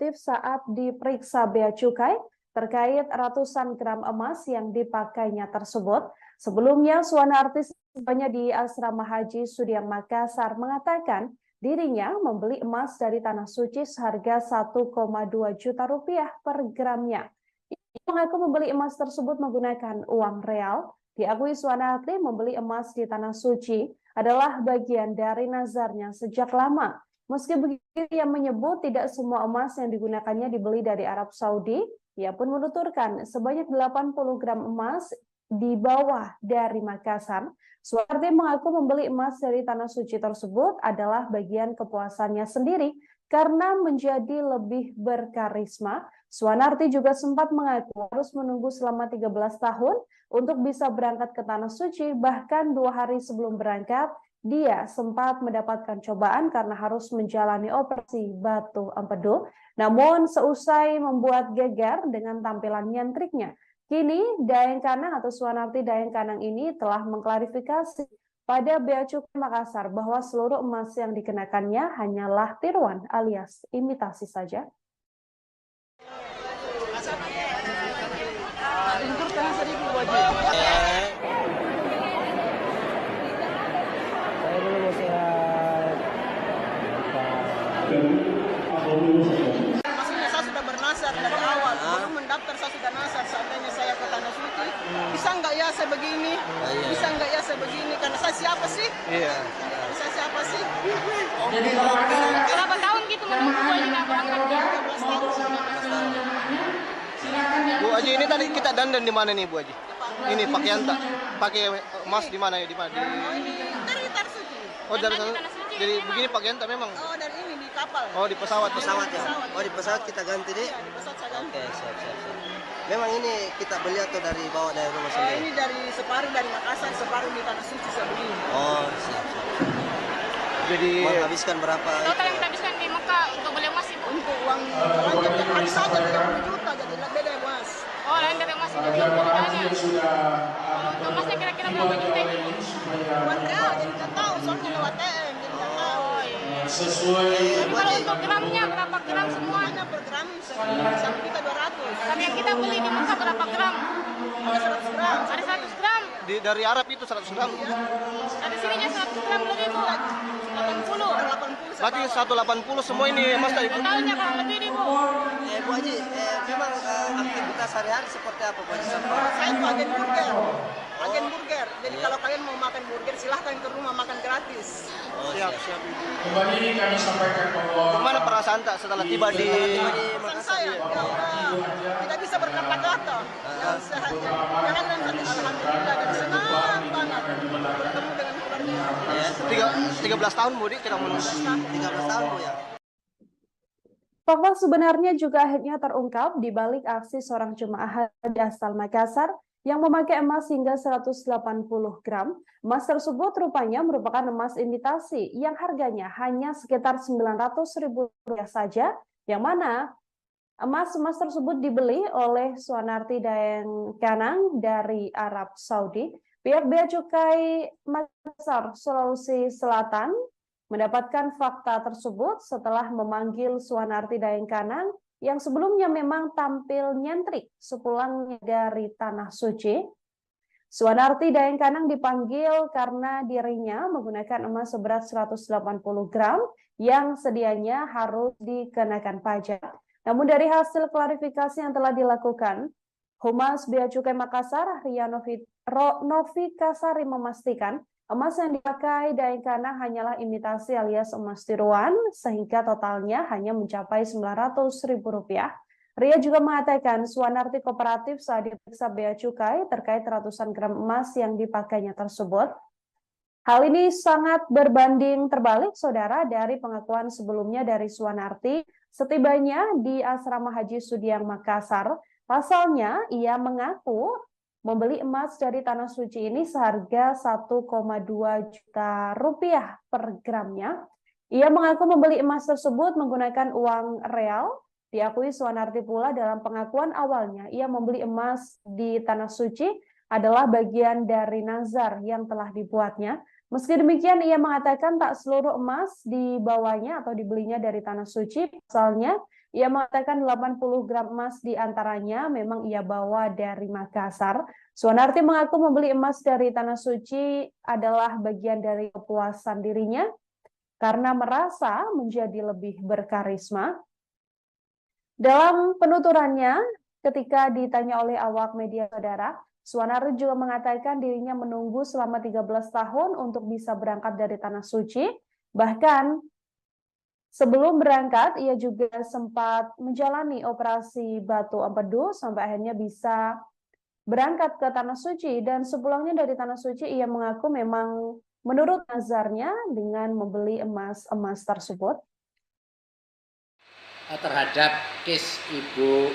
kooperatif saat diperiksa Bea Cukai terkait ratusan gram emas yang dipakainya tersebut. Sebelumnya, Suwanarti sebelumnya di Asrama Haji Sudiang Makassar mengatakan dirinya membeli emas dari Tanah Suci seharga 1,2 juta rupiah per gramnya. Ia mengaku membeli emas tersebut menggunakan uang real. Diakui Suwanarti membeli emas di Tanah Suci adalah bagian dari nazarnya sejak lama. Meski begitu, ia menyebut tidak semua emas yang digunakannya dibeli dari Arab Saudi. Ia pun menuturkan sebanyak 80 gram emas dibawa dari Makassar. Suwardi mengaku membeli emas dari Tanah Suci tersebut adalah bagian kepuasannya sendiri karena menjadi lebih berkarisma. Suwanarti juga sempat mengaku harus menunggu selama 13 tahun untuk bisa berangkat ke Tanah Suci. Bahkan 2 hari sebelum berangkat, dia sempat mendapatkan cobaan karena harus menjalani operasi batu empedu. Namun seusai membuat geger dengan tampilan nyentriknya, kini Daeng Kanang atau Suwanarti Daeng Kanang ini telah mengklarifikasi pada Bea Cukai Makassar bahwa seluruh emas yang dikenakannya hanyalah tiruan alias imitasi saja. Maksudnya saya sudah bernasar dari awal, belum mendaftar saya sudah nasar. Seandainya saya ke Tanah Suci, bisa nggak ya saya begini? Bisa nggak ya saya begini? Karena saya siapa sih? Iya. Saya siapa sih? Berapa tahun gitu menunggu Bu Haji nggak berangkat? 13 tahun. Bu Haji, ini tadi kita dandan di mana nih Bu Haji? Ini pakaian tak pakai emas di mana ya? Di mana? Oh ini dari Tanah Suci. Oh dari sana. Jadi begini pakaian tak memang? Oh dari ini di kapal. Oh di pesawat. Pesawat ya? Oh di pesawat kita ganti deh? Iya, di pesawat saya ganti. Oke, siap. Memang ini kita beli atau dari bawa dari rumah Oh sendiri? ini dari separuh dari Makassar, separuh di Tanah Suci saya beli. Oh, siap. Jadi Menghabiskan berapa? Total yang kita habiskan di Mekah untuk beli emas Ibu? Untuk uang belanja tiap hari saja 30 juta, jadi beda emas. Oh, lain kata emas itu bedanya. Untuk emasnya kira-kira berapa juta Ibu? Uang real, jadi nggak tahu, soalnya lewat TM, jadi nggak tahu. Tapi kalau untuk gramnya berapa gram semua? Semuanya per gram 1.200.000. Tapi yang kita beli di Mekah berapa gram? Ada 100 gram. Ada 100 gram. dari Arab itu 100 gram. Ada sininya 100 gram lebih Bu. 80. 80 Berarti 180 semua ini emas tadi Bu. Totalnya kurang lebih nih Bu. Bu Haji, memang aktivitas sehari-hari seperti apa Bu Haji? Saya itu agen burger. Agen burger. Jadi kalau kalian mau makan burger, silahkan ke rumah makan gratis. Siap. Kembali kami sampaikan bahwa Gimana perasaan tak setelah tiba di Pesan saya, ya udah, tidak bisa berkata-kata. Yang sehat, jangan dan hati alhamdulillah dan senang banget bertemu dengan keluarga. 13 tahun Bu kita menunggu. 13 tahun Bu ya? Fakta sebenarnya juga akhirnya terungkap di balik aksi seorang jemaah haji asal Makassar yang memakai emas hingga 180 gram. Emas tersebut rupanya merupakan emas imitasi yang harganya hanya sekitar 900.000 rupiah saja, yang mana emas-emas tersebut dibeli oleh Suwanarti Daeng Kanang dari Arab Saudi. Pihak Bea Cukai Makassar, Sulawesi Selatan mendapatkan fakta tersebut setelah memanggil Suwanarti Daeng Kanang yang sebelumnya memang tampil nyentrik sepulangnya dari Tanah Suci. Suwanarti Daeng Kanang dipanggil karena dirinya menggunakan emas seberat 180 gram yang sedianya harus dikenakan pajak. Namun dari hasil klarifikasi yang telah dilakukan, Humas Bea Cukai Makassar, Ria Novikasari memastikan emas yang dipakai Daeng Kanang hanyalah imitasi alias emas tiruan, sehingga totalnya hanya mencapai 900.000 rupiah. Ria juga mengatakan Suwanarti kooperatif saat diperiksa Bea Cukai terkait ratusan gram emas yang dipakainya tersebut. Hal ini sangat berbanding terbalik, saudara, dari pengakuan sebelumnya dari Suwanarti setibanya di Asrama Haji Sudiang Makassar. Pasalnya, ia mengaku membeli emas dari Tanah Suci ini seharga 1,2 juta rupiah per gramnya. Ia mengaku membeli emas tersebut menggunakan uang real. Diakui Suwanarti pula dalam pengakuan awalnya, ia membeli emas di Tanah Suci adalah bagian dari nazar yang telah dibuatnya. Meski demikian, ia mengatakan tak seluruh emas dibawanya atau dibelinya dari Tanah Suci. Pasalnya, Ia mengatakan 80 gram emas diantaranya memang ia bawa dari Makassar. Suwanarti mengaku membeli emas dari Tanah Suci adalah bagian dari kepuasan dirinya karena merasa menjadi lebih berkarisma. Dalam penuturannya, ketika ditanya oleh awak media saudara, Suwanarti juga mengatakan dirinya menunggu selama 13 tahun untuk bisa berangkat dari Tanah Suci. Bahkan sebelum berangkat, ia juga sempat menjalani operasi batu empedu sampai akhirnya bisa berangkat ke Tanah Suci. Dan sepulangnya dari Tanah Suci, ia mengaku memang menurut nazarnya dengan membeli emas-emas tersebut. Terhadap case Ibu,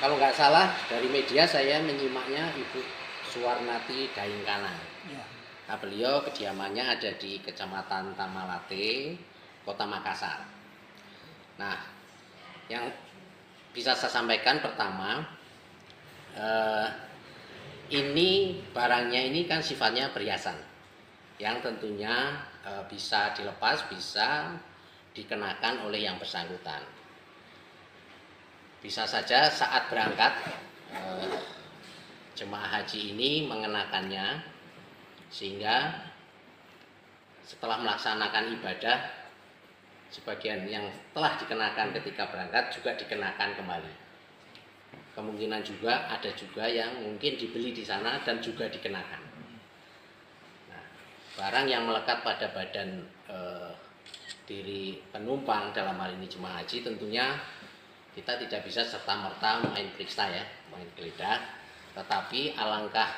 kalau nggak salah dari media saya menyimaknya Ibu Suwarnati Daingkana. Ya. Nah, beliau kediamannya ada di Kecamatan Tamalate, Kota Makassar. Nah, yang bisa saya sampaikan pertama, ini barangnya ini kan sifatnya perhiasan, yang tentunya bisa dilepas, bisa dikenakan oleh yang bersangkutan. Bisa saja saat berangkat jemaah haji ini mengenakannya, sehingga setelah melaksanakan ibadah sebagian yang telah dikenakan ketika berangkat juga dikenakan kembali. Kemungkinan juga ada juga yang mungkin dibeli di sana dan juga dikenakan. Nah, barang yang melekat pada badan diri penumpang dalam hal ini jemaah haji tentunya kita tidak bisa serta-merta main periksa ya, main geledah, tetapi alangkah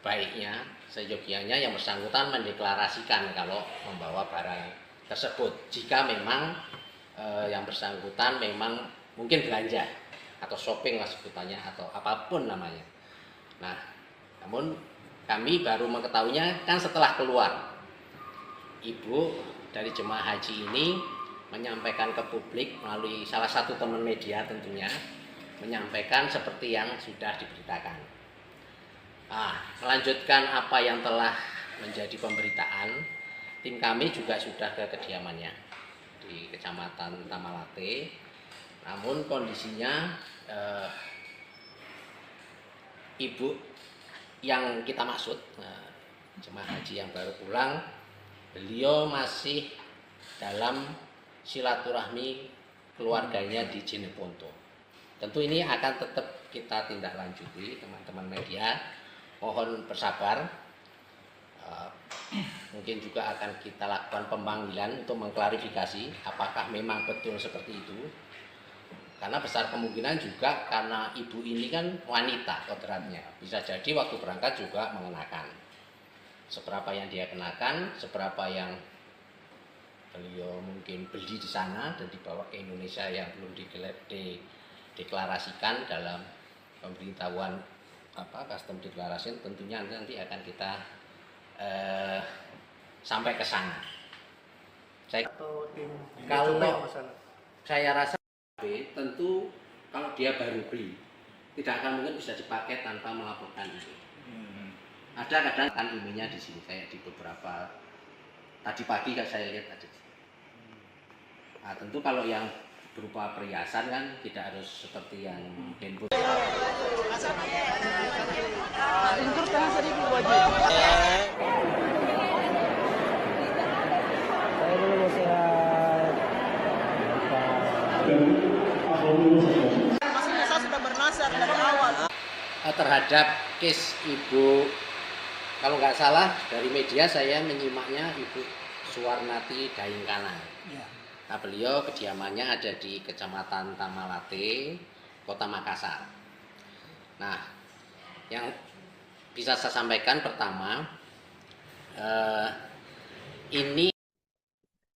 baiknya seyogianya yang bersangkutan mendeklarasikan kalau membawa barang tersebut. Jika memang yang bersangkutan memang mungkin belanja atau shopping lah sebutannya atau apapun namanya. Nah, namun kami baru mengetahuinya kan setelah keluar. Ibu dari jemaah haji ini menyampaikan ke publik melalui salah satu teman media tentunya, menyampaikan seperti yang sudah diberitakan. Melanjutkan apa yang telah menjadi pemberitaan, tim kami juga sudah ke kediamannya di Kecamatan Tamalate. Namun kondisinya ibu yang kita maksud, jemaah haji yang baru pulang, beliau masih dalam silaturahmi keluarganya di Jeneponto. Tentu ini akan tetap kita tindak lanjuti, teman-teman media. Mohon bersabar. Mungkin juga akan kita lakukan pemanggilan untuk mengklarifikasi apakah memang betul seperti itu. Karena besar kemungkinan juga karena ibu ini kan wanita kodratnya. Bisa jadi waktu berangkat juga mengenakan. Seberapa yang dia kenakan, seberapa yang beliau mungkin beli di sana dan dibawa ke Indonesia yang belum dideklarasikan dalam pemberitahuan custom declaration, tentunya nanti akan kita sampai ke sana. Kalau saya rasa tentu kalau dia baru beli tidak akan mungkin bisa dipakai tanpa melaporkan itu. Ada kadang kan emailnya di sini, kayak di beberapa tadi pagi kan saya lihat ada. Nah, tentu kalau yang berupa perhiasan kan tidak harus seperti yang handphone. Maksudnya saya sudah bernasar dari awal. Terhadap case Ibu, kalau nggak salah dari media saya menyimaknya Ibu Suwarnati Daingkana. Ya. Nah, beliau kediamannya ada di Kecamatan Tamalate, Kota Makassar. Nah, yang bisa saya sampaikan pertama, ini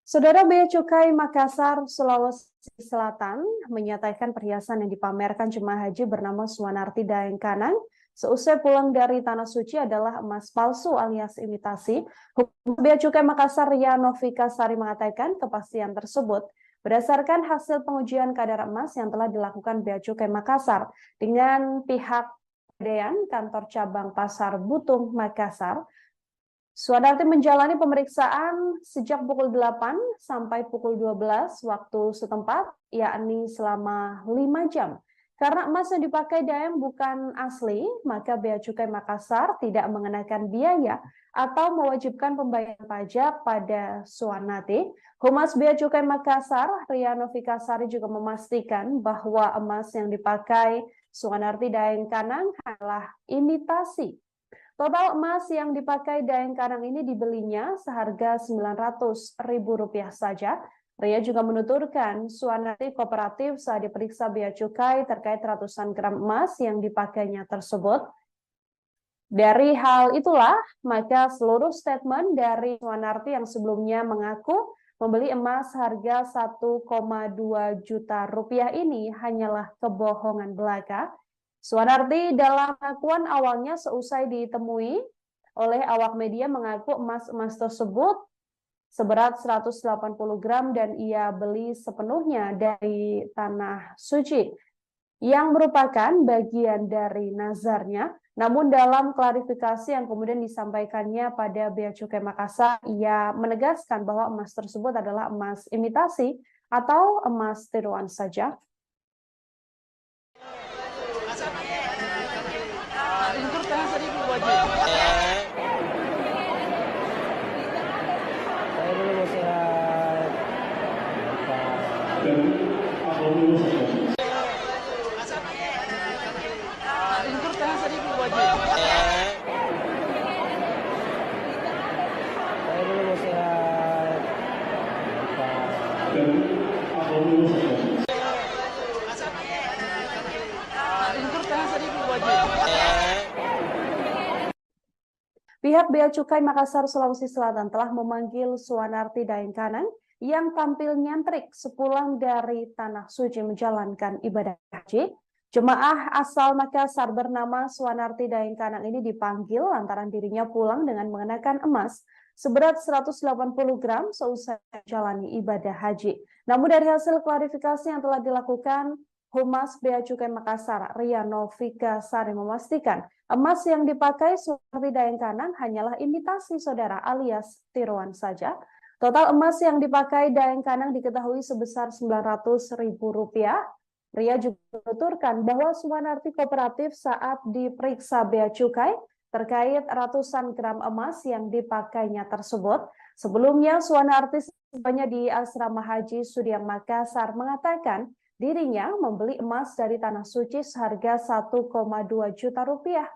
Saudara, Bea Cukai Makassar, Sulawesi Selatan menyatakan perhiasan yang dipamerkan jemaah haji bernama Suwanarti Daingkana seusai pulang dari Tanah Suci adalah emas palsu alias imitasi. Hukum Bea Cukai Makassar Ria Novika Sari mengatakan kepastian tersebut berdasarkan hasil pengujian kadar emas yang telah dilakukan Bea Cukai Makassar dengan pihak Pegadaian Kantor Cabang Pasar Butung Makassar. Suanarti menjalani pemeriksaan sejak pukul 8 sampai pukul 12 waktu setempat, yakni selama 5 jam. Karena emas yang dipakai Daeng bukan asli, maka Bea Cukai Makassar tidak mengenakan biaya atau mewajibkan pembayaran pajak pada Suanarti. Humas Bea Cukai Makassar, Ria Novikasari, juga memastikan bahwa emas yang dipakai Suanarti Daeng Kanang adalah imitasi. Total emas yang dipakai Daeng Kanang ini dibelinya seharga Rp900.000 saja. Ria juga menuturkan Suanarti kooperatif saat diperiksa Bea Cukai terkait ratusan gram emas yang dipakainya tersebut. Dari hal itulah, maka seluruh statement dari Suanarti yang sebelumnya mengaku membeli emas harga Rp1,2 juta ini hanyalah kebohongan belaka. Suanarti dalam pengakuan awalnya seusai ditemui oleh awak media mengaku emas-emas tersebut seberat 180 gram dan ia beli sepenuhnya dari Tanah Suci yang merupakan bagian dari nazarnya. Namun dalam klarifikasi yang kemudian disampaikannya pada Bea Cukai Makassar, ia menegaskan bahwa emas tersebut adalah emas imitasi atau emas tiruan saja. Pihak Bea Cukai Makassar, Sulawesi Selatan telah memanggil Suanarti Daeng Kanang yang tampil nyentrik sepulang dari Tanah Suci menjalankan ibadah haji. Jemaah asal Makassar bernama Suanarti Daeng Kanang ini dipanggil lantaran dirinya pulang dengan mengenakan emas seberat 180 gram seusai menjalani ibadah haji. Namun dari hasil klarifikasi yang telah dilakukan, Humas Bea Cukai Makassar, Ria Novikasari, memastikan emas yang dipakai Suanarti Daeng Kanang hanyalah imitasi saudara alias tiruan saja. Total emas yang dipakai Daeng Kanang diketahui sebesar Rp900.000. Ria juga menuturkan bahwa Suanarti kooperatif saat diperiksa Bea Cukai terkait ratusan gram emas yang dipakainya tersebut. Sebelumnya, Suanarti sebelumnya di Asrama Haji Sudiang Makassar mengatakan dirinya membeli emas dari Tanah Suci seharga Rp1,2 juta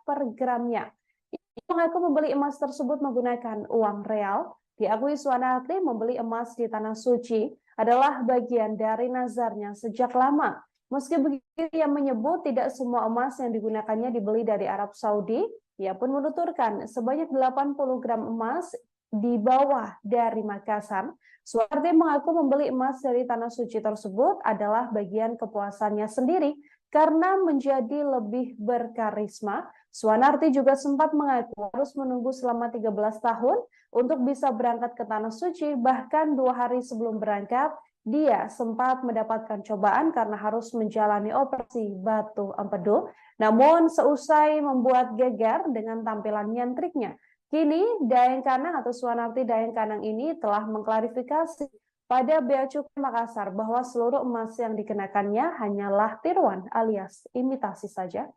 per gramnya. Ia mengaku membeli emas tersebut menggunakan uang real. Diakui Suanarti membeli emas di Tanah Suci adalah bagian dari nazarnya sejak lama. Meski begitu, ia menyebut tidak semua emas yang digunakannya dibeli dari Arab Saudi. Ia pun menuturkan sebanyak 80 gram emas dibawa dari Makassar. Suanarti mengaku membeli emas dari Tanah Suci tersebut adalah bagian kepuasannya sendiri karena menjadi lebih berkarisma. Suanarti juga sempat mengaku harus menunggu selama 13 tahun untuk bisa berangkat ke Tanah Suci. Bahkan 2 hari sebelum berangkat, dia sempat mendapatkan cobaan karena harus menjalani operasi batu empedu. Namun seusai membuat geger dengan tampilan nyentriknya, kini Daeng Kanang atau Suanarti Daeng Kanang ini telah mengklarifikasi pada Bea Cukai Makassar bahwa seluruh emas yang dikenakannya hanyalah tiruan alias imitasi saja.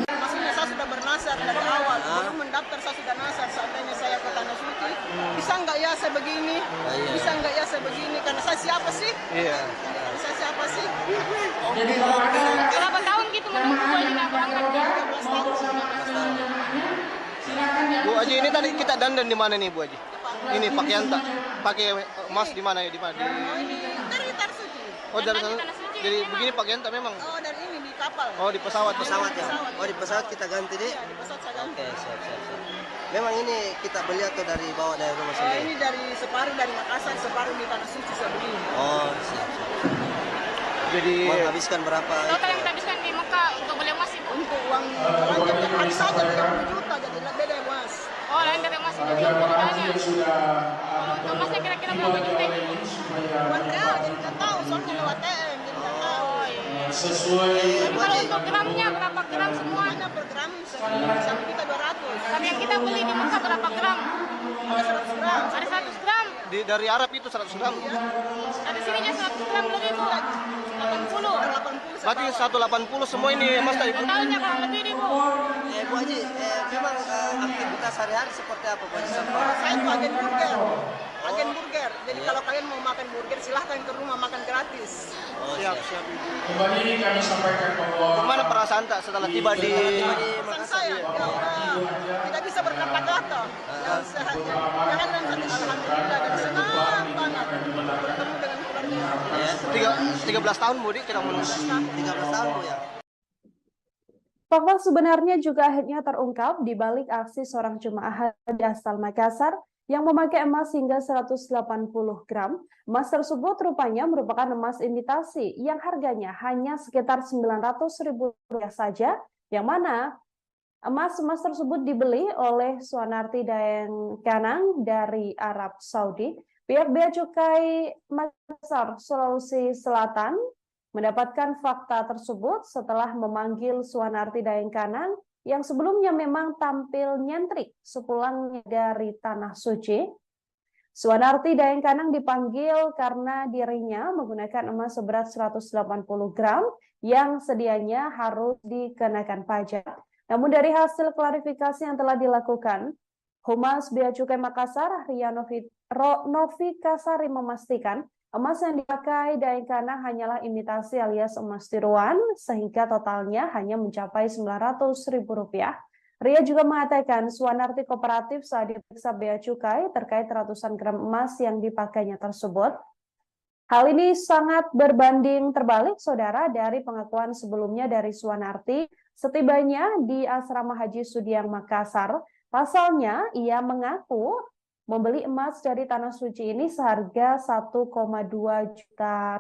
Maksudnya saya sudah bernasar dari awal, belum mendaftar saya sudah nasar. Seandainya saya ke Tanah Suci, bisa nggak ya saya begini? Bisa nggak ya saya begini? Karena saya siapa sih? Iya. Saya siapa sih? Jadi kalau ada Berapa tahun gitu menunggu ini nggak berangkat? Bu Haji, ini tadi kita dandan di mana nih Bu Haji? Ini pakaian tak pakai emas di mana ya? Di mana? Oh, ini dari Tanah Suci. Oh, dari sana. Jadi begini pakaian tak memang? Oh, dari ini di kapal. Oh, di pesawat. Pesawat ya? Oh, di pesawat kita ganti deh? Iya, di pesawat saya ganti. Oke, siap. Memang ini kita beli atau dari bawa dari rumah sendiri? Ini dari separuh dari Makassar, separuh di Tanah Suci saya beli. Oh, siap. Jadi Menghabiskan berapa? Total yang dihabiskan di Mekah untuk beli emas itu? Untuk uang belanja tiap hari saja 30 juta, jadi beda emas. Oh, lain dari emas itu jamaah haji jutaan. yang sudah Untuk emasnya kira-kira berapa juta itu? Buat real jadi nggak tahu soalnya lewat TM jadi nggak tahu. Oh, iya. sesuai Tapi kalau untuk gramnya berapa gram semua? Hanya per gram 1.200.000. Tapi yang kita beli di Mekah berapa gram? Ada 100 gram. Ada 100 gram. Dari Arab itu 100 gram. Ada sininya 100 gram lebih, Bu. 80. 80 Berarti 180 semua ini emas tadi, Bu. Totalnya kurang lebih nih, Bu. Bu Haji, memang aktivitas sehari-hari seperti apa Bu Haji? Saya itu agen burger. Agen burger. Jadi kalau kalian mau makan burger silahkan ke rumah makan gratis. Siap. kembali kami sampaikan bahwa Gimana perasaan tak setelah tiba di Pesan saya, ya udah tidak bisa berkata-kata. Yang sehat, jangan dengan hati alhamdulillah dan senang banget bertemu dengan keluarga. 13 tahun, Bu, kita menunggu. 13 tahun Bu ya? Fakta sebenarnya juga akhirnya terungkap di balik aksi seorang jemaah haji asal Makassar yang memakai emas hingga 180 gram. Emas tersebut rupanya merupakan emas imitasi yang harganya hanya sekitar Rp900.000 saja, yang mana emas-emas tersebut dibeli oleh Suanarti Daeng Kanang dari Arab Saudi. Pihak Bea Cukai Makassar, Sulawesi Selatan mendapatkan fakta tersebut setelah memanggil Suanarti Daeng Kanang yang sebelumnya memang tampil nyentrik sepulangnya dari Tanah Suci. Suanarti Daeng Kanang dipanggil karena dirinya menggunakan emas seberat 180 gram yang sedianya harus dikenakan pajak. Namun dari hasil klarifikasi yang telah dilakukan, Humas Bea Cukai Makassar, Ria Novikasari memastikan emas yang dipakai Daeng Kanang hanyalah imitasi alias emas tiruan, sehingga totalnya hanya mencapai Rp900.000. Ria juga mengatakan Suanarti kooperatif saat diperiksa Bea Cukai terkait ratusan gram emas yang dipakainya tersebut. Hal ini sangat berbanding terbalik, saudara, dari pengakuan sebelumnya dari Suanarti setibanya di Asrama Haji Sudiang Makassar. Pasalnya, ia mengaku membeli emas dari Tanah Suci ini seharga Rp1,2 juta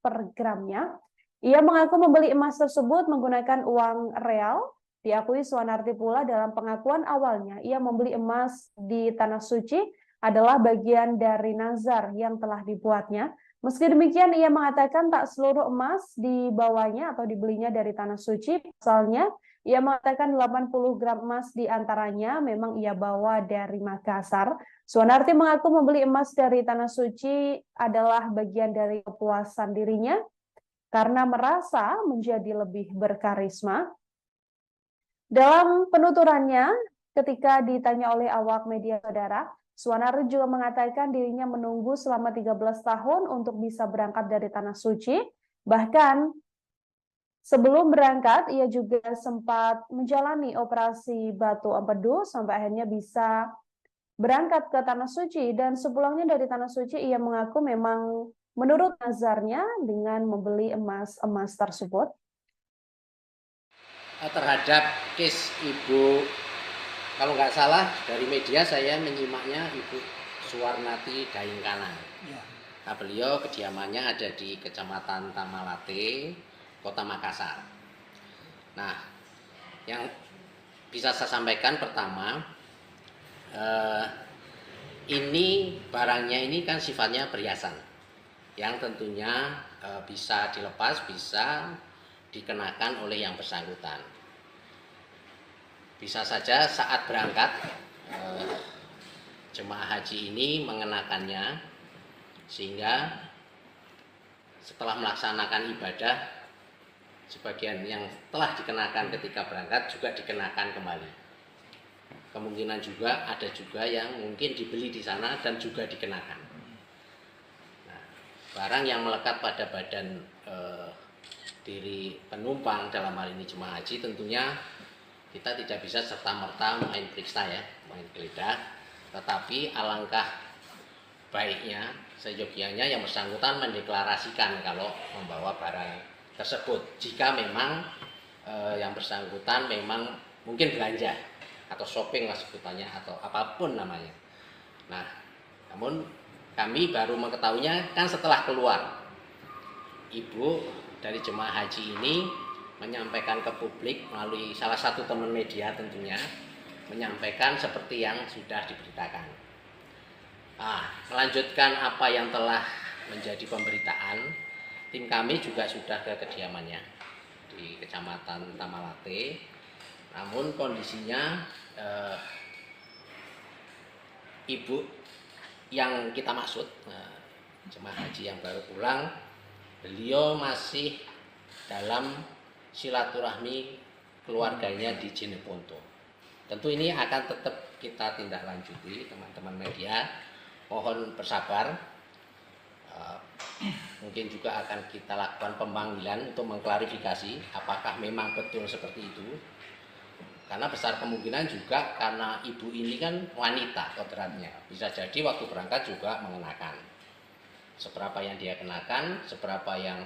per gramnya. Ia mengaku membeli emas tersebut menggunakan uang real. Diakui Suanarti pula dalam pengakuan awalnya, ia membeli emas di Tanah Suci adalah bagian dari nazar yang telah dibuatnya. Meski demikian, ia mengatakan tak seluruh emas dibawanya atau dibelinya dari Tanah Suci. Pasalnya, ia mengatakan 80 gram emas diantaranya memang ia bawa dari Makassar. Suanarti mengaku membeli emas dari Tanah Suci adalah bagian dari kepuasan dirinya karena merasa menjadi lebih berkarisma. Dalam penuturannya, ketika ditanya oleh awak media, saudara, Suanarti juga mengatakan dirinya menunggu selama 13 tahun untuk bisa berangkat dari Tanah Suci. Bahkan sebelum berangkat, ia juga sempat menjalani operasi batu empedu sampai akhirnya bisa berangkat ke Tanah Suci. Dan sepulangnya dari Tanah Suci, ia mengaku memang menurut nazarnya dengan membeli emas-emas tersebut. Terhadap case Ibu, kalau nggak salah dari media saya menyimaknya Ibu Suanarti Daeng Kanang. Nah, beliau kediamannya ada di Kecamatan Tamalate, Kota Makassar. Nah, yang bisa saya sampaikan pertama, ini barangnya ini kan sifatnya perhiasan, yang tentunya bisa dilepas, bisa dikenakan oleh yang bersangkutan. Bisa saja saat berangkat jemaah haji ini mengenakannya, sehingga setelah melaksanakan ibadah sebagian yang telah dikenakan ketika berangkat juga dikenakan kembali. Kemungkinan juga ada juga yang mungkin dibeli di sana dan juga dikenakan. Nah, barang yang melekat pada badan diri penumpang dalam hal ini jemaah haji, tentunya kita tidak bisa serta-merta main periksa ya, main geledah, tetapi alangkah baiknya seyogianya yang bersangkutan mendeklarasikan kalau membawa barang tersebut. Jika memang yang bersangkutan memang mungkin belanja atau shopping lah sebutannya atau apapun namanya. Nah, namun kami baru mengetahuinya kan setelah keluar. Ibu dari jemaah haji ini menyampaikan ke publik melalui salah satu teman media tentunya menyampaikan seperti yang sudah diberitakan. Melanjutkan apa yang telah menjadi pemberitaan, tim kami juga sudah ke kediamannya di Kecamatan Tamalate. Namun kondisinya ibu yang kita maksud, jemaah haji yang baru pulang, beliau masih dalam silaturahmi keluarganya di Jeneponto. Tentu ini akan tetap kita tindak lanjuti, teman-teman media. Mohon bersabar. Mungkin juga akan kita lakukan pemanggilan untuk mengklarifikasi apakah memang betul seperti itu. Karena besar kemungkinan juga karena ibu ini kan wanita kodratnya. Bisa jadi waktu berangkat juga mengenakan. Seberapa yang dia kenakan, seberapa yang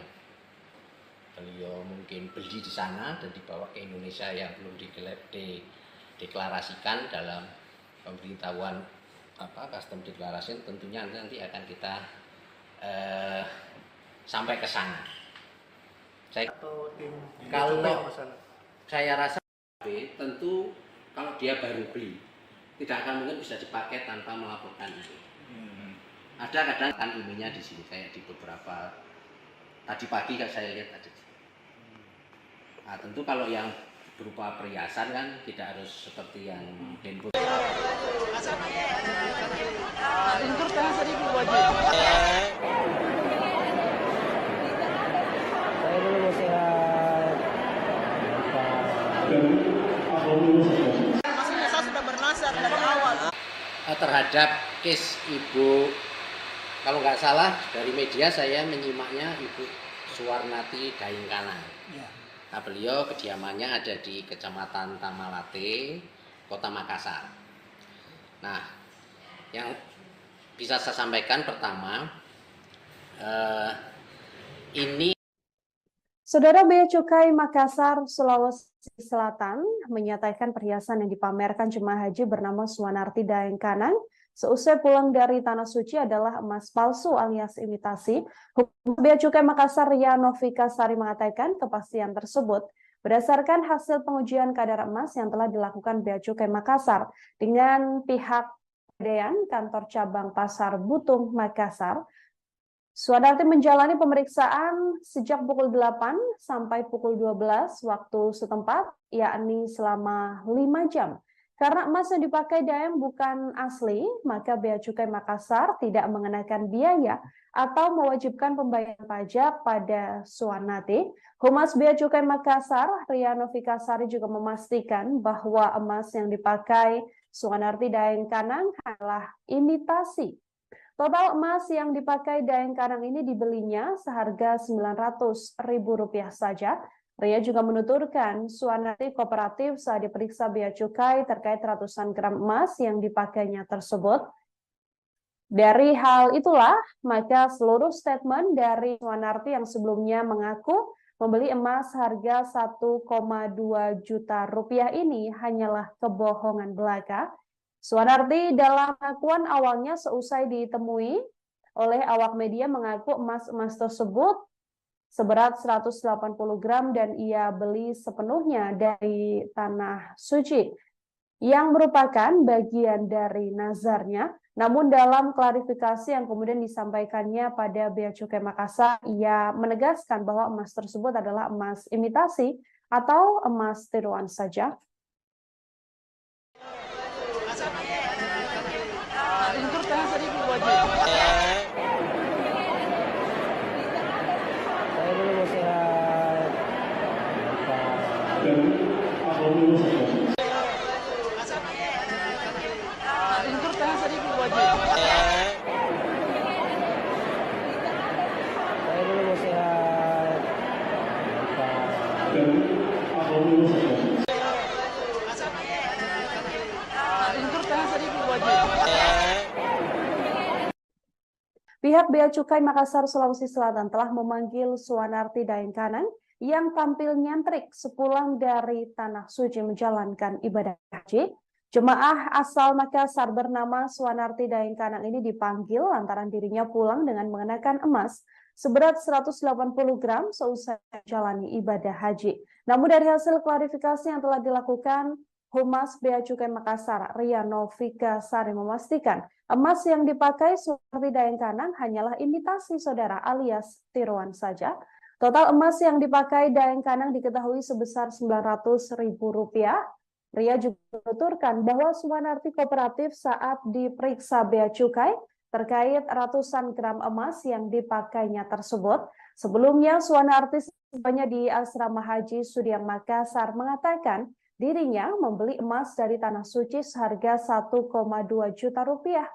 beliau mungkin beli di sana dan dibawa ke Indonesia yang belum dideklarasikan dalam pemberitahuan custom declaration, tentunya nanti akan kita sampai ke sana. Kalau saya rasa tentu kalau dia baru beli tidak akan mungkin bisa dipakai tanpa melaporkan itu. Ada kadang kan ininya di sini, kayak di beberapa tadi pagi kan saya lihat ada. Tentu kalau yang berupa perhiasan kan tidak harus seperti yang handphone. Maksudnya saya sudah bernasar dari awal. Terhadap case ibu, kalau nggak salah dari media saya menyimaknya Ibu Suwarnati Daengkanang. Nah, beliau kediamannya ada di Kecamatan Tamalate, Kota Makassar. Nah, yang bisa saya sampaikan pertama, ini Saudara, Bea Cukai Makassar, Sulawesi Selatan menyatakan perhiasan yang dipamerkan jemaah haji bernama Suwanarti Daengkanang seusai pulang dari Tanah Suci adalah emas palsu alias imitasi. Hukum Bea Cukai Makassar Ria Novika Sari mengatakan kepastian tersebut berdasarkan hasil pengujian kadar emas yang telah dilakukan Bea Cukai Makassar dengan pihak Pegadaian Kantor Cabang Pasar Butung Makassar. Suwanarti menjalani pemeriksaan sejak pukul 8 sampai pukul 12 waktu setempat, yakni selama 5 jam. Karena emas yang dipakai Daeng bukan asli, maka Bea Cukai Makassar tidak mengenakan biaya atau mewajibkan pembayaran pajak pada Suwanarti. Humas Bea Cukai Makassar, Ria Novika Sari juga memastikan bahwa emas yang dipakai Suwanarti Daengkanang adalah imitasi. Total emas yang dipakai Daengkanang ini dibelinya seharga Rp900.000 saja. Ria juga menuturkan Suwanarti kooperatif saat diperiksa Bea Cukai terkait ratusan gram emas yang dipakainya tersebut. Dari hal itulah, maka seluruh statement dari Suwanarti yang sebelumnya mengaku membeli emas harga Rp1,2 juta ini hanyalah kebohongan belaka. Suwanarti dalam pengakuan awalnya seusai ditemui oleh awak media mengaku emas-emas tersebut seberat 180 gram dan ia beli sepenuhnya dari Tanah Suci yang merupakan bagian dari nazarnya. Namun dalam klarifikasi yang kemudian disampaikannya pada Bea Cukai Makassar, ia menegaskan bahwa emas tersebut adalah emas imitasi atau emas tiruan saja. Pihak Bea Cukai Makassar, Sulawesi Selatan telah memanggil Suwanarti Daengkanang yang tampil nyentrik sepulang dari Tanah Suci menjalankan ibadah haji. Jemaah asal Makassar bernama Suwanarti Daengkanang ini dipanggil lantaran dirinya pulang dengan mengenakan emas seberat 180 gram seusai menjalani ibadah haji. Namun dari hasil klarifikasi yang telah dilakukan Humas Bea Cukai Makassar, Ria Novika Sari memastikan emas yang dipakai Suwarti Daengkanang hanyalah imitasi saudara alias tiruan saja. Total emas yang dipakai Daengkanang diketahui sebesar Rp900.000. Ria juga menuturkan bahwa Suwanarti kooperatif saat diperiksa Bea Cukai terkait ratusan gram emas yang dipakainya tersebut. Sebelumnya, Suwanarti sebelumnya di Asrama Haji Sudiang Makassar mengatakan dirinya membeli emas dari Tanah Suci seharga Rp1,2 juta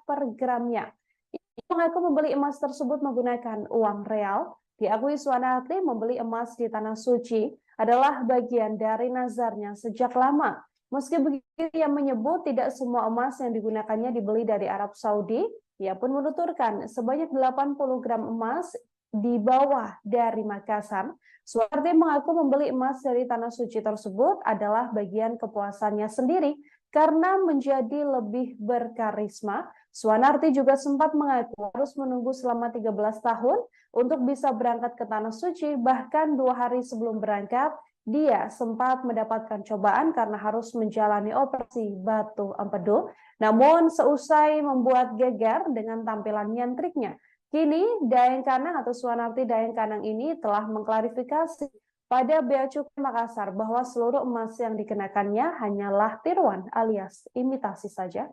per gramnya. Ia mengaku membeli emas tersebut menggunakan uang real. Diakui Suwanarti membeli emas di Tanah Suci adalah bagian dari nazarnya sejak lama. Meski begitu, ia menyebut tidak semua emas yang digunakannya dibeli dari Arab Saudi. Ia pun menuturkan sebanyak 80 gram emas dibawa dari Makassar. Suwarti mengaku membeli emas dari Tanah Suci tersebut adalah bagian kepuasannya sendiri karena menjadi lebih berkarisma. Suwanarti juga sempat mengaku harus menunggu selama 13 tahun untuk bisa berangkat ke Tanah Suci. Bahkan 2 hari sebelum berangkat, dia sempat mendapatkan cobaan karena harus menjalani operasi batu empedu. Namun seusai membuat geger dengan tampilan nyantriknya, kini Daengkanang atau Suwanarti Daengkanang ini telah mengklarifikasi pada Bea Cukai Makassar bahwa seluruh emas yang dikenakannya hanyalah tiruan alias imitasi saja.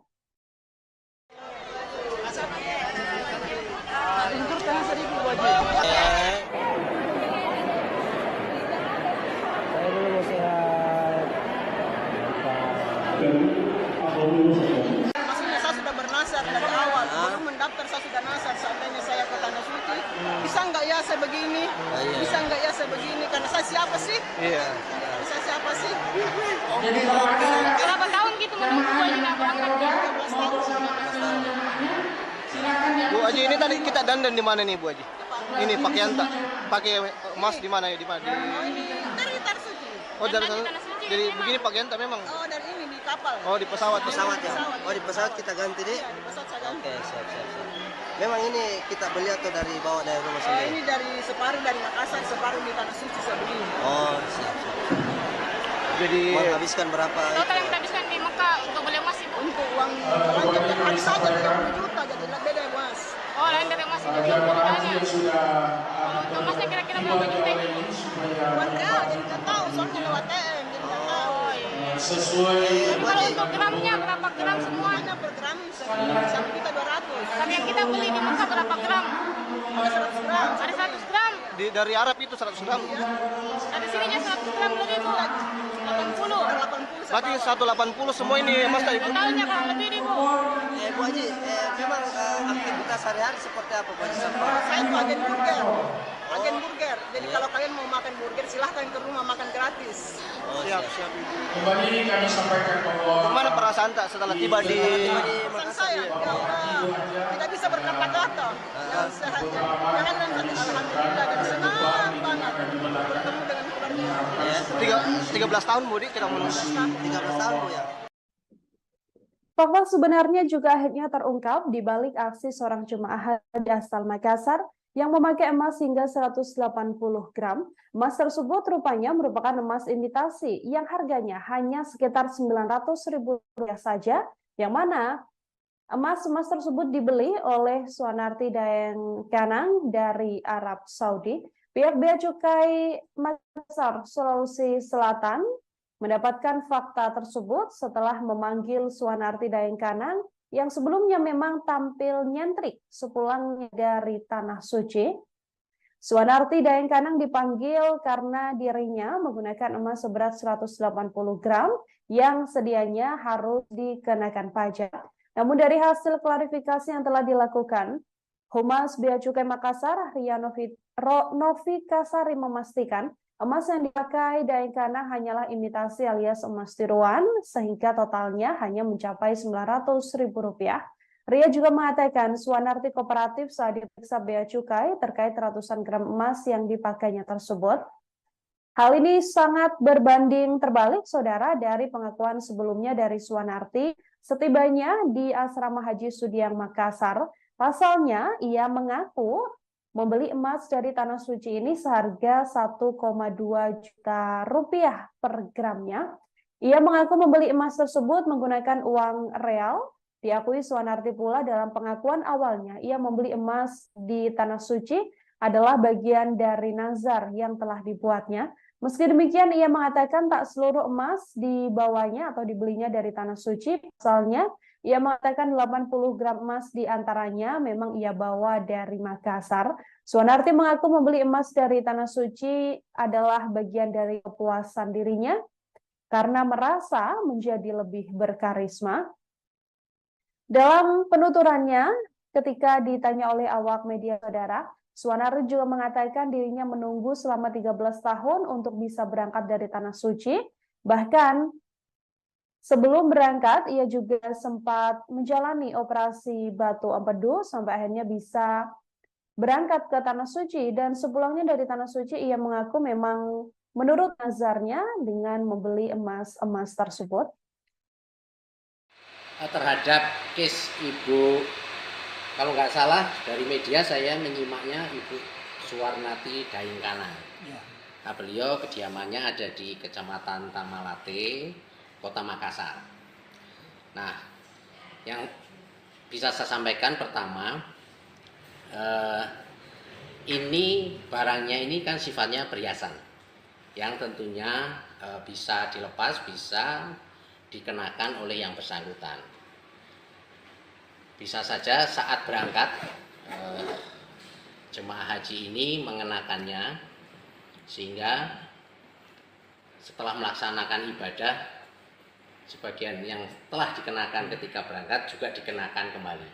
Maksudnya saya sudah bernasar dari awal, belum mendaftar saya sudah nasar. Seandainya saya ke Tanah Suci, bisa nggak ya saya begini? Bisa nggak ya saya begini? Karena saya siapa sih? Saya siapa sih? Berapa tahun gitu menunggu Bu Haji nggak berangkat? 13 tahun. Bu Haji, ini tadi kita dandan di mana nih Bu Haji? Ini pakaian tak pakai emas di mana ya? Di mana? Oh, ini dari Tanah Suci. Oh, dari sana. Tanah Suci, Jadi memang. begini pakaian tak memang? Oh, dari ini di kapal. Oh, di pesawat. Pesawat ya? Oh, di pesawat kita ganti deh. Iya, di pesawat saya ganti. Oke, siap. Memang ini kita beli atau dari bawa dari rumah sendiri? Ini dari separuh dari Makassar, separuh di Tanah Suci saya begini. Oh, siap. Jadi Menghabiskan berapa? Total yang kita habiskan di Mekah untuk beli emas Ibu. Untuk uang belanja per hari saja 30 juta, jadi beda emas. Oh, lain dari emas itu Jamaah haji jutaan. yang sudah Untuk emasnya kira-kira berapa juta ini? Uang real, jadi nggak tahu, soalnya lewat TM, jadi nggak tahu. Oh iya. sesuai Kalau untuk gramnya berapa gram semua? Hanya per gram 1.200.000. Tapi yang kita beli di Mekah berapa gram? Ada 100 gram. Ada 100 gram. dari Arab itu 100 gram. Ada sininya 100 gram lebih Bu. 80. 80 Berarti 180 semua ini emas tadi. Totalnya kurang lebih nih Bu. Bu Haji, memang aktivitas sehari-hari seperti apa Bu Haji? Saya itu agen burger. Agen burger. Jadi kalau kalian mau makan burger, silahkan ke rumah makan gratis. Siap. kembali kami sampaikan bahwa Gimana perasaan tak setelah tiba di Pesan saya, ya Allah, tidak bisa berkata-kata. Yang sehat, jangan dengan alhamdulillah dan senang banget bertemu dengan keluarga. 13 tahun Bu, kita menunggu. 13 tahun Bu ya? Fakta sebenarnya juga akhirnya terungkap di balik aksi seorang jemaah haji asal Makassar yang memakai emas hingga 180 gram. Emas tersebut rupanya merupakan emas imitasi yang harganya hanya sekitar Rp900.000 saja, yang mana emas-emas tersebut dibeli oleh Suwanarti Daengkanang dari Arab Saudi. Pihak Bea Cukai Makassar, Sulawesi Selatan mendapatkan fakta tersebut setelah memanggil Suwanarti Daengkanang yang sebelumnya memang tampil nyentrik sepulangnya dari Tanah Suci. Suwanarti Daengkanang dipanggil karena dirinya menggunakan emas seberat 180 gram yang sedianya harus dikenakan pajak. Namun dari hasil klarifikasi yang telah dilakukan, Humas Bea Cukai Makassar, Ria Novika Sari memastikan emas yang dipakai Daengkanang hanyalah imitasi alias emas tiruan, sehingga totalnya hanya mencapai Rp900.000. Ria juga mengatakan Suwanarti kooperatif saat diperiksa Bea Cukai terkait ratusan gram emas yang dipakainya tersebut. Hal ini sangat berbanding terbalik, saudara, dari pengakuan sebelumnya dari Suwanarti setibanya di Asrama Haji Sudiang Makassar. Pasalnya, ia mengaku membeli emas dari Tanah Suci ini seharga Rp1,2 juta per gramnya. Ia mengaku membeli emas tersebut menggunakan uang real. Diakui Suwanarti pula dalam pengakuan awalnya, ia membeli emas di Tanah Suci adalah bagian dari nazar yang telah dibuatnya. Meski demikian, ia mengatakan tak seluruh emas dibawanya atau dibelinya dari Tanah Suci. Pasalnya, ia mengatakan 80 gram emas diantaranya memang ia bawa dari Makassar. Suwanarti mengaku membeli emas dari Tanah Suci adalah bagian dari kepuasan dirinya karena merasa menjadi lebih berkarisma. Dalam penuturannya, ketika ditanya oleh awak media saudara, Suwanarti juga mengatakan dirinya menunggu selama 13 tahun untuk bisa berangkat dari Tanah Suci. Bahkan sebelum berangkat, ia juga sempat menjalani operasi batu empedu sampai akhirnya bisa berangkat ke Tanah Suci. Dan sepulangnya dari Tanah Suci, ia mengaku memang menurut nazarnya dengan membeli emas-emas tersebut. Terhadap case Ibu, kalau nggak salah dari media saya menyimaknya Ibu Suwarnati Daingkanang. Nah, beliau kediamannya ada di Kecamatan Tamalate, Kota Makassar. Nah, yang bisa saya sampaikan pertama, ini barangnya ini kan sifatnya perhiasan, yang tentunya bisa dilepas, bisa dikenakan oleh yang bersangkutan. Bisa saja saat berangkat jemaah haji ini mengenakannya, sehingga setelah melaksanakan ibadah sebagian yang telah dikenakan ketika berangkat juga dikenakan kembali.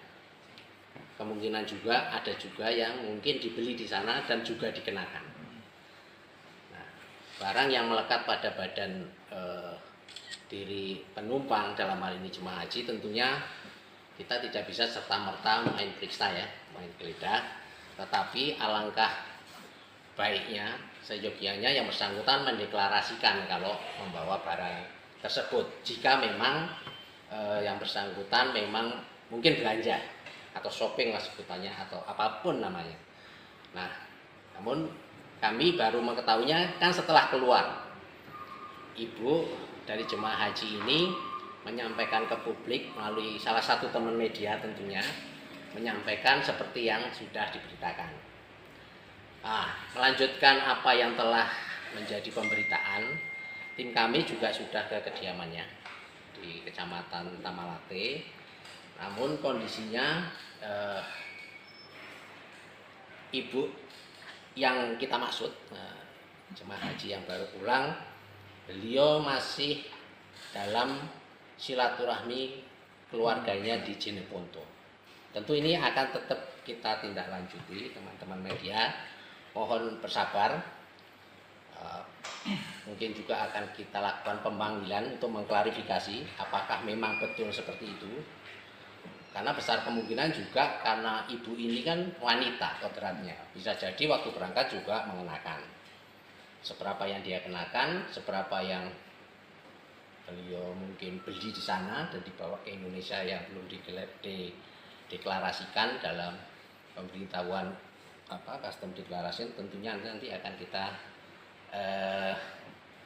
Kemungkinan juga ada juga yang mungkin dibeli di sana dan juga dikenakan. Nah, barang yang melekat pada badan diri penumpang dalam hal ini jemaah haji, tentunya kita tidak bisa serta-merta main periksa ya, main geledah, tetapi alangkah baiknya seyogianya yang bersangkutan mendeklarasikan kalau membawa barang tersebut. Jika memang yang bersangkutan memang mungkin belanja atau shopping lah sebutannya atau apapun namanya. Nah, namun kami baru mengetahuinya kan setelah keluar. Ibu dari jemaah haji ini menyampaikan ke publik melalui salah satu teman media tentunya, menyampaikan seperti yang sudah diberitakan. Melanjutkan apa yang telah menjadi pemberitaan, tim kami juga sudah ke kediamannya di Kecamatan Tamalate. Namun kondisinya ibu yang kita maksud, jemaah haji yang baru pulang, beliau masih dalam silaturahmi keluarganya di Jeneponto. Tentu ini akan tetap kita tindak lanjuti, teman-teman media. Mohon bersabar. Mungkin juga akan kita lakukan pemanggilan untuk mengklarifikasi apakah memang betul seperti itu. Karena besar kemungkinan juga karena ibu ini kan wanita kodratnya. Bisa jadi waktu berangkat juga mengenakan. Seberapa yang dia kenakan, seberapa yang beliau mungkin beli di sana dan dibawa ke Indonesia yang belum dideklarasikan dalam pemberitahuan custom declaration, tentunya nanti akan kita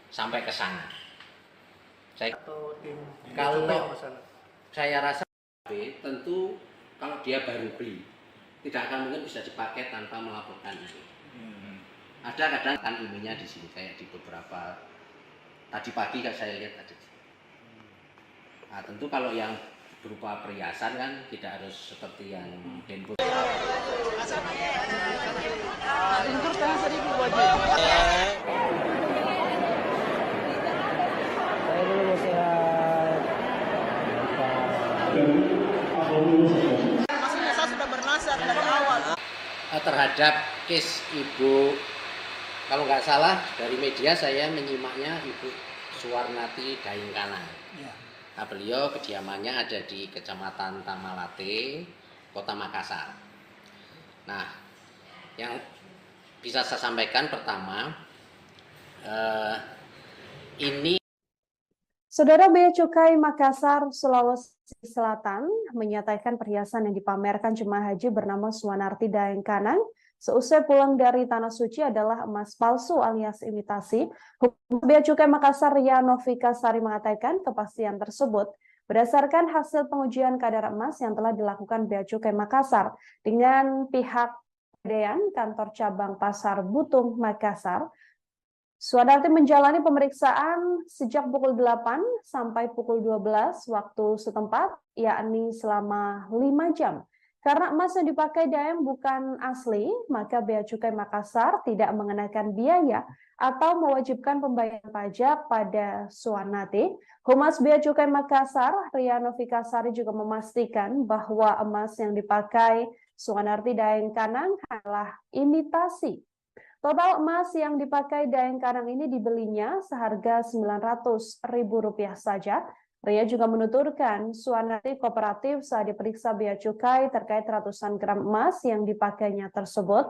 sampai ke sana. Kalau saya rasa tentu kalau dia baru beli tidak akan mungkin bisa dipakai tanpa melaporkan ini. Ada kadang kan ininya di sini kayak di beberapa tadi pagi kan saya lihat ada. Nah, tentu kalau yang berupa perhiasan kan tidak harus seperti yang handphone. Maksudnya saya sudah bernazar dari awal. Terhadap case Ibu, kalau nggak salah dari media saya menyimaknya Ibu Suwarnati Daingkanang. Nah, beliau kediamannya ada di Kecamatan Tamalate, Kota Makassar. Nah, yang bisa saya sampaikan pertama, ini Saudara Bea Cukai Makassar, Sulawesi Selatan menyatakan perhiasan yang dipamerkan jemaah haji bernama Suwanarti Daingkanang seusai pulang dari Tanah Suci adalah emas palsu alias imitasi. Humas Bea Cukai Makassar Ria Novika Sari mengatakan kepastian tersebut berdasarkan hasil pengujian kadar emas yang telah dilakukan Bea Cukai Makassar dengan pihak Pegadaian Kantor Cabang Pasar Butung Makassar. Suwanarti menjalani pemeriksaan sejak pukul 8 sampai pukul 12 waktu setempat, yakni selama 5 jam. Karena emas yang dipakai Daeng bukan asli, maka Bea Cukai Makassar tidak mengenakan biaya atau mewajibkan pembayaran pajak pada Suwanarti. Humas Bea Cukai Makassar, Ria Novika Sari juga memastikan bahwa emas yang dipakai Suwanarti Daeng Kanang adalah imitasi. Total emas yang dipakai Daeng Kanang ini dibelinya seharga Rp900.000 saja. Ria juga menuturkan Suwanarti kooperatif saat diperiksa Bea Cukai terkait ratusan gram emas yang dipakainya tersebut.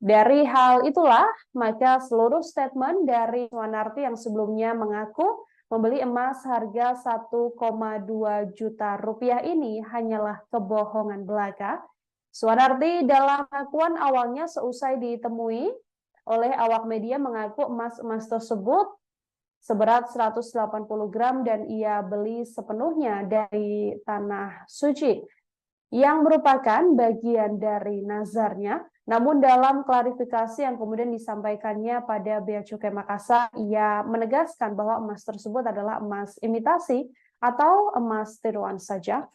Dari hal itulah, maka seluruh statement dari Suwanarti yang sebelumnya mengaku membeli emas harga Rp1,2 juta ini hanyalah kebohongan belaka. Suwanarti dalam pengakuan awalnya seusai ditemui oleh awak media mengaku emas-emas tersebut seberat 180 gram dan ia beli sepenuhnya dari Tanah Suci yang merupakan bagian dari nazarnya. Namun dalam klarifikasi yang kemudian disampaikannya pada Bea Cukai Makassar, ia menegaskan bahwa emas tersebut adalah emas imitasi atau emas tiruan saja.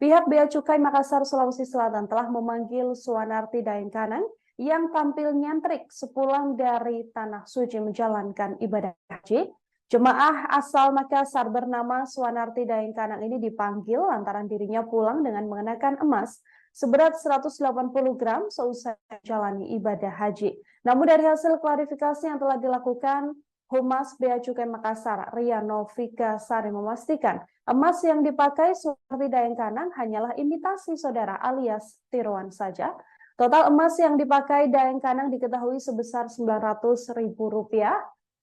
Pihak Bea Cukai Makassar, Sulawesi Selatan telah memanggil Suwanarti Daeng Kanang yang tampil nyentrik sepulang dari Tanah Suci menjalankan ibadah haji. Jemaah asal Makassar bernama Suwanarti Daeng Kanang ini dipanggil lantaran dirinya pulang dengan mengenakan emas seberat 180 gram seusai menjalani ibadah haji. Namun dari hasil klarifikasi yang telah dilakukan, Humas Bea Cukai Makassar Ria Novika Sari memastikan emas yang dipakai Suwanarti Daeng Kanang hanyalah imitasi saudara alias tiruan saja. Total emas yang dipakai Daeng Kanang diketahui sebesar Rp900.000.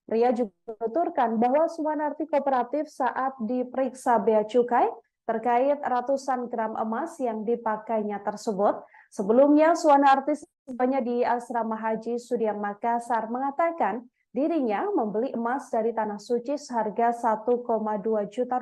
Ria juga menuturkan bahwa Suwanarti kooperatif saat diperiksa Bea Cukai terkait ratusan gram emas yang dipakainya tersebut. Sebelumnya Suwanarti sebelumnya di Asrama Haji Sudiang Makassar mengatakan dirinya membeli emas dari Tanah Suci seharga Rp1,2 juta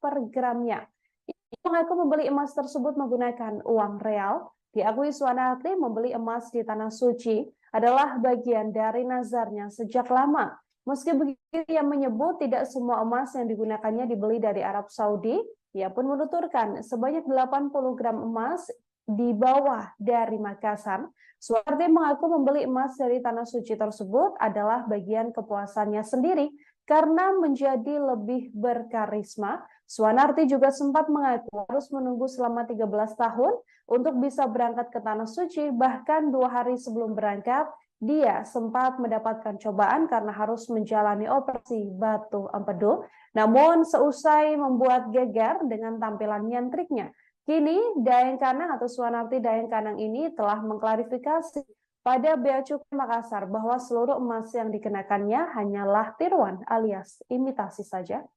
per gramnya. Ia mengaku membeli emas tersebut menggunakan uang real. Diakui Suwanarti membeli emas di Tanah Suci adalah bagian dari nazarnya sejak lama. Meski begitu, ia menyebut tidak semua emas yang digunakannya dibeli dari Arab Saudi. Ia pun menuturkan sebanyak 80 gram emas dibawa dari Makassar. Suwanarti mengaku membeli emas dari Tanah Suci tersebut adalah bagian kepuasannya sendiri karena menjadi lebih berkarisma. Suwanarti juga sempat mengaku harus menunggu selama 13 tahun untuk bisa berangkat ke Tanah Suci. Bahkan 2 hari sebelum berangkat, dia sempat mendapatkan cobaan karena harus menjalani operasi batu empedu. Namun seusai membuat geger dengan tampilan nyentriknya, kini Daeng Kanang atau Suwanarti Daeng Kanang ini telah mengklarifikasi pada Bea Cukai Makassar bahwa seluruh emas yang dikenakannya hanyalah tiruan alias imitasi saja.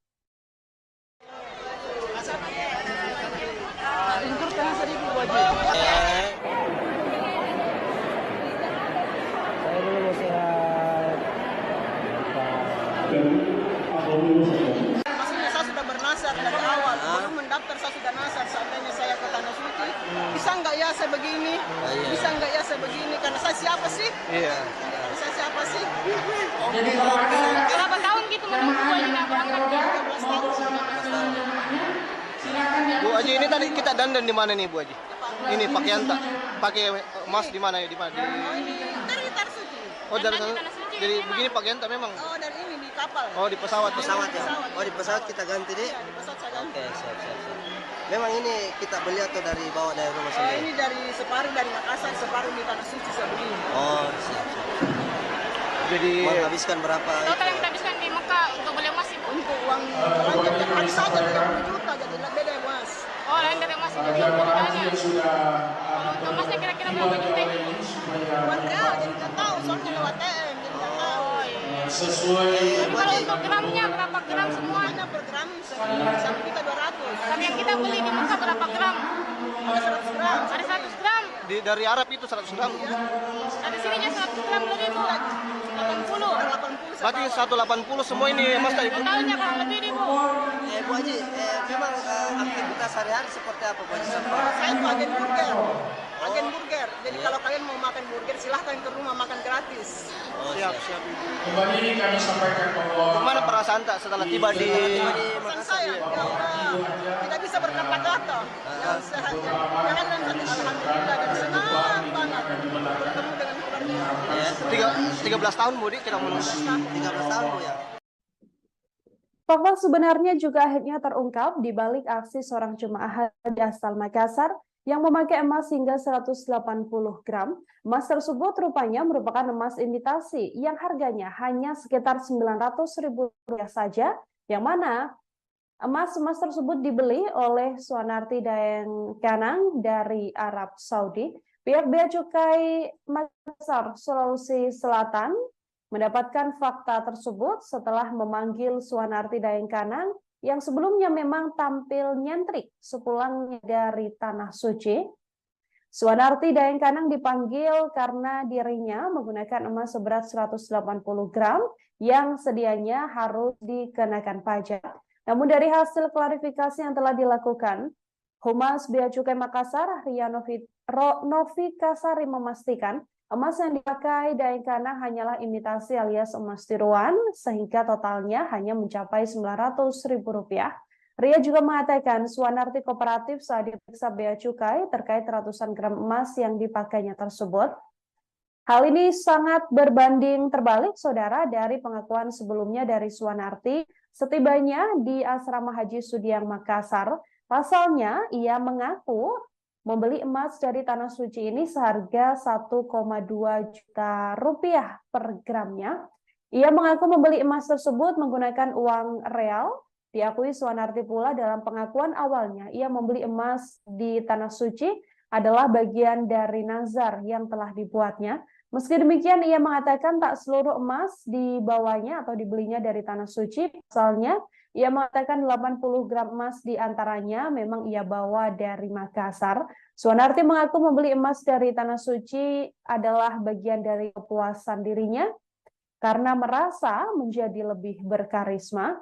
Maksudnya saya sudah bernasar dari awal, belum mendaftar saya sudah nasar. Seandainya saya ke Tanah Suci, bisa nggak ya saya begini? Bisa nggak ya saya begini? Karena saya siapa sih? Iya. Saya siapa sih? Berapa tahun gitu menunggu Bu Haji nggak berangkat? 13 tahun. Bu Haji, ini tadi kita dandan di mana nih Bu Haji? Ini pakaian tak? Pakai emas di mana ya? Di mana? Oh, ini dari Tanah Suci. Oh, dari Dandan di sana. Tanah Suci Jadi memang. begini pakaian tak memang? Oh, dari ini di kapal. Oh, di pesawat. Pesawat ya? Pesawat. Oh, di pesawat kita ganti deh? Iya, di pesawat saya ganti. Oke, siap. Memang ini kita beli atau bawa dari rumah sendiri? Ini dari separuh dari Makassar, separuh di Tanah Suci saya beli. Oh, siap. Jadi Menghabiskan berapa? Total yang kita habiskan di Mekah untuk beli emas ibu. Untuk uang belanja tiap hari saja 30 juta, jadi beda ya mas. Oh, lain dari emas itu. Para jamaah haji yang sudah Kalau untuk emasnya kira-kira berapa juta ini? Buat real, jadi nggak tahu, soalnya lewat TM, jadi nggak tahu. Oh iya. sesuai Tapi kalau untuk gramnya berapa gram semua? Semuanya per gram 1.200.000. Tapi yang kita beli di Mekah berapa gram? Ada 100 gram. Ada 100 gram. dari Arab itu 100 gram. Ada sininya 100 gram lebih bu. 80. 80 Berarti 180 semua ini emas tadi. Totalnya kurang lebih nih bu. Bu Haji, memang aktivitas sehari-hari seperti apa Bu Haji? Saya itu agen burger. Agen burger. Jadi kalau kalian mau makan burger silahkan ke rumah makan gratis. Siap. kembali kami sampaikan bahwa Gimana perasaan tak setelah tiba di Pesan saya, ya udah tidak bisa berkata-kata. Ya sehat, jangan dan alhamdulillah dan senang banget bertemu dengan keluarga. 13 tahun Budi kita menunggu. 13 tahun Bu ya? Fakta sebenarnya juga akhirnya terungkap di balik aksi seorang jemaah haji asal Makassar yang memakai emas hingga 180 gram. Emas tersebut rupanya merupakan emas imitasi yang harganya hanya sekitar Rp900.000 saja, yang mana emas-emas tersebut dibeli oleh Suanarti Daeng Kanang dari Arab Saudi. Pihak Bea Cukai Makassar, Sulawesi Selatan mendapatkan fakta tersebut setelah memanggil Suanarti Daeng Kanang yang sebelumnya memang tampil nyentrik sepulangnya dari Tanah Suci. Suanarti Daeng Kanang dipanggil karena dirinya menggunakan emas seberat 180 gram yang sedianya harus dikenakan pajak. Namun dari hasil klarifikasi yang telah dilakukan, Humas Bea Cukai Makassar, Ria Novikasari memastikan emas yang dipakai Daeng Kanang hanyalah imitasi alias emas tiruan, sehingga totalnya hanya mencapai Rp900.000. Ria juga mengatakan Suanarti kooperatif saat diperiksa Bea Cukai terkait ratusan gram emas yang dipakainya tersebut. Hal ini sangat berbanding terbalik, saudara, dari pengakuan sebelumnya dari Suanarti setibanya di Asrama Haji Sudiang Makassar. Pasalnya, ia mengaku membeli emas dari Tanah Suci ini seharga Rp1,2 juta per gramnya. Ia mengaku membeli emas tersebut menggunakan uang real. Diakui Suanarti pula dalam pengakuan awalnya, ia membeli emas di Tanah Suci adalah bagian dari nazar yang telah dibuatnya. Meski demikian, ia mengatakan tak seluruh emas dibawanya atau dibelinya dari Tanah Suci. Pasalnya, ia mengatakan 80 gram emas diantaranya memang ia bawa dari Makassar. Suanarti mengaku membeli emas dari Tanah Suci adalah bagian dari kepuasan dirinya karena merasa menjadi lebih berkarisma.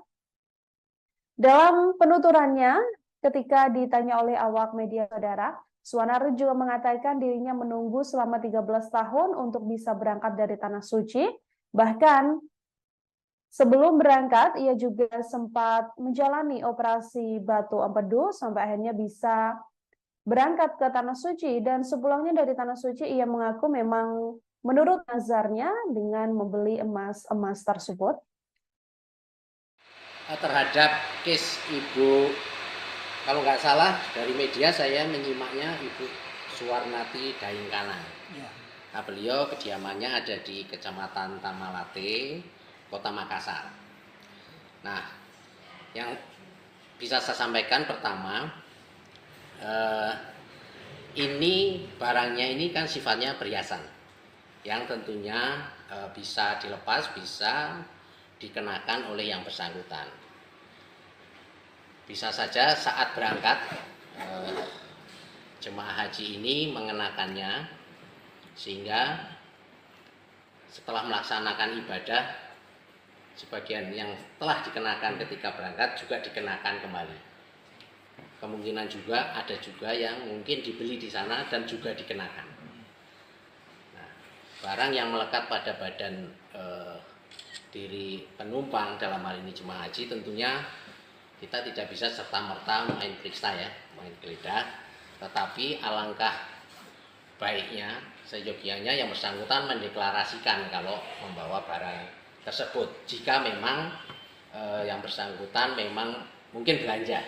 Dalam penuturannya, ketika ditanya oleh awak media, saudara, Suanarti juga mengatakan dirinya menunggu selama 13 tahun untuk bisa berangkat dari Tanah Suci. Bahkan sebelum berangkat, ia juga sempat menjalani operasi batu empedu sampai akhirnya bisa berangkat ke Tanah Suci. Dan sepulangnya dari Tanah Suci, ia mengaku memang menurut nazarnya dengan membeli emas-emas tersebut. Terhadap case Ibu, kalau nggak salah dari media saya menyimaknya Ibu Suanarti Daeng Kanang. Ya. Nah, beliau kediamannya ada di Kecamatan Tamalate, Kota Makassar. Nah, yang bisa saya sampaikan pertama, ini barangnya ini kan sifatnya perhiasan, yang tentunya bisa dilepas, bisa dikenakan oleh yang bersangkutan. Bisa saja saat berangkat jemaah haji ini mengenakannya, sehingga setelah melaksanakan ibadah sebagian yang telah dikenakan ketika berangkat juga dikenakan kembali. Kemungkinan juga ada juga yang mungkin dibeli di sana dan juga dikenakan. Nah, barang yang melekat pada badan diri penumpang dalam hal ini jemaah haji tentunya kita tidak bisa serta-merta main periksa ya, main geledah, tetapi alangkah baiknya seyogianya yang bersangkutan mendeklarasikan kalau membawa barang tersebut jika memang yang bersangkutan memang mungkin belanja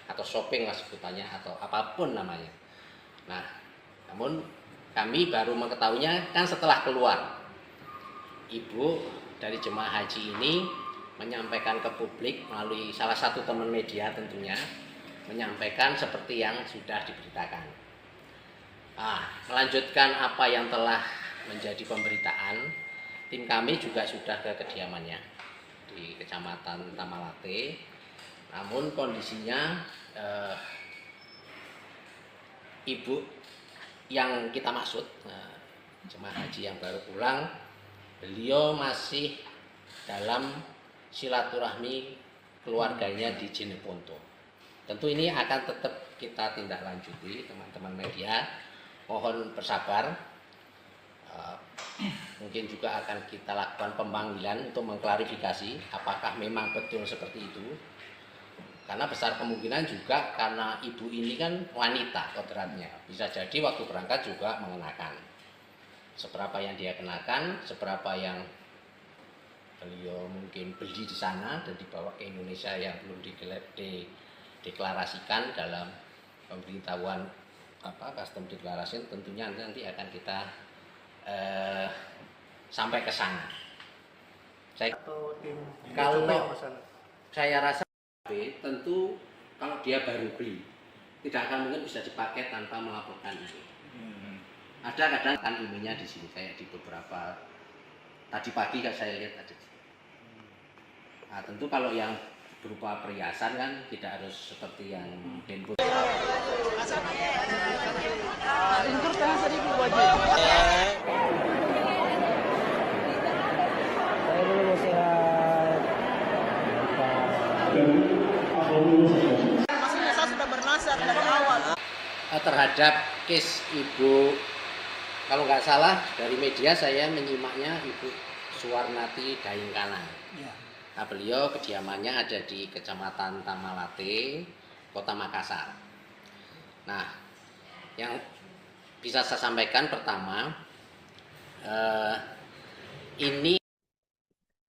atau shopping lah sebutannya atau apapun namanya. Nah, namun kami baru mengetahuinya kan setelah keluar. Ibu dari jemaah haji ini menyampaikan ke publik melalui salah satu teman media tentunya, menyampaikan seperti yang sudah diberitakan. Melanjutkan apa yang telah menjadi pemberitaan, tim kami juga sudah ke kediamannya di Kecamatan Tamalate. Namun kondisinya ibu yang kita maksud, jemaah haji yang baru pulang, beliau masih dalam silaturahmi keluarganya di Jeneponto. Tentu ini akan tetap kita tindak lanjuti, teman-teman media. Mohon bersabar. Mungkin juga akan kita lakukan pemanggilan untuk mengklarifikasi apakah memang betul seperti itu. Karena besar kemungkinan juga karena ibu ini kan wanita kodratnya. Bisa jadi waktu berangkat juga mengenakan. Seberapa yang dia kenakan, seberapa yang beliau mungkin beli di sana dan dibawa ke Indonesia yang belum dideklarasikan dalam pemberitahuan custom declaration, tentunya nanti akan kita sampai ke sana. Kalau saya rasa tentu kalau dia baru beli tidak akan mungkin bisa dipakai tanpa melaporkan itu. Ada kadang kan emailnya di sini kayak di beberapa tadi pagi kan saya lihat ada. Nah, tentu kalau yang berupa perhiasan kan tidak harus seperti yang handphone. Maksudnya saya sudah bernasar dari awal. Terhadap case Ibu, kalau nggak salah dari media saya menyimaknya Ibu Suwarnati Daengkanang. Nah, beliau kediamannya ada di Kecamatan Tamalate, Kota Makassar. Nah, yang bisa saya sampaikan pertama, ini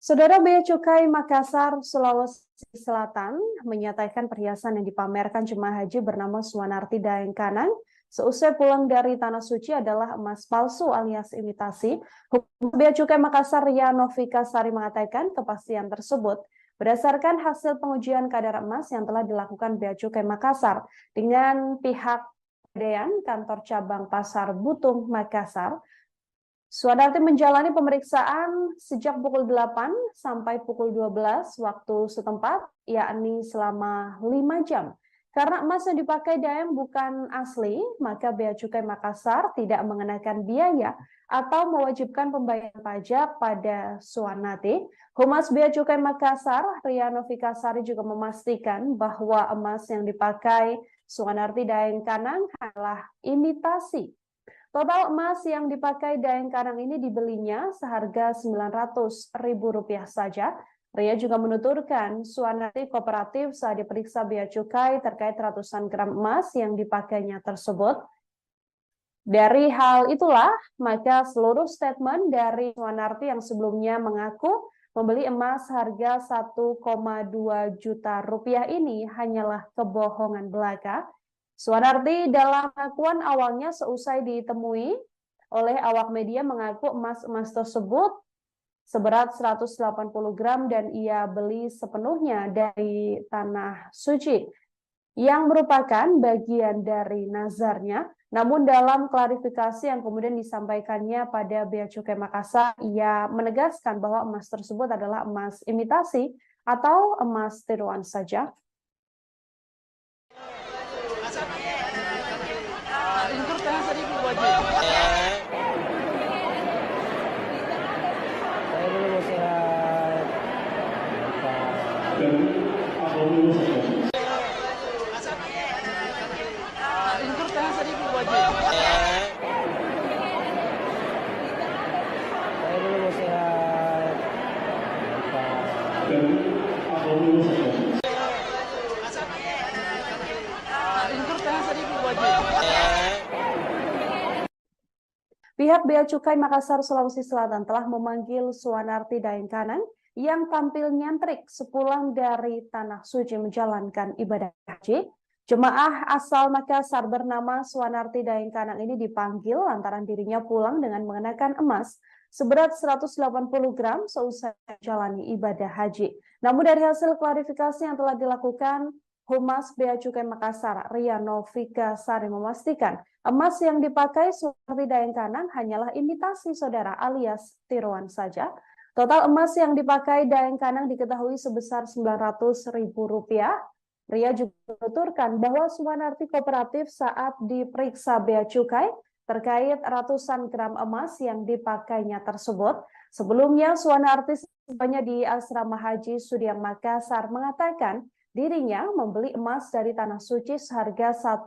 Saudara Bea Cukai Makassar, Sulawesi Selatan menyatakan perhiasan yang dipamerkan jemaah haji bernama Suwarnati Daengkanang seusai pulang dari Tanah Suci adalah emas palsu alias imitasi. Humas Bea Cukai Makassar Ria Novika Sari mengatakan kepastian tersebut berdasarkan hasil pengujian kadar emas yang telah dilakukan Bea Cukai Makassar dengan pihak Pegadaian Kantor Cabang Pasar Butung Makassar. Suwarnati menjalani pemeriksaan sejak pukul 8 sampai pukul 12 waktu setempat, yakni selama 5 jam. Karena emas yang dipakai Daeng bukan asli, maka Bea Cukai Makassar tidak mengenakan biaya atau mewajibkan pembayaran pajak pada Suwarnati. Humas Bea Cukai Makassar, Ria Novika Sari juga memastikan bahwa emas yang dipakai Suwarnati Daengkanang adalah imitasi. Total emas yang dipakai Daengkanang ini dibelinya seharga Rp900.000 saja. Ria juga menuturkan Suwarnati kooperatif saat diperiksa Bea Cukai terkait ratusan gram emas yang dipakainya tersebut. Dari hal itulah, maka seluruh statement dari Suwarnati yang sebelumnya mengaku membeli emas harga Rp1,2 juta ini hanyalah kebohongan belaka. Suwarnati dalam pengakuan awalnya seusai ditemui oleh awak media mengaku emas-emas tersebut seberat 180 gram dan ia beli sepenuhnya dari Tanah Suci yang merupakan bagian dari nazarnya. Namun dalam klarifikasi yang kemudian disampaikannya pada Bea Cukai Makassar, ia menegaskan bahwa emas tersebut adalah emas imitasi atau emas tiruan saja. Pihak Bea Cukai Makassar, Sulawesi Selatan telah memanggil Suwarnati Daengkanang yang tampil nyentrik sepulang dari Tanah Suci menjalankan ibadah haji. Jemaah asal Makassar bernama Suwanarti Daeng Kanang ini dipanggil lantaran dirinya pulang dengan mengenakan emas seberat 180 gram seusai menjalani ibadah haji. Namun dari hasil klarifikasi yang telah dilakukan, Humas Bea Cukai Makassar, Ria Novika Sari memastikan emas yang dipakai Suwanarti Daeng Kanang hanyalah imitasi saudara alias tiruan saja. Total emas yang dipakai Daeng Kanang diketahui sebesar Rp900.000. Ria juga menuturkan bahwa Suwanarti kooperatif saat diperiksa Bea Cukai terkait ratusan gram emas yang dipakainya tersebut. Sebelumnya, Suwanarti sebelumnya di Asrama Haji Sudiang Makassar mengatakan dirinya membeli emas dari Tanah Suci seharga 1,2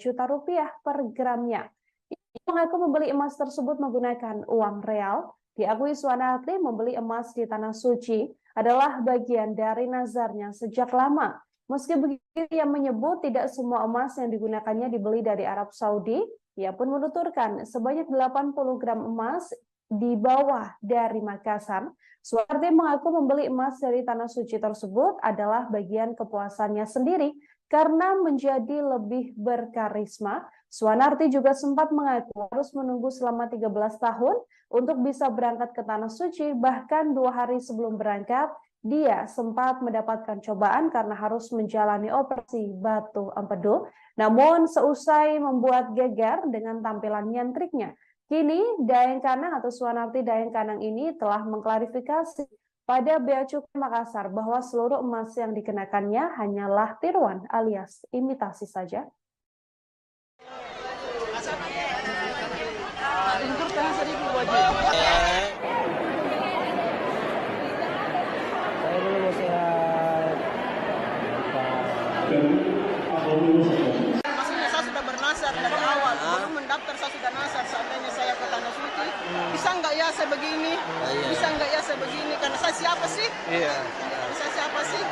juta rupiah per gramnya. Ia mengaku membeli emas tersebut menggunakan uang real. Diakui Suwanarti membeli emas di Tanah Suci adalah bagian dari nazarnya sejak lama. Meski begitu, ia menyebut tidak semua emas yang digunakannya dibeli dari Arab Saudi. Ia pun menuturkan sebanyak 80 gram emas dibawa dari Makassar. Suwanarti mengaku membeli emas dari Tanah Suci tersebut adalah bagian kepuasannya sendiri karena menjadi lebih berkarisma. Suwanarti juga sempat mengaku harus menunggu selama 13 tahun untuk bisa berangkat ke Tanah Suci, bahkan 2 hari sebelum berangkat, dia sempat mendapatkan cobaan karena harus menjalani operasi batu empedu. Namun seusai membuat geger dengan tampilan nyentriknya, kini Daeng Kanang atau Suwanarti Daeng Kanang ini telah mengklarifikasi pada Bea Cukai Makassar bahwa seluruh emas yang dikenakannya hanyalah tiruan alias imitasi saja. Maksudnya saya sudah bernasar dari awal, belum mendaftar saya sudah nasar. Seandainya saya ke Tanah Suci, bisa nggak ya saya begini? Bisa nggak ya saya begini? Karena saya siapa sih? Iya. Saya siapa sih?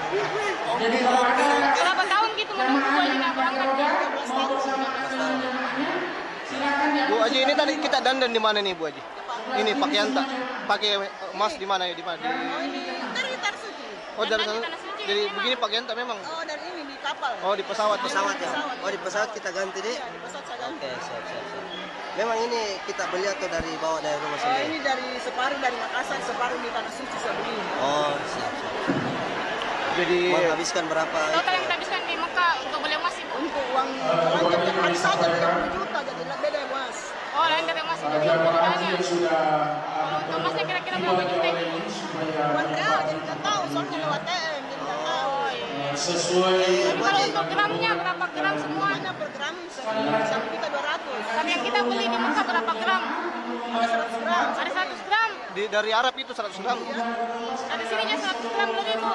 Berapa tahun gitu menunggu Bu Haji nggak berangkat? 13 tahun. Bu Haji, ini tadi kita dandan di mana nih Bu Haji? Ini pakaian tak pakai emas di mana ya? Di mana? Oh ini dari Tanah Suci. Oh dari sana. Tanah Suci Jadi memang. begini pakaian tak memang? Oh dari ini di kapal. Oh di pesawat. Pesawat ya? Oh di pesawat kita ganti deh. Di pesawat saya ganti. Oke, siap. Memang ini kita beli atau dari bawa dari rumah Oh sendiri? ini dari separuh dari Makassar, separuh di Tanah Suci saya beli. Oh, siap. Jadi Menghabiskan berapa? Total yang kita habiskan di Mekah untuk beli emas Ibu. Untuk uang belanja tiap hari saja 30 juta, jadi beda ya mas. Oh, lain dari emas itu Jamaah jutaan haji ya. yang sudah Untuk emasnya kira-kira berapa juta ini Bu? Buat real, jadi nggak tahu soalnya lewat TM, jadi nggak tahu. Oh iya. sesuai Tapi kalau untuk gramnya berapa gram semua? Semuanya per gram 1.200.000. Tapi yang kita beli di Mekah berapa gram? Ada 100 gram. Ada 100 gram. dari Arab itu 100 gram. Ada sininya 100 gram lebih Bu.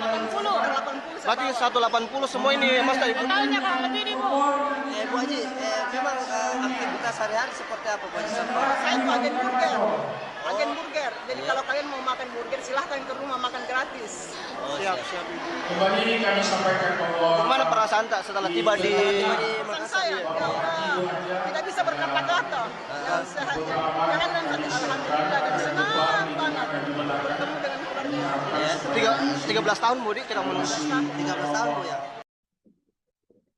80. 80 Berarti 180 semua ini emas tadi. Totalnya kurang lebih nih Bu. Bu Haji, memang aktivitas sehari-hari seperti apa Bu Haji? Saya itu agen burger. Agen burger. Jadi kalau kalian mau makan burger silahkan ke rumah makan gratis. Siap. kembali kami sampaikan bahwa Gimana perasaan tak setelah tiba di Pesan saya, ya udah, tidak bisa berkata-kata. Yang sehat, jangan dan alhamdulillah dan senang banget bertemu dengan keluarga. 13 tahun Bu Di kita menunggu. 13 tahun Bu ya?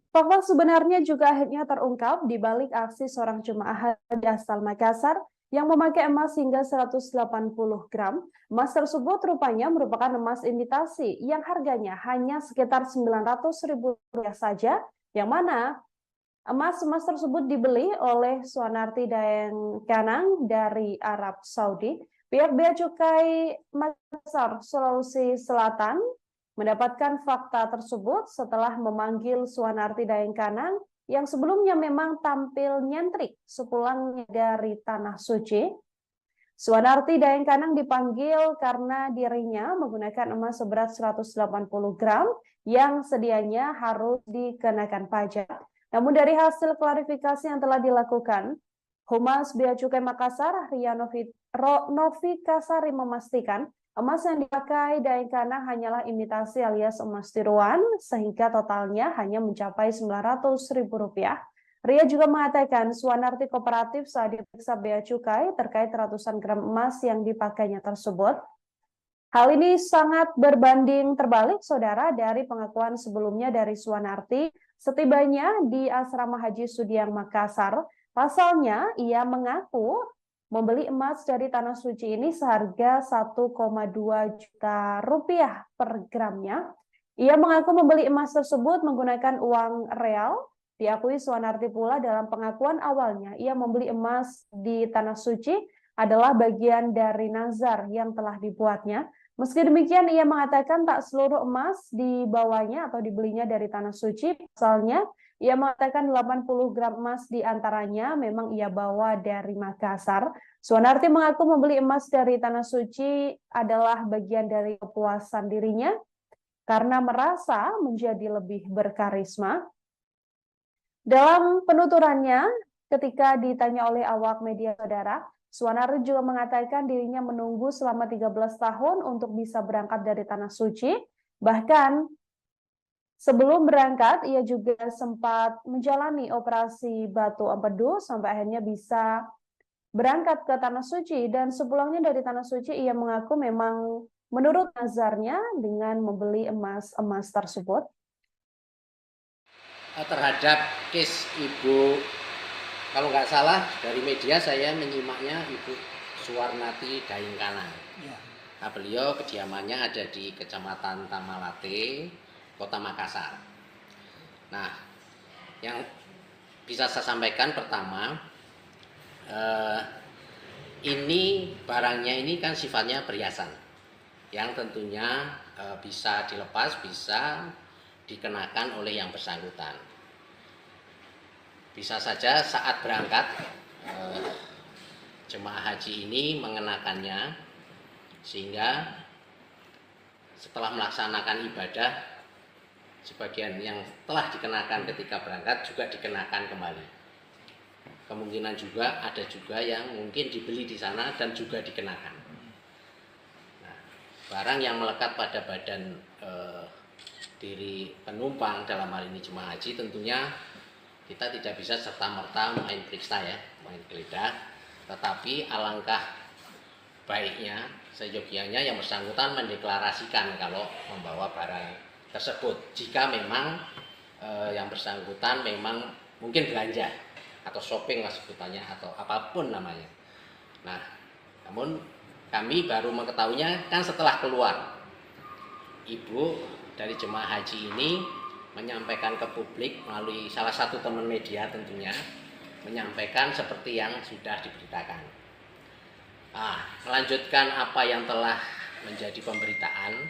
Fakta sebenarnya juga akhirnya terungkap di balik aksi seorang jemaah haji asal Makassar yang memakai emas hingga 180 gram. Emas tersebut rupanya merupakan emas imitasi yang harganya hanya sekitar Rp900.000 saja, yang mana emas-emas tersebut dibeli oleh Suwanarti Daeng Kanang dari Arab Saudi. Pihak Bea Cukai Makassar, Sulawesi Selatan mendapatkan fakta tersebut setelah memanggil Suwanarti Daeng Kanang yang sebelumnya memang tampil nyentrik sepulangnya dari Tanah Suci. Suwanarti Daeng Kanang dipanggil karena dirinya menggunakan emas seberat 180 gram yang sedianya harus dikenakan pajak. Namun dari hasil klarifikasi yang telah dilakukan, Humas Bea Cukai Makassar, Ria Novika Sari memastikan emas yang dipakai Daeng Kanang hanyalah imitasi alias emas tiruan, sehingga totalnya hanya mencapai Rp900.000. Ria juga mengatakan Suwanarti kooperatif saat diperiksa Bea Cukai terkait ratusan gram emas yang dipakainya tersebut. Hal ini sangat berbanding terbalik, Saudara, dari pengakuan sebelumnya dari Suwanarti setibanya di Asrama Haji Sudiang Makassar. Pasalnya, ia mengaku membeli emas dari Tanah Suci ini seharga 1,2 juta rupiah per gramnya. Ia mengaku membeli emas tersebut menggunakan uang real. Diakui Suwanarti pula dalam pengakuan awalnya, ia membeli emas di Tanah Suci adalah bagian dari nazar yang telah dibuatnya. Meski demikian, ia mengatakan tak seluruh emas dibawanya atau dibelinya dari Tanah Suci. Pasalnya, ia mengatakan 80 gram emas diantaranya memang ia bawa dari Makassar. Suwanarti mengaku membeli emas dari Tanah Suci adalah bagian dari kepuasan dirinya karena merasa menjadi lebih berkarisma. Dalam penuturannya, ketika ditanya oleh awak media, Saudara, Suwanarti juga mengatakan dirinya menunggu selama 13 tahun untuk bisa berangkat dari Tanah Suci. Bahkan sebelum berangkat, ia juga sempat menjalani operasi batu empedu sampai akhirnya bisa berangkat ke Tanah Suci. Dan sepulangnya dari Tanah Suci, ia mengaku memang menurut nazarnya dengan membeli emas-emas tersebut. Terhadap case Ibu, kalau nggak salah dari media saya menyimaknya Ibu Suwarnati Daingkana. Ya. Nah, beliau kediamannya ada di Kecamatan Tamalate, Kota Makassar. Nah, yang bisa saya sampaikan pertama, ini barangnya ini kan sifatnya perhiasan, yang tentunya bisa dilepas, bisa dikenakan oleh yang bersangkutan. Bisa saja saat berangkat jemaah haji ini mengenakannya, sehingga setelah melaksanakan ibadah sebagian yang telah dikenakan ketika berangkat juga dikenakan kembali. Kemungkinan juga ada juga yang mungkin dibeli di sana dan juga dikenakan. Nah, barang yang melekat pada badan diri penumpang dalam hal ini jemaah haji, tentunya kita tidak bisa serta-merta main periksa ya, main geledah, tetapi alangkah baiknya seyogianya yang bersangkutan mendeklarasikan kalau membawa barang tersebut. Jika memang yang bersangkutan memang mungkin belanja atau shopping lah sebutannya atau apapun namanya. Nah, namun kami baru mengetahuinya kan setelah keluar. Ibu dari jemaah haji ini menyampaikan ke publik melalui salah satu teman media tentunya, menyampaikan seperti yang sudah diberitakan. Melanjutkan apa yang telah menjadi pemberitaan,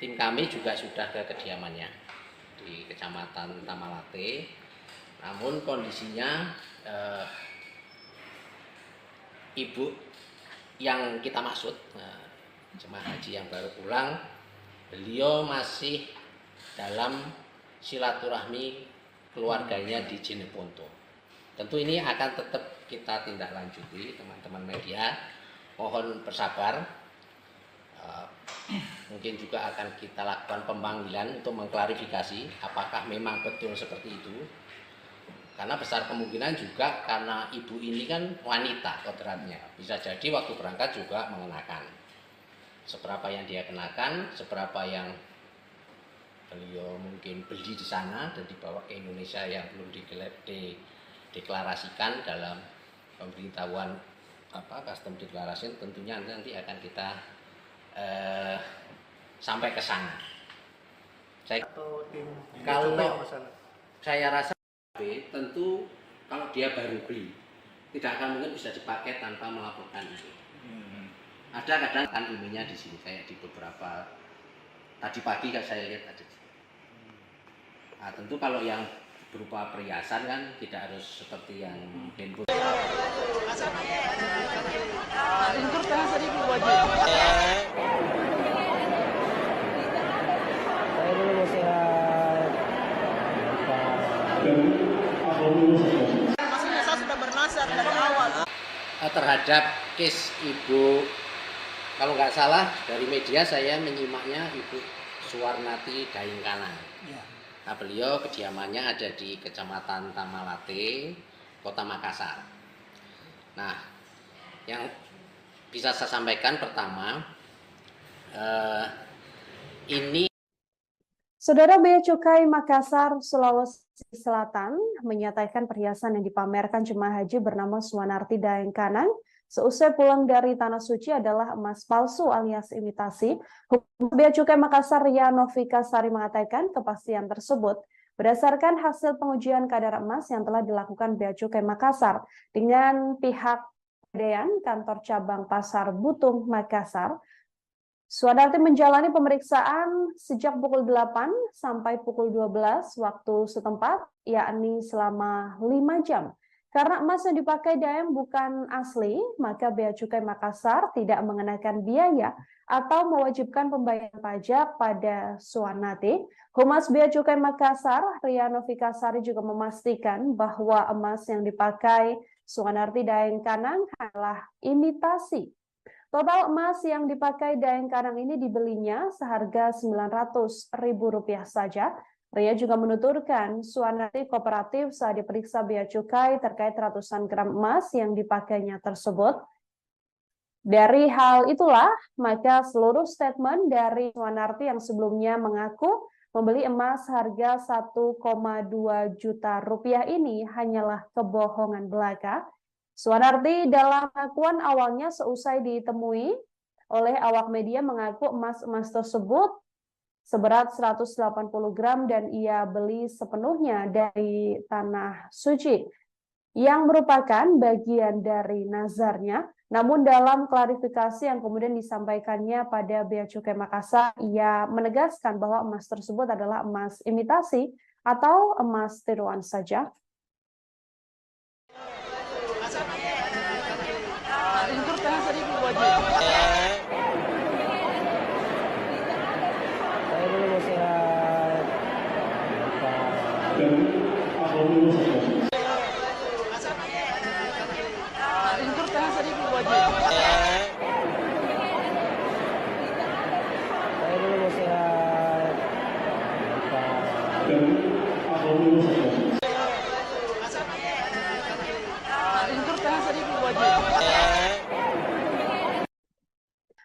tim kami juga sudah ke kediamannya di Kecamatan Tamalate. Namun kondisinya ibu yang kita maksud, jemaah haji yang baru pulang, beliau masih dalam silaturahmi keluarganya di Jeneponto. Tentu ini akan tetap kita tindak lanjuti, teman-teman media. Mohon bersabar. Mungkin juga akan kita lakukan pemanggilan untuk mengklarifikasi apakah memang betul seperti itu. Karena besar kemungkinan juga karena ibu ini kan wanita kodratnya. Bisa jadi waktu berangkat juga mengenakan. Seberapa yang dia kenakan, seberapa yang beliau mungkin beli di sana dan dibawa ke Indonesia yang belum dideklarasikan dalam pemberitahuan custom declaration, tentunya nanti akan kita sampai ke sana. Kalau saya rasa tentu kalau dia baru beli tidak akan mungkin bisa dipakai tanpa melaporkan itu. Ada kadang kan ininya di sini, kayak di beberapa tadi pagi kan saya lihat ada. Nah, tentu kalau yang berupa perhiasan kan tidak harus seperti yang handphone. Maksudnya saya sudah bernasar dari awal. Terhadap case Ibu, kalau nggak salah dari media saya menyimaknya Ibu Suwarnati Daingkana. Ya. Nah, beliau kediamannya ada di Kecamatan Tamalate, Kota Makassar. Nah, yang bisa saya sampaikan pertama, Ini Saudara, Bea Cukai Makassar, Sulawesi Selatan menyatakan perhiasan yang dipamerkan jemaah haji bernama Suwanarti Daeng Kanang seusai pulang dari Tanah Suci adalah emas palsu alias imitasi. Humas Bea Cukai Makassar Ria Novika Sari mengatakan kepastian tersebut berdasarkan hasil pengujian kadar emas yang telah dilakukan Bea Cukai Makassar dengan pihak Pegadaian Kantor Cabang Pasar Butung Makassar. Suwanarti menjalani pemeriksaan sejak pukul 8 sampai pukul 12 waktu setempat, yakni selama 5 jam. Karena emas yang dipakai Daeng bukan asli, maka Bea Cukai Makassar tidak mengenakan biaya atau mewajibkan pembayaran pajak pada Suwanarti. Humas Bea Cukai Makassar, Ria Novika Sari juga memastikan bahwa emas yang dipakai Suwanarti Daeng Kanang adalah imitasi. Total emas yang dipakai Daeng Kanang ini dibelinya seharga Rp900.000 saja. Ria juga menuturkan Suwanarti kooperatif saat diperiksa Bea Cukai terkait ratusan gram emas yang dipakainya tersebut. Dari hal itulah, maka seluruh statement dari Suwanarti yang sebelumnya mengaku membeli emas harga Rp1,2 juta ini hanyalah kebohongan belaka. Suwanarti dalam pengakuan awalnya seusai ditemui oleh awak media mengaku emas-emas tersebut seberat 180 gram dan ia beli sepenuhnya dari Tanah Suci yang merupakan bagian dari nazarnya. Namun dalam klarifikasi yang kemudian disampaikannya pada Bea Cukai Makassar, ia menegaskan bahwa emas tersebut adalah emas imitasi atau emas tiruan saja.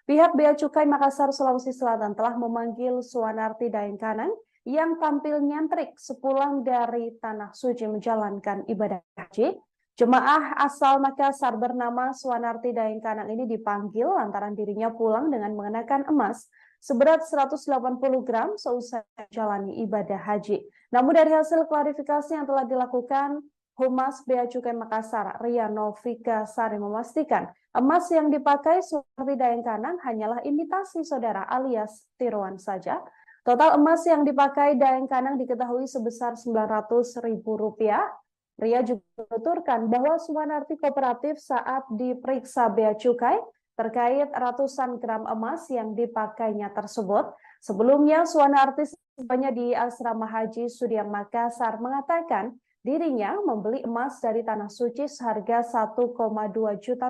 Pihak Bea Cukai Makassar, Sulawesi Selatan telah memanggil Suwanarti Daeng Kanang yang tampil nyentrik sepulang dari Tanah Suci menjalankan ibadah haji. Jemaah asal Makassar bernama Suwanarti Daeng Kanang ini dipanggil lantaran dirinya pulang dengan mengenakan emas seberat 180 gram seusai menjalani ibadah haji. Namun dari hasil klarifikasi yang telah dilakukan, Humas Bea Cukai Makassar, Ria Novika Sari memastikan emas yang dipakai Suwanarti Daeng Kanang hanyalah imitasi saudara alias tiruan saja. Total emas yang dipakai Daeng Kanang diketahui sebesar Rp900.000. Ria juga menuturkan bahwa Suwanarti kooperatif saat diperiksa Bea Cukai terkait ratusan gram emas yang dipakainya tersebut. Sebelumnya Suwanarti sebelumnya di Asrama Haji Sudiang Makassar mengatakan dirinya membeli emas dari Tanah Suci seharga Rp1,2 juta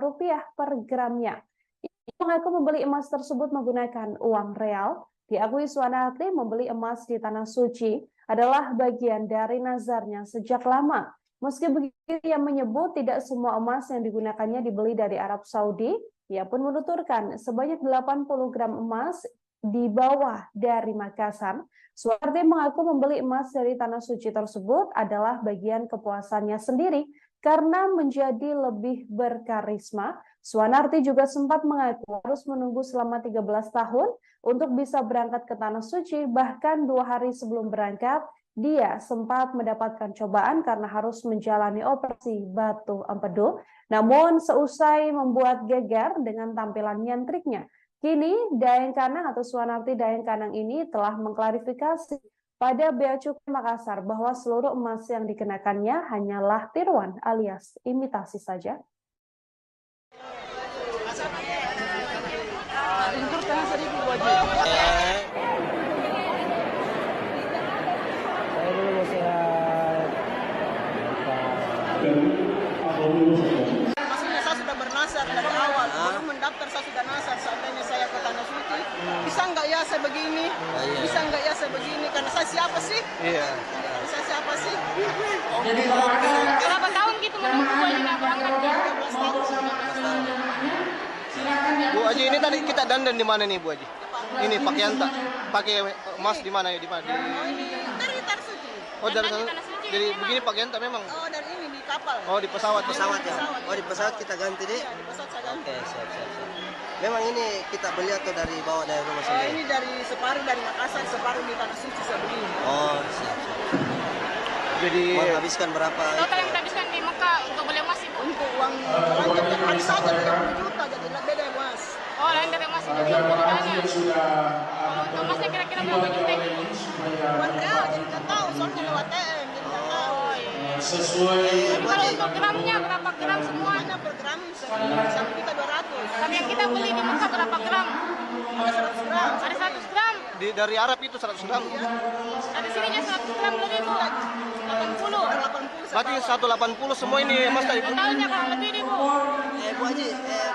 per gramnya. Ia mengaku membeli emas tersebut menggunakan uang real. Diakui Suwanarti membeli emas di Tanah Suci adalah bagian dari nazarnya sejak lama. Meski begitu, ia menyebut tidak semua emas yang digunakannya dibeli dari Arab Saudi. Ia pun menuturkan sebanyak 80 gram emas dibawa dari Makassar. Suwanarti mengaku membeli emas dari Tanah Suci tersebut adalah bagian kepuasannya sendiri karena menjadi lebih berkarisma. Suwanarti juga sempat mengaku harus menunggu selama 13 tahun untuk bisa berangkat ke Tanah Suci. Bahkan 2 hari sebelum berangkat, dia sempat mendapatkan cobaan karena harus menjalani operasi batu empedu. Namun seusai membuat geger dengan tampilan nyantriknya, kini Daeng Kanang atau Suwanarti Daeng Kanang ini telah mengklarifikasi pada Bea Cukai Makassar bahwa seluruh emas yang dikenakannya hanyalah tiruan alias imitasi saja. Maksudnya saya sudah bernasar dari awal, belum mendaftar saya sudah nasar. Seandainya saya ke Tanah Suci, bisa nggak ya saya begini? Bisa nggak ya saya begini? Karena saya siapa sih? Iya. Saya siapa sih? Berapa tahun gitu menunggu Bu Haji nggak berangkat? 13 tahun. Bu Haji, ini tadi kita dandan di mana nih Bu Haji? ini pakaian tak pakai emas di mana ya di mana? Oh, ini dari Tanah Suci. Oh dari sana. Tanah Suci Jadi memang. begini pakaian tak memang? Oh, dari ini di kapal. Oh di pesawat. Pesawat ya? Pesawat. Oh di pesawat kita ganti deh? Iya, di pesawat saya ganti. Oke, siap. Memang ini kita beli atau dari bawa dari rumah Oh, sendiri? ini dari separuh dari Makassar, separuh di Tanah Suci saya beli. Oh, siap. Jadi Menghabiskan berapa? Total yang kita habiskan di Mekah untuk beli emas ibu. Untuk uang belanja tiap hari saja 30 juta, jadi beda emas. Oh, lain dari emas itu jamaah haji bedanya. yang sudah Untuk emasnya kira-kira berapa juta ini bu? Uang real, jadi nggak tahu, soalnya lewat TM, jadi nggak tahu. Oh iya. sesuai Tapi kalau untuk gramnya berapa gram semua? Hanya per gram 1.200.000. Tapi yang kita beli di Mekah berapa gram? Ada 100 gram. Ada 100 gram. dari Arab itu 100 gram. Ada sininya 100 gram lebih bu. 80. 80 Berarti 180 semua ini emas tadi. Totalnya kurang lebih nih bu. Bu Haji,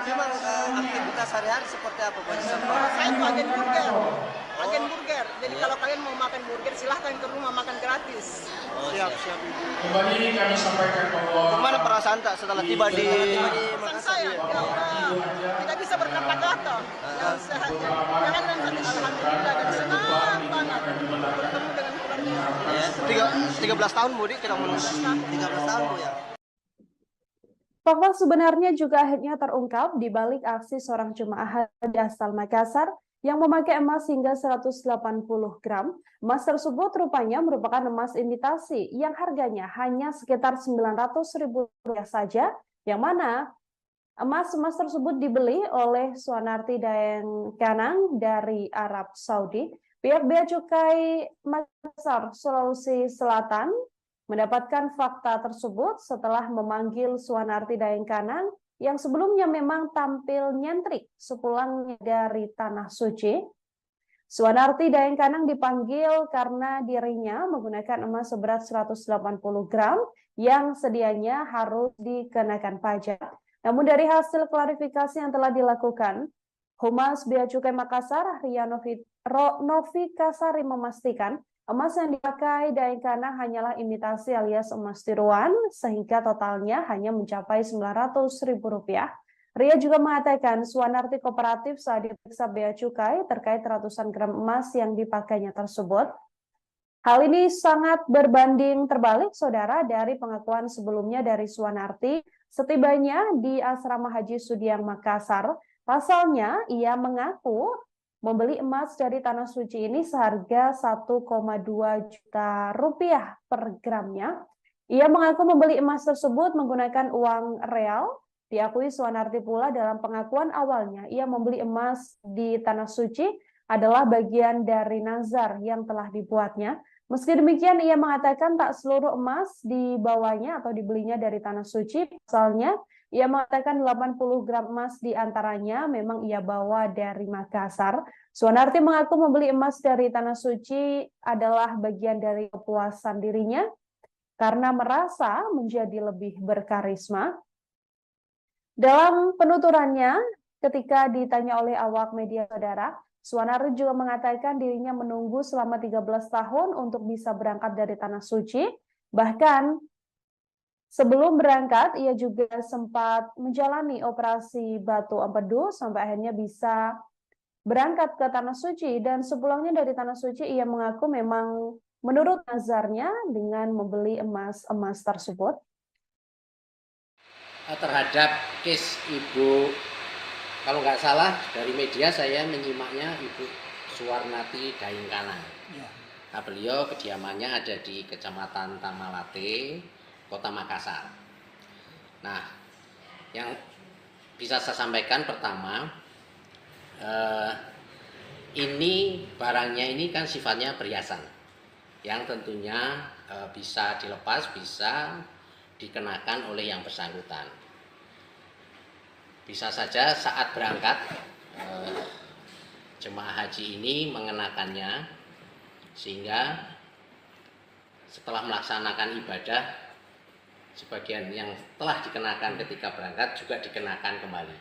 memang aktivitas sehari-hari seperti apa Bu Haji? Saya itu agen burger. Agen burger. Jadi kalau kalian mau makan burger, silahkan ke rumah makan gratis. Siap. kembali kami sampaikan bahwa Gimana perasaan tak setelah tiba di Pesan saya, ya Allah, tidak bisa berkata-kata. Yang sehat, jangan dalam hati alhamdulillah dan senang banget bertemu dengan keluarga. 13 tahun Budi kita menunggu. 13 tahun Bu ya? Fakta sebenarnya juga akhirnya terungkap di balik aksi seorang jemaah haji asal Makassar yang memakai emas hingga 180 gram. Emas tersebut rupanya merupakan emas imitasi yang harganya hanya sekitar Rp900.000 saja, yang mana emas-emas tersebut dibeli oleh Suanarti Daeng Kanang dari Arab Saudi. Pihak Bea Cukai Makassar, Sulawesi Selatan mendapatkan fakta tersebut setelah memanggil Suanarti Daeng Kanang yang sebelumnya memang tampil nyentrik sepulangnya dari Tanah Suci. Suanarti Daeng Kanang dipanggil karena dirinya menggunakan emas seberat 180 gram yang sedianya harus dikenakan pajak. Namun dari hasil klarifikasi yang telah dilakukan, Humas Bea Cukai Makassar, Ria Novikasari memastikan emas yang dipakai Daeng Kanang hanyalah imitasi alias emas tiruan, sehingga totalnya hanya mencapai Rp900.000. Ria juga mengatakan Suanarti kooperatif saat diperiksa Bea Cukai terkait ratusan gram emas yang dipakainya tersebut. Hal ini sangat berbanding terbalik, saudara, dari pengakuan sebelumnya dari Suanarti setibanya di Asrama Haji Sudiang Makassar. Pasalnya, ia mengaku membeli emas dari Tanah Suci ini seharga Rp1,2 juta per gramnya. Ia mengaku membeli emas tersebut menggunakan uang real. Diakui Suanarti pula dalam pengakuan awalnya, ia membeli emas di Tanah Suci adalah bagian dari nazar yang telah dibuatnya. Meski demikian, ia mengatakan tak seluruh emas dibawanya atau dibelinya dari Tanah Suci. Pasalnya, ia mengatakan 80 gram emas diantaranya memang ia bawa dari Makassar. Suanarti mengaku membeli emas dari Tanah Suci adalah bagian dari kepuasan dirinya karena merasa menjadi lebih berkarisma. Dalam penuturannya, ketika ditanya oleh awak media, saudara, Suanarti juga mengatakan dirinya menunggu selama 13 tahun untuk bisa berangkat dari Tanah Suci. Bahkan sebelum berangkat, ia juga sempat menjalani operasi batu empedu sampai akhirnya bisa berangkat ke Tanah Suci. Dan sepulangnya dari Tanah Suci, ia mengaku memang menurut nazarnya dengan membeli emas-emas tersebut. Terhadap case Ibu, kalau nggak salah dari media saya menyimaknya Ibu Suanarti Daeng Kanang. Nah, beliau kediamannya ada di Kecamatan Tamalate, Kota Makassar. Nah, yang bisa saya sampaikan pertama, ini barangnya ini kan sifatnya perhiasan, yang tentunya bisa dilepas, bisa dikenakan oleh yang bersangkutan. Bisa saja saat berangkat jemaah haji ini mengenakannya, sehingga setelah melaksanakan ibadah sebagian yang telah dikenakan ketika berangkat juga dikenakan kembali.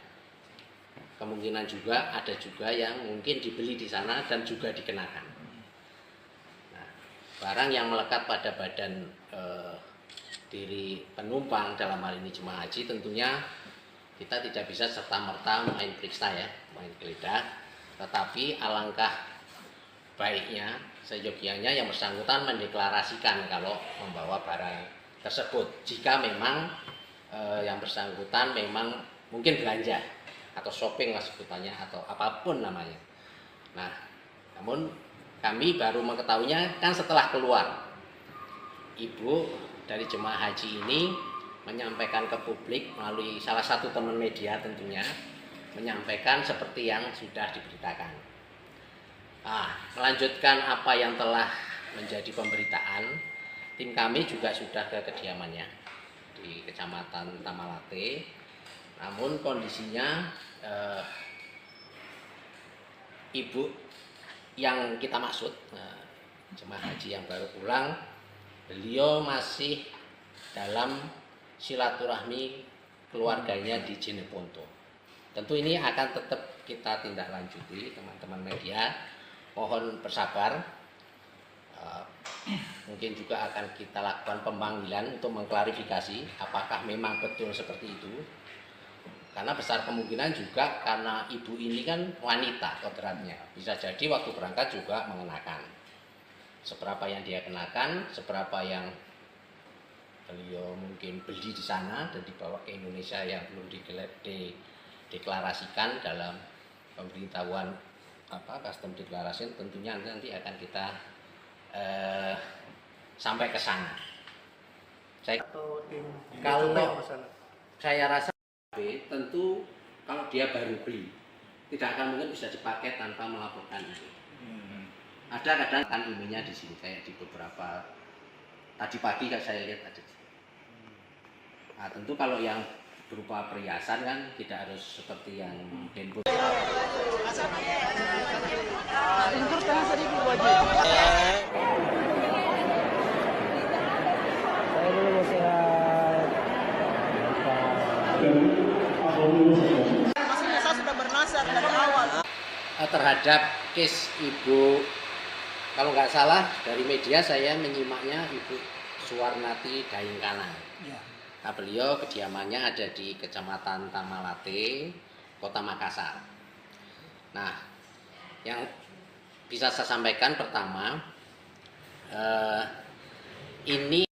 Kemungkinan juga ada juga yang mungkin dibeli di sana dan juga dikenakan. Nah, barang yang melekat pada badan diri penumpang dalam hal ini jemaah haji, tentunya kita tidak bisa serta-merta main periksa ya, main geledah. Tetapi alangkah baiknya, seyogianya yang bersangkutan mendeklarasikan kalau membawa barang tersebut. Jika memang yang bersangkutan memang mungkin belanja atau shopping lah sebutannya atau apapun namanya. Nah, namun kami baru mengetahuinya kan setelah keluar. Ibu dari jemaah haji ini menyampaikan ke publik melalui salah satu teman media tentunya, menyampaikan seperti yang sudah diberitakan. Melanjutkan apa yang telah menjadi pemberitaan, tim kami juga sudah ke kediamannya di Kecamatan Tamalate. Namun kondisinya ibu yang kita maksud, jemaah haji yang baru pulang, beliau masih dalam silaturahmi keluarganya di Jeneponto. Tentu ini akan tetap kita tindak lanjuti, teman-teman media. Mohon bersabar. Mungkin juga akan kita lakukan pemanggilan untuk mengklarifikasi apakah memang betul seperti itu. Karena besar kemungkinan juga karena ibu ini kan wanita kodratnya. Bisa jadi waktu berangkat juga mengenakan. Seberapa yang dia kenakan, seberapa yang beliau mungkin beli di sana dan dibawa ke Indonesia yang belum dideklarasikan dalam pemberitahuan custom declaration, tentunya nanti akan kita sampai ke sana. Kalau saya rasa tentu kalau dia baru beli tidak akan mungkin bisa dipakai tanpa melaporkan ini. Ada kadang kan ininya di sini kayak di beberapa tadi pagi kan saya lihat ada. Nah, tentu kalau yang berupa perhiasan kan tidak harus seperti yang handphone. Maksudnya saya sudah bernasar dari awal. Terhadap case Ibu, kalau nggak salah dari media saya menyimaknya Ibu Suwarnati Daengkanang. Nah, beliau kediamannya ada di Kecamatan Tamalate, Kota Makassar. Nah, yang bisa saya sampaikan pertama, ini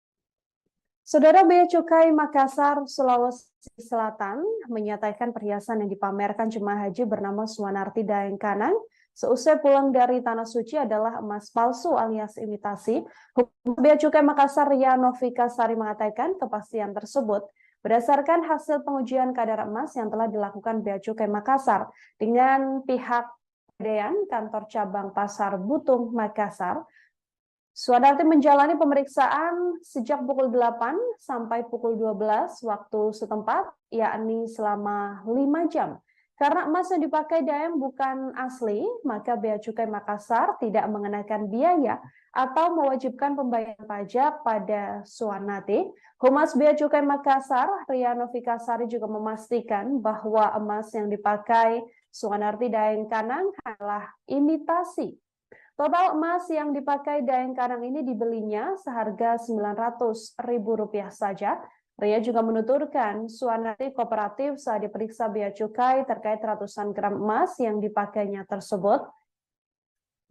Saudara Bea Cukai Makassar, Sulawesi Selatan menyatakan perhiasan yang dipamerkan jemaah haji bernama Suwarnati Daengkanang seusai pulang dari Tanah Suci adalah emas palsu alias imitasi. Humas Bea Cukai Makassar Ria Novika Sari mengatakan kepastian tersebut berdasarkan hasil pengujian kadar emas yang telah dilakukan Bea Cukai Makassar dengan pihak Pegadaian Kantor Cabang Pasar Butung Makassar. Suwarnati menjalani pemeriksaan sejak pukul 8 sampai pukul 12 waktu setempat, yakni selama 5 jam. Karena emas yang dipakai Daeng bukan asli, maka Bea Cukai Makassar tidak mengenakan biaya atau mewajibkan pembayaran pajak pada Suwarnati. Humas Bea Cukai Makassar, Ria Novika Sari juga memastikan bahwa emas yang dipakai Suwarnati Daengkanang adalah imitasi. Total emas yang dipakai Daengkanang ini dibelinya seharga Rp900.000 saja. Ria juga menuturkan Suwarnati kooperatif saat diperiksa Bea Cukai terkait ratusan gram emas yang dipakainya tersebut.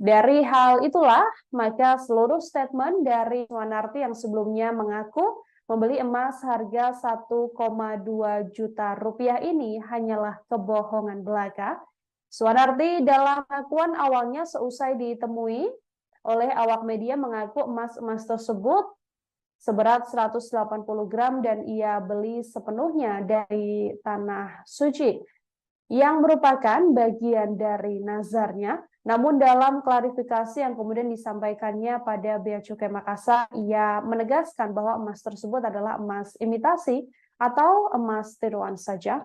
Dari hal itulah, maka seluruh statement dari Suwarnati yang sebelumnya mengaku membeli emas harga Rp1,2 juta ini hanyalah kebohongan belaka. Suwarnati dalam pengakuan awalnya seusai ditemui oleh awak media mengaku emas-emas tersebut seberat 180 gram dan ia beli sepenuhnya dari Tanah Suci yang merupakan bagian dari nazarnya. Namun dalam klarifikasi yang kemudian disampaikannya pada Bea Cukai Makassar, ia menegaskan bahwa emas tersebut adalah emas imitasi atau emas tiruan saja.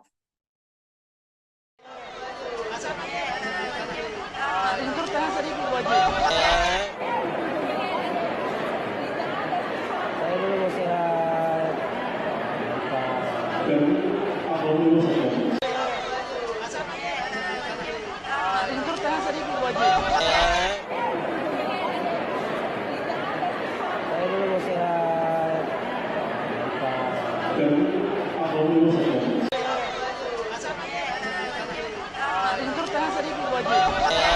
Saya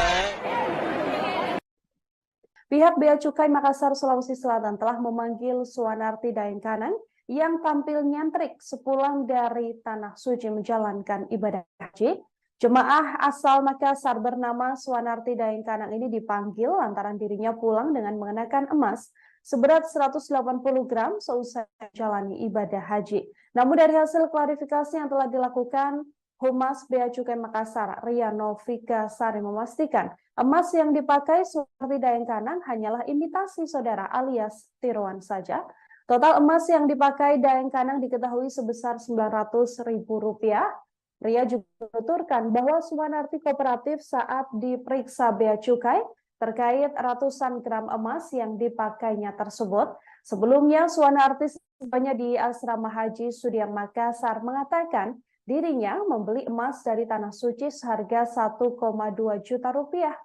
Pihak Bea Cukai Makassar, Sulawesi Selatan telah memanggil Suwanarti Daengkanang yang tampil nyentrik sepulang dari Tanah Suci menjalankan ibadah haji. Jemaah asal Makassar bernama Suwanarti Daengkanang ini dipanggil lantaran dirinya pulang dengan mengenakan emas seberat 180 gram seusai menjalani ibadah haji. Namun dari hasil klarifikasi yang telah dilakukan, Humas Bea Cukai Makassar, Ria Novika Sari memastikan emas yang dipakai Suwanarti Daengkanang hanyalah imitasi saudara alias tiruan saja. Total emas yang dipakai Daengkanang diketahui sebesar Rp900.000. Ria juga menuturkan bahwa Suwanarti kooperatif saat diperiksa Bea Cukai terkait ratusan gram emas yang dipakainya tersebut. Sebelumnya, Suwanarti sebelumnya di Asrama Haji Sudiang Makassar mengatakan dirinya membeli emas dari Tanah Suci seharga Rp1,2 juta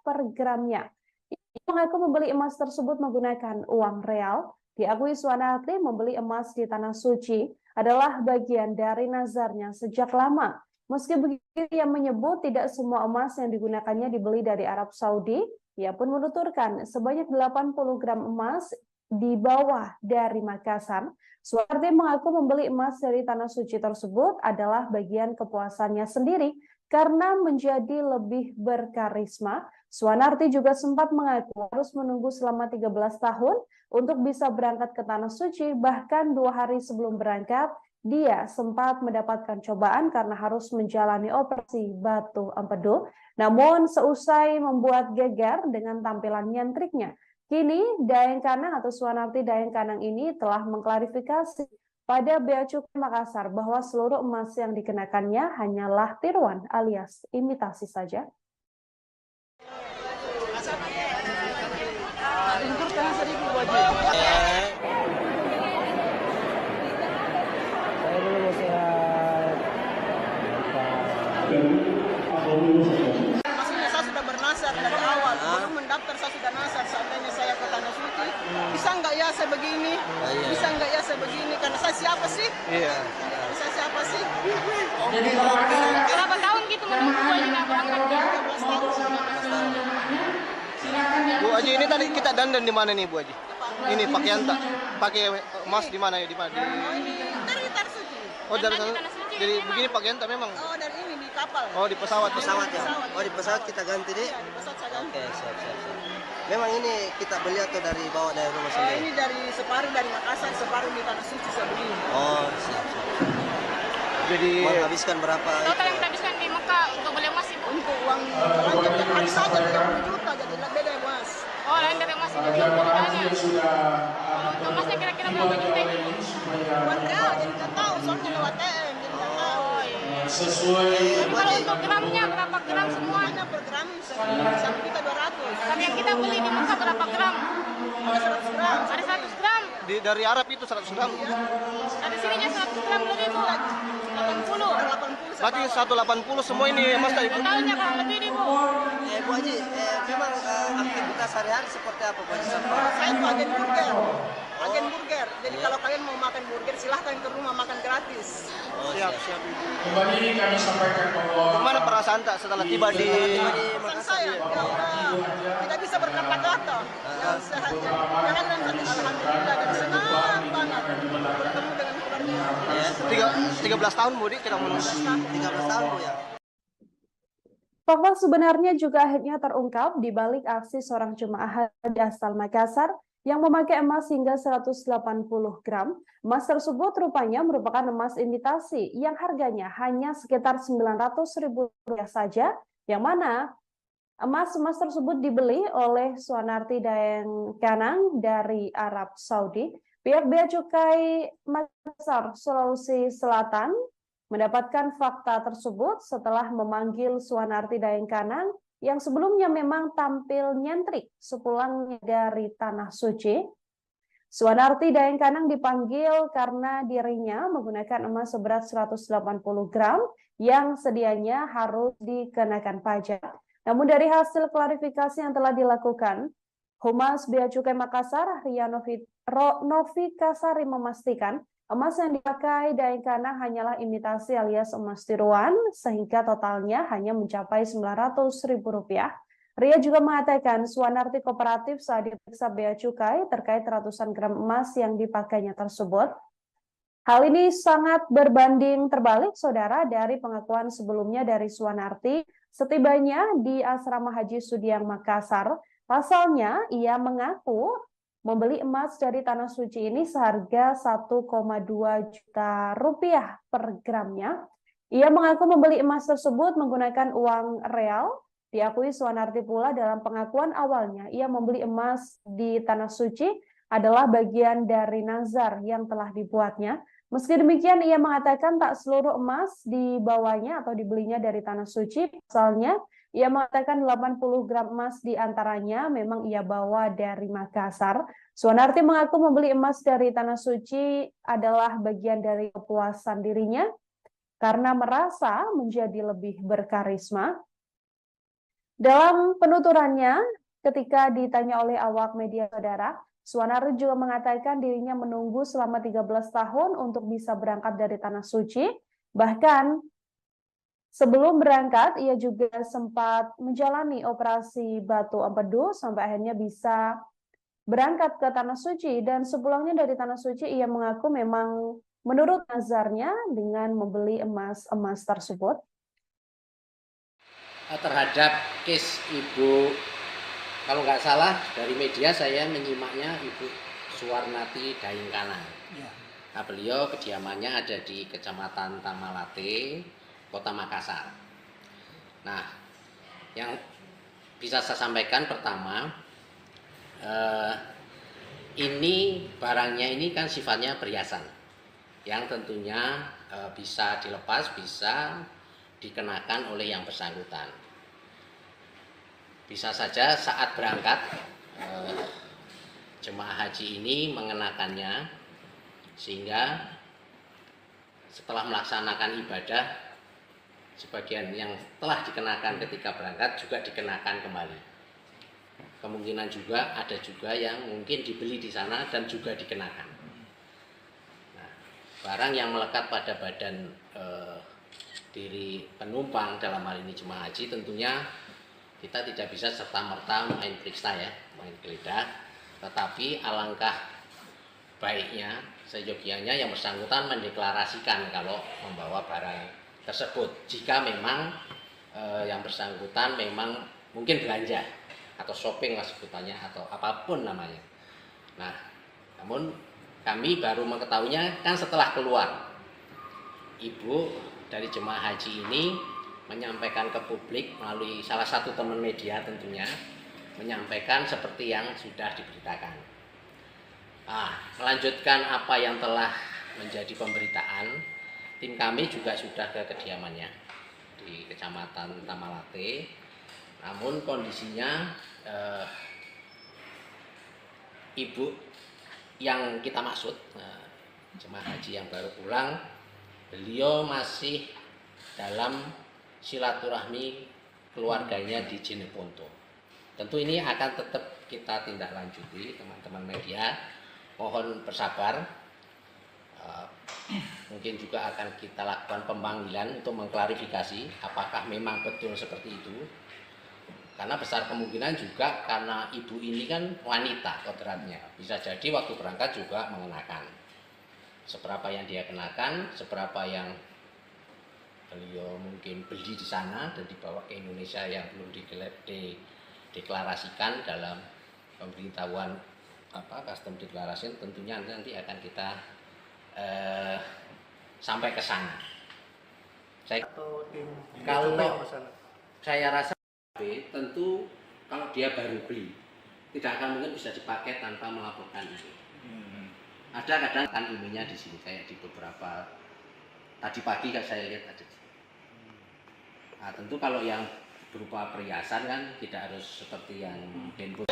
per gramnya. Ia mengaku membeli emas tersebut menggunakan uang real. Diakui Suwanarti membeli emas di Tanah Suci adalah bagian dari nazarnya sejak lama. Meski begitu, ia menyebut tidak semua emas yang digunakannya dibeli dari Arab Saudi. Ia pun menuturkan sebanyak 80 gram emas dibawa dari Makassar. Suwanarti mengaku membeli emas dari Tanah Suci tersebut adalah bagian kepuasannya sendiri karena menjadi lebih berkarisma. Suwanarti juga sempat mengaku harus menunggu selama 13 tahun untuk bisa berangkat ke Tanah Suci, bahkan 2 hari sebelum berangkat, dia sempat mendapatkan cobaan karena harus menjalani operasi batu empedu. Namun seusai membuat geger dengan tampilan nyentriknya, kini Daengkanang atau Suwanarti Daengkanang ini telah mengklarifikasi pada Bea Cukai Makassar bahwa seluruh emas yang dikenakannya hanyalah tiruan alias imitasi saja. Maksudnya saya sudah bernasar dari awal, belum mendaftar saya sudah nasar. Seandainya saya ke Tanah Suci, bisa nggak ya saya begini? Bisa nggak ya saya begini? Karena saya siapa sih? Iya. Saya siapa sih? Berapa tahun gitu menunggu juga berangkat? 13 tahun. Bu Haji, ini tadi kita dandan di mana nih Bu Haji? Ini pakaian tak? Pakai emas di mana ya? Di mana? Oh ini dari Tanah Suci. Oh dari sana. Jadi begini pakaian tak memang? Oh dari ini di kapal. Oh di pesawat. Pesawat ya? Oh di pesawat kita ganti deh. Iya, di pesawat saya ganti. Oke, siap. Memang ini kita beli atau bawa dari rumah Oh sendiri? ini dari separuh dari Makassar, separuh di Tanah Suci saya beli. Oh, siap. Jadi Menghabiskan berapa? Total yang kita habiskan di Mekah untuk beli emas ibu. Untuk uang belanja tiap hari saja 30 juta, jadi beda ya mas. Oh lain dari emas itu Jam harganya. sudah Untuk emasnya kira-kira berapa juta ini? Buat real, jadi nggak tahu, soalnya lewat TM, jadi nggak tahu. Oh iya. sesuai Tapi kalau untuk gramnya berapa gram semua? Semuanya per gram 1.200.000. Tapi yang kita beli di Mekah berapa gram? Ada 100 gram. Ada 100 gram. dari Arab itu 100 gram. Ada sininya 100 gram lebih bu. 80. 80 Berarti 180 semua ini emas tadi Bu? Totalnya kurang lebih nih bu. Bu Haji, memang aktivitas sehari-hari seperti apa Bu Haji? Saya itu agen burger. Agen burger. Jadi kalau kalian mau makan burger, silahkan ke rumah makan gratis. Siap. kembali kami sampaikan bahwa Gimana perasaan tak setelah tiba di Pesan saya, ya udah, tidak bisa berkata-kata. Yang sehat, jangan alhamdulillah dan senang banget bertemu dengan keluarga. 13 tahun Bu Di kita menunggu. 13 tahun Bu ya? Fakta sebenarnya juga akhirnya terungkap di balik aksi seorang jemaah haji asal Makassar yang memakai emas hingga 180 gram. Emas tersebut rupanya merupakan emas imitasi yang harganya hanya sekitar Rp900.000 saja, yang mana emas-emas tersebut dibeli oleh Suwanarti Daengkanang dari Arab Saudi. Pihak Bea Cukai Makassar, Sulawesi Selatan mendapatkan fakta tersebut setelah memanggil Suwanarti Daengkanang yang sebelumnya memang tampil nyentrik sepulangnya dari Tanah Suci. Suwanarti Daengkanang dipanggil karena dirinya menggunakan emas seberat 180 gram yang sedianya harus dikenakan pajak. Namun dari hasil klarifikasi yang telah dilakukan, Humas Bea Cukai Makassar, Ria Novika Sari memastikan emas yang dipakai Daengkanang hanyalah imitasi alias emas tiruan, sehingga totalnya hanya mencapai Rp900.000. Ria juga mengatakan Suwanarti kooperatif saat diperiksa Bea Cukai terkait ratusan gram emas yang dipakainya tersebut. Hal ini sangat berbanding terbalik, saudara, dari pengakuan sebelumnya dari Suwanarti setibanya di Asrama Haji Sudiang Makassar. Pasalnya, ia mengaku membeli emas dari Tanah Suci ini seharga 1,2 juta rupiah per gramnya. Ia mengaku membeli emas tersebut menggunakan uang real. Diakui Suwanarti pula dalam pengakuan awalnya, ia membeli emas di Tanah Suci adalah bagian dari nazar yang telah dibuatnya. Meski demikian, ia mengatakan tak seluruh emas dibawanya atau dibelinya dari Tanah Suci. Pasalnya, ia mengatakan 80 gram emas diantaranya memang ia bawa dari Makassar. Suwanarti mengaku membeli emas dari Tanah Suci adalah bagian dari kepuasan dirinya karena merasa menjadi lebih berkarisma. Dalam penuturannya, ketika ditanya oleh awak media, saudara, Suwanarti juga mengatakan dirinya menunggu selama 13 tahun untuk bisa berangkat dari Tanah Suci. Bahkan sebelum berangkat, ia juga sempat menjalani operasi batu empedu sampai akhirnya bisa berangkat ke Tanah Suci. Dan sepulangnya dari Tanah Suci, ia mengaku memang menurut nazarnya dengan membeli emas-emas tersebut. Terhadap case Ibu, kalau nggak salah dari media saya menyimaknya Ibu Suwarnati Daingkana. Ya. Nah, beliau kediamannya ada di Kecamatan Tamalate, Kota Makassar. Nah, yang bisa saya sampaikan pertama, ini barangnya ini kan sifatnya perhiasan, yang tentunya bisa dilepas, bisa dikenakan oleh yang bersangkutan. Bisa saja saat berangkat jemaah haji ini mengenakannya, sehingga setelah melaksanakan ibadah sebagian yang telah dikenakan ketika berangkat juga dikenakan kembali. Kemungkinan juga ada juga yang mungkin dibeli di sana dan juga dikenakan. Nah, barang yang melekat pada badan diri penumpang dalam hal ini jemaah haji, tentunya kita tidak bisa serta-merta main periksa ya, main geledah, tetapi alangkah baiknya seyogianya yang bersangkutan mendeklarasikan kalau membawa barang tersebut. Jika memang yang bersangkutan memang mungkin belanja atau shopping lah sebutannya atau apapun namanya. Nah, namun kami baru mengetahuinya kan setelah keluar. Ibu dari jemaah haji ini menyampaikan ke publik melalui salah satu teman media tentunya, menyampaikan seperti yang sudah diberitakan. Melanjutkan apa yang telah menjadi pemberitaan, tim kami juga sudah ke kediamannya di Kecamatan Tamalate. Namun kondisinya ibu yang kita maksud, jemaah haji yang baru pulang, beliau masih dalam silaturahmi keluarganya di Jeneponto. Tentu ini akan tetap kita tindak lanjuti, teman-teman media. Mohon bersabar. Mungkin juga akan kita lakukan pemanggilan untuk mengklarifikasi apakah memang betul seperti itu. Karena besar kemungkinan juga karena ibu ini kan wanita kodratnya. Bisa jadi waktu berangkat juga mengenakan. Seberapa yang dia kenakan, seberapa yang beliau mungkin beli di sana dan dibawa ke Indonesia yang belum dideklarasikan dalam pemberitahuan custom declaration, tentunya nanti akan kita sampai ke sana. Kalau saya rasa tentu kalau dia baru beli tidak akan mungkin bisa dipakai tanpa melaporkan itu. Ada kadang kan ininya di sini kayak di beberapa tadi pagi kan saya lihat ada. Nah, tentu kalau yang berupa perhiasan kan tidak harus seperti yang handphone.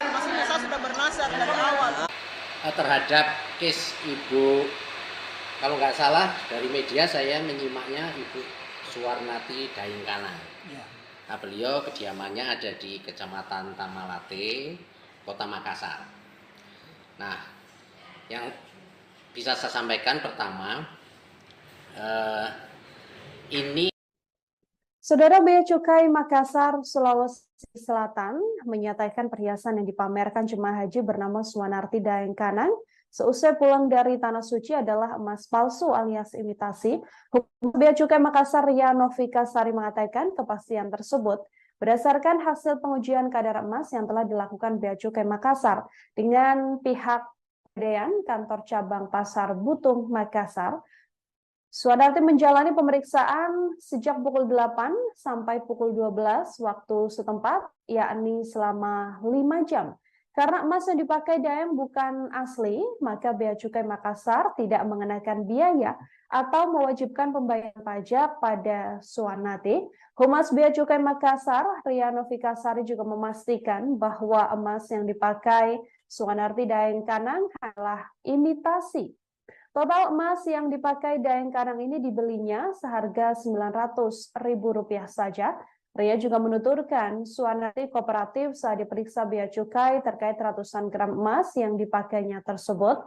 Maksudnya saya sudah bernazar dari awal. Terhadap case Ibu, kalau nggak salah dari media saya menyimaknya Ibu Suwarnati Daingkana. Ya. Nah, beliau kediamannya ada di Kecamatan Tamalate, Kota Makassar. Nah, yang bisa saya sampaikan pertama, ini Saudara, Bea Cukai Makassar, Sulawesi Selatan menyatakan perhiasan yang dipamerkan jemaah haji bernama Suwanarti Daeng Kanang seusai pulang dari Tanah Suci adalah emas palsu alias imitasi. Humas Bea Cukai Makassar Ria Novika Sari mengatakan kepastian tersebut berdasarkan hasil pengujian kadar emas yang telah dilakukan Bea Cukai Makassar dengan pihak Pegadaian Kantor Cabang Pasar Butung Makassar. Suwanarti menjalani pemeriksaan sejak pukul 8 sampai pukul 12 waktu setempat, yakni selama 5 jam. Karena emas yang dipakai Daeng bukan asli, maka Bea Cukai Makassar tidak mengenakan biaya atau mewajibkan pembayaran pajak pada Suwanarti. Humas Bea Cukai Makassar, Ria Novika Sari juga memastikan bahwa emas yang dipakai Suwanarti Daeng Kanang adalah imitasi. Total emas yang dipakai Daeng Kanang ini dibelinya seharga Rp900.000 saja. Ria juga menuturkan Suwanarti kooperatif saat diperiksa Bea Cukai terkait ratusan gram emas yang dipakainya tersebut.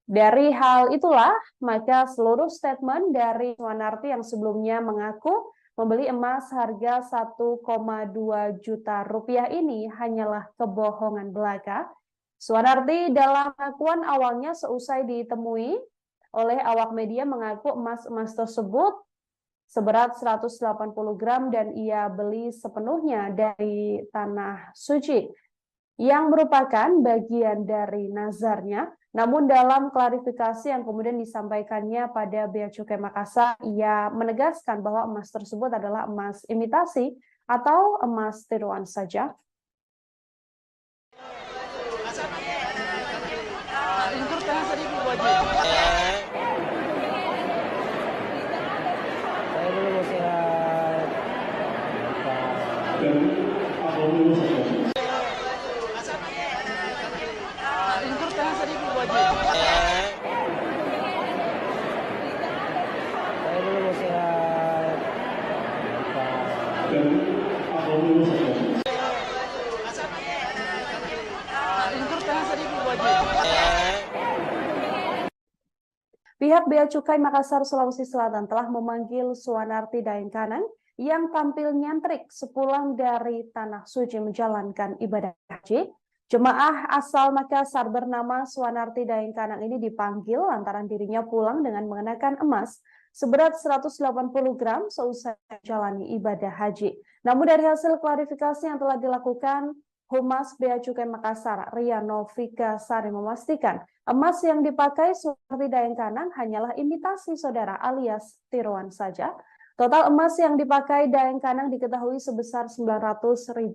Dari hal itulah, maka seluruh statement dari Suwanarti yang sebelumnya mengaku membeli emas harga Rp1,2 juta ini hanyalah kebohongan belaka. Suwanarti dalam pengakuan awalnya seusai ditemui oleh awak media mengaku emas-emas tersebut seberat 180 gram dan ia beli sepenuhnya dari Tanah Suci yang merupakan bagian dari nazarnya. Namun dalam klarifikasi yang kemudian disampaikannya pada Bea Cukai Makassar, ia menegaskan bahwa emas tersebut adalah emas imitasi atau emas tiruan saja. Pihak Bea Cukai Makassar, Sulawesi Selatan telah memanggil Suwanarti Daeng Kanang yang tampil nyentrik sepulang dari Tanah Suci menjalankan ibadah haji. Jemaah asal Makassar bernama Suwanarti Daeng Kanang ini dipanggil lantaran dirinya pulang dengan mengenakan emas seberat 180 gram seusai menjalani ibadah haji. Namun dari hasil klarifikasi yang telah dilakukan, Humas Bea Cukai Makassar, Ria Novika Sari memastikan emas yang dipakai Suwanarti Daeng Kanang hanyalah imitasi saudara alias tiruan saja. Total emas yang dipakai Daeng Kanang diketahui sebesar Rp900.000.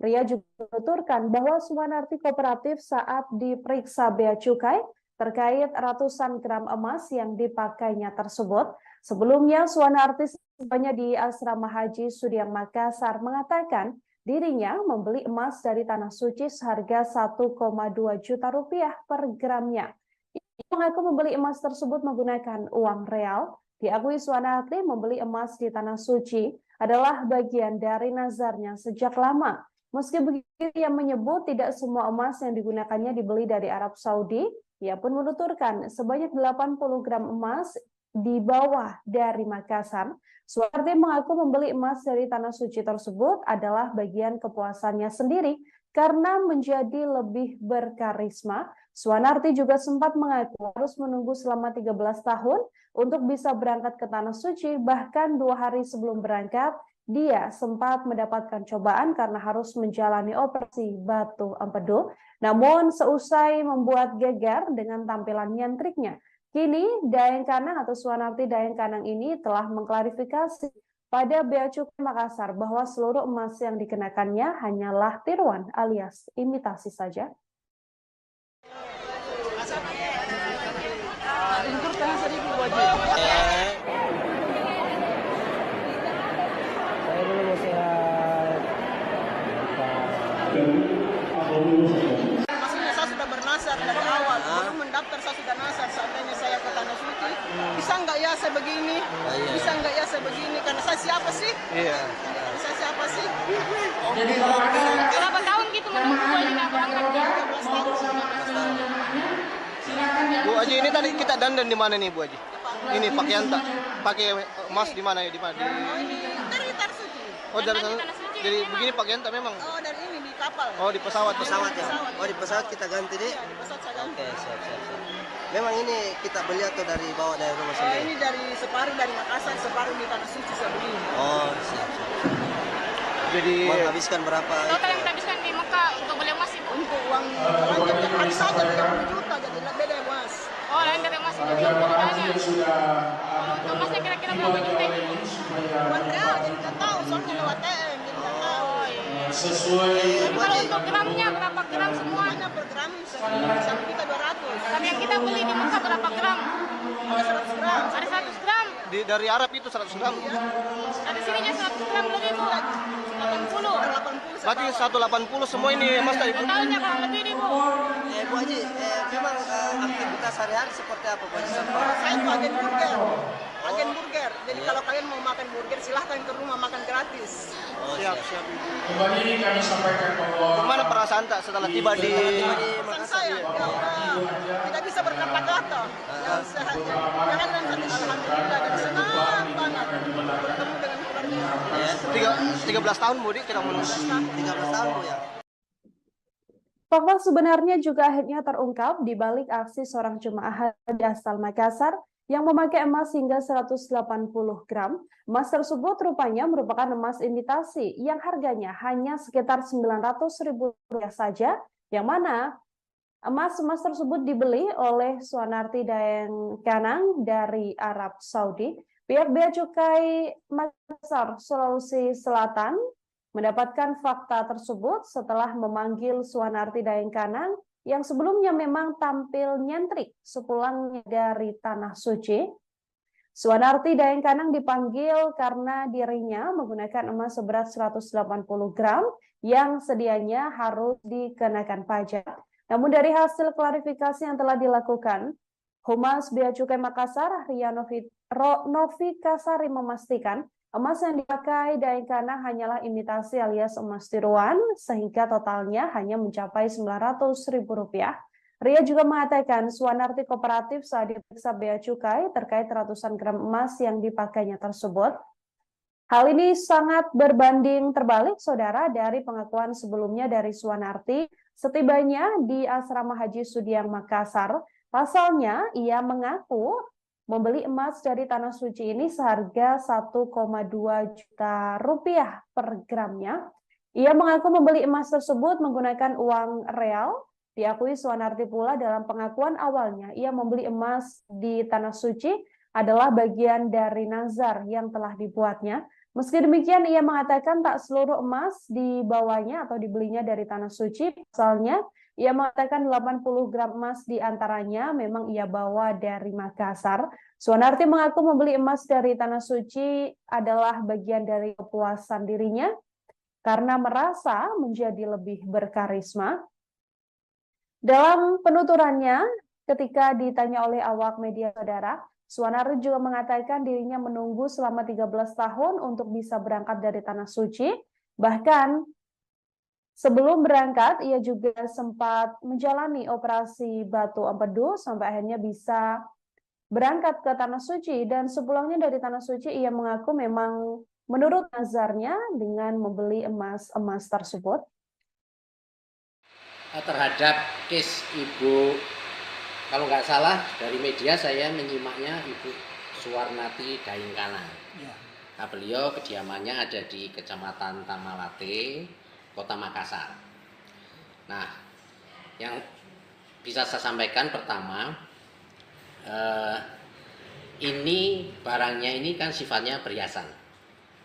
Ria juga menuturkan bahwa Suwanarti kooperatif saat diperiksa Bea Cukai terkait ratusan gram emas yang dipakainya tersebut. Sebelumnya Suwanarti sebelumnya di Asrama Haji Sudiang Makassar mengatakan dirinya membeli emas dari Tanah Suci seharga Rp1,2 juta per gramnya. Ia mengaku membeli emas tersebut menggunakan uang real. Diakui Suwanarti membeli emas di Tanah Suci adalah bagian dari nazarnya sejak lama. Meski begitu, ia menyebut tidak semua emas yang digunakannya dibeli dari Arab Saudi. Ia pun menuturkan sebanyak 80 gram emas dibawa dari Makassar. Suwanarti mengaku membeli emas dari Tanah Suci tersebut adalah bagian kepuasannya sendiri karena menjadi lebih berkarisma. Suwanarti juga sempat mengaku harus menunggu selama 13 tahun untuk bisa berangkat ke Tanah Suci. Bahkan 2 hari sebelum berangkat, dia sempat mendapatkan cobaan karena harus menjalani operasi batu empedu. Namun seusai membuat geger dengan tampilan nyentriknya, kini Daeng Kanang atau Suwanarti Daeng Kanang ini telah mengklarifikasi pada Bea Cukai Makassar bahwa seluruh emas yang dikenakannya hanyalah tiruan alias imitasi saja. Maksudnya saya sudah bernasar dari awal, belum mendaftar saya sudah nasar. Seandainya saya ke Tanah Suci, bisa nggak ya saya begini? Bisa nggak ya saya begini? Karena saya siapa sih? Iya. Saya siapa sih? Berapa tahun gitu menunggu aja nggak berangkat? 13 tahun. Bu Haji, ini tadi kita dandan di mana nih Bu Haji? Ini pakaian tak pakai emas di mana ya? Di mana? Oh ini dari Tarsuji. Oh dari Dandan di sana. Tanah Suci Jadi memang. begini pakaian tak memang? Oh dari ini di kapal. Oh di pesawat. Pesawat ya? Oh di pesawat kita ganti deh. Iya, di pesawat saya ganti. Oke, siap. Memang ini kita beli atau dari bawa dari rumah Oh, sendiri? ini dari separuh dari Makassar, separuh di Tanah Suci saya beli. Oh, siap. Jadi Menghabiskan berapa? Total yang kita habiskan di Mekah untuk beli emas ibu. Untuk uang belanja tiap hari saja 30 juta, jadi beda ya mas. Oh, lain dari emas itu Jemaah haji banyak. yang sudah Untuk emasnya kira-kira berapa juta ini? Buat real, jadi nggak tahu, soalnya lewat TM, jadi nggak tahu. Oh iya. sesuai Tapi kalau untuk gramnya berapa gram semua? Semuanya per gram 1.200.000. Tapi yang kita beli di Mekah berapa gram? Ada 100 gram. Ada 100 gram. dari Arab itu 100 gram. Ada sininya 100 gram lebih bu. 80. 80 Berarti 180 semua ini emas tadi Bu. Totalnya kurang lebih nih bu. Bu Haji, memang aktivitas sehari-hari seperti apa Bu Haji? Saya itu agen burger. Agen burger. Jadi kalau kalian mau makan burger silahkan ke rumah makan gratis. Oh, Siap. kembali kami sampaikan bahwa Gimana perasaan tak setelah tiba di Pesan saya, ya udah, tidak bisa berkata-kata. Yang sehat, jangan dan alhamdulillah dan senang banget bertemu dengan keluarga. 13 tahun Bu Di kita menunggu. 13 tahun Bu ya? Fakta sebenarnya juga akhirnya terungkap di balik aksi seorang jemaah haji asal Makassar yang memakai emas hingga 180 gram. Emas tersebut rupanya merupakan emas imitasi yang harganya hanya sekitar Rp900.000 saja, yang mana emas-emas tersebut dibeli oleh Suanarti Daeng Kanang dari Arab Saudi. Pihak Bea Cukai Makassar, Sulawesi Selatan mendapatkan fakta tersebut setelah memanggil Suanarti Daeng Kanang yang sebelumnya memang tampil nyentrik sepulangnya dari Tanah Suci. Suanarti Daeng Kanang dipanggil karena dirinya menggunakan emas seberat 180 gram yang sedianya harus dikenakan pajak. Namun dari hasil klarifikasi yang telah dilakukan, Humas Bea Cukai Makassar, Ria Novi Kasari memastikan emas yang dipakai Daeng Kanang hanyalah imitasi alias emas tiruan, sehingga totalnya hanya mencapai Rp900.000. Ria juga mengatakan Suanarti kooperatif saat diperiksa Bea Cukai terkait ratusan gram emas yang dipakainya tersebut. Hal ini sangat berbanding terbalik, saudara, dari pengakuan sebelumnya dari Suanarti setibanya di Asrama Haji Sudiang Makassar. Pasalnya, ia mengaku membeli emas dari Tanah Suci ini seharga Rp1,2 juta per gramnya. Ia mengaku membeli emas tersebut menggunakan uang real. Diakui Suanarti pula dalam pengakuan awalnya, ia membeli emas di Tanah Suci adalah bagian dari nazar yang telah dibuatnya. Meski demikian, ia mengatakan tak seluruh emas dibawanya atau dibelinya dari Tanah Suci. Pasalnya, ia mengatakan 80 gram emas diantaranya memang ia bawa dari Makassar. Suanarti mengaku membeli emas dari Tanah Suci adalah bagian dari kepuasan dirinya karena merasa menjadi lebih berkarisma. Dalam penuturannya, ketika ditanya oleh awak media, saudara, Suanarti juga mengatakan dirinya menunggu selama 13 tahun untuk bisa berangkat dari Tanah Suci. Bahkan sebelum berangkat, ia juga sempat menjalani operasi batu empedu sampai akhirnya bisa berangkat ke Tanah Suci. Dan sepulangnya dari Tanah Suci, ia mengaku memang menurut nazarnya dengan membeli emas-emas tersebut. Terhadap case Ibu, kalau nggak salah dari media saya menyimaknya Ibu Suanarti Daeng Kanang. Ya. Nah, beliau kediamannya ada di Kecamatan Tamalate, Kota Makassar. Nah, yang bisa saya sampaikan pertama, ini barangnya ini kan sifatnya perhiasan,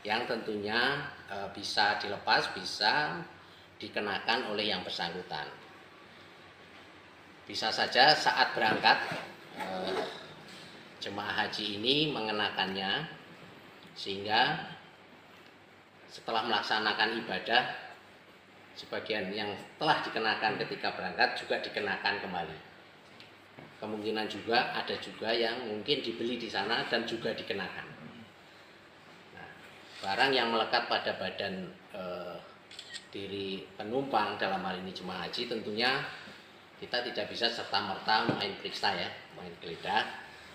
yang tentunya bisa dilepas, bisa dikenakan oleh yang bersangkutan. Bisa saja saat berangkat jemaah haji ini mengenakannya, sehingga setelah melaksanakan ibadah sebagian yang telah dikenakan ketika berangkat juga dikenakan kembali. Kemungkinan juga ada juga yang mungkin dibeli di sana dan juga dikenakan. Nah, barang yang melekat pada badan diri penumpang, dalam hal ini jemaah haji, tentunya kita tidak bisa serta-merta main periksa ya, main geledah,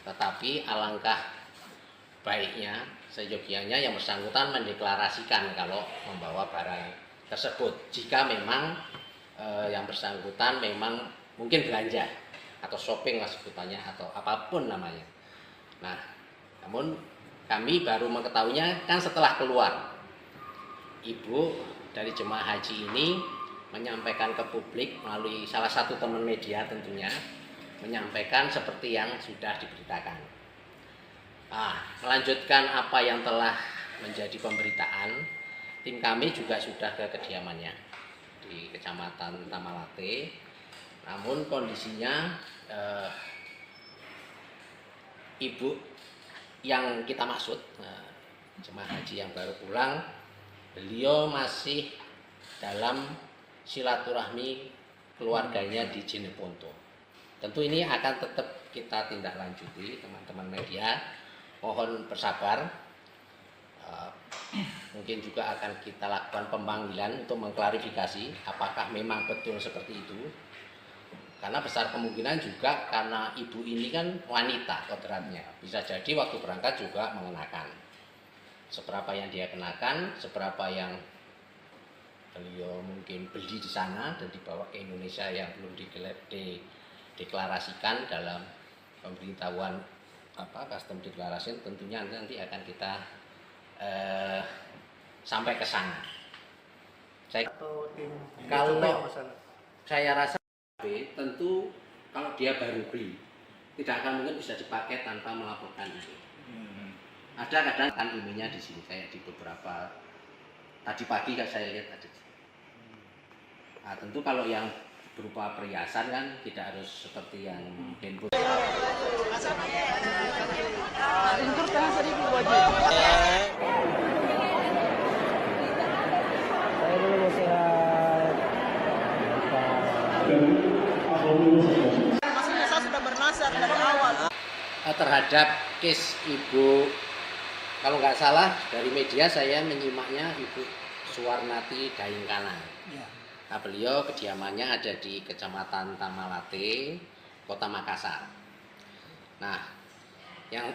tetapi alangkah baiknya, seyogianya yang bersangkutan mendeklarasikan kalau membawa barang tersebut. Jika memang yang bersangkutan memang mungkin belanja atau shopping lah sebutannya, atau apapun namanya. Nah, namun kami baru mengetahuinya kan setelah keluar. Ibu dari jemaah haji ini menyampaikan ke publik melalui salah satu teman media tentunya, menyampaikan seperti yang sudah diberitakan. Melanjutkan apa yang telah menjadi pemberitaan, tim kami juga sudah ke kediamannya di Kecamatan Tamalate. Namun kondisinya ibu yang kita maksud, jemaah haji yang baru pulang, beliau masih dalam silaturahmi keluarganya di Jeneponto. Tentu ini akan tetap kita tindak lanjuti, teman-teman media. Mohon bersabar. Mungkin juga akan kita lakukan pemanggilan untuk mengklarifikasi apakah memang betul seperti itu. Karena besar kemungkinan juga karena ibu ini kan wanita kodratnya, bisa jadi waktu berangkat juga mengenakan. Seberapa yang dia kenakan, seberapa yang beliau mungkin beli di sana dan dibawa ke Indonesia yang belum dideklarasikan dalam pemberitahuan custom declaration, tentunya nanti akan kita sampai ke sana. Kalau saya rasa tentu kalau dia baru beli tidak akan mungkin bisa dipakai tanpa melaporkan itu. Ada kadang kan ininya di sini, kayak di beberapa tadi pagi kan saya lihat ada. Nah, tentu kalau yang berupa perhiasan kan tidak harus seperti yang handphone. Maksudnya saya sudah bernasar dari awal. Terhadap case ibu, kalau nggak salah dari media saya menyimaknya Ibu Suwarnati Daingkana. Nah, beliau kediamannya ada di Kecamatan Tamalate, Kota Makassar. Nah, yang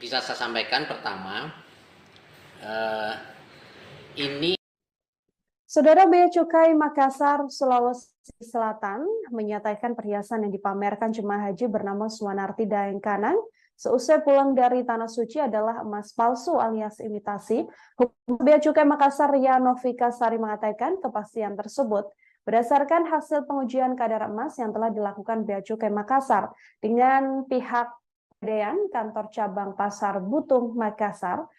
bisa saya sampaikan pertama, ini Saudara, Bea Cukai Makassar, Sulawesi Selatan menyatakan perhiasan yang dipamerkan jemaah haji bernama Suwarnati Daengkanang seusai pulang dari Tanah Suci adalah emas palsu alias imitasi. Humas Bea Cukai Makassar Ria Novika Sari mengatakan kepastian tersebut berdasarkan hasil pengujian kadar emas yang telah dilakukan Bea Cukai Makassar dengan pihak Dean Kantor Cabang Pasar Butung Makassar.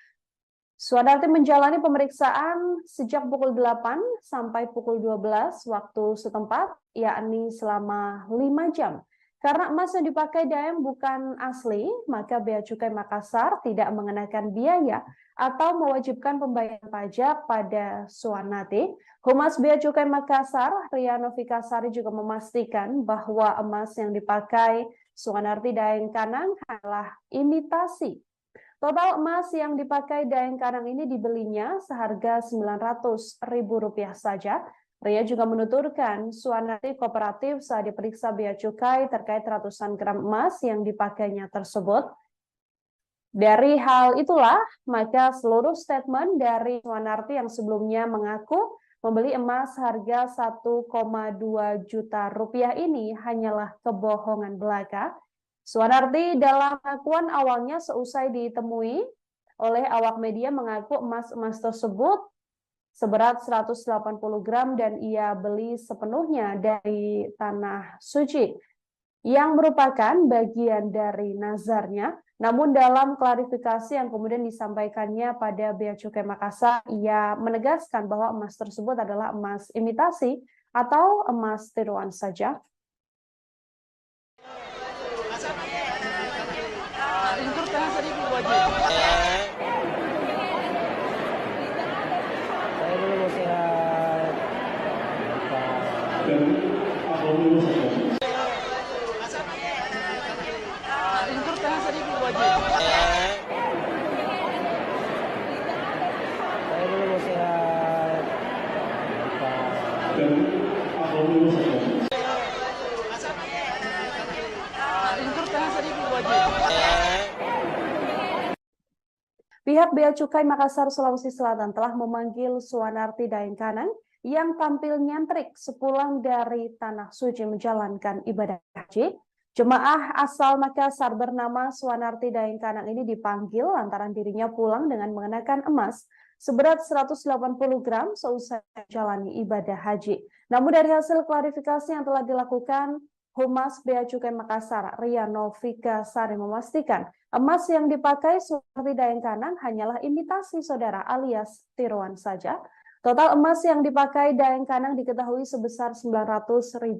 Suwarnati menjalani pemeriksaan sejak pukul 8 sampai pukul 12 waktu setempat, yakni selama 5 jam. Karena emas yang dipakai Daeng bukan asli, maka Bea Cukai Makassar tidak mengenakan biaya atau mewajibkan pembayaran pajak pada Suwarnati. Humas Bea Cukai Makassar, Ria Novika Sari juga memastikan bahwa emas yang dipakai Suwarnati Daengkanang adalah imitasi. Total emas yang dipakai Daengkanang ini dibelinya seharga Rp900.000 saja. Ria juga menuturkan Suwarnati kooperatif saat diperiksa Bea Cukai terkait ratusan gram emas yang dipakainya tersebut. Dari hal itulah, maka seluruh statement dari Suwarnati yang sebelumnya mengaku membeli emas harga Rp1,2 juta ini hanyalah kebohongan belaka. Suwarnati dalam pengakuan awalnya seusai ditemui oleh awak media mengaku emas-emas tersebut seberat 180 gram dan ia beli sepenuhnya dari Tanah Suci yang merupakan bagian dari nazarnya. Namun dalam klarifikasi yang kemudian disampaikannya pada Bea Cukai Makassar, ia menegaskan bahwa emas tersebut adalah emas imitasi atau emas tiruan saja. Pihak Bea Cukai Makassar, Sulawesi Selatan telah memanggil Suwanarti Daengkanang yang tampil nyentrik sepulang dari Tanah Suci menjalankan ibadah haji. Jemaah asal Makassar bernama Suwanarti Daengkanang ini dipanggil lantaran dirinya pulang dengan mengenakan emas seberat 180 gram seusai menjalani ibadah haji. Namun dari hasil klarifikasi yang telah dilakukan, Humas Bea Cukai Makassar, Ria Novika Sari memastikan emas yang dipakai Suwanarti Daengkanang hanyalah imitasi saudara alias tiruan saja. Total emas yang dipakai Daengkanang diketahui sebesar Rp900.000.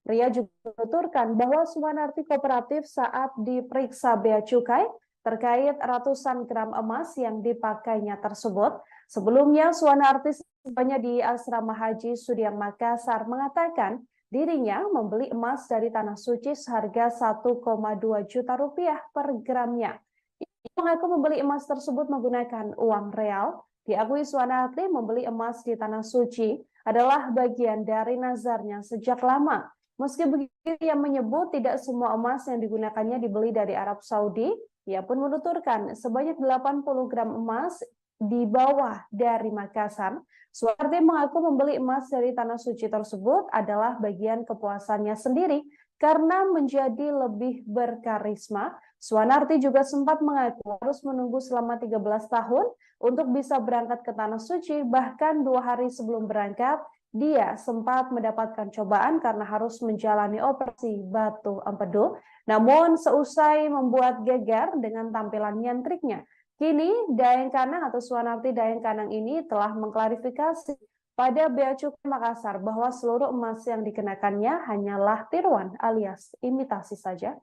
Ria juga menuturkan bahwa Suwanarti kooperatif saat diperiksa Bea Cukai terkait ratusan gram emas yang dipakainya tersebut. Sebelumnya, Suwanarti sebelumnya di Asrama Haji Sudiang Makassar mengatakan dirinya membeli emas dari Tanah Suci seharga Rp1,2 juta per gramnya. Ia mengaku membeli emas tersebut menggunakan uang real. Diakui Suwanarti membeli emas di Tanah Suci adalah bagian dari nazarnya sejak lama. Meski begitu, ia menyebut tidak semua emas yang digunakannya dibeli dari Arab Saudi. Ia pun menuturkan sebanyak 80 gram emas dibawa dari Makassar. Suwanarti mengaku membeli emas dari Tanah Suci tersebut adalah bagian kepuasannya sendiri karena menjadi lebih berkarisma. Suwanarti juga sempat mengaku harus menunggu selama 13 tahun untuk bisa berangkat ke Tanah Suci. Bahkan 2 hari sebelum berangkat, dia sempat mendapatkan cobaan karena harus menjalani operasi batu empedu. Namun seusai membuat geger dengan tampilan nyentriknya, kini Daengkanang atau Suwanarti Daengkanang ini telah mengklarifikasi pada Bea Cukai Makassar bahwa seluruh emas yang dikenakannya hanyalah tiruan alias imitasi saja.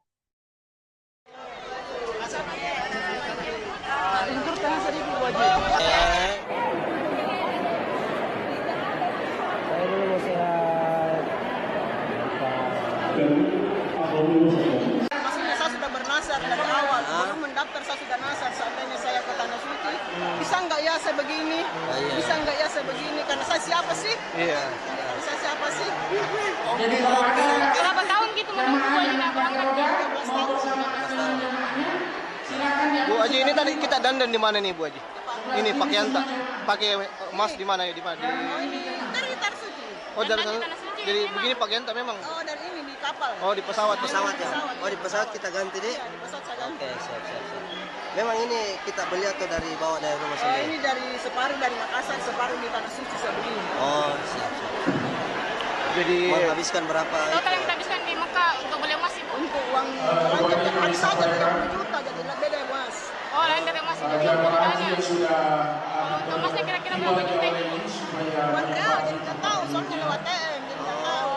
Maksudnya saya sudah bernasar dari awal, belum mendaftar saya sudah nasar. Seandainya saya ke Tanah Suci, bisa nggak ya saya begini? Bisa nggak ya saya begini? Karena saya siapa sih? Iya. Saya siapa sih? Berapa tahun gitu menunggu ini nggak berangkat? 13 tahun. Bu Haji, ini tadi kita dandan di mana nih Bu Haji? Ini pakaian tak pakai emas di mana ya? Di mana? Oh ini dari Tanah Suci. Oh dari Dandan di sana. Tanah Suci Jadi memang. begini pakaian tak memang? Oh dari ini di kapal. Oh di pesawat. Pesawat ya? Oh di pesawat kita ganti deh? Iya, di pesawat saya ganti. Oke, siap. Memang ini kita beli atau dari bawa dari rumah Oh, sendiri? ini dari separuh dari Makassar, separuh di Tanah Suci saya begini. Oh, siap. Jadi Menghabiskan berapa? Total yang kita habiskan di Mekah untuk beli emas ibu. Untuk uang belanja tiap hari saja 30 juta, jadi beda emas. Oh, lain dari emas itu jamaah haji banyak. yang sudah Untuk emasnya kira-kira berapa juta ini? Buat real, jadi nggak tahu, soalnya lewat TM, jadi nggak tahu.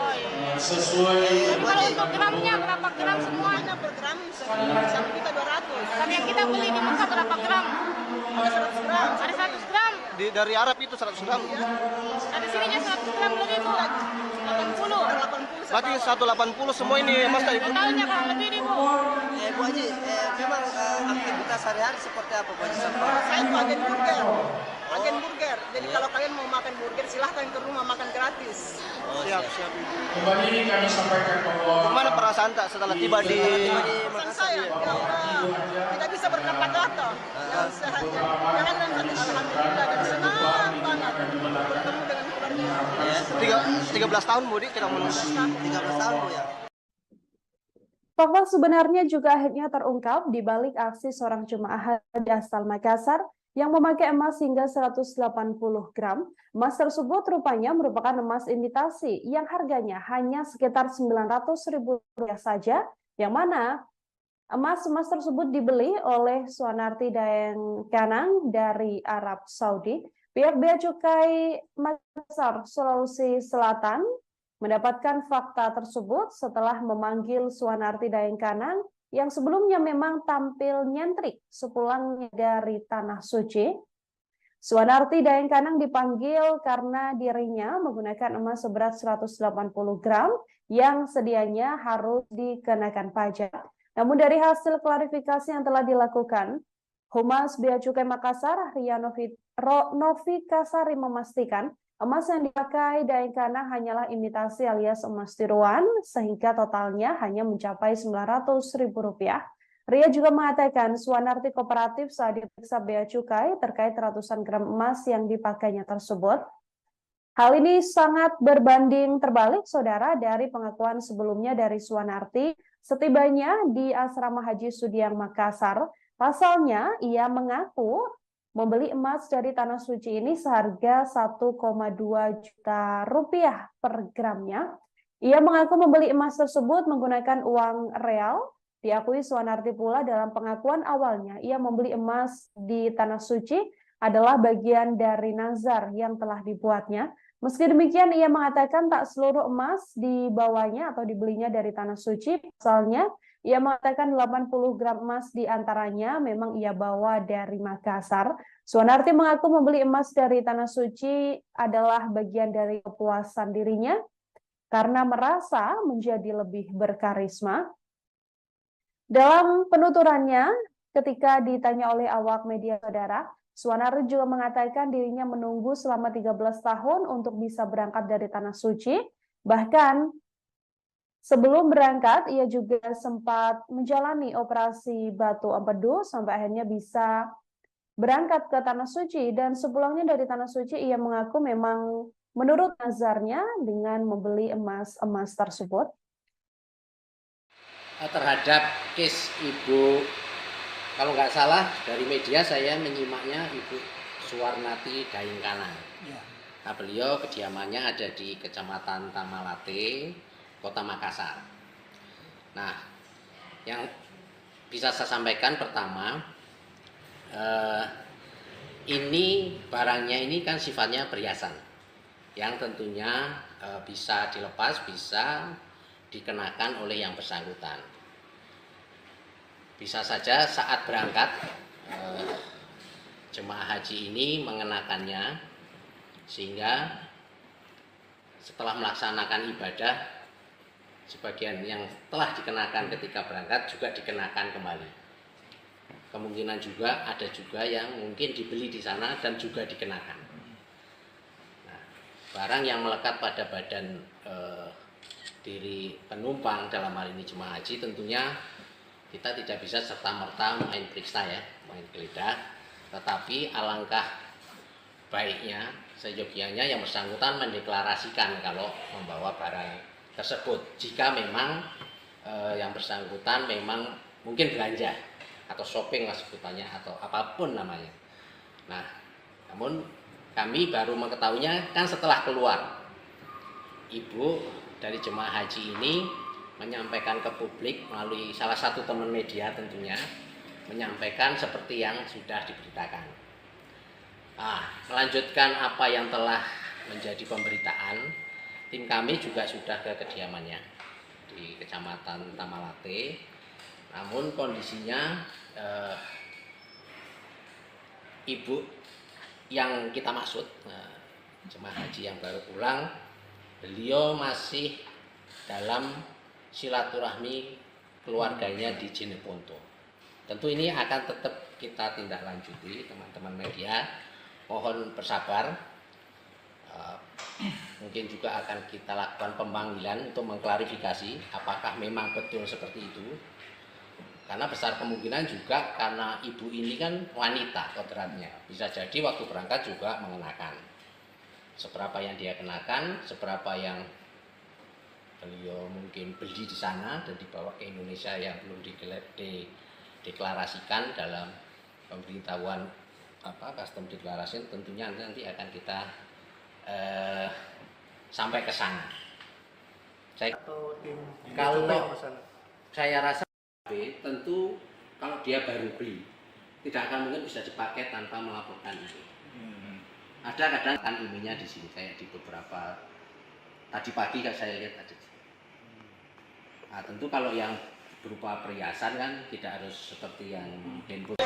sesuai Tapi kalau untuk gramnya berapa gram semua? Semuanya per gram 1.200.000. Tapi yang kita beli di Mekah berapa gram? Ada 100 gram. Ada 100 gram. dari Arab itu 100 gram. Ada sininya 100 gram lebih bu. 80. 80 Berarti 180 semua ini emas tadi Bu? Totalnya kurang lebih nih bu. Bu Haji, memang aktivitas sehari-hari seperti apa Bu Haji? Saya itu agen burger. Agen burger. Jadi kalau kalian mau makan burger, silahkan ke rumah makan gratis. Siap. kembali kami sampaikan bahwa Gimana perasaan tak setelah tiba di Pesan saya, ya Allah, tidak bisa berkata-kata. Yang sehatnya, jangan dan alhamdulillah dan senang banget bertemu dengan keluarga. 13 tahun Bu kita menunggu. 13 tahun Bu ya? Fakta sebenarnya juga akhirnya terungkap di balik aksi seorang jemaah haji asal Makassar yang memakai emas hingga 180 gram. Emas tersebut rupanya merupakan emas imitasi yang harganya hanya sekitar Rp900.000 saja, yang mana emas-emas tersebut dibeli oleh Suwanarti Daengkanang dari Arab Saudi. Pihak Bea Cukai Makassar, Sulawesi Selatan mendapatkan fakta tersebut setelah memanggil Suwanarti Daengkanang yang sebelumnya memang tampil nyentrik sepulangnya dari Tanah Suci. Suwanarti Daengkanang dipanggil karena dirinya menggunakan emas seberat 180 gram yang sedianya harus dikenakan pajak. Namun dari hasil klarifikasi yang telah dilakukan, Humas Bea Cukai Makassar, Ria Novi Kasari memastikan emas yang dipakai Daengkana hanyalah imitasi alias emas tiruan, sehingga totalnya hanya mencapai Rp900.000. Ria juga mengatakan Suwanarti kooperatif saat diperiksa Bea Cukai terkait ratusan gram emas yang dipakainya tersebut. Hal ini sangat berbanding terbalik, saudara, dari pengakuan sebelumnya dari Suwanarti setibanya di Asrama Haji Sudiang Makassar. Pasalnya, ia mengaku membeli emas dari Tanah Suci ini seharga Rp1,2 juta per gramnya. Ia mengaku membeli emas tersebut menggunakan uang real. Diakui Suwanarti pula dalam pengakuan awalnya, ia membeli emas di Tanah Suci adalah bagian dari nazar yang telah dibuatnya. Meski demikian, ia mengatakan tak seluruh emas dibawanya atau dibelinya dari Tanah Suci. Pasalnya, ia mengatakan 80 gram emas diantaranya memang ia bawa dari Makassar. Suwanarti mengaku membeli emas dari Tanah Suci adalah bagian dari kepuasan dirinya karena merasa menjadi lebih berkarisma. Dalam penuturannya, ketika ditanya oleh awak media, saudara, Suwanarti juga mengatakan dirinya menunggu selama 13 tahun untuk bisa berangkat dari Tanah Suci. Bahkan sebelum berangkat, ia juga sempat menjalani operasi batu empedu sampai akhirnya bisa berangkat ke Tanah Suci. Dan sepulangnya dari Tanah Suci, ia mengaku memang menurut nazarnya dengan membeli emas-emas tersebut. Terhadap case Ibu, kalau nggak salah dari media saya menyimaknya Ibu Suwarnati Daengkana. Ya. Nah, beliau kediamannya ada di Kecamatan Tamalate, Kota Makassar. Nah, yang bisa saya sampaikan pertama, ini barangnya ini kan sifatnya perhiasan, yang tentunya bisa dilepas, bisa dikenakan oleh yang bersangkutan. Bisa saja saat berangkat jemaah haji ini mengenakannya, sehingga setelah melaksanakan ibadah sebagian yang telah dikenakan ketika berangkat juga dikenakan kembali. Kemungkinan juga ada juga yang mungkin dibeli di sana dan juga dikenakan. Nah, barang yang melekat pada badan diri penumpang dalam hal ini jemaah haji tentunya kita tidak bisa serta-merta main periksa ya, main geledah, tetapi alangkah baiknya seyogianya yang bersangkutan mendeklarasikan kalau membawa barang tersebut. Jika memang yang bersangkutan memang mungkin belanja atau shopping lah sebutannya atau apapun namanya. Nah, namun kami baru mengetahuinya kan setelah keluar. Ibu dari jemaah haji ini menyampaikan ke publik melalui salah satu teman media tentunya, menyampaikan seperti yang sudah diberitakan. Melanjutkan apa yang telah menjadi pemberitaan, tim kami juga sudah ke kediamannya di Kecamatan Tamalate. Namun kondisinya ibu yang kita maksud, jemaah haji yang baru pulang, beliau masih dalam silaturahmi keluarganya di Jeneponto. Tentu ini akan tetap kita tindak lanjuti, teman-teman media. Mohon bersabar. Mungkin juga akan kita lakukan pemanggilan untuk mengklarifikasi apakah memang betul seperti itu. Karena besar kemungkinan juga karena ibu ini kan wanita kodratnya. Bisa jadi waktu berangkat juga mengenakan. Seberapa yang dia kenakan, seberapa yang beliau mungkin beli di sana dan dibawa ke Indonesia yang belum dideklarasikan dalam pemberitahuan custom declaration, tentunya nanti akan kita sampai ke sana. Kalau saya rasa tentu kalau dia baru beli tidak akan mungkin bisa dipakai tanpa melaporkan itu. Ada kadang kan ininya di sini kayak di beberapa tadi pagi kan saya lihat ada. Nah, tentu kalau yang berupa perhiasan kan tidak harus seperti yang handphone.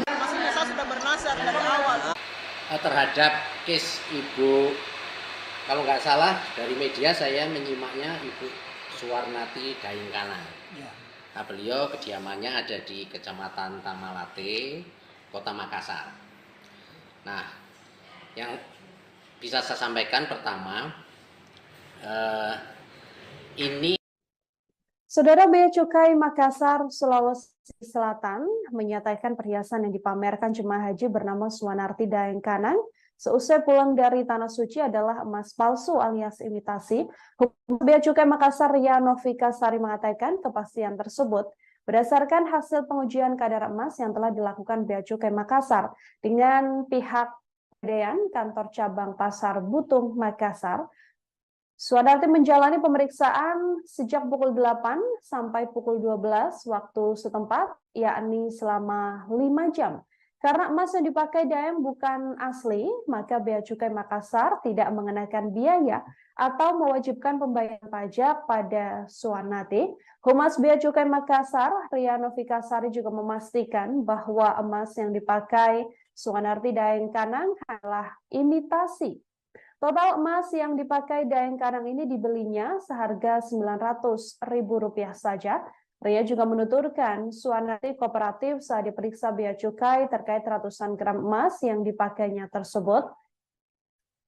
Maksudnya saya sudah bernasar dari awal. Terhadap case Ibu, kalau nggak salah dari media saya menyimaknya Ibu Suwarnati Daengkanang. Nah, beliau kediamannya ada di Kecamatan Tamalate, Kota Makassar. Nah, yang bisa saya sampaikan pertama, ini Saudara, Bea Cukai Makassar, Sulawesi Selatan menyatakan perhiasan yang dipamerkan jemaah haji bernama Suwanarti Daengkanang seusai pulang dari Tanah Suci adalah emas palsu alias imitasi. Humas Bea Cukai Makassar Ria Novika Sari mengatakan kepastian tersebut berdasarkan hasil pengujian kadar emas yang telah dilakukan Bea Cukai Makassar dengan pihak Pegadaian Kantor Cabang Pasar Butung Makassar. Suwanarti menjalani pemeriksaan sejak pukul 8 sampai pukul 12 waktu setempat, yakni selama 5 jam. Karena emas yang dipakai Daeng bukan asli, maka Bea Cukai Makassar tidak mengenakan biaya atau mewajibkan pembayaran pajak pada Suwanarti. Humas Bea Cukai Makassar, Ria Novika Sari juga memastikan bahwa emas yang dipakai Suwanarti Daengkanang adalah imitasi. Total emas yang dipakai Daengkanang ini dibelinya seharga Rp900.000 saja. Ria juga menuturkan Suwanarti kooperatif saat diperiksa Bea Cukai terkait ratusan gram emas yang dipakainya tersebut.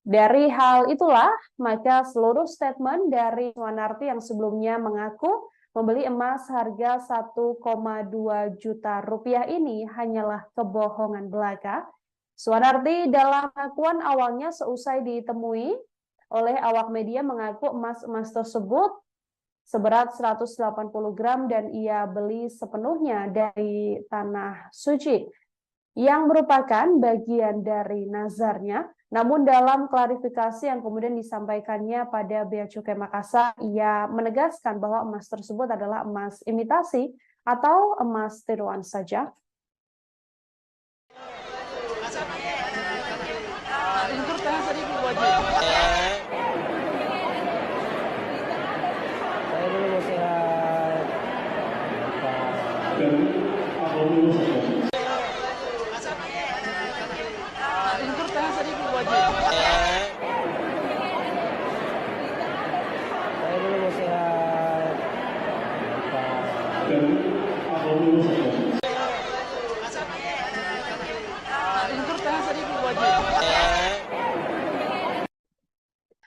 Dari hal itulah, maka seluruh statement dari Suwanarti yang sebelumnya mengaku membeli emas harga Rp1,2 juta ini hanyalah kebohongan belaka. Suwanarti dalam pengakuan awalnya seusai ditemui oleh awak media mengaku emas-emas tersebut seberat 180 gram dan ia beli sepenuhnya dari Tanah Suci yang merupakan bagian dari nazarnya. Namun dalam klarifikasi yang kemudian disampaikannya pada Bea Cukai Makassar, ia menegaskan bahwa emas tersebut adalah emas imitasi atau emas tiruan saja.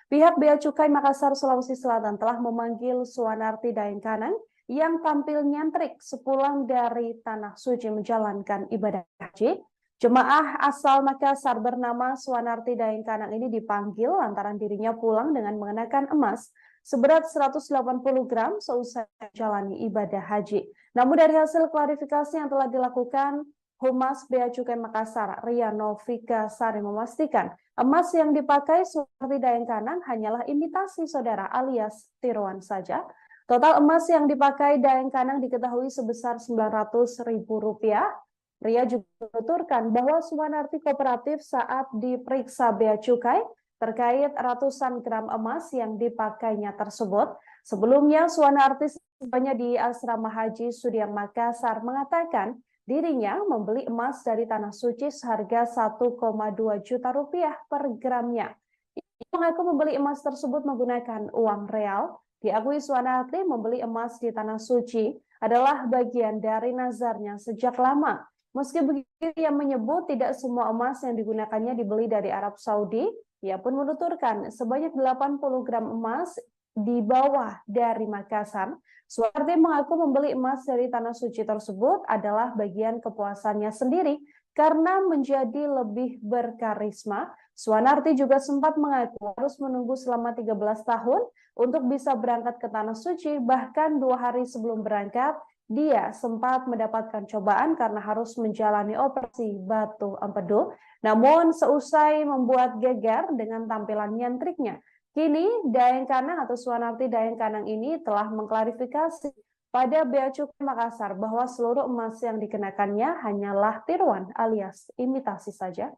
Pihak Bea Cukai Makassar, Sulawesi Selatan telah memanggil Suwanarti Daengkanang yang tampil nyentrik sepulang dari Tanah Suci menjalankan ibadah haji. Jemaah asal Makassar bernama Suwanarti Daengkanang ini dipanggil lantaran dirinya pulang dengan mengenakan emas seberat 180 gram seusai menjalani ibadah haji. Namun dari hasil klarifikasi yang telah dilakukan, Humas Bea Cukai Makassar, Ria Novika Sari memastikan emas yang dipakai Suwanarti Daengkanang hanyalah imitasi saudara alias tiruan saja. Total emas yang dipakai Daengkanang diketahui sebesar Rp900.000. Ria juga menuturkan bahwa Suwanarti kooperatif saat diperiksa Bea Cukai terkait ratusan gram emas yang dipakainya tersebut. Sebelumnya Suwanarti sebelumnya di Asrama Haji Sudiang Makassar mengatakan dirinya membeli emas dari Tanah Suci seharga Rp1,2 juta per gramnya. Ia mengaku membeli emas tersebut menggunakan uang real. Diakui Suwanarti membeli emas di Tanah Suci adalah bagian dari nazarnya sejak lama. Meski begitu, ia menyebut tidak semua emas yang digunakannya dibeli dari Arab Saudi. Ia pun menuturkan sebanyak 80 gram emas dibawa dari Makassar. Suwanarti mengaku membeli emas dari Tanah Suci tersebut adalah bagian kepuasannya sendiri karena menjadi lebih berkarisma. Suwanarti juga sempat mengaku harus menunggu selama 13 tahun untuk bisa berangkat ke Tanah Suci. Bahkan 2 hari sebelum berangkat, dia sempat mendapatkan cobaan karena harus menjalani operasi batu empedu. Namun seusai membuat geger dengan tampilan nyentriknya, kini Daengkanang atau Suwanarti Daengkanang ini telah mengklarifikasi pada Bea Cukai Makassar bahwa seluruh emas yang dikenakannya hanyalah tiruan alias imitasi saja.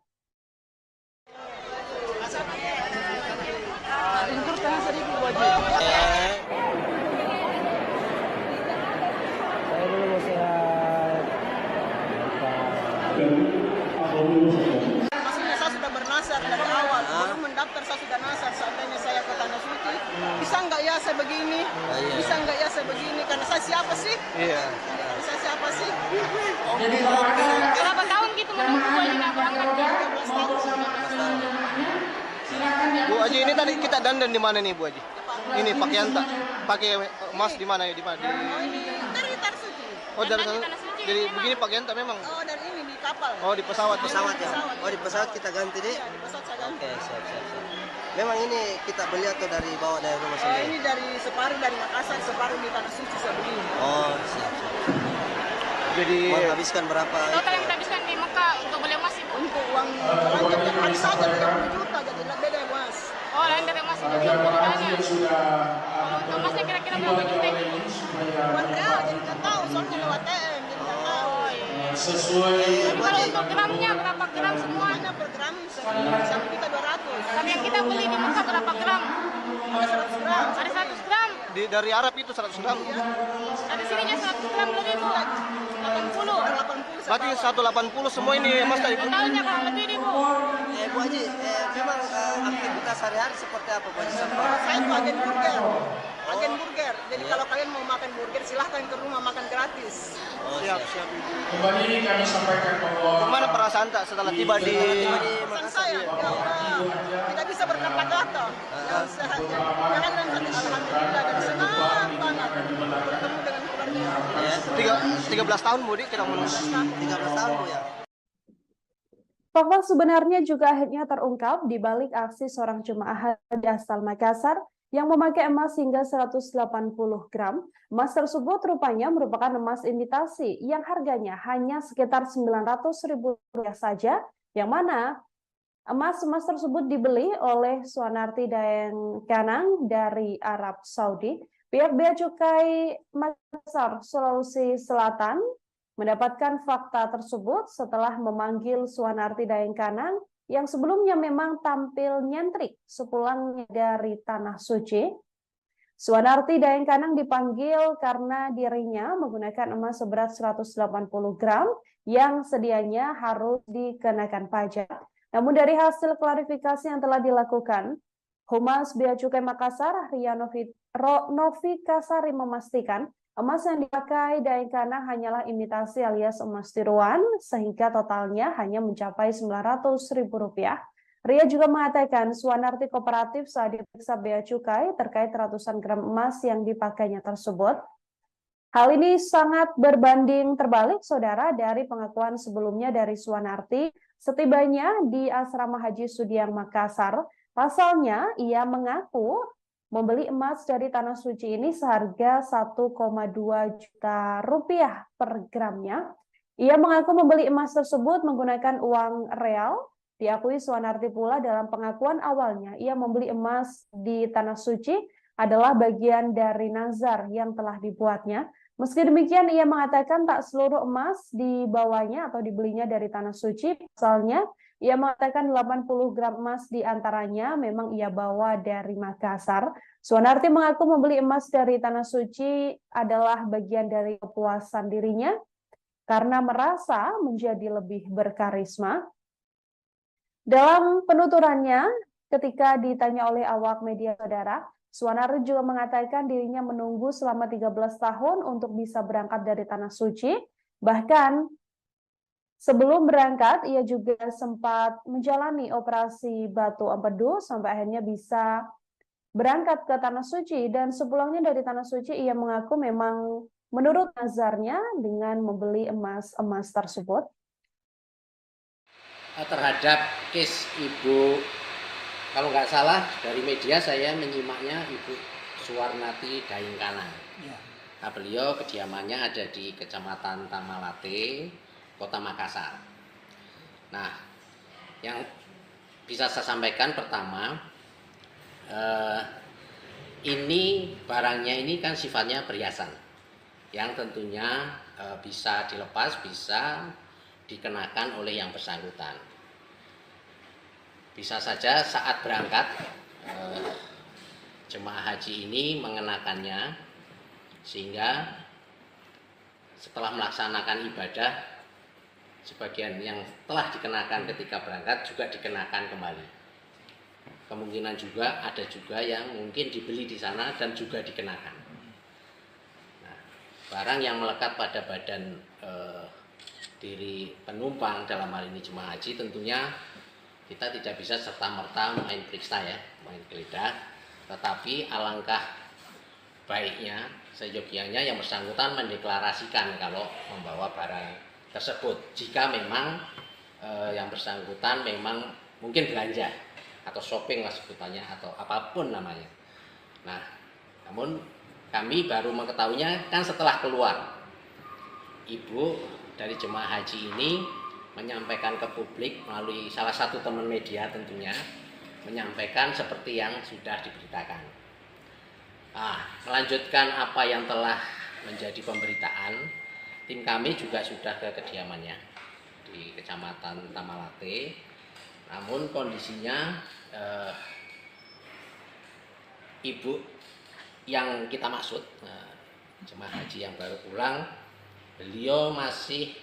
Maksudnya saya sudah bernasar dari awal. saya begini? Bisa nggak ya saya begini? Karena saya siapa sih? Iya. Saya siapa sih? Berapa tahun gitu menunggu Bu Haji nggak berangkat? 13 tahun. Bu Haji, ini tadi kita dandan di mana nih Bu Haji? Ini pakaian tak pakai emas di mana ya? Di mana? Oh ini dari Tarsuci. Oh, dari Dandan di sana. Tanah Suci Jadi memang. begini pakaian tak memang? Oh dari ini di kapal. Oh, di pesawat. Pesawat ya? Oh di pesawat kita ganti deh? Iya, di pesawat saya ganti. Oke, siap, siap, siap. Memang ini kita beli atau dari bawa dari rumah Oh, sendiri? ini dari separuh dari Makassar, separuh di Tanah Suci saya begini. Oh, siap, siap. Jadi Menghabiskan berapa? Total yang kita habiskan di Mekah untuk beli emas Ibu. Untuk uang belanja hari saja 30 juta jadi beda ya Mas. Oh, lain dari emas itu jamaah haji jutaan ya. yang sudah Untuk emasnya kira-kira berapa juta ini? Bukan real jadi nggak tahu soalnya lewat TM jadi nggak tahu. Oh iya. sesuai Jadi kalau untuk gramnya berapa gram semua? Hanya per gram 1.200.000. Tapi yang kita beli di Mekah berapa gram? Ada 100 gram. Ada 100 gram. dari Arab itu 100 gram. Ada sininya 100 gram lebih Bu. 80. 80 Berarti 180 semua ini emas tadi Bu. Totalnya kurang lebih nih Bu. Bu Haji, memang aktivitas sehari-hari seperti apa Bu Haji? Saya itu agen burger. Agen burger. Jadi kalau kalian mau makan burger silahkan ke rumah makan gratis. Siap, siap. kembali kami sampaikan bahwa Gimana perasaan tak setelah tiba di Pesan saya, ya Allah, tidak bisa berkata-kata. Yang sehat, jangan dan alhamdulillah dan senang banget bertemu dengan keluarga. 13 tahun Bu, kita menunggu. 13 tahun Bu ya? Fakta sebenarnya juga akhirnya terungkap di balik aksi seorang jemaah haji asal Makassar yang memakai emas hingga 180 gram. Emas tersebut rupanya merupakan emas imitasi yang harganya hanya sekitar Rp900.000 saja, yang mana emas-emas tersebut dibeli oleh Suanarti Daeng Kanang dari Arab Saudi. Pihak Bea Cukai Makassar, Sulawesi Selatan mendapatkan fakta tersebut setelah memanggil Suanarti Daeng Kanang yang sebelumnya memang tampil nyentrik sepulangnya dari Tanah Suci. Suanarti Daeng Kanang dipanggil karena dirinya menggunakan emas seberat 180 gram yang sedianya harus dikenakan pajak. Namun dari hasil klarifikasi yang telah dilakukan, Humas Bea Cukai Makassar, Ria Novikasari memastikan emas yang dipakai Daeng Kanang hanyalah imitasi alias emas tiruan, sehingga totalnya hanya mencapai Rp900.000. Ria juga mengatakan Suanarti kooperatif saat diperiksa Bea Cukai terkait ratusan gram emas yang dipakainya tersebut. Hal ini sangat berbanding terbalik, saudara, dari pengakuan sebelumnya dari Suanarti setibanya di Asrama Haji Sudiang Makassar. Pasalnya, ia mengaku membeli emas dari Tanah Suci ini seharga Rp1,2 juta per gramnya. Ia mengaku membeli emas tersebut menggunakan uang real. Diakui Suanarti pula dalam pengakuan awalnya, ia membeli emas di Tanah Suci adalah bagian dari nazar yang telah dibuatnya. Meski demikian, ia mengatakan tak seluruh emas dibawanya atau dibelinya dari Tanah Suci. Pasalnya, ia mengatakan 80 gram emas diantaranya memang ia bawa dari Makassar. Suanarti mengaku membeli emas dari Tanah Suci adalah bagian dari kepuasan dirinya karena merasa menjadi lebih berkarisma. Dalam penuturannya, ketika ditanya oleh awak media, saudara, Suanarti juga mengatakan dirinya menunggu selama 13 tahun untuk bisa berangkat dari Tanah Suci. Bahkan sebelum berangkat, ia juga sempat menjalani operasi batu empedu sampai akhirnya bisa berangkat ke Tanah Suci. Dan sepulangnya dari Tanah Suci, ia mengaku memang menurut nazarnya dengan membeli emas-emas tersebut. Terhadap case Ibu, kalau nggak salah dari media saya menyimaknya Ibu Suanarti Daeng Kanang. Ya. Nah, beliau kediamannya ada di Kecamatan Tamalate, Kota Makassar. Nah, yang bisa saya sampaikan pertama, ini barangnya ini kan sifatnya perhiasan, yang tentunya bisa dilepas, bisa dikenakan oleh yang bersangkutan. Bisa saja saat berangkat jemaah haji ini mengenakannya, sehingga setelah melaksanakan ibadah sebagian yang telah dikenakan ketika berangkat juga dikenakan kembali. kemungkinan juga ada juga yang mungkin dibeli di sana dan juga dikenakan. Nah, barang yang melekat pada badan diri penumpang dalam hal ini jemaah haji tentunya kita tidak bisa serta-merta main periksa ya, main geledah, tetapi alangkah baiknya seyogianya yang bersangkutan mendeklarasikan kalau membawa barang tersebut jika memang yang bersangkutan memang mungkin belanja atau shopping lah sebutannya atau apapun namanya. Nah, namun kami baru mengetahuinya kan setelah keluar. Ibu dari jemaah haji ini menyampaikan ke publik melalui salah satu teman media tentunya, menyampaikan seperti yang sudah diberitakan. Nah, melanjutkan apa yang telah menjadi pemberitaan, tim kami juga sudah ke kediamannya di Kecamatan Tamalate. Namun kondisinya ibu yang kita maksud, jemaah haji yang baru pulang, beliau masih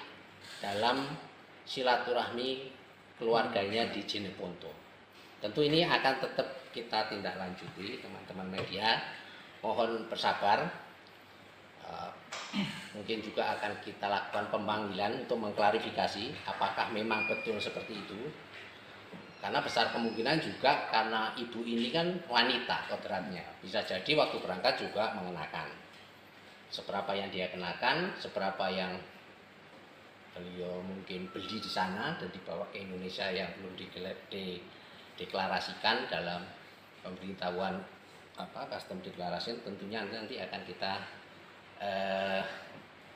dalam silaturahmi keluarganya di Jeneponto. Tentu ini akan tetap kita tindak lanjuti, teman-teman media. Mohon bersabar. Mungkin juga akan kita lakukan pemanggilan untuk mengklarifikasi apakah memang betul seperti itu. Karena besar kemungkinan juga karena ibu ini kan wanita kodratnya, bisa jadi waktu berangkat juga mengenakan. Seberapa yang dia kenakan, seberapa yang beliau mungkin beli di sana dan dibawa ke Indonesia yang belum dideklarasikan dalam pemberitahuan custom declaration, tentunya nanti akan kita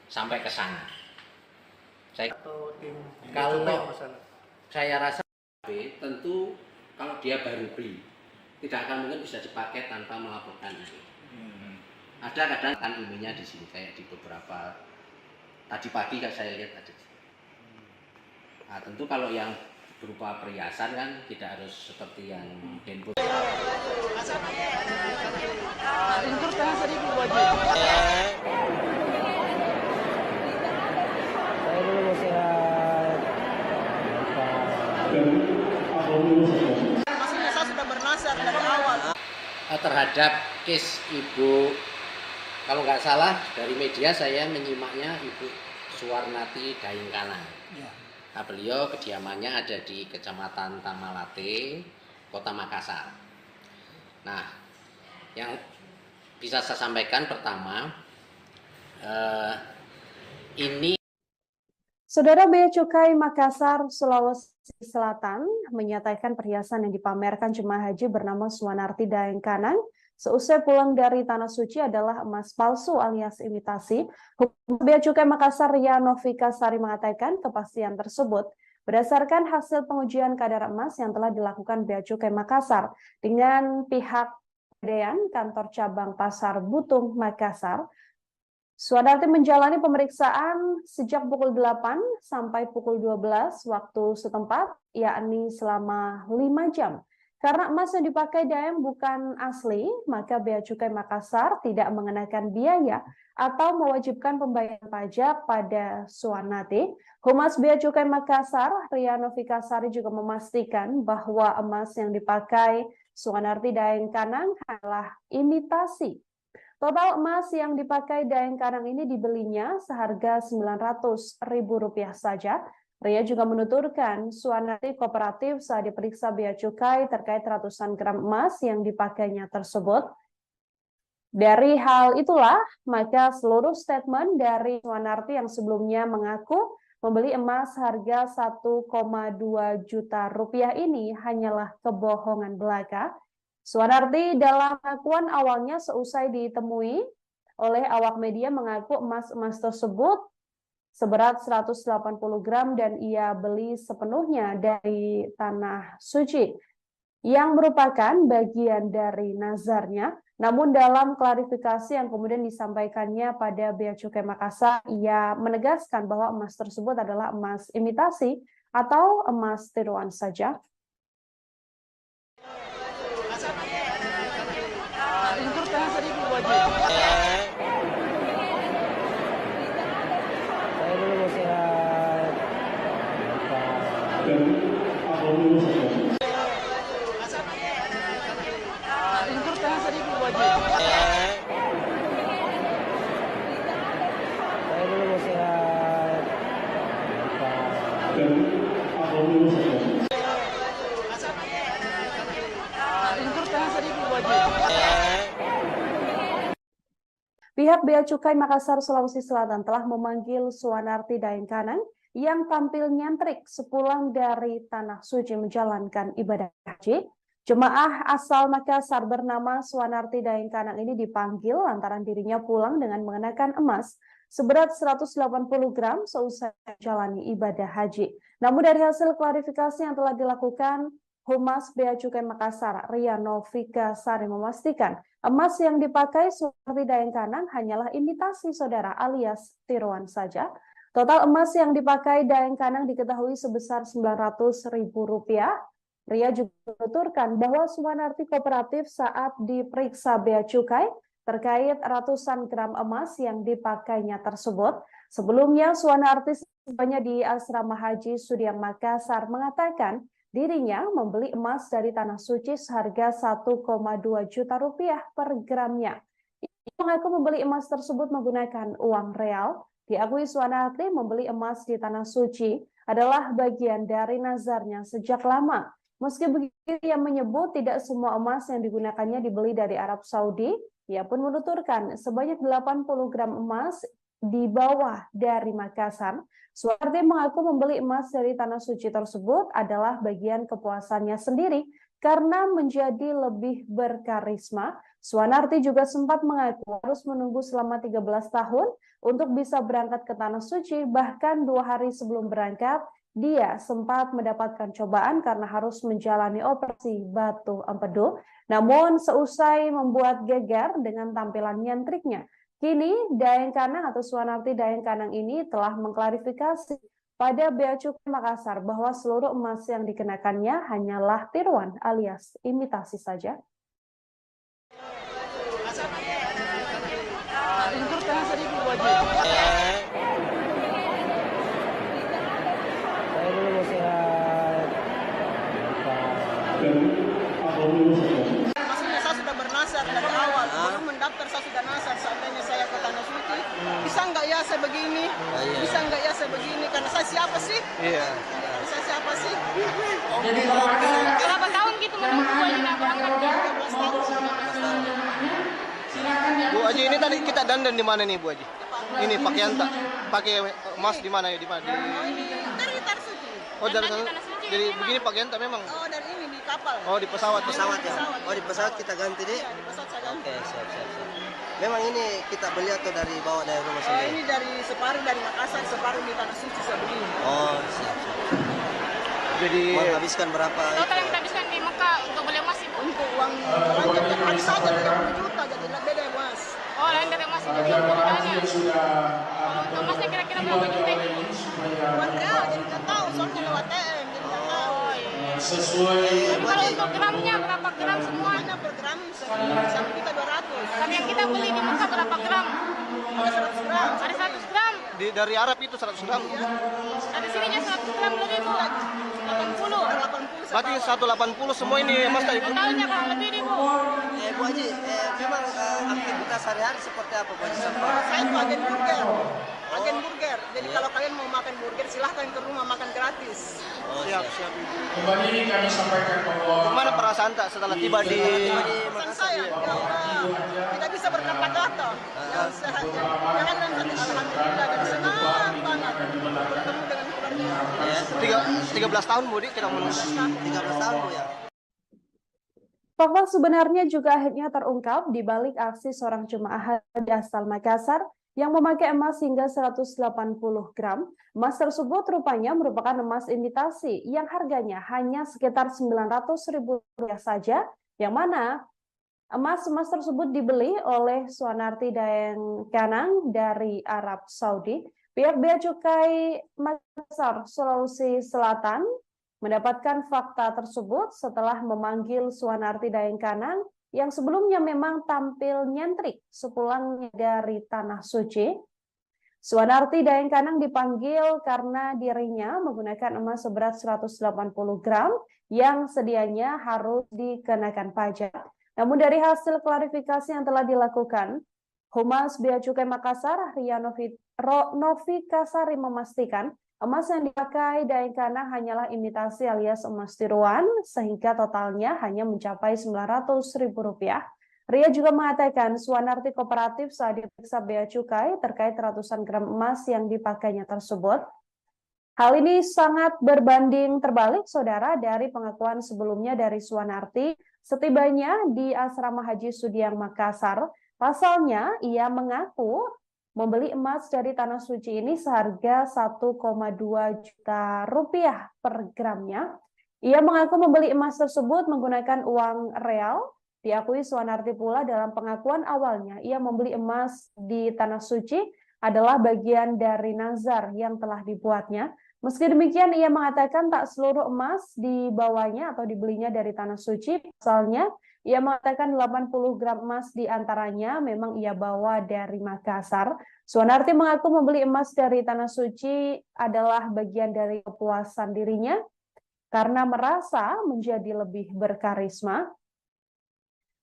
sampai ke sana. Kalau saya rasa tentu kalau dia baru beli tidak akan mungkin bisa dipakai tanpa melaporkan ini. Ada kadang kan ininya di sini kayak di beberapa tadi pagi kan saya lihat ada. Nah, tentu kalau yang berupa perhiasan kan tidak harus seperti yang handphone. Maksudnya saya sudah bernasar dari awal. Terhadap case ibu, kalau nggak salah dari media saya menyimaknya Ibu Suwarnati Daingkanang. Nah, beliau kediamannya ada di Kecamatan Tamalate, Kota Makassar. Nah, yang bisa saya sampaikan pertama, ini Saudara, Bea Cukai Makassar, Sulawesi Selatan menyatakan perhiasan yang dipamerkan jemaah haji bernama Suwarnati Daingkanang seusai pulang dari Tanah Suci adalah emas palsu alias imitasi. Hukum Bea Cukai Makassar Ria Novika Sari mengatakan kepastian tersebut berdasarkan hasil pengujian kadar emas yang telah dilakukan Bea Cukai Makassar dengan pihak Pegadaian Kantor Cabang Pasar Butung Makassar. Suwarnati menjalani pemeriksaan sejak pukul 8 sampai pukul 12 waktu setempat, yakni selama 5 jam. Karena emas yang dipakai Daeng bukan asli, maka Bea Cukai Makassar tidak mengenakan biaya atau mewajibkan pembayaran pajak pada Suwarnati. Humas Bea Cukai Makassar, Ria Novika Sari juga memastikan bahwa emas yang dipakai Suwarnati Daingkanang adalah imitasi. Total emas yang dipakai Daingkanang ini dibelinya seharga Rp900.000 saja. Ria juga menuturkan Suwarnati kooperatif saat diperiksa Bea Cukai terkait ratusan gram emas yang dipakainya tersebut. Dari hal itulah, maka seluruh statement dari Suwarnati yang sebelumnya mengaku membeli emas harga Rp1,2 juta ini hanyalah kebohongan belaka. Suwarnati dalam pengakuan awalnya seusai ditemui oleh awak media mengaku emas-emas tersebut seberat 180 gram dan ia beli sepenuhnya dari Tanah Suci yang merupakan bagian dari nazarnya. Namun dalam klarifikasi yang kemudian disampaikannya pada Bea Cukai Makassar, ia menegaskan bahwa emas tersebut adalah emas imitasi atau emas tiruan saja. Haji. Saya dulu mau sehat. Dan aku dulu saja. Pihak Bea Cukai Makassar, Sulawesi Selatan telah memanggil Suwanarti Daengkanang yang tampil nyentrik sepulang dari Tanah Suci menjalankan ibadah haji. Jemaah asal Makassar bernama Suwanarti Daengkanang ini dipanggil lantaran dirinya pulang dengan mengenakan emas seberat 180 gram seusai menjalani ibadah haji. Namun dari hasil klarifikasi yang telah dilakukan, Humas Bea Cukai Makassar, Ria Novika Sari memastikan emas yang dipakai Suwanarti Daengkanang hanyalah imitasi saudara alias tiruan saja. Total emas yang dipakai Daengkanang diketahui sebesar Rp900.000. Ria juga menuturkan bahwa Suwanarti kooperatif saat diperiksa Bea Cukai terkait ratusan gram emas yang dipakainya tersebut. Sebelumnya, Suwanarti sebelumnya di Asrama Haji Sudiang Makassar mengatakan dirinya membeli emas dari Tanah Suci seharga Rp1,2 juta per gramnya. Ia mengaku membeli emas tersebut menggunakan uang real. Diakui Suwanarti membeli emas di Tanah Suci adalah bagian dari nazarnya sejak lama. Meski begitu, ia menyebut tidak semua emas yang digunakannya dibeli dari Arab Saudi. Ia pun menuturkan sebanyak 80 gram emas dibawa dari Makassar. Suwanarti mengaku membeli emas dari Tanah Suci tersebut adalah bagian kepuasannya sendiri karena menjadi lebih berkarisma. Suwanarti juga sempat mengaku harus menunggu selama 13 tahun untuk bisa berangkat ke Tanah Suci. Bahkan 2 hari sebelum berangkat, dia sempat mendapatkan cobaan karena harus menjalani operasi batu empedu. Namun seusai membuat geger dengan tampilan nyentriknya, kini Daengkanang atau Suwanarti Daengkanang ini telah mengklarifikasi pada Bea Cukai Makassar bahwa seluruh emas yang dikenakannya hanyalah tiruan alias imitasi saja. Saya dulu mau sehat. Dan aku dulu saja. Maksudnya saya sudah bernasar dari awal, belum mendaftar saya sudah nasar. Seandainya saya ke Tanah Suci, bisa nggak ya saya begini? Bisa nggak ya saya begini? Karena saya siapa sih? Iya. Saya siapa sih? Berapa tahun gitu menunggu Bu Haji nggak berangkat? 13 tahun. Silakan. Bu Haji, ini tadi kita dandan di mana nih Bu Haji? Ini pakaian tak pakai emas di mana ya? Di mana? Oh, ini dari Tanah Suci. Oh, dari sana. Tanah Suci Jadi memang. begini pakaian tak memang? Oh, dari ini di kapal. Oh, di pesawat. Pesawat ya? Oh, di pesawat kita ganti deh. Iya, di pesawat saya ganti. Oke, siap. Memang ini kita beli atau dari bawa dari rumah Oh, sendiri? ini dari separuh dari Makassar, separuh di Tanah Suci saya begini. Oh, siap. Jadi Menghabiskan berapa? Total yang kita habiskan di Mekah untuk beli emas Ibu. Untuk uang belanja tiap hari saja 30 juta, jadi beda emas. Oh, lain dari emas itu Jamaah haji jutaan. yang sudah Untuk emasnya kira-kira berapa juta ini Bu? Uang real, jadi nggak tahu, soalnya lewat TM, jadi nggak tahu. Oh iya. sesuai Tapi kalau untuk gramnya berapa gram semua? Hanya per gram 1.200.000. Tapi yang kita beli di Mekah berapa gram? Ada 100 gram. Ada 100 gram. dari Arab itu 100 gram. Ada sininya 100 gram lebih Bu. 80. 80 Berarti 180 semua ini emas tadi. Totalnya kurang lebih nih Bu. Bu Haji, memang aktivitas sehari-hari seperti apa Bu Haji? Saya itu agen burger. Agen burger. Jadi kalau kalian mau makan burger, silahkan ke rumah makan gratis. Siap. kembali kami sampaikan bahwa Gimana perasaan tak setelah tiba di Pesan saya, ya Allah, tidak bisa berkata-kata. Yang sehat, jangan dalam hati. Alhamdulillah, dan senang banget bertemu dengan keluarga. 13 tahun Budi kita menunggu. 13 tahun Bu ya? Fakta sebenarnya juga akhirnya terungkap di balik aksi seorang jemaah haji asal Makassar yang memakai emas hingga 180 gram. Emas tersebut rupanya merupakan emas imitasi yang harganya hanya sekitar Rp900.000 saja, yang mana emas tersebut dibeli oleh Suwanarti Daengkanang dari Arab Saudi. Pihak Bea Cukai Makassar, Sulawesi Selatan mendapatkan fakta tersebut setelah memanggil Suwanarti Daengkanang yang sebelumnya memang tampil nyentrik sepulangnya dari Tanah Suci. Suwanarti Daengkanang dipanggil karena dirinya menggunakan emas seberat 180 gram yang sedianya harus dikenakan pajak. Namun dari hasil klarifikasi yang telah dilakukan, Humas Bea Cukai Makassar, Ria Novikasari memastikan emas yang dipakai Daengkana hanyalah imitasi alias emas tiruan, sehingga totalnya hanya mencapai Rp900.000. Ria juga mengatakan Suwanarti kooperatif saat diperiksa Bea Cukai terkait ratusan gram emas yang dipakainya tersebut. Hal ini sangat berbanding terbalik, saudara, dari pengakuan sebelumnya dari Suwanarti setibanya di Asrama Haji Sudiang Makassar. Pasalnya, ia mengaku membeli emas dari Tanah Suci ini seharga Rp1,2 juta per gramnya. Ia mengaku membeli emas tersebut menggunakan uang real. Diakui Suwanarti pula dalam pengakuan awalnya, ia membeli emas di Tanah Suci adalah bagian dari nazar yang telah dibuatnya. Meski demikian, ia mengatakan tak seluruh emas dibawanya atau dibelinya dari Tanah Suci. Pasalnya, ia mengatakan 80 gram emas diantaranya memang ia bawa dari Makassar. Suwanarti mengaku membeli emas dari Tanah Suci adalah bagian dari kepuasan dirinya karena merasa menjadi lebih berkarisma.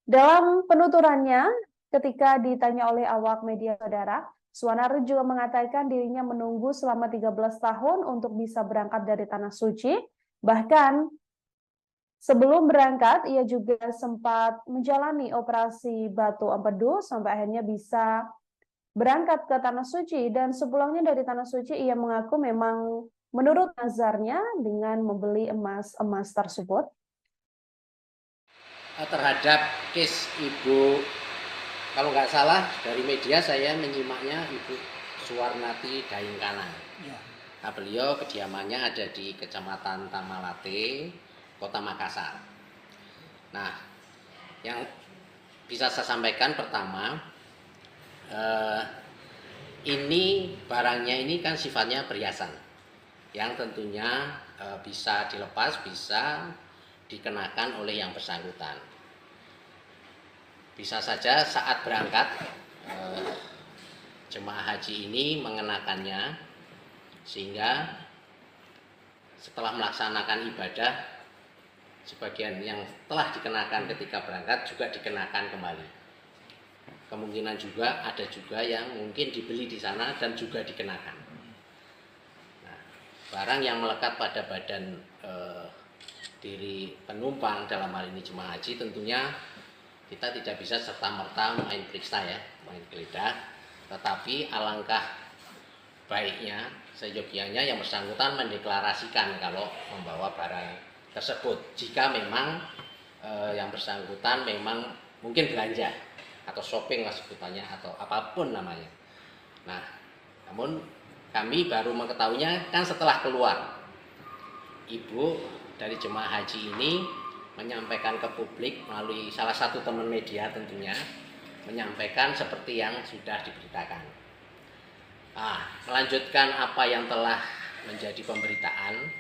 Dalam penuturannya, ketika ditanya oleh awak media, saudara, Suwanarti juga mengatakan dirinya menunggu selama 13 tahun untuk bisa berangkat dari Tanah Suci. Bahkan sebelum berangkat, ia juga sempat menjalani operasi batu empedu sampai akhirnya bisa berangkat ke Tanah Suci. Dan sepulangnya dari Tanah Suci, ia mengaku memang menurut nazarnya dengan membeli emas-emas tersebut. Terhadap case Ibu, kalau nggak salah dari media saya menyimaknya Ibu Suwarnati Daengkana. Nah, beliau kediamannya ada di Kecamatan Tamalate, Kota Makassar. Nah, yang bisa saya sampaikan pertama, ini barangnya ini kan sifatnya perhiasan, yang tentunya bisa dilepas, bisa dikenakan oleh yang bersangkutan. Bisa saja saat berangkat jemaah haji ini mengenakannya, sehingga setelah melaksanakan ibadah sebagian yang telah dikenakan ketika berangkat juga dikenakan kembali. Kemungkinan juga ada juga yang mungkin dibeli di sana dan juga dikenakan. Nah, barang yang melekat pada badan diri penumpang dalam hal ini jemaah haji, tentunya kita tidak bisa serta-merta main periksa ya, main geledah, tetapi alangkah baiknya seyogianya yang bersangkutan mendeklarasikan kalau membawa barang tersebut. Jika memang yang bersangkutan memang mungkin belanja atau shopping lah sebutannya atau apapun namanya. Nah, namun kami baru mengetahuinya kan setelah keluar. Ibu dari jemaah haji ini menyampaikan ke publik melalui salah satu teman media tentunya, menyampaikan seperti yang sudah diberitakan. Melanjutkan apa yang telah menjadi pemberitaan,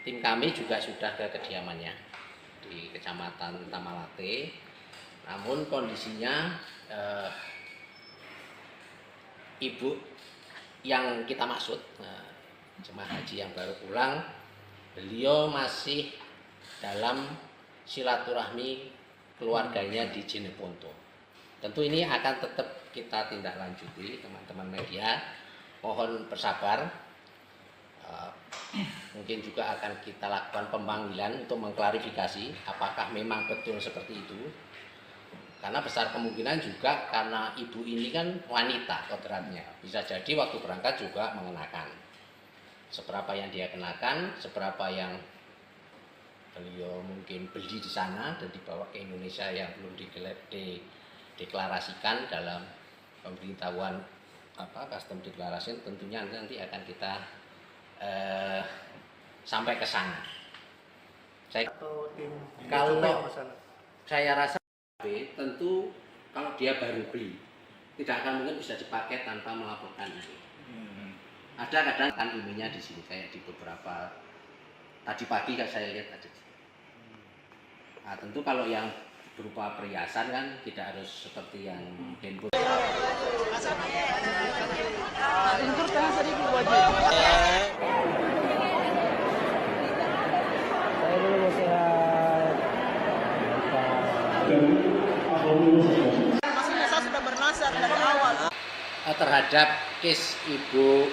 tim kami juga sudah ke kediamannya di Kecamatan Tamalate. Namun kondisinya ibu yang kita maksud, jemaah haji yang baru pulang, beliau masih dalam silaturahmi keluarganya di Jeneponto. Tentu ini akan tetap kita tindak lanjuti, teman-teman media. Mohon bersabar. Mungkin juga akan kita lakukan pemanggilan untuk mengklarifikasi apakah memang betul seperti itu. Karena besar kemungkinan juga karena ibu ini kan wanita kodratnya. Bisa jadi waktu berangkat juga mengenakan. Seberapa yang dia kenakan, seberapa yang beliau mungkin beli di sana dan dibawa ke Indonesia yang belum dideklarasikan dalam pemberitahuan custom declaration, tentunya nanti akan kita sampai ke sana. Kalau saya rasa tentu kalau dia baru beli tidak akan mungkin bisa dipakai tanpa melaporkan ini. Ada kadang kan ininya di sini kayak di beberapa tadi pagi kan saya lihat ada. Nah, tentu kalau yang berupa perhiasan kan tidak harus seperti yang handphone. Dan terhadap case Ibu,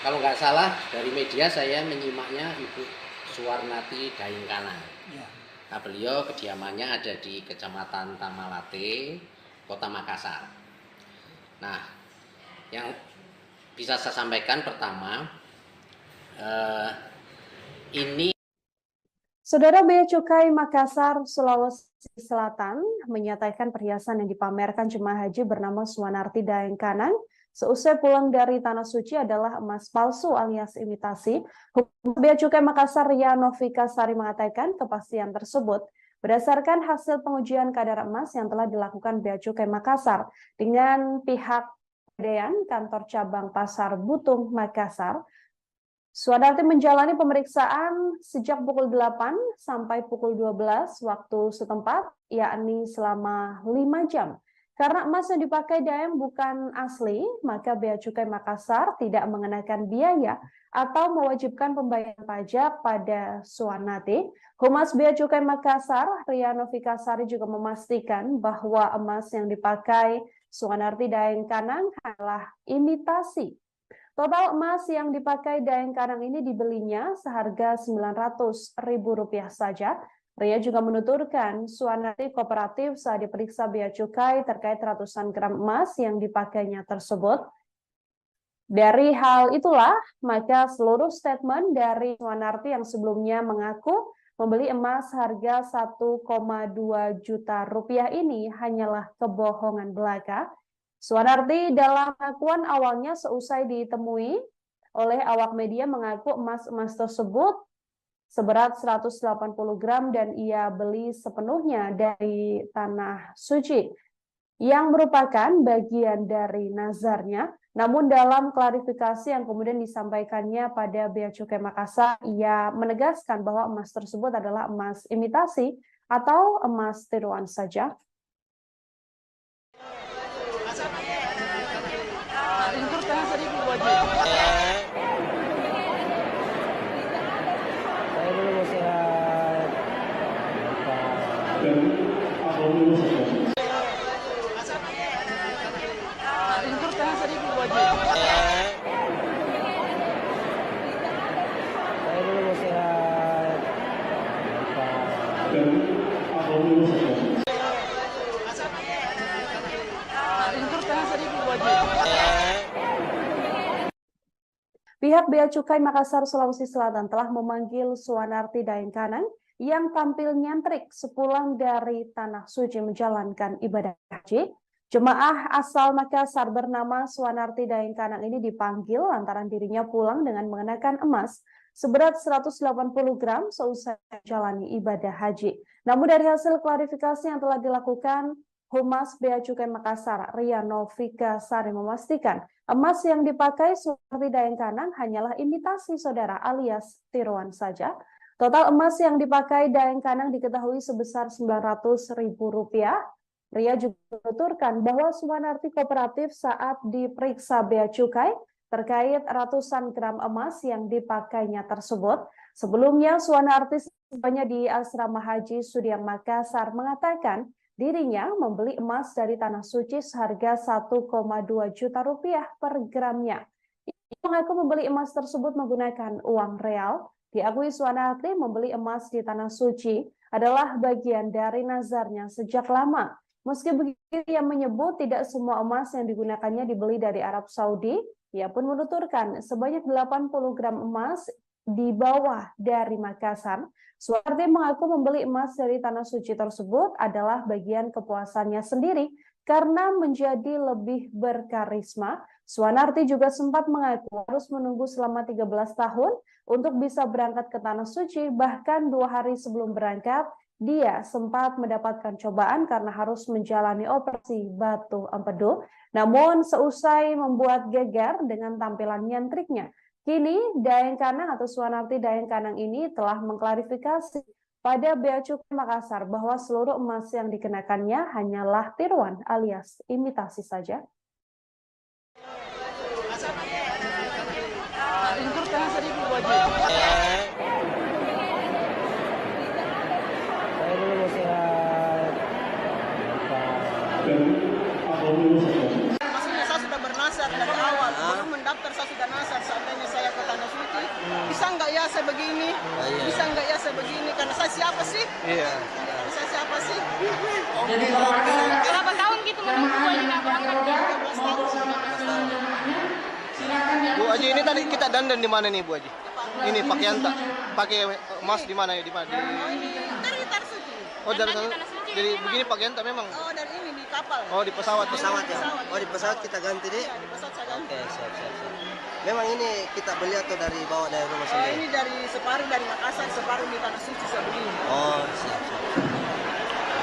kalau nggak salah dari media saya menyimaknya Ibu Suwarnati Daengkanang. Ya. Nah, beliau kediamannya ada di Kecamatan Tamalate, Kota Makassar. Nah, yang bisa saya sampaikan pertama, ini Saudara, Bea Cukai Makassar, Sulawesi Selatan menyatakan perhiasan yang dipamerkan jemaah haji bernama Suwanarti Daengkanang seusai pulang dari Tanah Suci adalah emas palsu alias imitasi. Humas Bea Cukai Makassar Ria Novika Sari mengatakan kepastian tersebut berdasarkan hasil pengujian kadar emas yang telah dilakukan Bea Cukai Makassar dengan pihak Pegadaian Kantor Cabang Pasar Butung Makassar. Suwanarti menjalani pemeriksaan sejak pukul 8 sampai pukul 12 waktu setempat, yakni selama 5 jam. Karena emas yang dipakai Daeng bukan asli, maka Bea Cukai Makassar tidak mengenakan biaya atau mewajibkan pembayaran pajak pada Suwanarti. Humas Bea Cukai Makassar, Ria Novika Sari juga memastikan bahwa emas yang dipakai Suwanarti Daengkanang adalah imitasi. Total emas yang dipakai Daengkanang ini dibelinya seharga Rp900.000 saja. Ria juga menuturkan Suwanarti kooperatif saat diperiksa Bea Cukai terkait ratusan gram emas yang dipakainya tersebut. Dari hal itulah, maka seluruh statement dari Suwanarti yang sebelumnya mengaku membeli emas harga Rp1,2 juta ini hanyalah kebohongan belaka. Suwanarti dalam pengakuan awalnya seusai ditemui oleh awak media mengaku emas-emas tersebut seberat 180 gram dan ia beli sepenuhnya dari Tanah Suci yang merupakan bagian dari nazarnya. Namun dalam klarifikasi yang kemudian disampaikannya pada Bea Cukai Makassar, ia menegaskan bahwa emas tersebut adalah emas imitasi atau emas tiruan saja. Pihak Bea Cukai Makassar, Sulawesi Selatan telah memanggil Suwanarti Daengkanang yang tampil nyentrik sepulang dari Tanah Suci menjalankan ibadah haji. Jemaah asal Makassar bernama Suwanarti Daengkanang ini dipanggil lantaran dirinya pulang dengan mengenakan emas seberat 180 gram seusai menjalani ibadah haji. Namun dari hasil klarifikasi yang telah dilakukan, Humas Bea Cukai Makassar, Ria Novika Sari memastikan emas yang dipakai Suwanarti Daengkanang hanyalah imitasi saudara alias tiruan saja. Total emas yang dipakai Daengkanang diketahui sebesar Rp900.000. Ria juga menuturkan bahwa Suwanarti kooperatif saat diperiksa Bea Cukai terkait ratusan gram emas yang dipakainya tersebut. Sebelumnya Suwanarti sebelumnya di Asrama Haji Sudiang Makassar mengatakan dirinya membeli emas dari Tanah Suci seharga Rp1,2 juta per gramnya. Ia mengaku membeli emas tersebut menggunakan uang real. Diakui Suwanarti membeli emas di Tanah Suci adalah bagian dari nazarnya sejak lama. Meski begitu, ia menyebut tidak semua emas yang digunakannya dibeli dari Arab Saudi. Ia pun menuturkan sebanyak 80 gram emas dibawa dari Makassar. Suwanarti mengaku membeli emas dari Tanah Suci tersebut adalah bagian kepuasannya sendiri karena menjadi lebih berkarisma. Suwanarti juga sempat mengaku harus menunggu selama 13 tahun untuk bisa berangkat ke Tanah Suci. Bahkan 2 hari sebelum berangkat, dia sempat mendapatkan cobaan karena harus menjalani operasi batu empedu. Namun seusai membuat geger dengan tampilan nyentriknya, kini Daengkanang atau Suwanarti Daengkanang ini telah mengklarifikasi pada Bea Cukai Makassar bahwa seluruh emas yang dikenakannya hanyalah tiruan alias imitasi saja. saya sudah bernasar dari awal. Belum mendaftar saya sudah nasar. Seandainya saya ke Tanah Suci, bisa nggak ya saya begini? Bisa nggak ya saya begini? Karena saya siapa sih? Karena saya siapa sih? Berapa tahun gitu menunggu Bu Haji nggak berangkat? 13 tahun. Bu Haji, ini tadi kita dandan di mana nih Bu Haji? Ini pakaian tak pakai emas di mana ya? Di mana? Oh ini dari Tanah Suci. Oh dari Dandan di sana. Tanah Suci Jadi memang. begini pakaian tak memang? Oh dari ini di kapal. Oh di pesawat. Pesawat ya? Oh di pesawat kita ganti deh. Iya, di pesawat saya ganti. Oke, siap. Memang ini kita beli atau dari bawa dari rumah Oh sendiri? ini dari separuh dari Makassar, separuh di Tanah Suci saya beli. Oh, siap.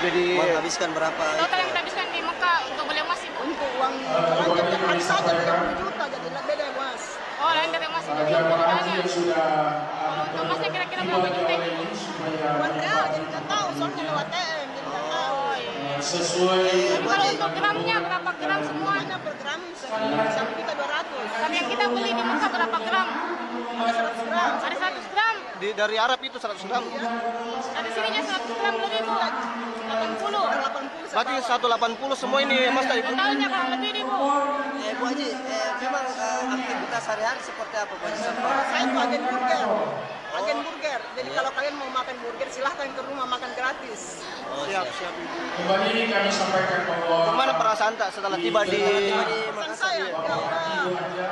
Jadi Menghabiskan berapa? Total yang kita habiskan di Mekah untuk beli emas Ibu. Untuk uang belanja tiap hari saja 30 juta, jadi beda ya mas. Oh, lain dari emas itu Jamaah haji jualannya. yang sudah Untuk emasnya kira-kira berapa juta ini Bu? Buat real, jadi nggak tahu, soalnya lewat TM, jadi nggak tahu. Oh iya. sesuai Tapi kalau untuk gramnya berapa gram semua? Hanya per gram sama kita 200. Tapi yang kita beli di Mekah berapa gram? Ada 100 gram. Ada 100 gram. dari Arab itu 100 gram. Ada sininya 100 gram lebih Bu. 80. 80 Berarti 180 semua ini emas tadi Bu. Totalnya kurang lebih nih Bu. Bu Haji, memang aktivitas sehari-hari seperti apa Bu Haji? Saya itu agen burger. Agen burger. Jadi kalau kalian mau makan burger, silahkan ke rumah makan gratis. Oh, Siap. kembali kami sampaikan bahwa Gimana perasaan tak setelah tiba di Pesan saya, ya udah,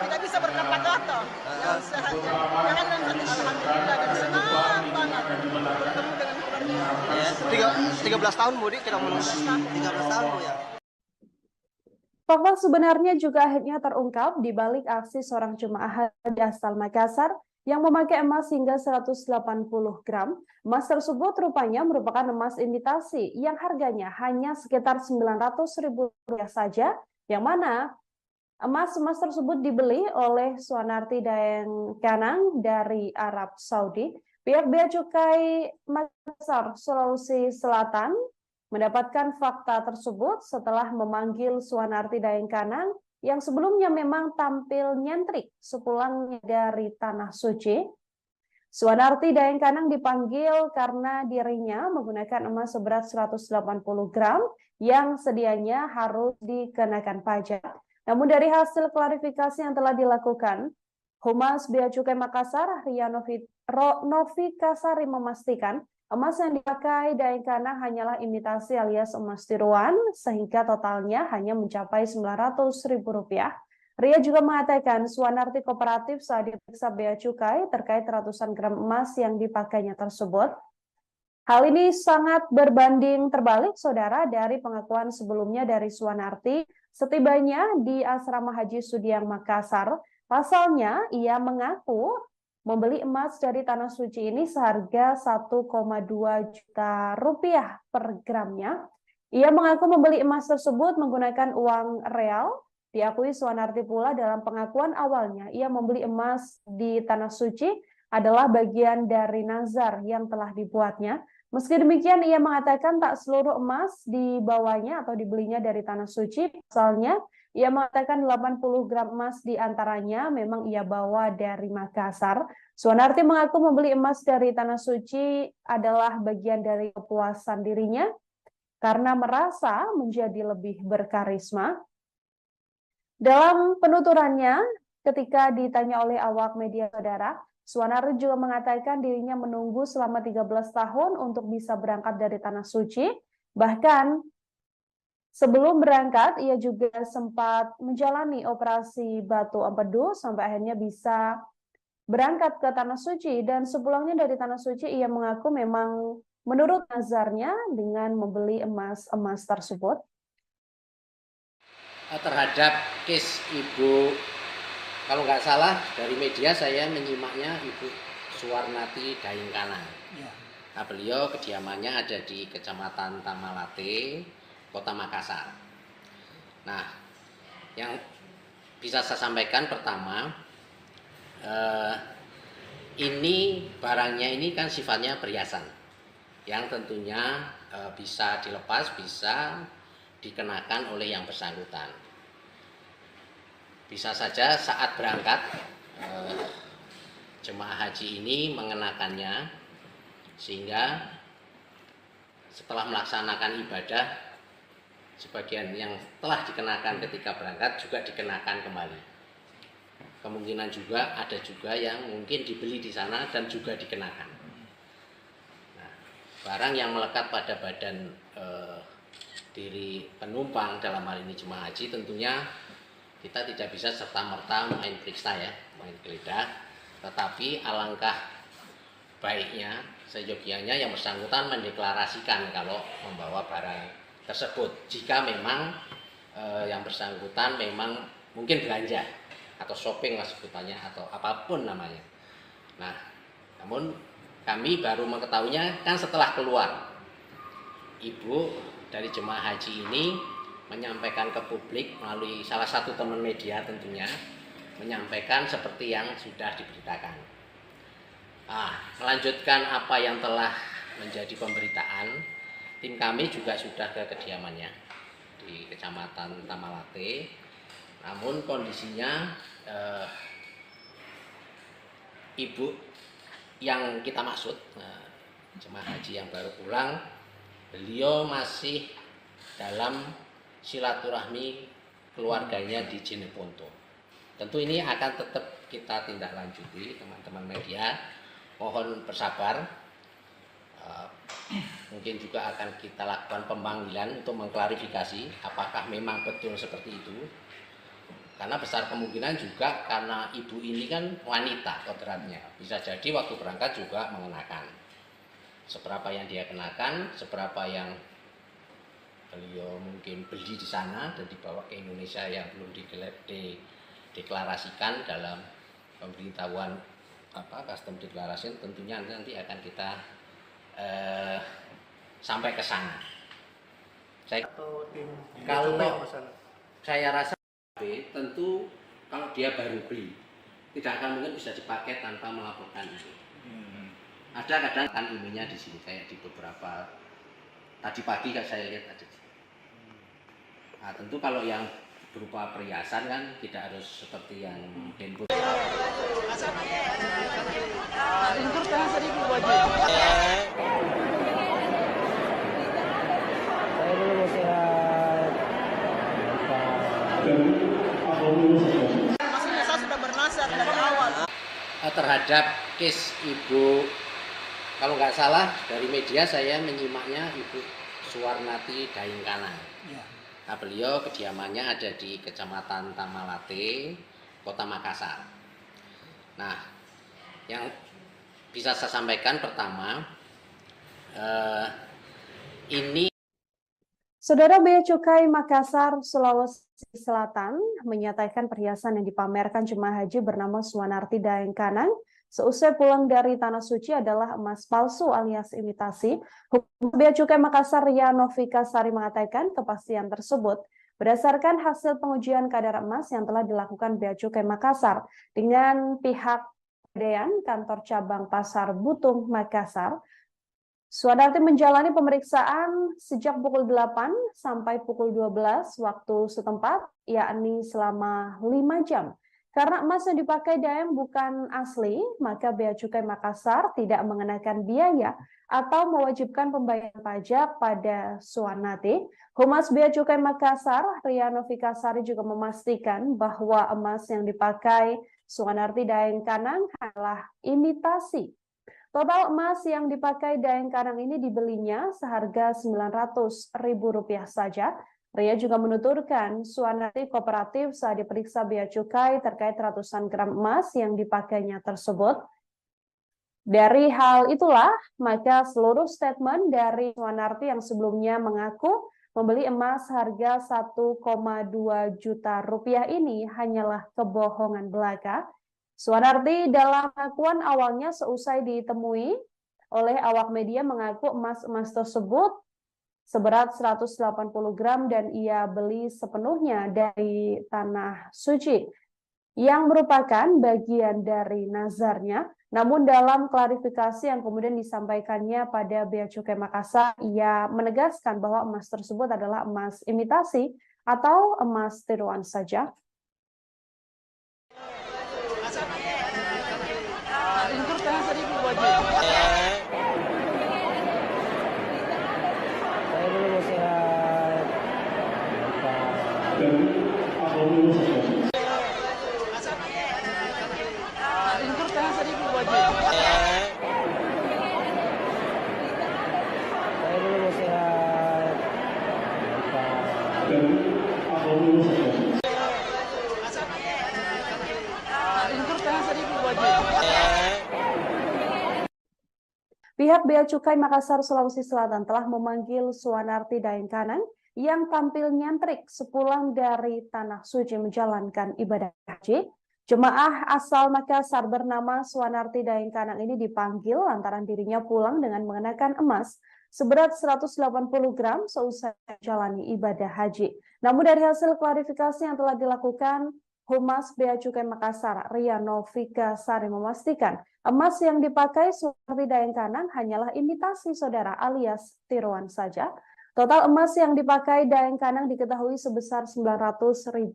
tidak bisa berkata-kata. Ya sehat, jangan alhamdulillah dan senang banget bertemu dengan keluarga. 13 tahun Bu Di kita menunggu. 13 tahun Bu ya? Fakta sebenarnya juga akhirnya terungkap di balik aksi seorang jemaah haji asal Makassar yang memakai emas hingga 180 gram. Emas tersebut rupanya merupakan emas imitasi yang harganya hanya sekitar Rp900.000 saja, yang mana emas-emas tersebut dibeli oleh Suanarti Daeng Kanang dari Arab Saudi. Pihak Bea Cukai Makassar, Sulawesi Selatan mendapatkan fakta tersebut setelah memanggil Suanarti Daeng Kanang yang sebelumnya memang tampil nyentrik sepulangnya dari Tanah Suci. Suanarti Daeng Kanang dipanggil karena dirinya menggunakan emas seberat 180 gram yang sedianya harus dikenakan pajak. Namun dari hasil klarifikasi yang telah dilakukan, Humas Bea Cukai Makassar, Ria Novi Kasari memastikan emas yang dipakai Daeng Kanang hanyalah imitasi alias emas tiruan, sehingga totalnya hanya mencapai Rp900.000. Ria juga mengatakan Suanarti kooperatif saat diperiksa Bea Cukai terkait ratusan gram emas yang dipakainya tersebut. Hal ini sangat berbanding terbalik, saudara, dari pengakuan sebelumnya dari Suanarti setibanya di Asrama Haji Sudiang Makassar. Pasalnya, ia mengaku membeli emas dari Tanah Suci ini seharga Rp1,2 juta per gramnya. Ia mengaku membeli emas tersebut menggunakan uang real. Diakui Suanarti pula dalam pengakuan awalnya, ia membeli emas di Tanah Suci adalah bagian dari nazar yang telah dibuatnya. Meski demikian, ia mengatakan tak seluruh emas dibawanya atau dibelinya dari Tanah Suci. Pasalnya, ia mengatakan 80 gram emas diantaranya memang ia bawa dari Makassar. Suanarti mengaku membeli emas dari Tanah Suci adalah bagian dari kepuasan dirinya karena merasa menjadi lebih berkarisma. Dalam penuturannya, ketika ditanya oleh awak media, saudara, Suanarti juga mengatakan dirinya menunggu selama 13 tahun untuk bisa berangkat dari Tanah Suci. Bahkan sebelum berangkat, ia juga sempat menjalani operasi batu empedu sampai akhirnya bisa berangkat ke Tanah Suci. Dan sepulangnya dari Tanah Suci, ia mengaku memang menurut nazarnya dengan membeli emas-emas tersebut. Terhadap case Ibu, kalau nggak salah dari media saya menyimaknya Ibu Suanarti Daeng Kanang. Nah, beliau kediamannya ada di Kecamatan Tamalate, Kota Makassar. Nah, yang bisa saya sampaikan pertama, ini barangnya ini kan sifatnya perhiasan, yang tentunya bisa dilepas, bisa dikenakan oleh yang bersangkutan. Bisa saja saat berangkat jemaah haji ini mengenakannya, sehingga setelah melaksanakan ibadah sebagian yang telah dikenakan ketika berangkat juga dikenakan kembali. Kemungkinan juga ada juga yang mungkin dibeli di sana dan juga dikenakan. Nah, barang yang melekat pada badan diri penumpang dalam hal ini jemaah haji tentunya kita tidak bisa serta-merta main periksa ya, main geledah, tetapi alangkah baiknya seyogianya yang bersangkutan mendeklarasikan kalau membawa barang tersebut jika memang yang bersangkutan memang mungkin belanja atau shopping lah sebutannya atau apapun namanya. Nah, namun kami baru mengetahuinya kan setelah keluar. Ibu dari jemaah haji ini menyampaikan ke publik melalui salah satu teman media tentunya, menyampaikan seperti yang sudah diberitakan. Melanjutkan apa yang telah menjadi pemberitaan, tim kami juga sudah ke kediamannya di Kecamatan Tamalate. Namun kondisinya ibu yang kita maksud, jemaah haji yang baru pulang, beliau masih dalam silaturahmi keluarganya di Jeneponto. Tentu ini akan tetap kita tindak lanjuti, teman-teman media. Mohon bersabar. Mungkin juga akan kita lakukan pemanggilan untuk mengklarifikasi apakah memang betul seperti itu. Karena besar kemungkinan juga karena ibu ini kan wanita kodratnya, bisa jadi waktu berangkat juga mengenakan. Seberapa yang dia kenakan, seberapa yang beliau mungkin beli di sana dan dibawa ke Indonesia yang belum dideklarasikan dalam pemberitahuan custom declaration, tentunya nanti akan kita sampai ke sana. Kalau saya rasa tentu kalau dia baru beli tidak akan mungkin bisa dipakai tanpa melaporkan itu. Ada kadang kan emailnya di sini kayak di beberapa tadi pagi kan saya lihat ada. Nah, tentu kalau yang berupa perhiasan kan tidak harus seperti yang handphone. Maksudnya saya sudah bernasar dari awal. Terhadap case ibu, kalau nggak salah dari media saya menyimaknya Ibu Suwarnati Daengkana. Nah, beliau kediamannya ada di Kecamatan Tamalate, Kota Makassar. Nah, yang bisa saya sampaikan pertama, ini Saudara Bea Cukai Makassar, Sulawesi Selatan menyatakan perhiasan yang dipamerkan jemaah haji bernama Suwarnati Daengkana seusai pulang dari Tanah Suci adalah emas palsu alias imitasi. Humas Bea Cukai Makassar Ria Novika Sari mengatakan kepastian tersebut berdasarkan hasil pengujian kadar emas yang telah dilakukan Bea Cukai Makassar dengan pihak Pegadaian Kantor Cabang Pasar Butung Makassar. Suwarnati menjalani pemeriksaan sejak pukul 8 sampai pukul 12 waktu setempat, yakni selama 5 jam. Karena emas yang dipakai Daeng bukan asli, maka Bea Cukai Makassar tidak mengenakan biaya atau mewajibkan pembayaran pajak pada Suwarnati. Humas Bea Cukai Makassar, Ria Novika Sari juga memastikan bahwa emas yang dipakai Suwarnati Daengkana adalah imitasi. Total emas yang dipakai Daengkana ini dibelinya seharga Rp900.000 saja. Ria juga menuturkan Suwarnati kooperatif saat diperiksa Bea Cukai terkait ratusan gram emas yang dipakainya tersebut. Dari hal itulah, maka seluruh statement dari Suwarnati yang sebelumnya mengaku membeli emas harga Rp1,2 juta ini hanyalah kebohongan belaka. Suwarnati dalam pengakuan awalnya seusai ditemui oleh awak media mengaku emas-emas tersebut seberat 180 gram dan ia beli sepenuhnya dari Tanah Suci yang merupakan bagian dari nazarnya. Namun dalam klarifikasi yang kemudian disampaikannya pada Bea Cukai Makassar, ia menegaskan bahwa emas tersebut adalah emas imitasi atau emas tiruan saja. Pihak Bea Cukai Makassar, Sulawesi Selatan telah memanggil Suwanarti Daengkanang yang tampil nyentrik sepulang dari Tanah Suci menjalankan ibadah haji. Jemaah asal Makassar bernama Suwanarti Daengkanang ini dipanggil lantaran dirinya pulang dengan mengenakan emas seberat 180 gram seusai menjalani ibadah haji. Namun dari hasil klarifikasi yang telah dilakukan, Humas Bea Cukai Makassar, Ria Novika Sari memastikan emas yang dipakai Suwanarti Daengkanang hanyalah imitasi saudara alias tiruan saja. Total emas yang dipakai Daengkanang diketahui sebesar Rp900.000.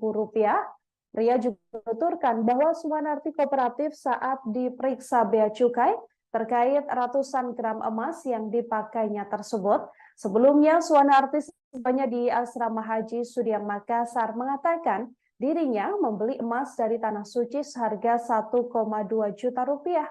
Ria juga menuturkan bahwa Suwanarti kooperatif saat diperiksa Bea Cukai terkait ratusan gram emas yang dipakainya tersebut. Sebelumnya, Suwanarti sebelumnya di Asrama Haji Sudiang Makassar mengatakan dirinya membeli emas dari Tanah Suci seharga Rp1,2 juta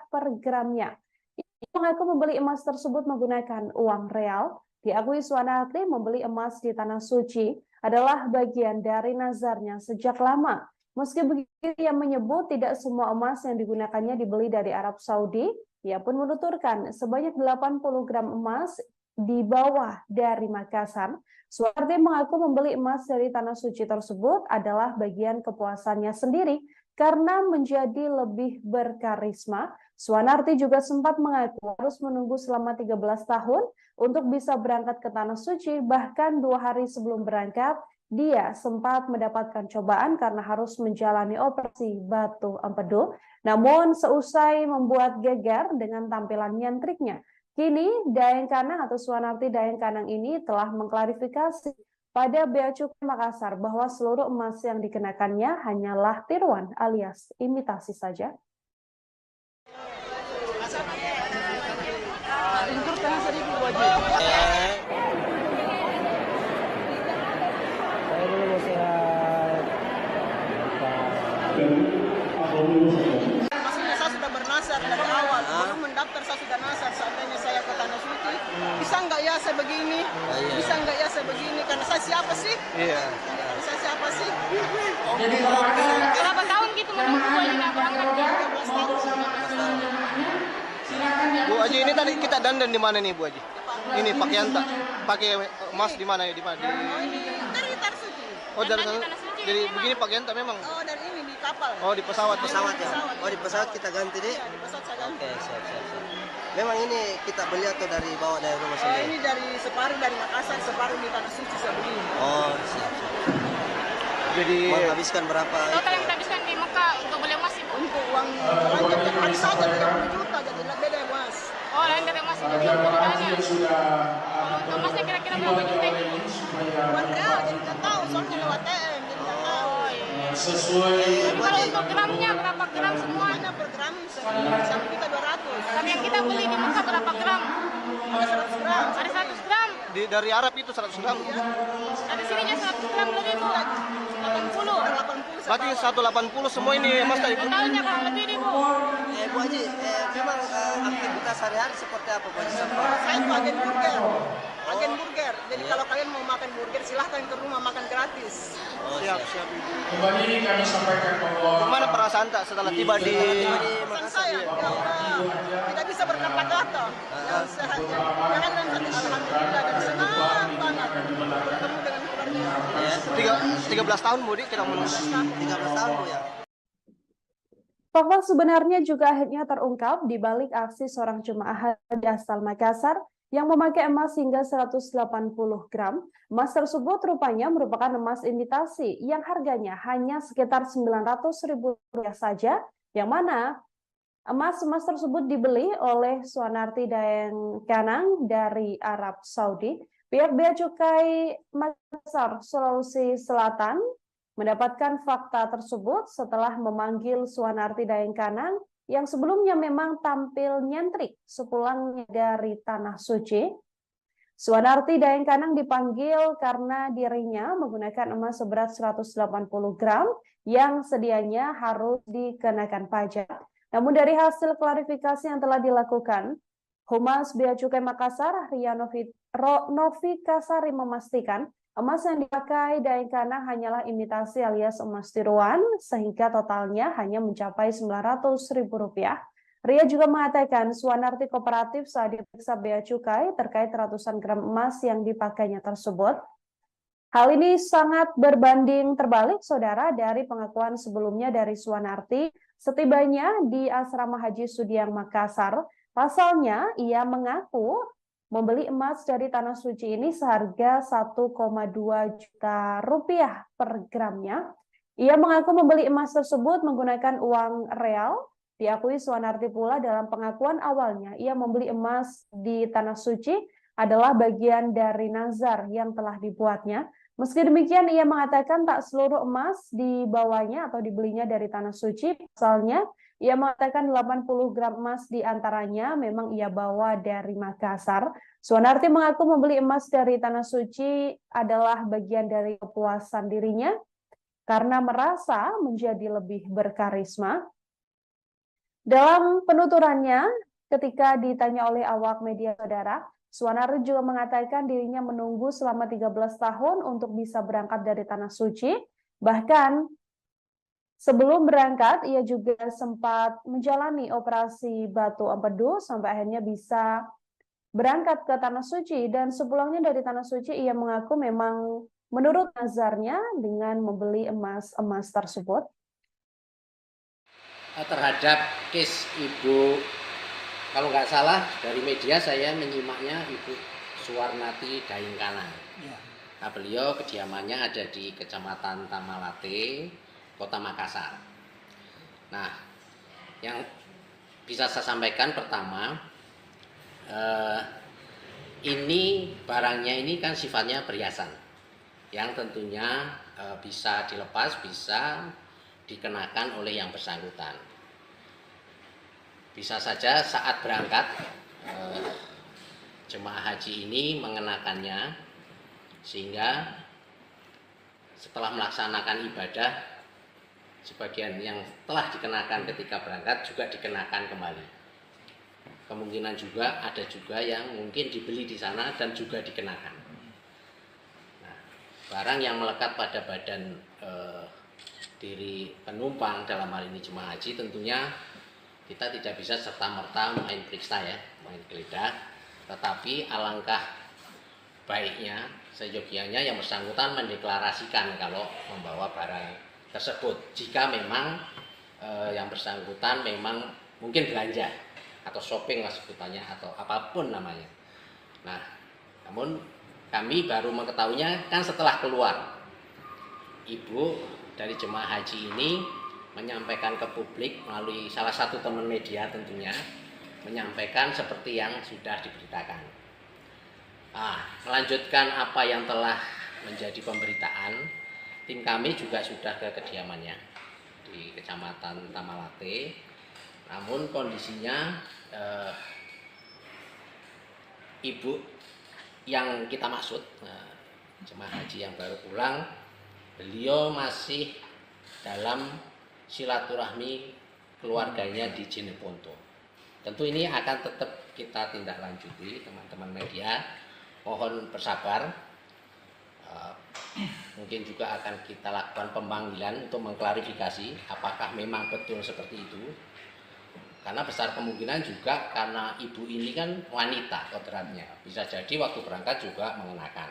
per gramnya. Ia mengaku membeli emas tersebut menggunakan uang real. Diakui Suwanarti membeli emas di Tanah Suci adalah bagian dari nazarnya sejak lama. Meski begitu, ia menyebut tidak semua emas yang digunakannya dibeli dari Arab Saudi. Ia pun menuturkan sebanyak 80 gram emas dibawa dari Makassar. Suwanarti mengaku membeli emas dari Tanah Suci tersebut adalah bagian kepuasannya sendiri karena menjadi lebih berkarisma. Suwanarti juga sempat mengaku harus menunggu selama 13 tahun untuk bisa berangkat ke Tanah Suci. Bahkan 2 hari sebelum berangkat, dia sempat mendapatkan cobaan karena harus menjalani operasi batu empedu. Namun seusai membuat geger dengan tampilan nyentriknya, kini Daengkanang atau Suwanarti Daengkanang ini telah mengklarifikasi pada Bea Cukai Makassar bahwa seluruh emas yang dikenakannya hanyalah tiruan alias imitasi saja. Maksudnya saya sudah bernasar dari awal, belum mendaftar saya sudah nasar. Seandainya saya ke Tanah Suci, bisa nggak ya saya begini? Bisa nggak ya saya begini? Karena saya siapa sih? Saya siapa sih? Berapa tahun gitu menunggu Bu Haji nggak berangkat? 13 tahun. Bu Haji, ini tadi kita dandan di mana nih Bu Haji? Ini pakaian tak pakai emas di mana ya? Oh, ini dari Tanah Suci. Oh, dari Tanah Suci jadi memang. begini pakaian tak memang? Oh, dari ini di kapal. Oh, di pesawat. Pesawat ya? Oh di pesawat kita ganti deh? Iya, di pesawat saya ganti. Oke, siap. Memang ini kita beli atau dari bawa dari rumah Oh, sendiri? ini dari separuh dari Makassar, separuh di Tanah Suci saya beli. Oh, siap. Jadi Menghabiskan berapa? Total yang kita habiskan di Mekah untuk beli emas Ibu. Untuk uang belanja tiap hari saja 30 juta, jadi beda ya Mas. Oh, lain dari emas itu Jemaah haji jualnya. yang sudah Untuk emasnya kira-kira berapa juta ini Bu? Buat real, jadi nggak tahu, soalnya lewat TM, jadi nggak tahu. sesuai Tapi kalau untuk gramnya berapa gram semua? Semuanya per gram 1.200.000. Tapi yang kita beli di Mekah berapa gram? Ada 100 gram. Ada 100 gram. dari Arab itu 100 gram. Ada sininya 100 gram lebih Bu. 80. 80 Berarti 180 semua ini emas tadi. Totalnya kurang lebih nih Bu. Bu Haji, memang aktivitas sehari-hari seperti apa Bu Haji? Saya itu agen burger. Agen burger. Jadi kalau kalian mau makan burger, silahkan ke rumah makan gratis. Siap. kembali kami sampaikan bahwa Gimana perasaan tak setelah tiba di Pesan saya, ya udah, tidak bisa berkata-kata. Yang sehatnya, jangan alhamdulillah dan senang banget bertemu dengan keluarga. 13 tahun Bu, kita menunggu. 13 tahun Bu ya? Fakta sebenarnya juga akhirnya terungkap di balik aksi seorang jemaah haji asal Makassar yang memakai emas hingga 180 gram. Emas tersebut rupanya merupakan emas imitasi yang harganya hanya sekitar Rp900.000 saja, yang mana emas-emas tersebut dibeli oleh Suwanarti Daengkanang dari Arab Saudi. Pihak Bea Cukai Makassar, Sulawesi Selatan mendapatkan fakta tersebut setelah memanggil Suwanarti Daengkanang yang sebelumnya memang tampil nyentrik sepulangnya dari Tanah Suci. Suwanarti Daengkanang dipanggil karena dirinya menggunakan emas seberat 180 gram yang sedianya harus dikenakan pajak. Namun dari hasil klarifikasi yang telah dilakukan, Humas Bea Cukai Makassar, Ria Novikasari memastikan emas yang dipakai Daengkanang hanyalah imitasi alias emas tiruan, sehingga totalnya hanya mencapai Rp900.000. Ria juga mengatakan Suwanarti kooperatif saat diperiksa Bea Cukai terkait ratusan gram emas yang dipakainya tersebut. Hal ini sangat berbanding terbalik, saudara, dari pengakuan sebelumnya dari Suwanarti setibanya di Asrama Haji Sudiang Makassar. Pasalnya, ia mengaku membeli emas dari Tanah Suci ini seharga 1,2 juta rupiah per gramnya. Ia mengaku membeli emas tersebut menggunakan uang real. Diakui Suwanarti pula dalam pengakuan awalnya, ia membeli emas di Tanah Suci adalah bagian dari nazar yang telah dibuatnya. Meski demikian, ia mengatakan tak seluruh emas dibawanya atau dibelinya dari Tanah Suci. Pasalnya, ia mengatakan 80 gram emas diantaranya memang ia bawa dari Makassar. Suwanarti mengaku membeli emas dari Tanah Suci adalah bagian dari kepuasan dirinya karena merasa menjadi lebih berkarisma. Dalam penuturannya, ketika ditanya oleh awak media, saudara, Suwanarti juga mengatakan dirinya menunggu selama 13 tahun untuk bisa berangkat dari Tanah Suci. Bahkan sebelum berangkat, ia juga sempat menjalani operasi batu empedu sampai akhirnya bisa berangkat ke Tanah Suci. Dan sepulangnya dari Tanah Suci, ia mengaku memang menurut nazarnya dengan membeli emas-emas tersebut. Terhadap case Ibu, kalau nggak salah dari media saya menyimaknya Ibu Suwanarti Daengkanang. Ya. Nah, beliau kediamannya ada di Kecamatan Tamalate, Kota Makassar. Nah, yang bisa saya sampaikan pertama, ini barangnya ini kan sifatnya perhiasan, yang tentunya bisa dilepas, bisa dikenakan oleh yang bersangkutan. Bisa saja saat berangkat jemaah haji ini mengenakannya, sehingga setelah melaksanakan ibadah sebagian yang telah dikenakan ketika berangkat juga dikenakan kembali. Kemungkinan juga ada juga yang mungkin dibeli di sana dan juga dikenakan. Nah, barang yang melekat pada badan diri penumpang dalam hal ini jemaah haji, tentunya kita tidak bisa serta-merta main periksa ya, main geledah, tetapi alangkah baiknya seyogianya yang bersangkutan mendeklarasikan kalau membawa barang tersebut. Jika memang yang bersangkutan memang mungkin belanja atau shopping lah sebutannya atau apapun namanya. Nah, namun kami baru mengetahuinya kan setelah keluar. Ibu dari jemaah haji ini menyampaikan ke publik melalui salah satu teman media tentunya, menyampaikan seperti yang sudah diberitakan. Melanjutkan apa yang telah menjadi pemberitaan, tim kami juga sudah ke kediamannya di Kecamatan Tamalate. Namun kondisinya ibu yang kita maksud, jemaah haji yang baru pulang, beliau masih dalam silaturahmi keluarganya di Jeneponto. Tentu ini akan tetap kita tindak lanjuti, teman-teman media. Mohon bersabar. Mungkin juga akan kita lakukan pemanggilan untuk mengklarifikasi apakah memang betul seperti itu. Karena besar kemungkinan juga karena ibu ini kan wanita kodratnya. Bisa jadi waktu berangkat juga mengenakan.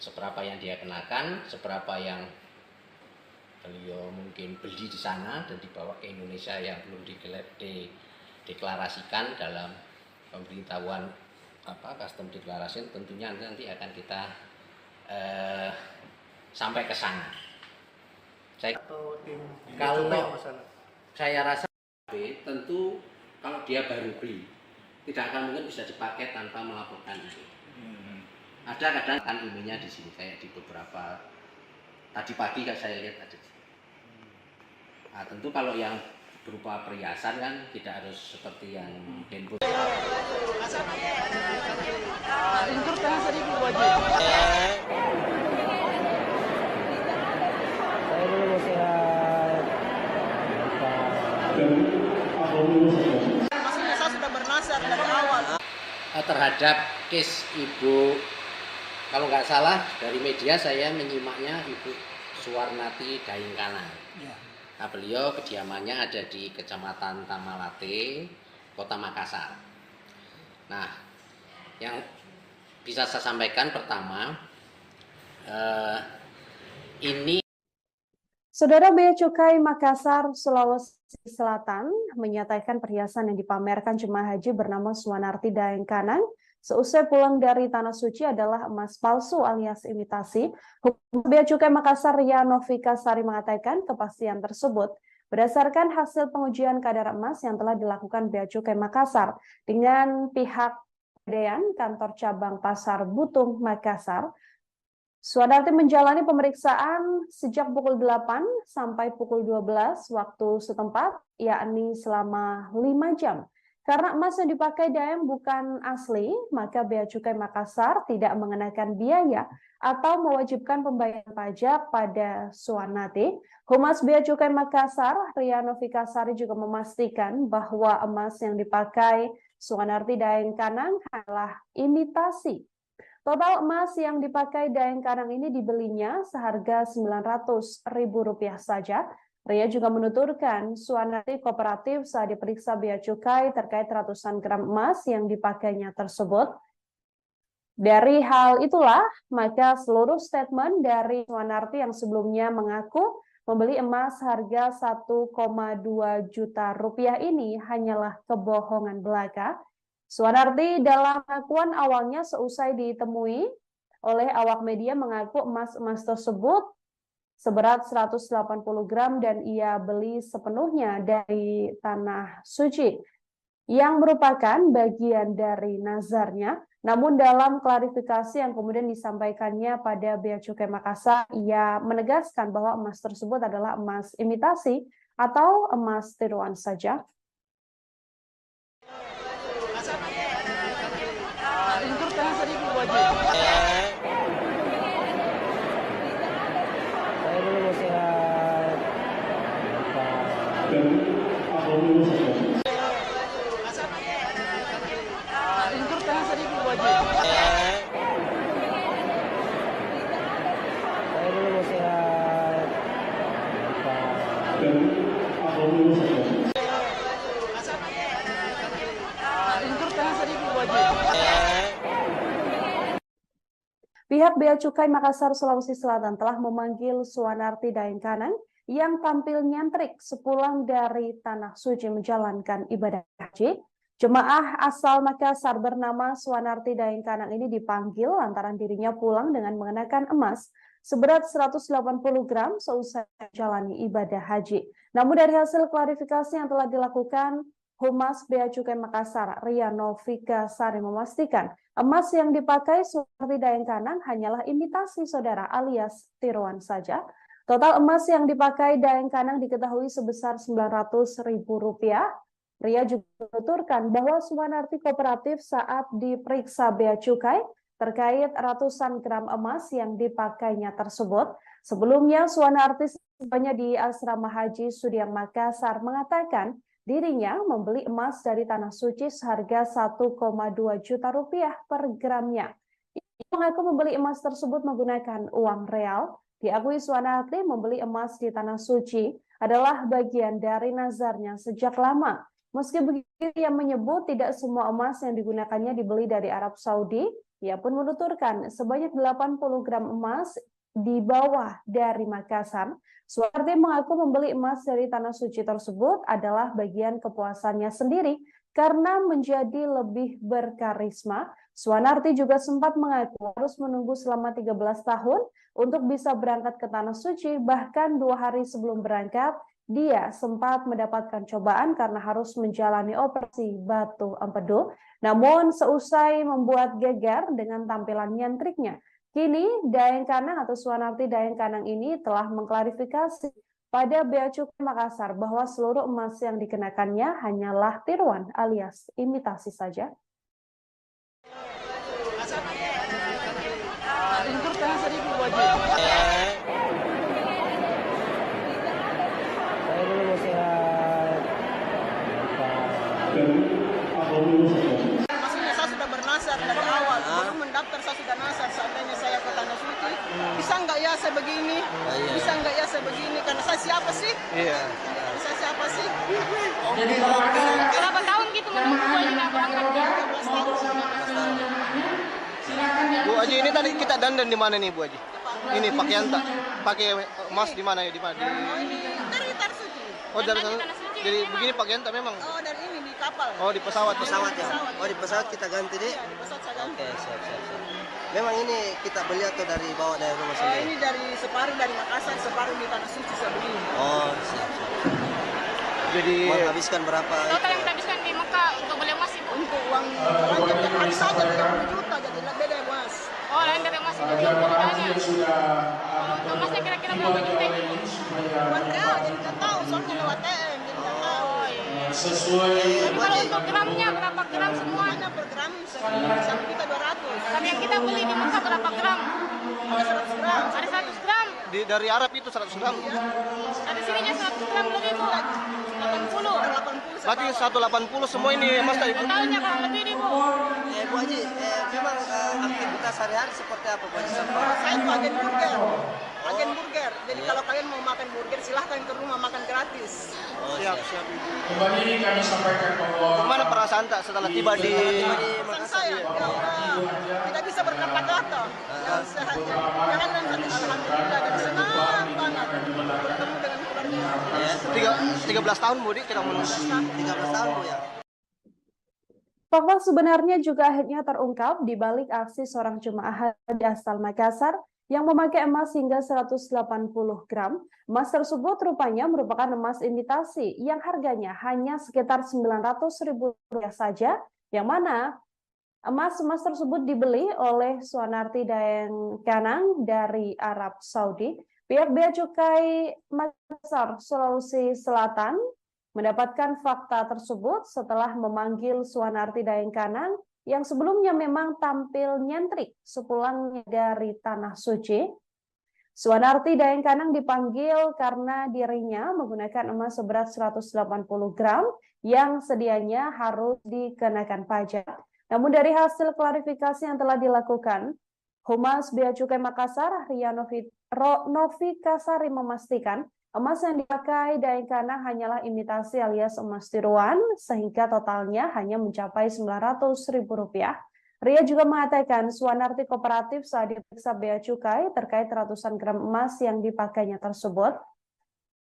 Seberapa yang dia kenakan, seberapa yang beliau mungkin beli di sana dan dibawa ke Indonesia yang belum dideklarasikan dalam pemberitahuan custom declaration, tentunya nanti akan kita sampai ke sana. Kalau saya rasa tentu kalau dia baru beli tidak akan mungkin bisa dipakai tanpa melaporkan itu. Ada kadang kan ininya di sini, kayak di beberapa tadi pagi kan saya lihat ada. Nah, tentu kalau yang berupa perhiasan kan, tidak harus seperti yang handphone. Maksudnya saya sudah bernasar dari awal. Terhadap case Ibu, kalau nggak salah dari media saya menyimaknya Ibu Suwarnati Daengkana. Nah, beliau kediamannya ada di Kecamatan Tamalate, Kota Makassar. Nah, yang bisa saya sampaikan pertama, ini Saudara, Bea Cukai Makassar, Sulawesi Selatan menyatakan perhiasan yang dipamerkan jemaah haji bernama Suwanarti Daengkanang seusai pulang dari Tanah Suci adalah emas palsu alias imitasi. Humas Bea Cukai Makassar Ria Novika Sari mengatakan kepastian tersebut berdasarkan hasil pengujian kadar emas yang telah dilakukan Bea Cukai Makassar dengan pihak Pegadaian Kantor Cabang Pasar Butung Makassar. Suwanarti menjalani pemeriksaan sejak pukul 8 sampai pukul 12 waktu setempat, yakni selama 5 jam. Karena emas yang dipakai Daeng bukan asli, maka Bea Cukai Makassar tidak mengenakan biaya atau mewajibkan pembayaran pajak pada Suwanarti. Humas Bea Cukai Makassar, Ria Novika Sari juga memastikan bahwa emas yang dipakai Suwanarti Daengkanang adalah imitasi. Total emas yang dipakai Daengkanang ini dibelinya seharga Rp900.000 saja. Ria juga menuturkan Suwanarti kooperatif saat diperiksa Bea Cukai terkait ratusan gram emas yang dipakainya tersebut. Dari hal itulah, maka seluruh statement dari Suwanarti yang sebelumnya mengaku membeli emas harga Rp1,2 juta ini hanyalah kebohongan belaka. Suwanarti dalam pengakuan awalnya seusai ditemui oleh awak media mengaku emas-emas tersebut seberat 180 gram dan ia beli sepenuhnya dari Tanah Suci yang merupakan bagian dari nazarnya. Namun dalam klarifikasi yang kemudian disampaikannya pada Bea Cukai Makassar, ia menegaskan bahwa emas tersebut adalah emas imitasi atau emas tiruan saja. Pihak Bea Cukai Makassar, Sulawesi Selatan telah memanggil Suwanarti Daengkanang yang tampil nyentrik sepulang dari Tanah Suci menjalankan ibadah haji. Jemaah asal Makassar bernama Suwanarti Daengkanang ini dipanggil lantaran dirinya pulang dengan mengenakan emas seberat 180 gram seusai menjalani ibadah haji. Namun dari hasil klarifikasi yang telah dilakukan, Humas Bea Cukai Makassar, Ria Novika Sari memastikan emas yang dipakai Suwanarti Daengkanang hanyalah imitasi saudara alias tiruan saja. Total emas yang dipakai Daengkanang diketahui sebesar Rp900.000. Ria juga menuturkan bahwa Suwanarti kooperatif saat diperiksa Bea Cukai terkait ratusan gram emas yang dipakainya tersebut. Sebelumnya Suwanarti sebelumnya di Asrama Haji Sudiang Makassar mengatakan dirinya membeli emas dari Tanah Suci seharga Rp1,2 juta per gramnya. Ia mengaku membeli emas tersebut menggunakan uang real. Diakui Suwanarti membeli emas di Tanah Suci adalah bagian dari nazarnya sejak lama. Meski begitu, ia menyebut tidak semua emas yang digunakannya dibeli dari Arab Saudi. Ia pun menuturkan sebanyak 80 gram emas dibawa dari Makassar. Suwanarti mengaku membeli emas dari Tanah Suci tersebut adalah bagian kepuasannya sendiri karena menjadi lebih berkarisma. Suwanarti juga sempat mengaku harus menunggu selama 13 tahun untuk bisa berangkat ke Tanah Suci. Bahkan 2 hari sebelum berangkat, dia sempat mendapatkan cobaan karena harus menjalani operasi batu empedu. Namun seusai membuat geger dengan tampilan nyentriknya, kini Daengkanang atau Suwanarti Daengkanang ini telah mengklarifikasi pada Bea Cukai Makassar bahwa seluruh emas yang dikenakannya hanyalah tiruan alias imitasi saja. Maksudnya saya sudah bernasar dari awal, belum mendaftar saya sudah nasar. Seandainya saya ke Tanah Suci, bisa nggak ya saya begini? Bisa nggak ya saya begini? Karena saya siapa sih? Saya siapa sih? Berapa tahun gitu menunggu Bu Haji nggak berangkat? 13 tahun. Bu Haji, ini tadi kita dandan di mana nih Bu Haji? Ini pakaian tak pakai emas di mana ya? Di mana? Oh ini dari Tanah Suci. Oh dari Dandan di sana. Tanah Suci Jadi memang. begini pakaian tak memang? Oh dari ini di kapal. Oh di pesawat. Pesawat ya? Oh di pesawat kita ganti deh. Iya, di pesawat saya ganti. Oke, siap. Memang ini kita beli atau dari bawa dari rumah Oh, sendiri? ini dari separuh dari Makassar, separuh di Tanah Suci saya beli. Oh, siap. Jadi Menghabiskan berapa? Total yang kita habiskan di Mekah untuk beli emas Ibu. Untuk uang belanja tiap hari saja 30 juta, jadi beda ya Mas. Oh, lain dari emas itu Jamaah harganya. yang sudah Untuk emasnya kira-kira berapa juta Ibu? Buat real, jadi nggak tahu, soalnya lewat TM, jadi nggak tahu. sesuai Tapi kalau untuk gramnya berapa gram semua? Semuanya per gram 1.200.000. Tapi yang kita beli di Mekah berapa gram? Ada 100 gram. Ada 100 gram. dari Arab itu 100 gram. Ada sininya 100 gram lebih Bu. 80. 80 Berarti 180 semua ini emas tadi Bu. Totalnya kurang lebih nih Bu. Bu Haji, memang aktivitas sehari-hari seperti apa Bu Haji? Saya itu agen burger. Agen burger. Jadi kalau kalian mau makan burger silahkan ke rumah makan gratis. Siap. kembali kami sampaikan bahwa Gimana perasaan tak setelah tiba di Pesan saya, ya Allah, tidak bisa berkata-kata. Yang sehat, jangan dan alhamdulillah dan senang banget bertemu dengan keluarga. 13 tahun Bu kita menunggu. 13 tahun Bu ya? Fakta sebenarnya juga akhirnya terungkap di balik aksi seorang jemaah haji asal Makassar yang memakai emas hingga 180 gram. Emas tersebut rupanya merupakan emas imitasi yang harganya hanya sekitar Rp900.000 saja, yang mana emas-emas tersebut dibeli oleh Suanarti Daeng Kanang dari Arab Saudi. Pihak Bea Cukai Makassar, Sulawesi Selatan mendapatkan fakta tersebut setelah memanggil Suanarti Daeng Kanang yang sebelumnya memang tampil nyentrik sepulangnya dari Tanah Suci. Suanarti Daeng Kanang dipanggil karena dirinya menggunakan emas seberat 180 gram yang sedianya harus dikenakan pajak. Namun dari hasil klarifikasi yang telah dilakukan, Humas Bea Cukai Makassar, Ria Novikasari memastikan emas yang dipakai Daeng Kanang hanyalah imitasi alias emas tiruan, sehingga totalnya hanya mencapai Rp900.000. Ria juga mengatakan Suanarti kooperatif saat diperiksa Bea Cukai terkait ratusan gram emas yang dipakainya tersebut.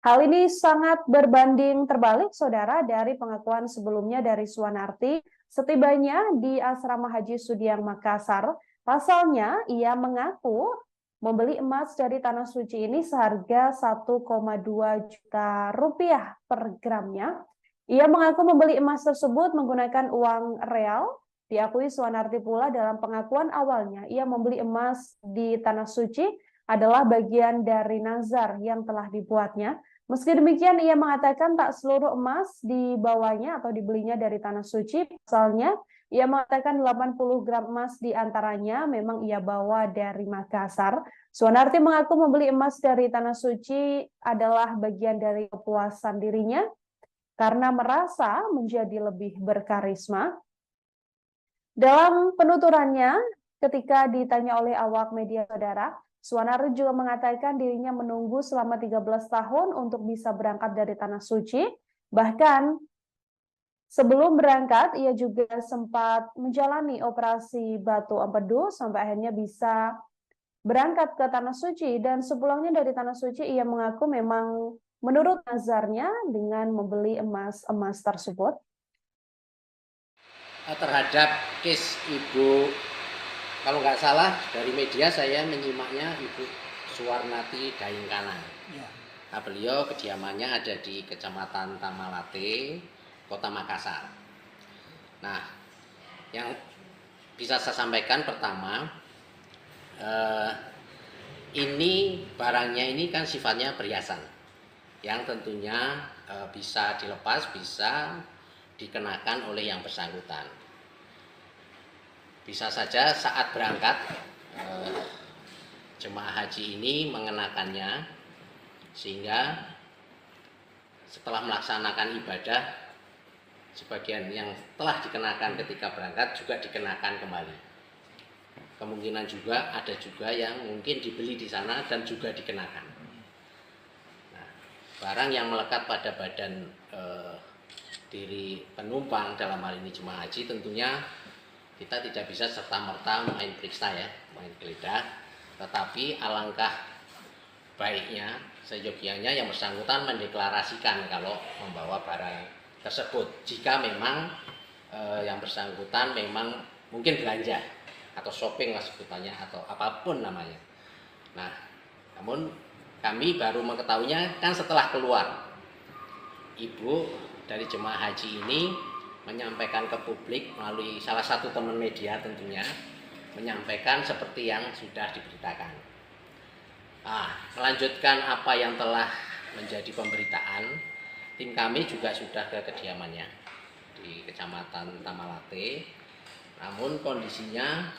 Hal ini sangat berbanding terbalik, saudara, dari pengakuan sebelumnya dari Suanarti setibanya di Asrama Haji Sudiang Makassar. Pasalnya, ia mengaku membeli emas dari Tanah Suci ini seharga Rp1,2 juta per gramnya. Ia mengaku membeli emas tersebut menggunakan uang real. Diakui Suanarti pula dalam pengakuan awalnya, ia membeli emas di Tanah Suci adalah bagian dari nazar yang telah dibuatnya. Meski demikian, ia mengatakan tak seluruh emas dibawanya atau dibelinya dari Tanah Suci. Pasalnya, ia mengatakan 80 gram emas diantaranya memang ia bawa dari Makassar. Suanarti mengaku membeli emas dari Tanah Suci adalah bagian dari kepuasan dirinya karena merasa menjadi lebih berkarisma. Dalam penuturannya, ketika ditanya oleh awak media saudara, Suanarti juga mengatakan dirinya menunggu selama 13 tahun untuk bisa berangkat dari Tanah Suci. Bahkan sebelum berangkat, ia juga sempat menjalani operasi batu empedu sampai akhirnya bisa berangkat ke Tanah Suci. Dan sepulangnya dari Tanah Suci, ia mengaku memang menurut nazarnya dengan membeli emas-emas tersebut. Terhadap case Ibu, kalau nggak salah dari media saya menyimaknya Ibu Suanarti Daeng Kanang. Nah, beliau kediamannya ada di Kecamatan Tamalate, Kota Makassar. Nah, yang bisa saya sampaikan pertama, ini barangnya ini kan sifatnya perhiasan. yang tentunya bisa dilepas, bisa dikenakan oleh yang bersangkutan. Bisa saja saat berangkat jemaah haji ini mengenakannya, sehingga setelah melaksanakan ibadah sebagian yang telah dikenakan ketika berangkat juga dikenakan kembali. Kemungkinan juga ada juga yang mungkin dibeli di sana dan juga dikenakan. Nah, barang yang melekat pada badan diri penumpang dalam hal ini jemaah haji, tentunya kita tidak bisa serta-merta main periksa ya, main geledah. Tetapi alangkah baiknya, seyogianya yang bersangkutan mendeklarasikan kalau membawa barang tersebut. Jika memang yang bersangkutan memang mungkin belanja atau shopping lah sebutannya, atau apapun namanya. Nah, namun kami baru mengetahuinya kan setelah keluar. Ibu dari jemaah haji ini menyampaikan ke publik melalui salah satu teman media tentunya, menyampaikan seperti yang sudah diberitakan. Melanjutkan apa yang telah menjadi pemberitaan, tim kami juga sudah ke kediamannya di Kecamatan Tamalate. Namun kondisinya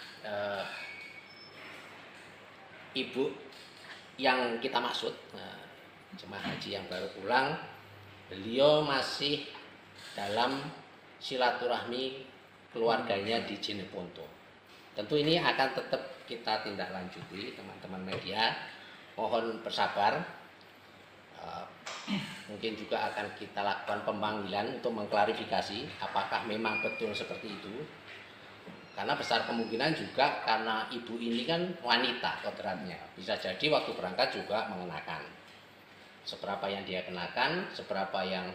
ibu yang kita maksud, jemaah haji yang baru pulang, beliau masih dalam silaturahmi keluarganya di Jeneponto. Tentu ini akan tetap kita tindak lanjuti, teman-teman media. Mohon bersabar. Mungkin juga akan kita lakukan pemanggilan untuk mengklarifikasi apakah memang betul seperti itu. Karena besar kemungkinan juga karena ibu ini kan wanita kodratnya, bisa jadi waktu berangkat juga mengenakan. Seberapa yang dia kenakan, seberapa yang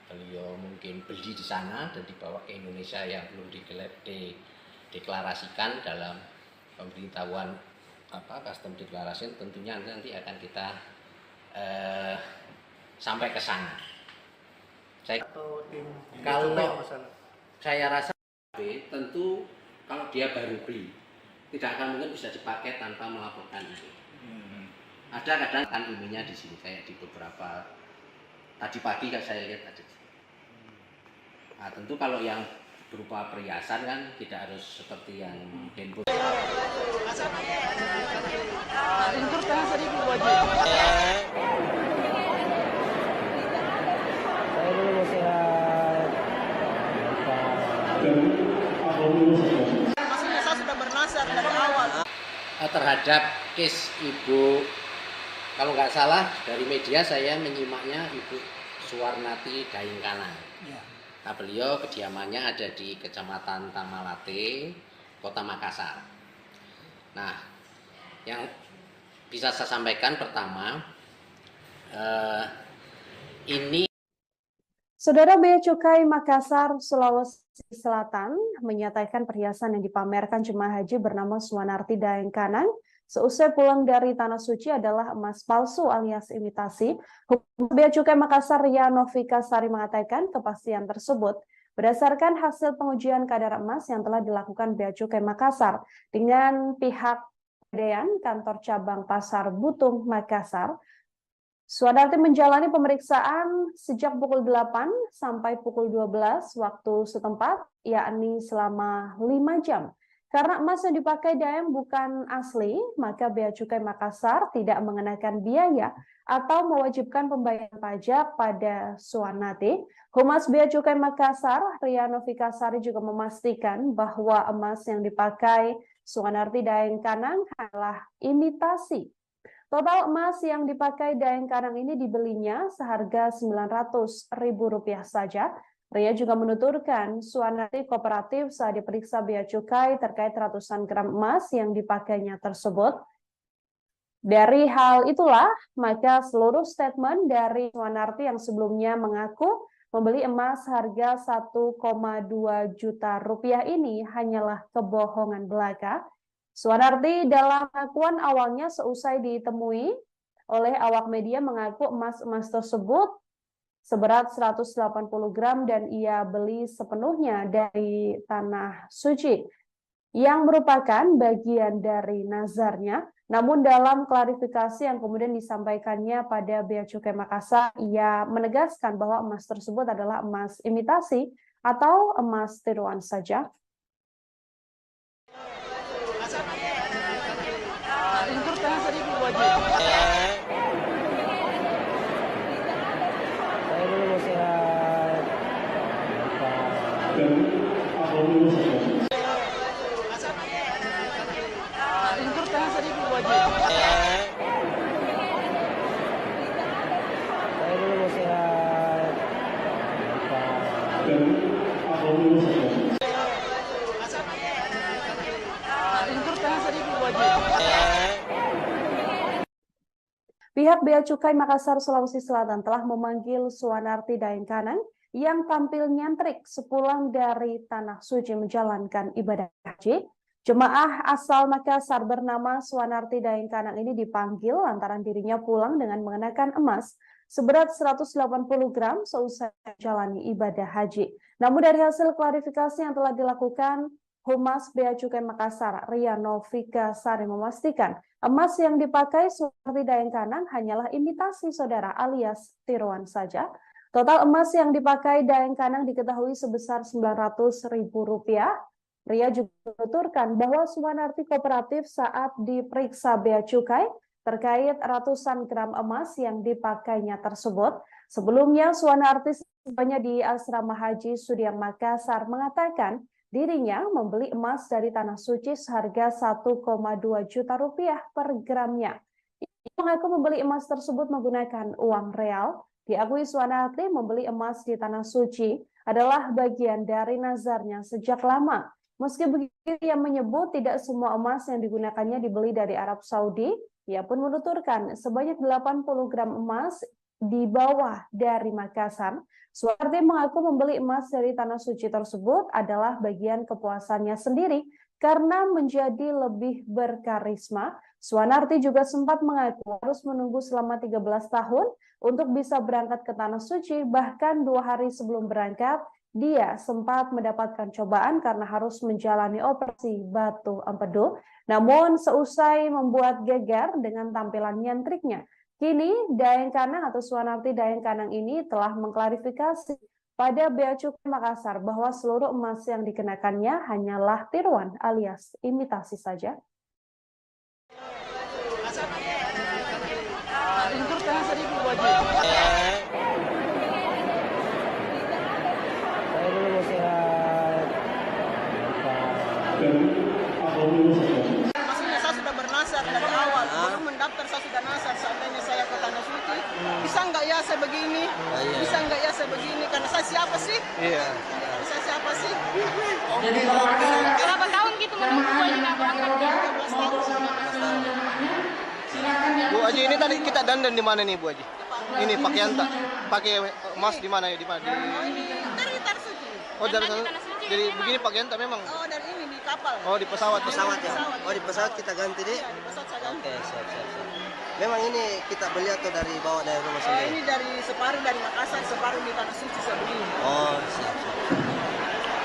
beliau mungkin beli di sana dan dibawa ke Indonesia yang belum dideklarasikan dalam pemberitahuan custom declaration, tentunya nanti akan kita sampai ke sana. Kalau saya rasa tentu kalau dia baru beli tidak akan mungkin bisa dipakai tanpa melaporkan itu. Ada kadang kan ininya di sini, kayak di beberapa tadi pagi kan saya lihat ada. Nah, tentu kalau yang berupa perhiasan kan tidak harus seperti yang handphone. Maksudnya saya sudah bernasar dari awal. Terhadap case ibu, kalau nggak salah dari media saya menyimaknya Ibu Suwarnati Daingkana. Nah, beliau kediamannya ada di Kecamatan Tamalate, Kota Makassar. Nah, yang bisa saya sampaikan pertama, ini Saudara, Bea Cukai Makassar, Sulawesi Selatan menyatakan perhiasan yang dipamerkan jemaah haji bernama Suwarnati Daengkanang seusai pulang dari Tanah Suci adalah emas palsu alias imitasi. Humas Bea Cukai Makassar Ria Novika Sari mengatakan kepastian tersebut berdasarkan hasil pengujian kadar emas yang telah dilakukan Bea Cukai Makassar dengan pihak Pegadaian Kantor Cabang Pasar Butung Makassar. Suwarnati menjalani pemeriksaan sejak pukul 8 sampai pukul 12 waktu setempat, yakni selama 5 jam. Karena emas yang dipakai Daeng bukan asli, maka Bea Cukai Makassar tidak mengenakan biaya atau mewajibkan pembayaran pajak pada Suwarnati. Humas Bea Cukai Makassar, Ria Novika Sari juga memastikan bahwa emas yang dipakai Suwarnati Daengkanang adalah imitasi. Total emas yang dipakai Daengkanang ini dibelinya seharga Rp900.000 saja. Ria juga menuturkan Suwarnati kooperatif saat diperiksa Bea Cukai terkait ratusan gram emas yang dipakainya tersebut. Dari hal itulah, maka seluruh statement dari Suwarnati yang sebelumnya mengaku membeli emas harga Rp1,2 juta ini hanyalah kebohongan belaka. Suwarnati dalam pengakuan awalnya seusai ditemui oleh awak media mengaku emas-emas tersebut seberat 180 gram dan ia beli sepenuhnya dari Tanah Suci yang merupakan bagian dari nazarnya. Namun dalam klarifikasi yang kemudian disampaikannya pada Bea Cukai Makassar, ia menegaskan bahwa emas tersebut adalah emas imitasi atau emas tiruan saja. Pihak Bea Cukai Makassar, Sulawesi Selatan telah memanggil Suwanarti Daengkanang yang tampil nyentrik sepulang dari Tanah Suci menjalankan ibadah haji. Jemaah asal Makassar bernama Suwanarti Daengkanang ini dipanggil lantaran dirinya pulang dengan mengenakan emas seberat 180 gram seusai menjalani ibadah haji. Namun dari hasil klarifikasi yang telah dilakukan, Humas Bea Cukai Makassar, Ria Novika Sari memastikan emas yang dipakai Suwanarti Daengkanang hanyalah imitasi saudara alias tiruan saja. Total emas yang dipakai Daengkanang diketahui sebesar Rp900.000. Ria juga menuturkan bahwa Suwanarti kooperatif saat diperiksa Bea Cukai terkait ratusan gram emas yang dipakainya tersebut. Sebelumnya, Suwanarti sebelumnya di Asrama Haji Sudiang Makassar mengatakan dirinya membeli emas dari Tanah Suci seharga Rp1,2 juta per gramnya. Ia mengaku membeli emas tersebut menggunakan uang real. Diakui Suwanarti membeli emas di Tanah Suci adalah bagian dari nazarnya sejak lama. Meski begitu, ia menyebut tidak semua emas yang digunakannya dibeli dari Arab Saudi. Ia pun menuturkan sebanyak 80 gram emas dibawa dari Makassar. Suwanarti mengaku membeli emas dari Tanah Suci tersebut adalah bagian kepuasannya sendiri karena menjadi lebih berkarisma. Suwanarti juga sempat mengaku harus menunggu selama 13 tahun untuk bisa berangkat ke Tanah Suci. Bahkan 2 hari sebelum berangkat, dia sempat mendapatkan cobaan karena harus menjalani operasi batu empedu. Namun seusai membuat geger dengan tampilan nyentriknya, kini Daengkanang atau Suwanarti Daengkanang ini telah mengklarifikasi pada Bea Cukai Makassar bahwa seluruh emas yang dikenakannya hanyalah tiruan alias imitasi saja. Maksudnya saya sudah bernasar dari awal, belum mendaftar saya sudah nasar. Seandainya saya ke Tanah Suci, bisa nggak ya saya begini? Bisa nggak ya saya begini? Karena saya siapa sih? Iya. Saya siapa sih? Berapa tahun gitu menunggu Bu Haji nggak berangkat? Bu Haji, ini tadi kita dandan di mana nih Bu Haji? Ini pakaian tak pakai emas di mana ya? Di mana? Oh, ini dari Tanah Suci. Oh, dari sana. Jadi begini pakaian tak memang? Oh, dari ini di kapal. Oh, di pesawat. Pesawat ya? Oh, di pesawat kita ganti deh? Iya, di pesawat saya ganti. Oke, siap. Memang ini kita beli atau dari bawa dari rumah Oh, sendiri? ini dari separuh dari Makassar, separuh di Tanah Suci saya beli. Oh, siap.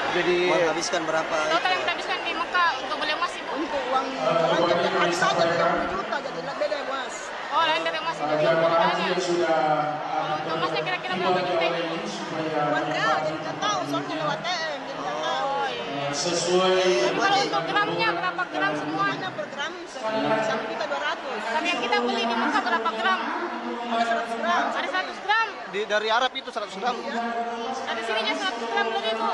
Jadi Menghabiskan berapa? Total yang dihabiskan di Mekah untuk beli emas Ibu? Untuk uang belanja tiap hari saja 30 juta, jadi beda ya Mas. Oh, lain dari emas itu Jamaah jutaan haji ya? yang sudah Untuk emasnya kira-kira berapa juta itu? Uang real, jadi nggak tahu, soalnya lewat TM, jadi nggak tahu. sesuai Tapi kalau untuk gramnya berapa gram semua? Hanya per gram 1.200.000. Tapi yang kita beli di Mekah berapa gram? Ada 100 gram. Ada 100 gram. dari Arab itu 100 gram. Ada sininya 100 gram lebih Bu.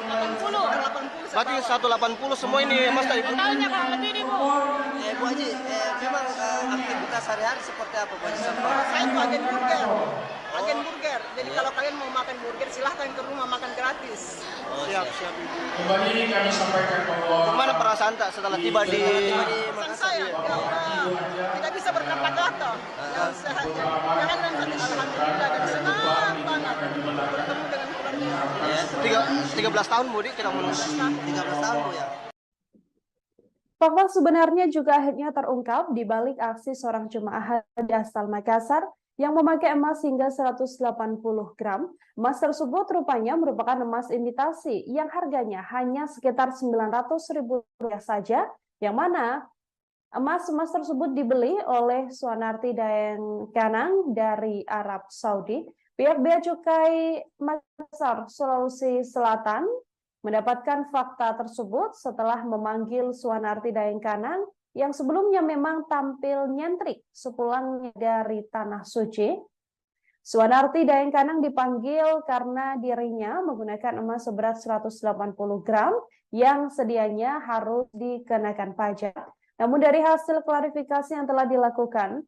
80. 80 Berarti 180 semua ini emas tadi Bu. Totalnya kurang lebih nih Bu. Bu Haji, memang aktivitas sehari-hari seperti apa Bu Haji? Saya itu agen burger. Agen burger. Jadi kalau kalian mau makan burger, silahkan ke rumah makan gratis. Siap. kembali kami sampaikan bahwa Gimana perasaan tak setelah tiba di Pesan saya, ya udah, tidak bisa berkata-kata. Ya sehat. Jangan dan alhamdulillah dan senang banget bertemu dengan keluarga. 13 tahun Bu, kita menunggu. 13 tahun Bu ya? Fakta sebenarnya juga akhirnya terungkap di balik aksi seorang jemaah haji asal Makassar yang memakai emas hingga 180 gram. Emas tersebut rupanya merupakan emas imitasi yang harganya hanya sekitar Rp900.000 saja, yang mana Emas tersebut dibeli oleh Suanarti Daeng Kanang dari Arab Saudi. Pihak Bea Cukai Makassar, Sulawesi Selatan mendapatkan fakta tersebut setelah memanggil Suanarti Daeng Kanang yang sebelumnya memang tampil nyentrik sepulangnya dari Tanah Suci. Suanarti Daeng Kanang dipanggil karena dirinya menggunakan emas seberat 180 gram yang sedianya harus dikenakan pajak. Namun dari hasil klarifikasi yang telah dilakukan,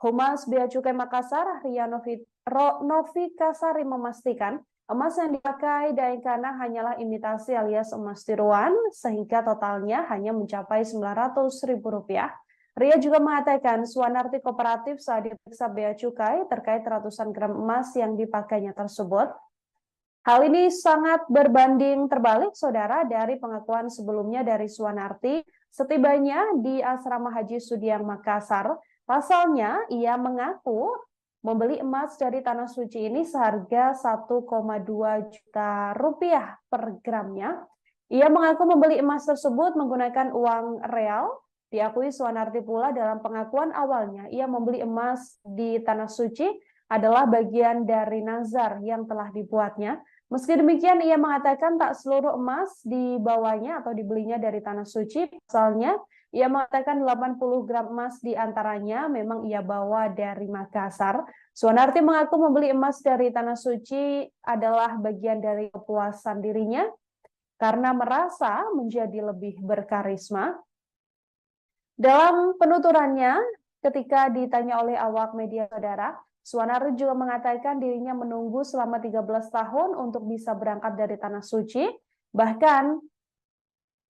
Humas Bea Cukai Makassar, Ria Novikasari memastikan emas yang dipakai Daeng Kanang hanyalah imitasi alias emas tiruan, sehingga totalnya hanya mencapai Rp900.000. Ria juga mengatakan Suanarti kooperatif saat diperiksa Bea Cukai terkait ratusan gram emas yang dipakainya tersebut. Hal ini sangat berbanding terbalik, saudara, dari pengakuan sebelumnya dari Suanarti setibanya di Asrama Haji Sudiang Makassar. Pasalnya, ia mengaku membeli emas dari Tanah Suci ini seharga 1,2 juta rupiah per gramnya. Ia mengaku membeli emas tersebut menggunakan uang real. Diakui Suanarti pula dalam pengakuan awalnya, ia membeli emas di Tanah Suci adalah bagian dari nazar yang telah dibuatnya. Meski demikian, ia mengatakan tak seluruh emas dibawanya atau dibelinya dari Tanah Suci. Pasalnya, ia mengatakan 80 gram emas diantaranya memang ia bawa dari Makassar. Suanarti mengaku membeli emas dari Tanah Suci adalah bagian dari kepuasan dirinya karena merasa menjadi lebih berkarisma. Dalam penuturannya, ketika ditanya oleh awak media, saudara, Suanarti juga mengatakan dirinya menunggu selama 13 tahun untuk bisa berangkat dari Tanah Suci. Bahkan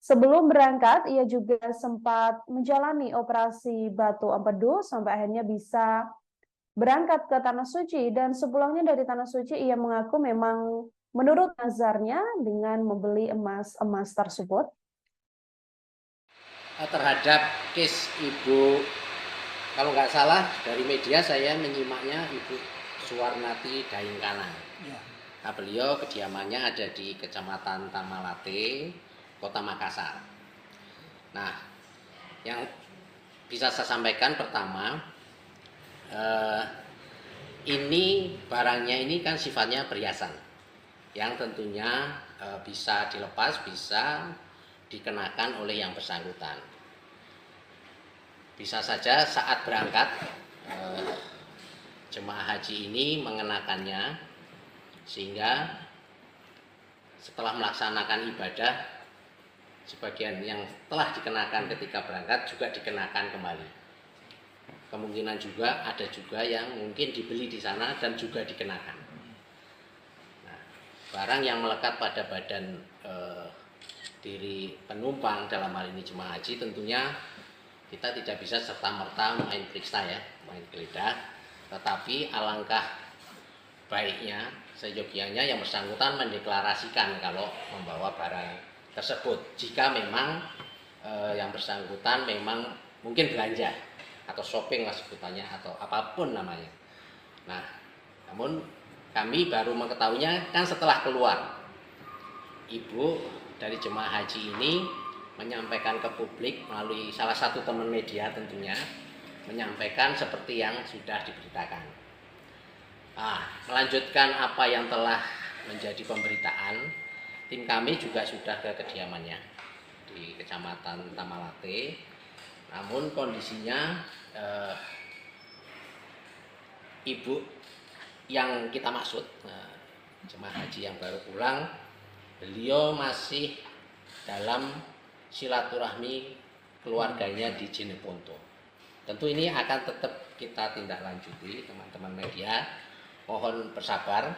sebelum berangkat, ia juga sempat menjalani operasi batu empedu sampai akhirnya bisa berangkat ke Tanah Suci. Dan sepulangnya dari Tanah Suci, ia mengaku memang menurut nazarnya dengan membeli emas tersebut. Terhadap case Ibu, kalau nggak salah dari media saya menyimaknya Ibu Suanarti Daeng Kanang. Ya. Nah, beliau kediamannya ada di Kecamatan Tamalate, Kota Makassar. Nah, yang bisa saya sampaikan pertama, ini barangnya ini kan sifatnya perhiasan, yang tentunya bisa dilepas, bisa dikenakan oleh yang bersangkutan. Bisa saja saat berangkat jemaah haji ini mengenakannya, sehingga setelah melaksanakan ibadah sebagian yang telah dikenakan ketika berangkat juga dikenakan kembali. Kemungkinan juga ada juga yang mungkin dibeli di sana dan juga dikenakan. Nah, barang yang melekat pada badan diri penumpang dalam hal ini jemaah haji tentunya kita tidak bisa serta-merta main periksa ya, main geledah, tetapi alangkah baiknya seyogianya yang bersangkutan mendeklarasikan kalau membawa barang tersebut. Jika memang yang bersangkutan memang mungkin belanja atau shopping lah sebutannya atau apapun namanya. Nah, namun kami baru mengetahuinya kan setelah keluar. Ibu dari jemaah haji ini menyampaikan ke publik melalui salah satu teman media tentunya, menyampaikan seperti yang sudah diberitakan. Melanjutkan apa yang telah menjadi pemberitaan, tim kami juga sudah ke kediamannya di Kecamatan Tamalate. Namun kondisinya ibu yang kita maksud, jemaah haji yang baru pulang, beliau masih dalam silaturahmi keluarganya di Jeneponto. Tentu ini akan tetap kita tindak lanjuti, teman-teman media. Mohon bersabar.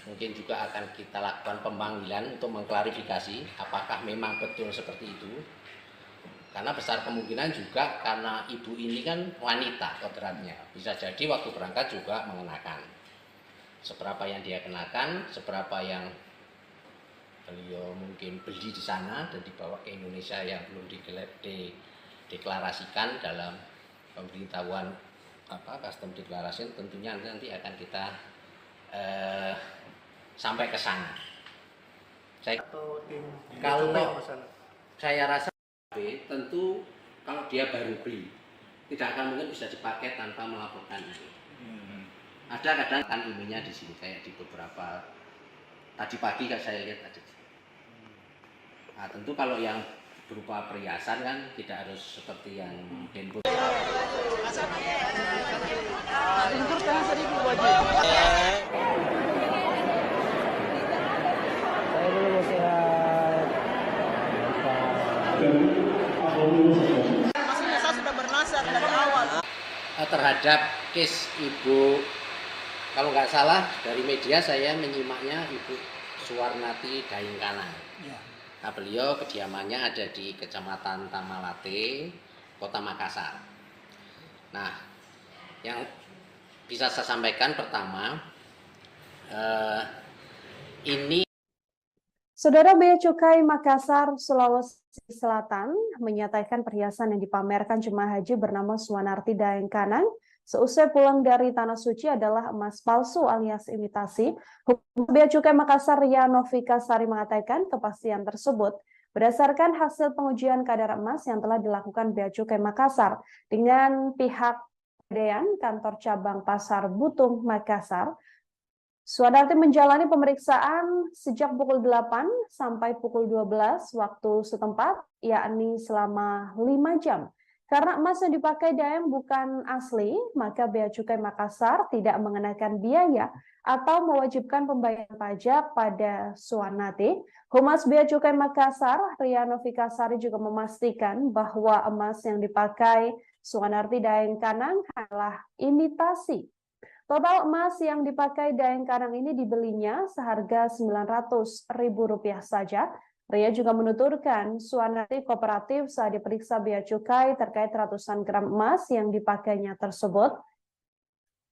Mungkin juga akan kita lakukan pemanggilan untuk mengklarifikasi apakah memang betul seperti itu. Karena besar kemungkinan juga karena ibu ini kan wanita kodratnya. Bisa jadi waktu berangkat juga mengenakan. Seberapa yang dia kenakan, seberapa yang beliau mungkin beli di sana dan dibawa ke Indonesia yang belum dideklarasikan dalam pemberitahuan custom declaration, tentunya nanti akan kita sampai ke sana. Kalau saya rasa Tentu kalau dia baru beli, tidak akan mungkin bisa dipakai tanpa melaporkan IMEI. Ada kadang kan IMEI-nya di sini, kayak di beberapa, tadi pagi kan saya lihat ada. Nah, tentu kalau yang berupa perhiasan kan tidak harus seperti yang handphone. Maksudnya saya sudah bernasar dari awal. Terhadap case Ibu, kalau nggak salah dari media saya menyimaknya Ibu Suwarnati Daengkanang. Nah, beliau kediamannya ada di Kecamatan Tamalate, Kota Makassar. Nah, yang bisa saya sampaikan pertama, ini Saudara, Bea Cukai Makassar, Sulawesi Selatan menyatakan perhiasan yang dipamerkan jemaah haji bernama Suwanarti Daengkanang seusai pulang dari Tanah Suci adalah emas palsu alias imitasi. Hukum Bea Cukai Makassar Ria Novika Sari mengatakan kepastian tersebut berdasarkan hasil pengujian kadar emas yang telah dilakukan Bea Cukai Makassar dengan pihak Pegadaian Kantor Cabang Pasar Butung Makassar. Suwanarti menjalani pemeriksaan sejak pukul 8 sampai pukul 12 waktu setempat, yakni selama 5 jam. Karena emas yang dipakai Daeng bukan asli, maka Bea Cukai Makassar tidak mengenakan biaya atau mewajibkan pembayaran pajak pada Suwanarti. Humas Bea Cukai Makassar, Ria Novika Sari juga memastikan bahwa emas yang dipakai Suwanarti Daengkanang adalah imitasi. Total emas yang dipakai Daengkanang ini dibelinya seharga Rp900.000 saja. Ria juga menuturkan Suwanarti kooperatif saat diperiksa Bea Cukai terkait ratusan gram emas yang dipakainya tersebut.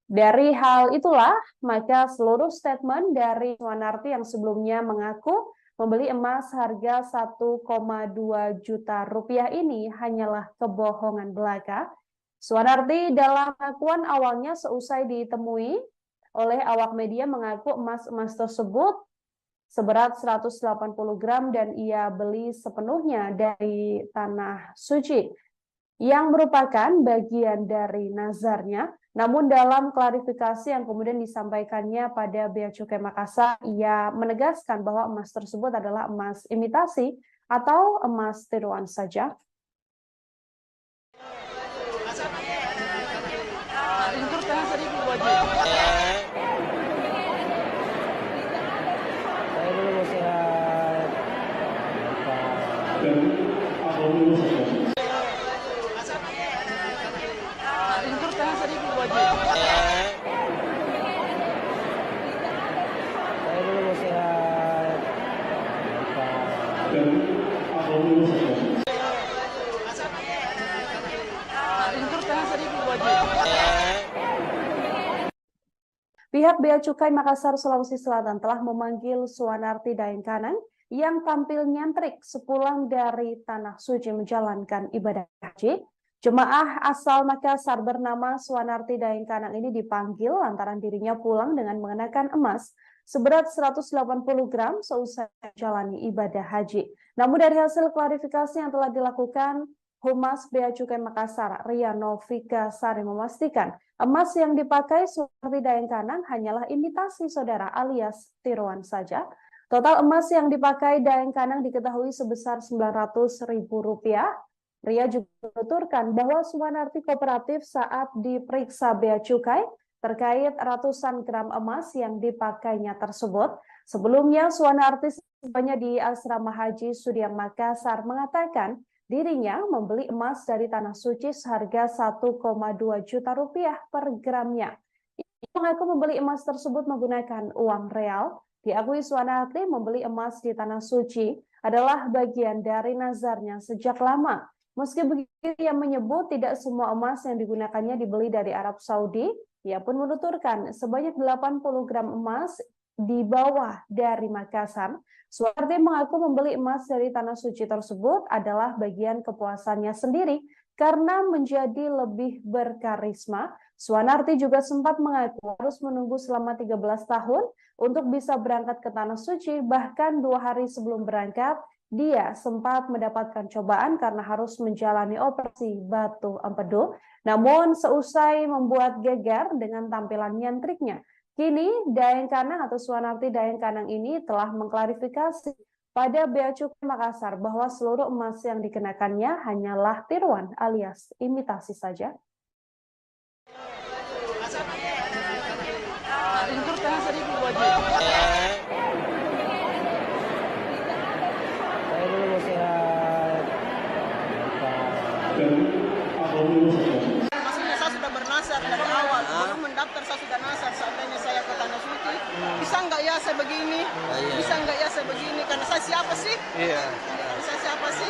Dari hal itulah, maka seluruh statement dari Suwanarti yang sebelumnya mengaku membeli emas harga Rp1,2 juta ini hanyalah kebohongan belaka. Suwanarti dalam pengakuan awalnya seusai ditemui oleh awak media mengaku emas-emas tersebut seberat 180 gram dan ia beli sepenuhnya dari Tanah Suci yang merupakan bagian dari nazarnya. Namun dalam klarifikasi yang kemudian disampaikannya pada Bea Cukai Makassar, ia menegaskan bahwa emas tersebut adalah emas imitasi atau emas tiruan saja. Pihak Bea Cukai Makassar, Sulawesi Selatan telah memanggil Suwanarti Daengkanang yang tampil nyentrik sepulang dari Tanah Suci menjalankan ibadah haji. Jemaah asal Makassar bernama Suwanarti Daengkanang ini dipanggil lantaran dirinya pulang dengan mengenakan emas seberat 180 gram seusai menjalani ibadah haji. Namun dari hasil klarifikasi yang telah dilakukan, Humas Bea Cukai Makassar, Ria Novika Sari memastikan emas yang dipakai Suwanarti Daengkanang hanyalah imitasi saudara alias tiruan saja. Total emas yang dipakai Daengkanang diketahui sebesar Rp900.000. Ria juga menuturkan bahwa Suwanarti kooperatif saat diperiksa Bea Cukai terkait ratusan gram emas yang dipakainya tersebut. Sebelumnya Suwanarti sebelumnya di Asrama Haji Sudiang Makassar mengatakan dirinya membeli emas dari Tanah Suci seharga Rp1,2 juta per gramnya. Ia mengaku membeli emas tersebut menggunakan uang real. Diakui Suwanarti membeli emas di Tanah Suci adalah bagian dari nazarnya sejak lama. Meski begitu, ia menyebut tidak semua emas yang digunakannya dibeli dari Arab Saudi. Ia pun menuturkan sebanyak 80 gram emas dibawa dari Makassar. Suwanarti mengaku membeli emas dari Tanah Suci tersebut adalah bagian kepuasannya sendiri karena menjadi lebih berkarisma. Suwanarti juga sempat mengaku harus menunggu selama 13 tahun untuk bisa berangkat ke Tanah Suci, bahkan 2 hari sebelum berangkat, dia sempat mendapatkan cobaan karena harus menjalani operasi batu empedu. Namun seusai membuat geger dengan tampilan nyantriknya, kini Daeng Kanang atau Suwanarti Daeng Kanang ini telah mengklarifikasi pada Bea Cukai Makassar bahwa seluruh emas yang dikenakannya hanyalah tiruan alias imitasi saja. Maksudnya saya sudah bernasar dari awal, belum mendaftar saya sudah nasar. Seandainya saya ke Tanah Suci, bisa nggak ya saya begini? Bisa nggak ya saya begini? Karena saya siapa sih? Iya. Saya siapa sih?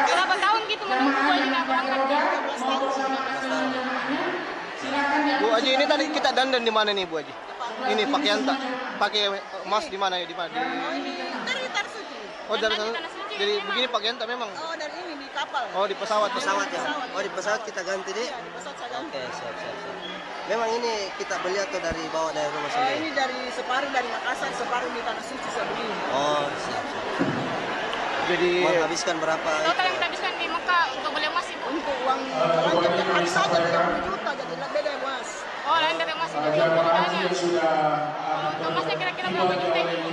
Berapa tahun gitu menunggu Bu Haji nggak berangkat? 13 tahun. Bu Haji, ini tadi kita dandan di mana nih Bu Haji? Ini pakaian tak pakai emas di mana ya? Di mana? Oh ini dari Tanah Suci. Oh dari sana. Tanah Suci Jadi memang. begini pakaian tak memang? Oh dari ini di kapal. Oh di pesawat. Pesawat ya? Oh di pesawat kita ganti deh? Iya, di pesawat saya ganti. Oke, siap. Memang ini kita beli atau dari bawa dari rumah Oh, sendiri? ini dari separuh dari Makassar, separuh di Tanah Suci saya begini. Oh, siap. Jadi Menghabiskan berapa? Total yang kita habiskan di Mekah untuk beli emas Ibu. Untuk uang belanja tiap hari saja 30 juta, jadi beda emas. Oh, lain dari emas itu Jamaah haji jutaan. yang sudah Untuk emasnya kira-kira berapa juta ini Bu?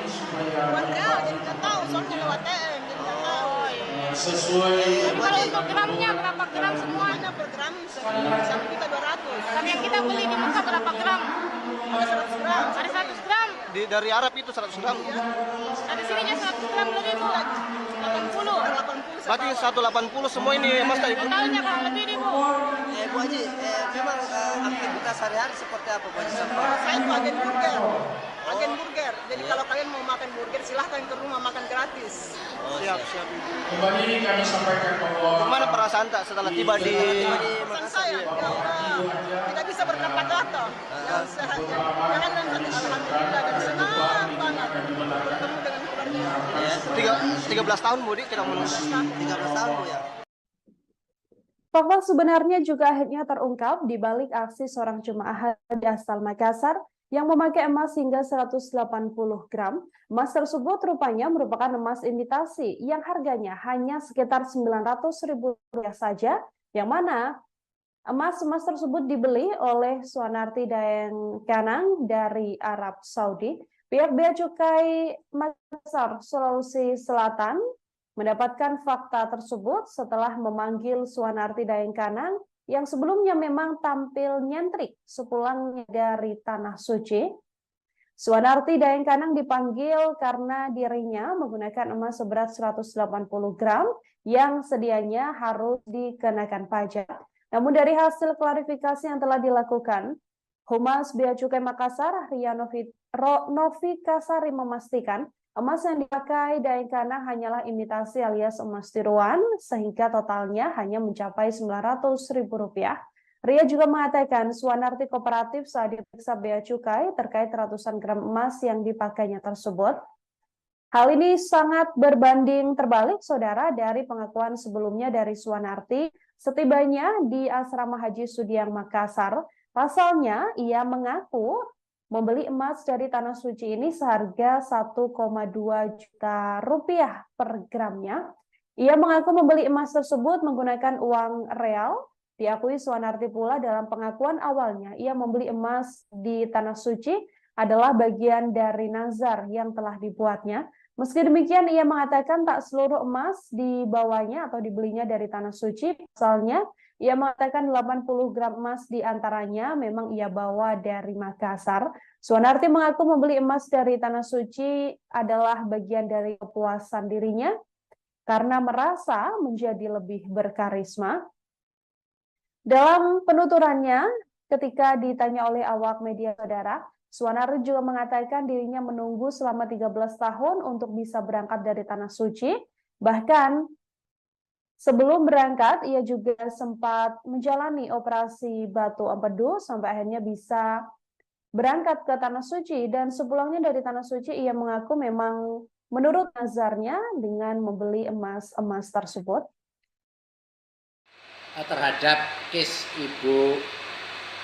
Buat real, jadi nggak tahu, soalnya lewat TM, jadi nggak tahu. Oh iya. sesuai Tapi kalau untuk gramnya berapa gram semua? Semuanya per gram 1.200.000. Tapi yang kita beli di Mekah berapa gram? Ada 100 gram. Ada 100 gram. dari Arab itu 100 gram. Ada sininya 100 gram lebih Bu. 80. 80 Berarti 180 semua ini emas tadi. Totalnya kurang lebih nih Bu. Bu Haji, memang aktivitas sehari-hari seperti apa Bu Haji? Saya itu agen burger. Agen burger. Jadi kalau kalian mau makan burger, silahkan ke rumah makan gratis. Siap. kembali kami sampaikan bahwa Gimana perasaan tak setelah tiba di Pesan saya, ya Allah, tidak bisa berkata-kata. Yang sehat, jangan dalam hati alhamdulillah dan senang banget bertemu dengan keluarga. 13 tahun Bu Di kita menunggu. 13 tahun Bu ya? Fakta sebenarnya juga akhirnya terungkap di balik aksi seorang jemaah haji asal Makassar yang memakai emas hingga 180 gram. Emas tersebut rupanya merupakan emas imitasi yang harganya hanya sekitar Rp900.000 saja, yang mana emas-emas tersebut dibeli oleh Suwanarti Daeng Kanang dari Arab Saudi. Pihak Bea Cukai Makassar, Sulawesi Selatan mendapatkan fakta tersebut setelah memanggil Suwanarti Daeng Kanang yang sebelumnya memang tampil nyentrik sepulangnya dari Tanah Suci. Suwanarti Daeng Kanang dipanggil karena dirinya menggunakan emas seberat 180 gram yang sedianya harus dikenakan pajak. Namun dari hasil klarifikasi yang telah dilakukan, Humas Bea Cukai Makassar, Ria Novikasari memastikan emas yang dipakai Daeng Kanang hanyalah imitasi alias emas tiruan, sehingga totalnya hanya mencapai Rp900.000. Ria juga mengatakan Suwanarti kooperatif saat diperiksa Bea Cukai terkait ratusan gram emas yang dipakainya tersebut. Hal ini sangat berbanding terbalik, saudara, dari pengakuan sebelumnya dari Suwanarti setibanya di Asrama Haji Sudiang Makassar. Pasalnya, ia mengaku membeli emas dari Tanah Suci ini seharga Rp1,2 juta per gramnya. Ia mengaku membeli emas tersebut menggunakan uang real. Diakui Suwanarti pula dalam pengakuan awalnya, ia membeli emas di Tanah Suci adalah bagian dari nazar yang telah dibuatnya. Meski demikian, ia mengatakan tak seluruh emas dibawanya atau dibelinya dari Tanah Suci. Pasalnya, ia mengatakan 80 gram emas diantaranya memang ia bawa dari Makassar. Suwanarti mengaku membeli emas dari Tanah Suci adalah bagian dari kepuasan dirinya karena merasa menjadi lebih berkarisma. Dalam penuturannya, ketika ditanya oleh awak media, saudara, Suwanarti juga mengatakan dirinya menunggu selama 13 tahun untuk bisa berangkat dari Tanah Suci. Bahkan sebelum berangkat, ia juga sempat menjalani operasi batu empedu sampai akhirnya bisa berangkat ke Tanah Suci. Dan sepulangnya dari Tanah Suci, ia mengaku memang menurut nazarnya dengan membeli emas-emas tersebut. Terhadap case Ibu,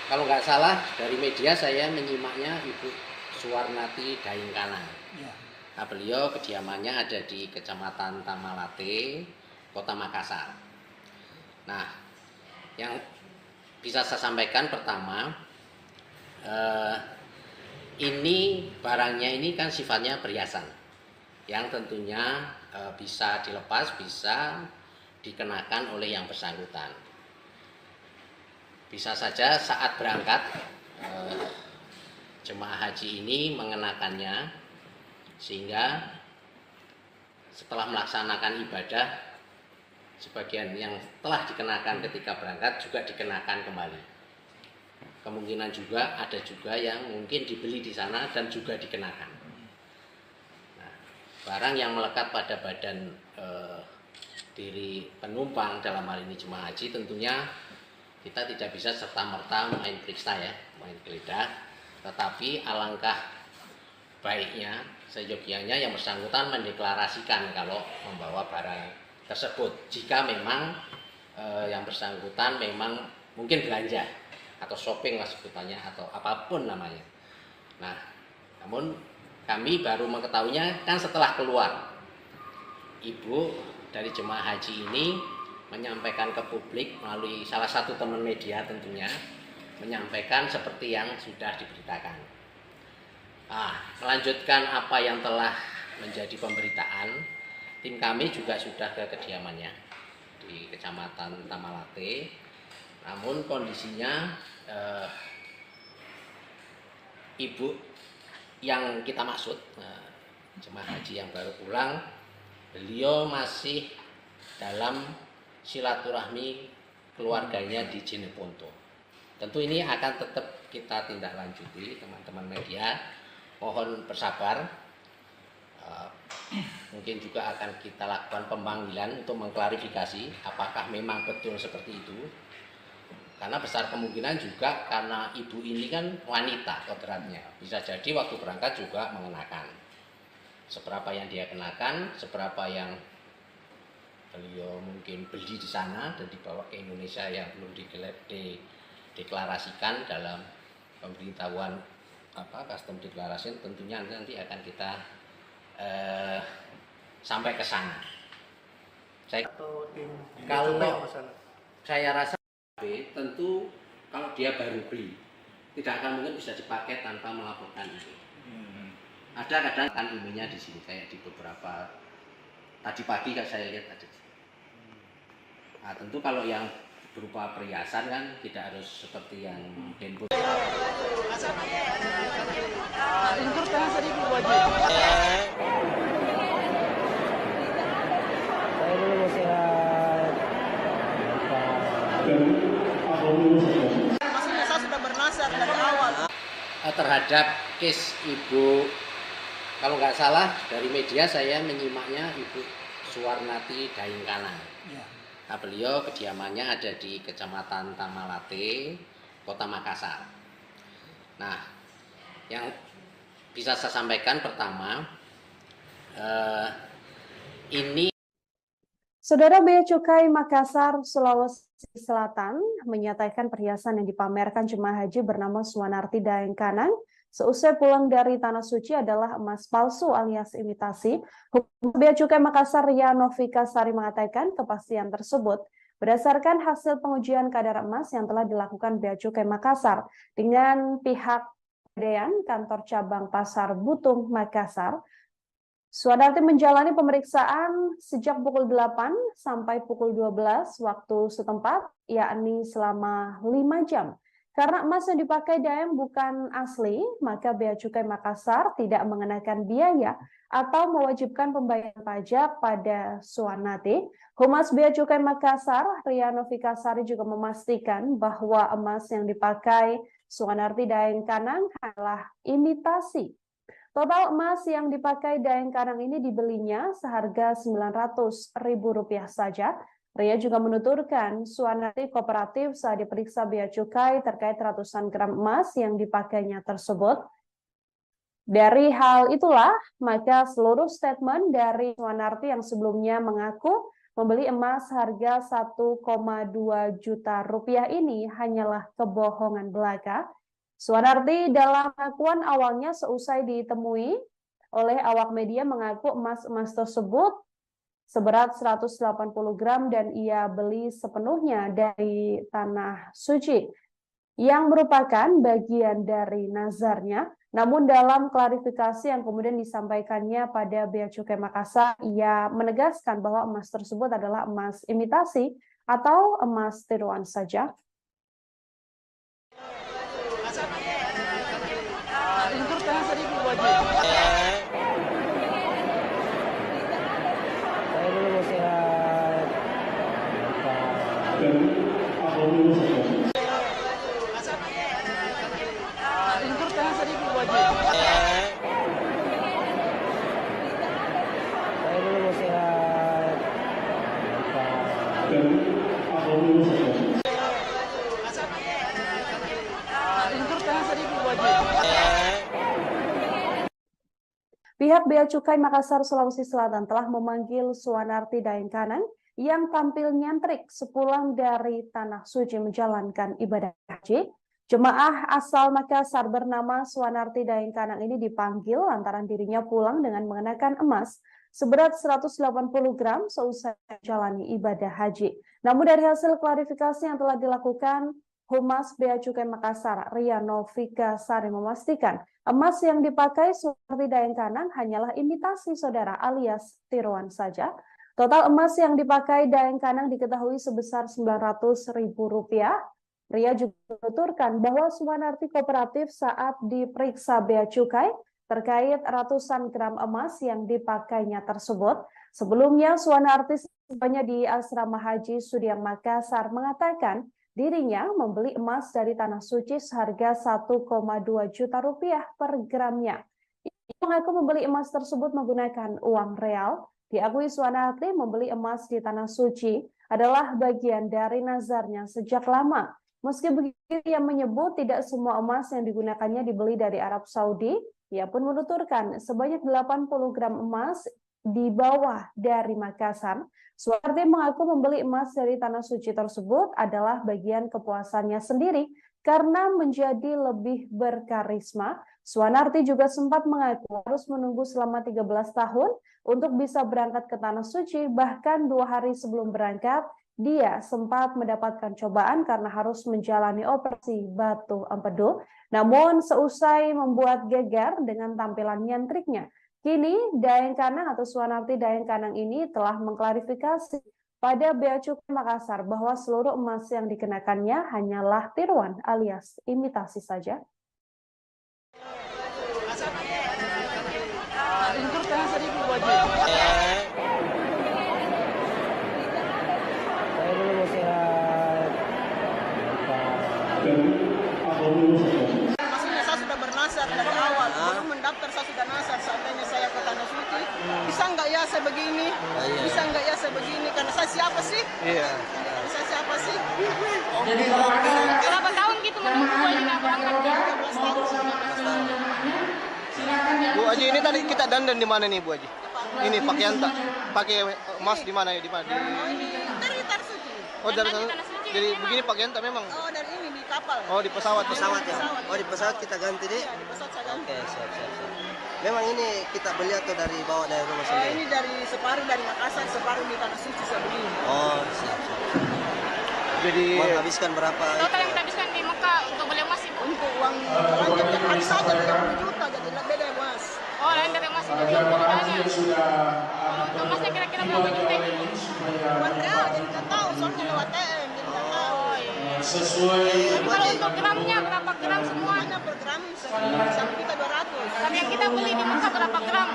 kalau nggak salah dari media saya menyimaknya Ibu Suwanarti Daeng Kanang. Nah, beliau kediamannya ada di Kecamatan Tamalate, Kota Makassar. Nah, yang bisa saya sampaikan pertama, ini barangnya ini kan sifatnya perhiasan, yang tentunya bisa dilepas, bisa dikenakan oleh yang bersangkutan. Bisa saja saat berangkat jemaah haji ini mengenakannya, sehingga setelah melaksanakan ibadah, sebagian yang telah dikenakan ketika berangkat juga dikenakan kembali. Kemungkinan juga ada juga yang mungkin dibeli di sana dan juga dikenakan. Nah, barang yang melekat pada badan diri penumpang, dalam hal ini jemaah haji, tentunya kita tidak bisa serta-merta main periksa ya, main geledah. Tetapi alangkah baiknya, seyogianya yang bersangkutan mendeklarasikan kalau membawa barang tersebut. Jika memang yang bersangkutan memang mungkin belanja atau shopping lah sebutannya, atau apapun namanya. Nah, namun kami baru mengetahuinya kan setelah keluar. Ibu dari jemaah haji ini menyampaikan ke publik melalui salah satu teman media tentunya, menyampaikan seperti yang sudah diberitakan. Melanjutkan apa yang telah menjadi pemberitaan, tim kami juga sudah ke kediamannya di Kecamatan Tamalate. Namun kondisinya ibu yang kita maksud, jemaah haji yang baru pulang, beliau masih dalam silaturahmi keluarganya di Jeneponto. Tentu ini akan tetap kita tindak lanjuti, teman-teman media. Mohon bersabar, mungkin juga akan kita lakukan pemanggilan untuk mengklarifikasi apakah memang betul seperti itu. Karena besar kemungkinan juga karena ibu ini kan wanita kodratnya, bisa jadi waktu berangkat juga mengenakan. Seberapa yang dia kenakan, seberapa yang beliau mungkin beli di sana dan dibawa ke Indonesia yang belum dideklarasikan dalam pemberitahuan custom declaration, tentunya nanti akan kita sampai ke sana. Kalau saya rasa tentu kalau dia baru beli tidak akan mungkin bisa dipakai tanpa melaporkan ini. Ada kadang kan emailnya di sini, kayak di beberapa tadi pagi kan saya lihat ada. Nah, tentu kalau yang berupa perhiasan kan tidak harus seperti yang handphone. Maksudnya saya sudah bernasar dari awal. Terhadap case ibu, kalau nggak salah dari media saya menyimaknya Ibu Suwarnati Daengkanang. Nah, beliau kediamannya ada di Kecamatan Tamalate, Kota Makassar. Nah, yang bisa saya sampaikan pertama, ini Saudara, Bea Cukai Makassar, Sulawesi Selatan menyatakan perhiasan yang dipamerkan jemaah haji bernama Suwarnati Daengkanang seusai pulang dari Tanah Suci adalah emas palsu alias imitasi. Humas Bea Cukai Makassar Ria Novika Sari mengatakan kepastian tersebut berdasarkan hasil pengujian kadar emas yang telah dilakukan Bea Cukai Makassar dengan pihak Pegadaian Kantor Cabang Pasar Butung Makassar. Suwarnati menjalani pemeriksaan sejak pukul 8 sampai pukul 12 waktu setempat, yakni selama 5 jam. Karena emas yang dipakai Daeng bukan asli, maka Bea Cukai Makassar tidak mengenakan biaya atau mewajibkan pembayaran pajak pada Suwarnati. Humas Bea Cukai Makassar, Ria Novika Sari juga memastikan bahwa emas yang dipakai Suwarnati Daengkanang adalah imitasi. Total emas yang dipakai Daengkanang ini dibelinya seharga Rp900.000 saja. Ria juga menuturkan Suwarnati kooperatif saat diperiksa Bea Cukai terkait ratusan gram emas yang dipakainya tersebut. Dari hal itulah, maka seluruh statement dari Suwarnati yang sebelumnya mengaku membeli emas harga Rp1,2 juta ini hanyalah kebohongan belaka. Suwarnati dalam pengakuan awalnya seusai ditemui oleh awak media mengaku emas-emas tersebut seberat 180 gram dan ia beli sepenuhnya dari Tanah Suci yang merupakan bagian dari nazarnya. Namun dalam klarifikasi yang kemudian disampaikannya pada Bea Cukai Makassar, ia menegaskan bahwa emas tersebut adalah emas imitasi atau emas tiruan saja. Pihak Bea Cukai Makassar, Sulawesi Selatan telah memanggil Suwanarti Daengkanang yang tampil nyentrik sepulang dari Tanah Suci menjalankan ibadah haji. Jemaah asal Makassar bernama Suwanarti Daengkanang ini dipanggil lantaran dirinya pulang dengan mengenakan emas seberat 180 gram seusai menjalani ibadah haji. Namun dari hasil klarifikasi yang telah dilakukan, Humas Bea Cukai Makassar, Ria Novika Sari memastikan emas yang dipakai Suwanarti Daengkanang hanyalah imitasi saudara alias tiruan saja. Total emas yang dipakai Daengkanang diketahui sebesar Rp900.000. Ria juga menuturkan bahwa Suwanarti kooperatif saat diperiksa Bea Cukai terkait ratusan gram emas yang dipakainya tersebut. Sebelumnya, Suwanarti sebelumnya di Asrama Haji Sudiang Makassar mengatakan dirinya membeli emas dari Tanah Suci seharga Rp1,2 juta per gramnya. Ia mengaku membeli emas tersebut menggunakan uang real. Diakui Suwanarti membeli emas di Tanah Suci adalah bagian dari nazarnya sejak lama. Meski begitu, ia menyebut tidak semua emas yang digunakannya dibeli dari Arab Saudi. Ia pun menuturkan sebanyak 80 gram emas dibawa dari Makassar. Suwanarti mengaku membeli emas dari Tanah Suci tersebut adalah bagian kepuasannya sendiri karena menjadi lebih berkarisma. Suwanarti juga sempat mengaku harus menunggu selama 13 tahun untuk bisa berangkat ke Tanah Suci. Bahkan 2 hari sebelum berangkat, dia sempat mendapatkan cobaan karena harus menjalani operasi batu empedu. Namun seusai membuat geger dengan tampilan nyentriknya, kini Daengkanang atau Suwanarti Daengkanang ini telah mengklarifikasi pada Bea Cukai Makassar bahwa seluruh emas yang dikenakannya hanyalah tiruan alias imitasi saja. Maksudnya saya sudah bernasar dari awal, belum mendaftar saya sudah nasar. Seandainya saya ke Tanah Suci, bisa nggak ya saya begini? Bisa nggak ya saya begini? Karena saya siapa sih? Iya. Saya siapa sih? Berapa tahun gitu menunggu Bu Haji nggak berangkat? 13 tahun. Bu Haji, ini tadi kita dandan di mana nih Bu Haji? Ini pakaian tak pakai emas di mana ya? Di mana? Oh ini dari Tanah Suci. Oh dari Tanah sana. Suci Jadi memang. begini pakaian tak memang? Oh dari ini di kapal. Oh di pesawat. Pesawat ya? Oh di pesawat kita ganti deh? Iya, di pesawat saya ganti. Oke, siap. Memang ini kita beli atau dari bawa dari rumah Oh sendiri? ini dari separuh dari Makassar, separuh di Tanah Suci saya beli. Oh, siap. Jadi Menghabiskan berapa? Total yang kita habiskan di Mekah untuk beli emas Ibu. Untuk uang belanja tiap hari saja 30 juta, jadi beda ya mas. Oh, lain dari emas itu Jemaah jualannya. haji yang sudah Untuk emasnya kira-kira berapa juta ini? Buat real, jadi nggak tahu soalnya lewat TM, jadi nggak tahu. Oh iya. sesuai Tapi kalau untuk gramnya berapa gram semua? Semuanya per gram 1.200.000. Tapi yang kita beli di Mekah berapa gram?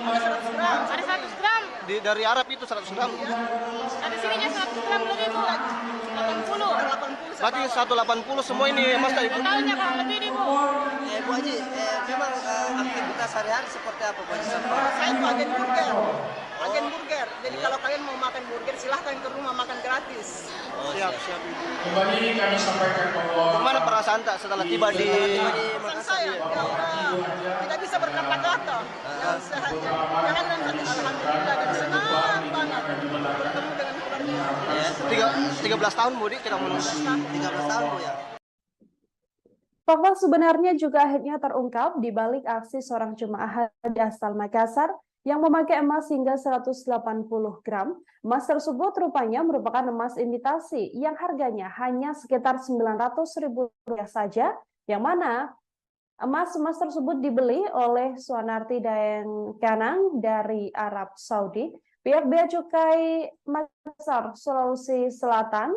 Ada 100 gram. Ada 100 gram. dari Arab itu 100 gram. Ada sininya 100 gram lebih Bu. 80. 80 Berarti 180 semua ini emas tadi Bu. Totalnya kurang lebih nih Bu. Bu Haji, memang aktivitas sehari-hari seperti apa Bu Haji? Saya itu agen burger. Agen burger. Jadi kalau kalian mau makan burger silahkan ke rumah makan gratis. Oh, Siap. kembali kami sampaikan bahwa Gimana perasaan tak setelah tiba di Pesan saya, ya udah tidak bisa berkata-kata. Yang sehat, jangan dan alhamdulillah dan senang banget bertemu dengan keluarga. 13 tahun Bu Di kita menunggu. 13 tahun Bu ya? Fakta sebenarnya juga akhirnya terungkap di balik aksi seorang jemaah haji asal Makassar yang memakai emas hingga 180 gram. Emas tersebut rupanya merupakan emas imitasi yang harganya hanya sekitar Rp900.000 saja, yang mana emas-emas tersebut dibeli oleh Suanarti Daeng Kanang dari Arab Saudi. Pihak Bea Cukai Makassar, Sulawesi Selatan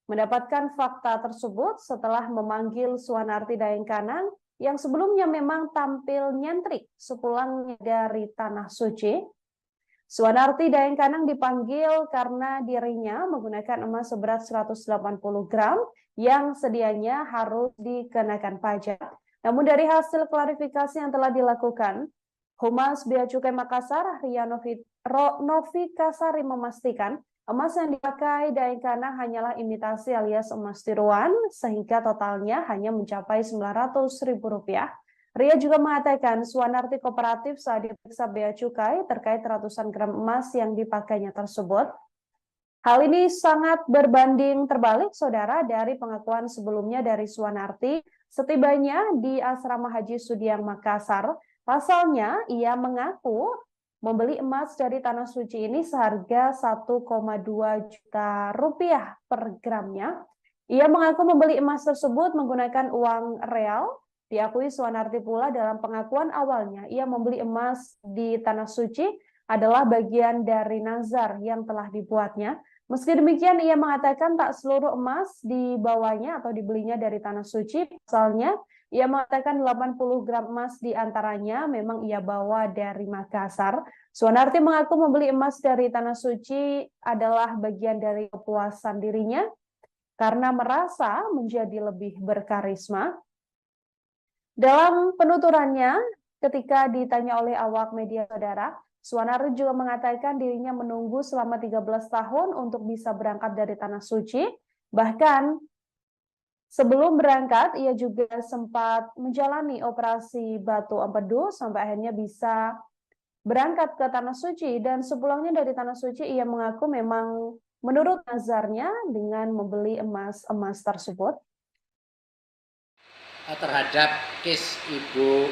mendapatkan fakta tersebut setelah memanggil Suanarti Daeng Kanang yang sebelumnya memang tampil nyentrik sepulangnya dari Tanah Suci. Suanarti Daeng Kanang dipanggil karena dirinya menggunakan emas seberat 180 gram yang sedianya harus dikenakan pajak. Namun dari hasil klarifikasi yang telah dilakukan, Humas Bea Cukai Makassar, Ria Novi Kasari memastikan emas yang dipakai Daeng Kanang hanyalah imitasi alias emas tiruan, sehingga totalnya hanya mencapai Rp900.000. Ria juga mengatakan Suanarti kooperatif saat diperiksa Bea Cukai terkait ratusan gram emas yang dipakainya tersebut. Hal ini sangat berbanding terbalik, saudara, dari pengakuan sebelumnya dari Suanarti setibanya di Asrama Haji Sudiang Makassar. Pasalnya, ia mengaku membeli emas dari Tanah Suci ini seharga Rp1,2 juta per gramnya. Ia mengaku membeli emas tersebut menggunakan uang real. Diakui Suanarti pula dalam pengakuan awalnya, ia membeli emas di Tanah Suci adalah bagian dari nazar yang telah dibuatnya. Meski demikian, ia mengatakan tak seluruh emas dibawanya atau dibelinya dari Tanah Suci. Pasalnya, ia mengatakan 80 gram emas diantaranya memang ia bawa dari Makassar. Suanarti mengaku membeli emas dari Tanah Suci adalah bagian dari kepuasan dirinya karena merasa menjadi lebih berkarisma. Dalam penuturannya, ketika ditanya oleh awak media, saudara, Suanarti juga mengatakan dirinya menunggu selama 13 tahun untuk bisa berangkat dari Tanah Suci. Bahkan sebelum berangkat, ia juga sempat menjalani operasi batu empedu sampai akhirnya bisa berangkat ke Tanah Suci. Dan sepulangnya dari Tanah Suci, ia mengaku memang menurut nazarnya dengan membeli emas-emas tersebut. Terhadap case Ibu,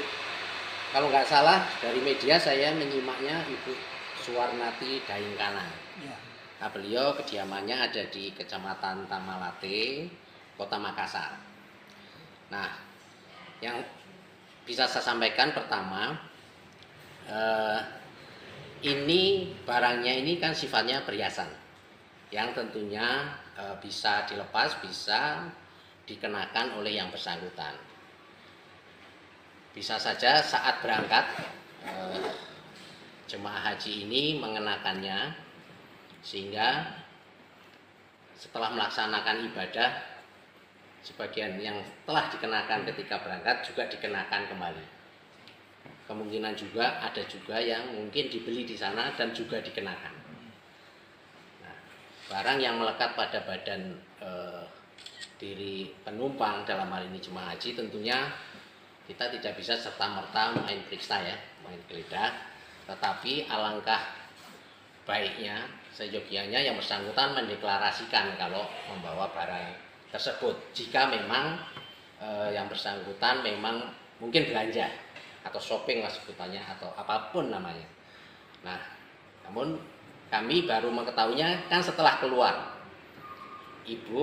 kalau nggak salah dari media saya menyimaknya Ibu Suanarti Daeng Kanang. Ya. Nah, beliau kediamannya ada di Kecamatan Tamalate, Kota Makassar. Nah, yang bisa saya sampaikan pertama, ini barangnya ini kan sifatnya perhiasan, yang tentunya bisa dilepas, bisa dikenakan oleh yang bersangkutan. Bisa saja saat berangkat jemaah haji ini mengenakannya, sehingga setelah melaksanakan ibadah sebagian yang telah dikenakan ketika berangkat juga dikenakan kembali. Kemungkinan juga ada juga yang mungkin dibeli di sana dan juga dikenakan. Nah, barang yang melekat pada badan diri penumpang dalam hal ini jemaah haji tentunya kita tidak bisa serta-merta main periksa ya, main geledah, tetapi alangkah baiknya, seyogianya yang bersangkutan mendeklarasikan kalau membawa barang tersebut. Jika memang yang bersangkutan memang mungkin belanja atau shopping lah sebutannya atau apapun namanya. Nah, namun kami baru mengetahuinya kan setelah keluar. Ibu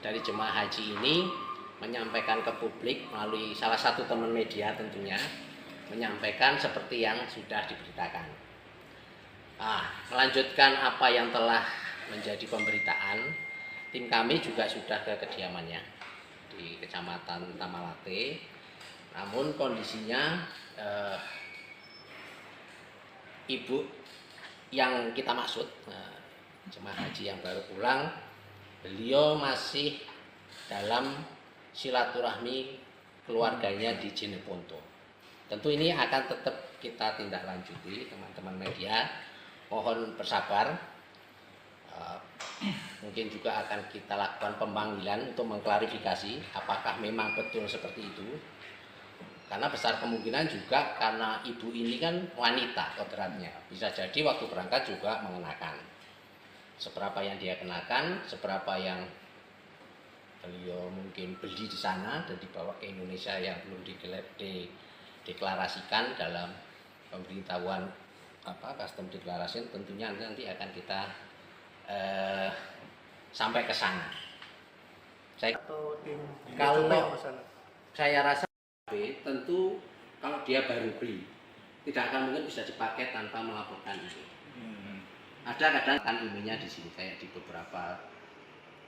dari jemaah haji ini menyampaikan ke publik melalui salah satu teman media tentunya, menyampaikan seperti yang sudah diberitakan. Melanjutkan apa yang telah menjadi pemberitaan, tim kami juga sudah ke kediamannya di Kecamatan Tamalate. Namun kondisinya ibu yang kita maksud, jemaah haji yang baru pulang, beliau masih dalam silaturahmi keluarganya di Jeneponto. Tentu ini akan tetap kita tindak lanjuti, teman-teman media. Mohon bersabar. Mungkin juga akan kita lakukan pemanggilan untuk mengklarifikasi apakah memang betul seperti itu. Karena besar kemungkinan juga karena ibu ini kan wanita kodratnya. Bisa jadi waktu berangkat juga mengenakan. Seberapa yang dia kenakan, seberapa yang beliau mungkin beli di sana dan dibawa ke Indonesia yang belum dideklarasikan dalam pemberitahuan custom declaration, tentunya nanti akan kita sampai ke sana. Kalau saya rasa tentu kalau dia baru beli tidak akan mungkin bisa dipakai tanpa melaporkan itu. Ada kadang kan emailnya di sini kayak di beberapa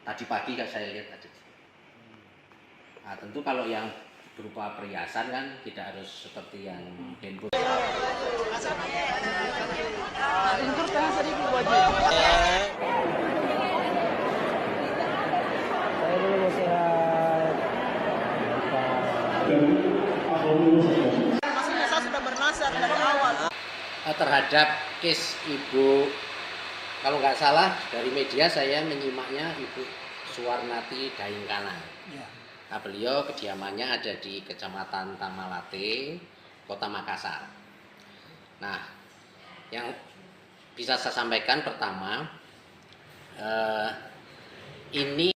tadi pagi kan saya lihat ada. Nah, tentu kalau yang berupa perhiasan kan tidak harus seperti yang handphone. Maksudnya saya sudah bernasar dari awal. Terhadap case Ibu, kalau nggak salah dari media saya menyimaknya Ibu Suwarnati Daengkanang. Nah, beliau kediamannya ada di Kecamatan Tamalate, Kota Makassar. Nah, yang bisa saya sampaikan pertama, ini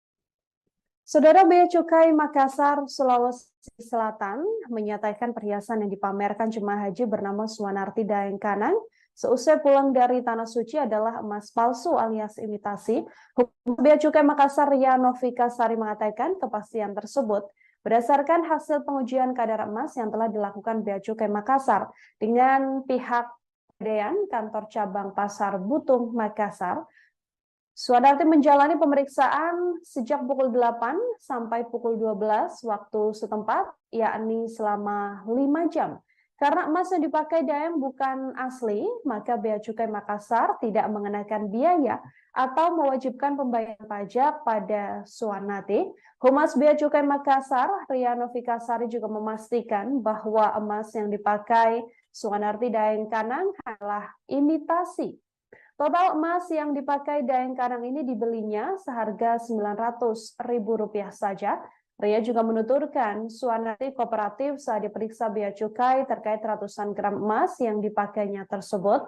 Saudara, Bea Cukai Makassar, Sulawesi Selatan menyatakan perhiasan yang dipamerkan jemaah haji bernama Suwanarti Daengkanang seusai pulang dari Tanah Suci adalah emas palsu alias imitasi. Humas Bea Cukai Makassar Ria Novika Sari mengatakan kepastian tersebut berdasarkan hasil pengujian kadar emas yang telah dilakukan Bea Cukai Makassar dengan pihak Pegadaian Kantor Cabang Pasar Butung Makassar. Suwanarti menjalani pemeriksaan sejak pukul 8 sampai pukul 12 waktu setempat, yakni selama 5 jam. Karena emas yang dipakai Daeng bukan asli, maka Bea Cukai Makassar tidak mengenakan biaya atau mewajibkan pembayaran pajak pada Suwanarti. Humas Bea Cukai Makassar, Ria Novika Sari juga memastikan bahwa emas yang dipakai Suwanarti Daengkanang adalah imitasi. Total emas yang dipakai Daengkanang ini dibelinya seharga Rp900.000 saja. Ria juga menuturkan Suwanarti kooperatif saat diperiksa Bea Cukai terkait ratusan gram emas yang dipakainya tersebut.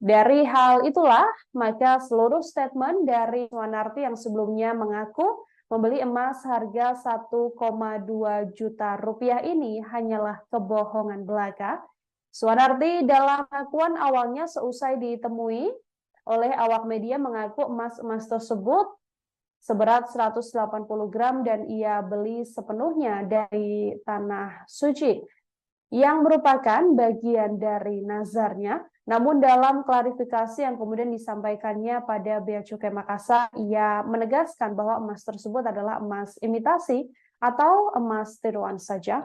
Dari hal itulah, maka seluruh statement dari Suwanarti yang sebelumnya mengaku membeli emas harga Rp1,2 juta ini hanyalah kebohongan belaka. Suwanarti dalam pengakuan awalnya seusai ditemui oleh awak media mengaku emas-emas tersebut seberat 180 gram dan ia beli sepenuhnya dari Tanah Suci yang merupakan bagian dari nazarnya. Namun dalam klarifikasi yang kemudian disampaikannya pada Bea Cukai Makassar, ia menegaskan bahwa emas tersebut adalah emas imitasi atau emas tiruan saja.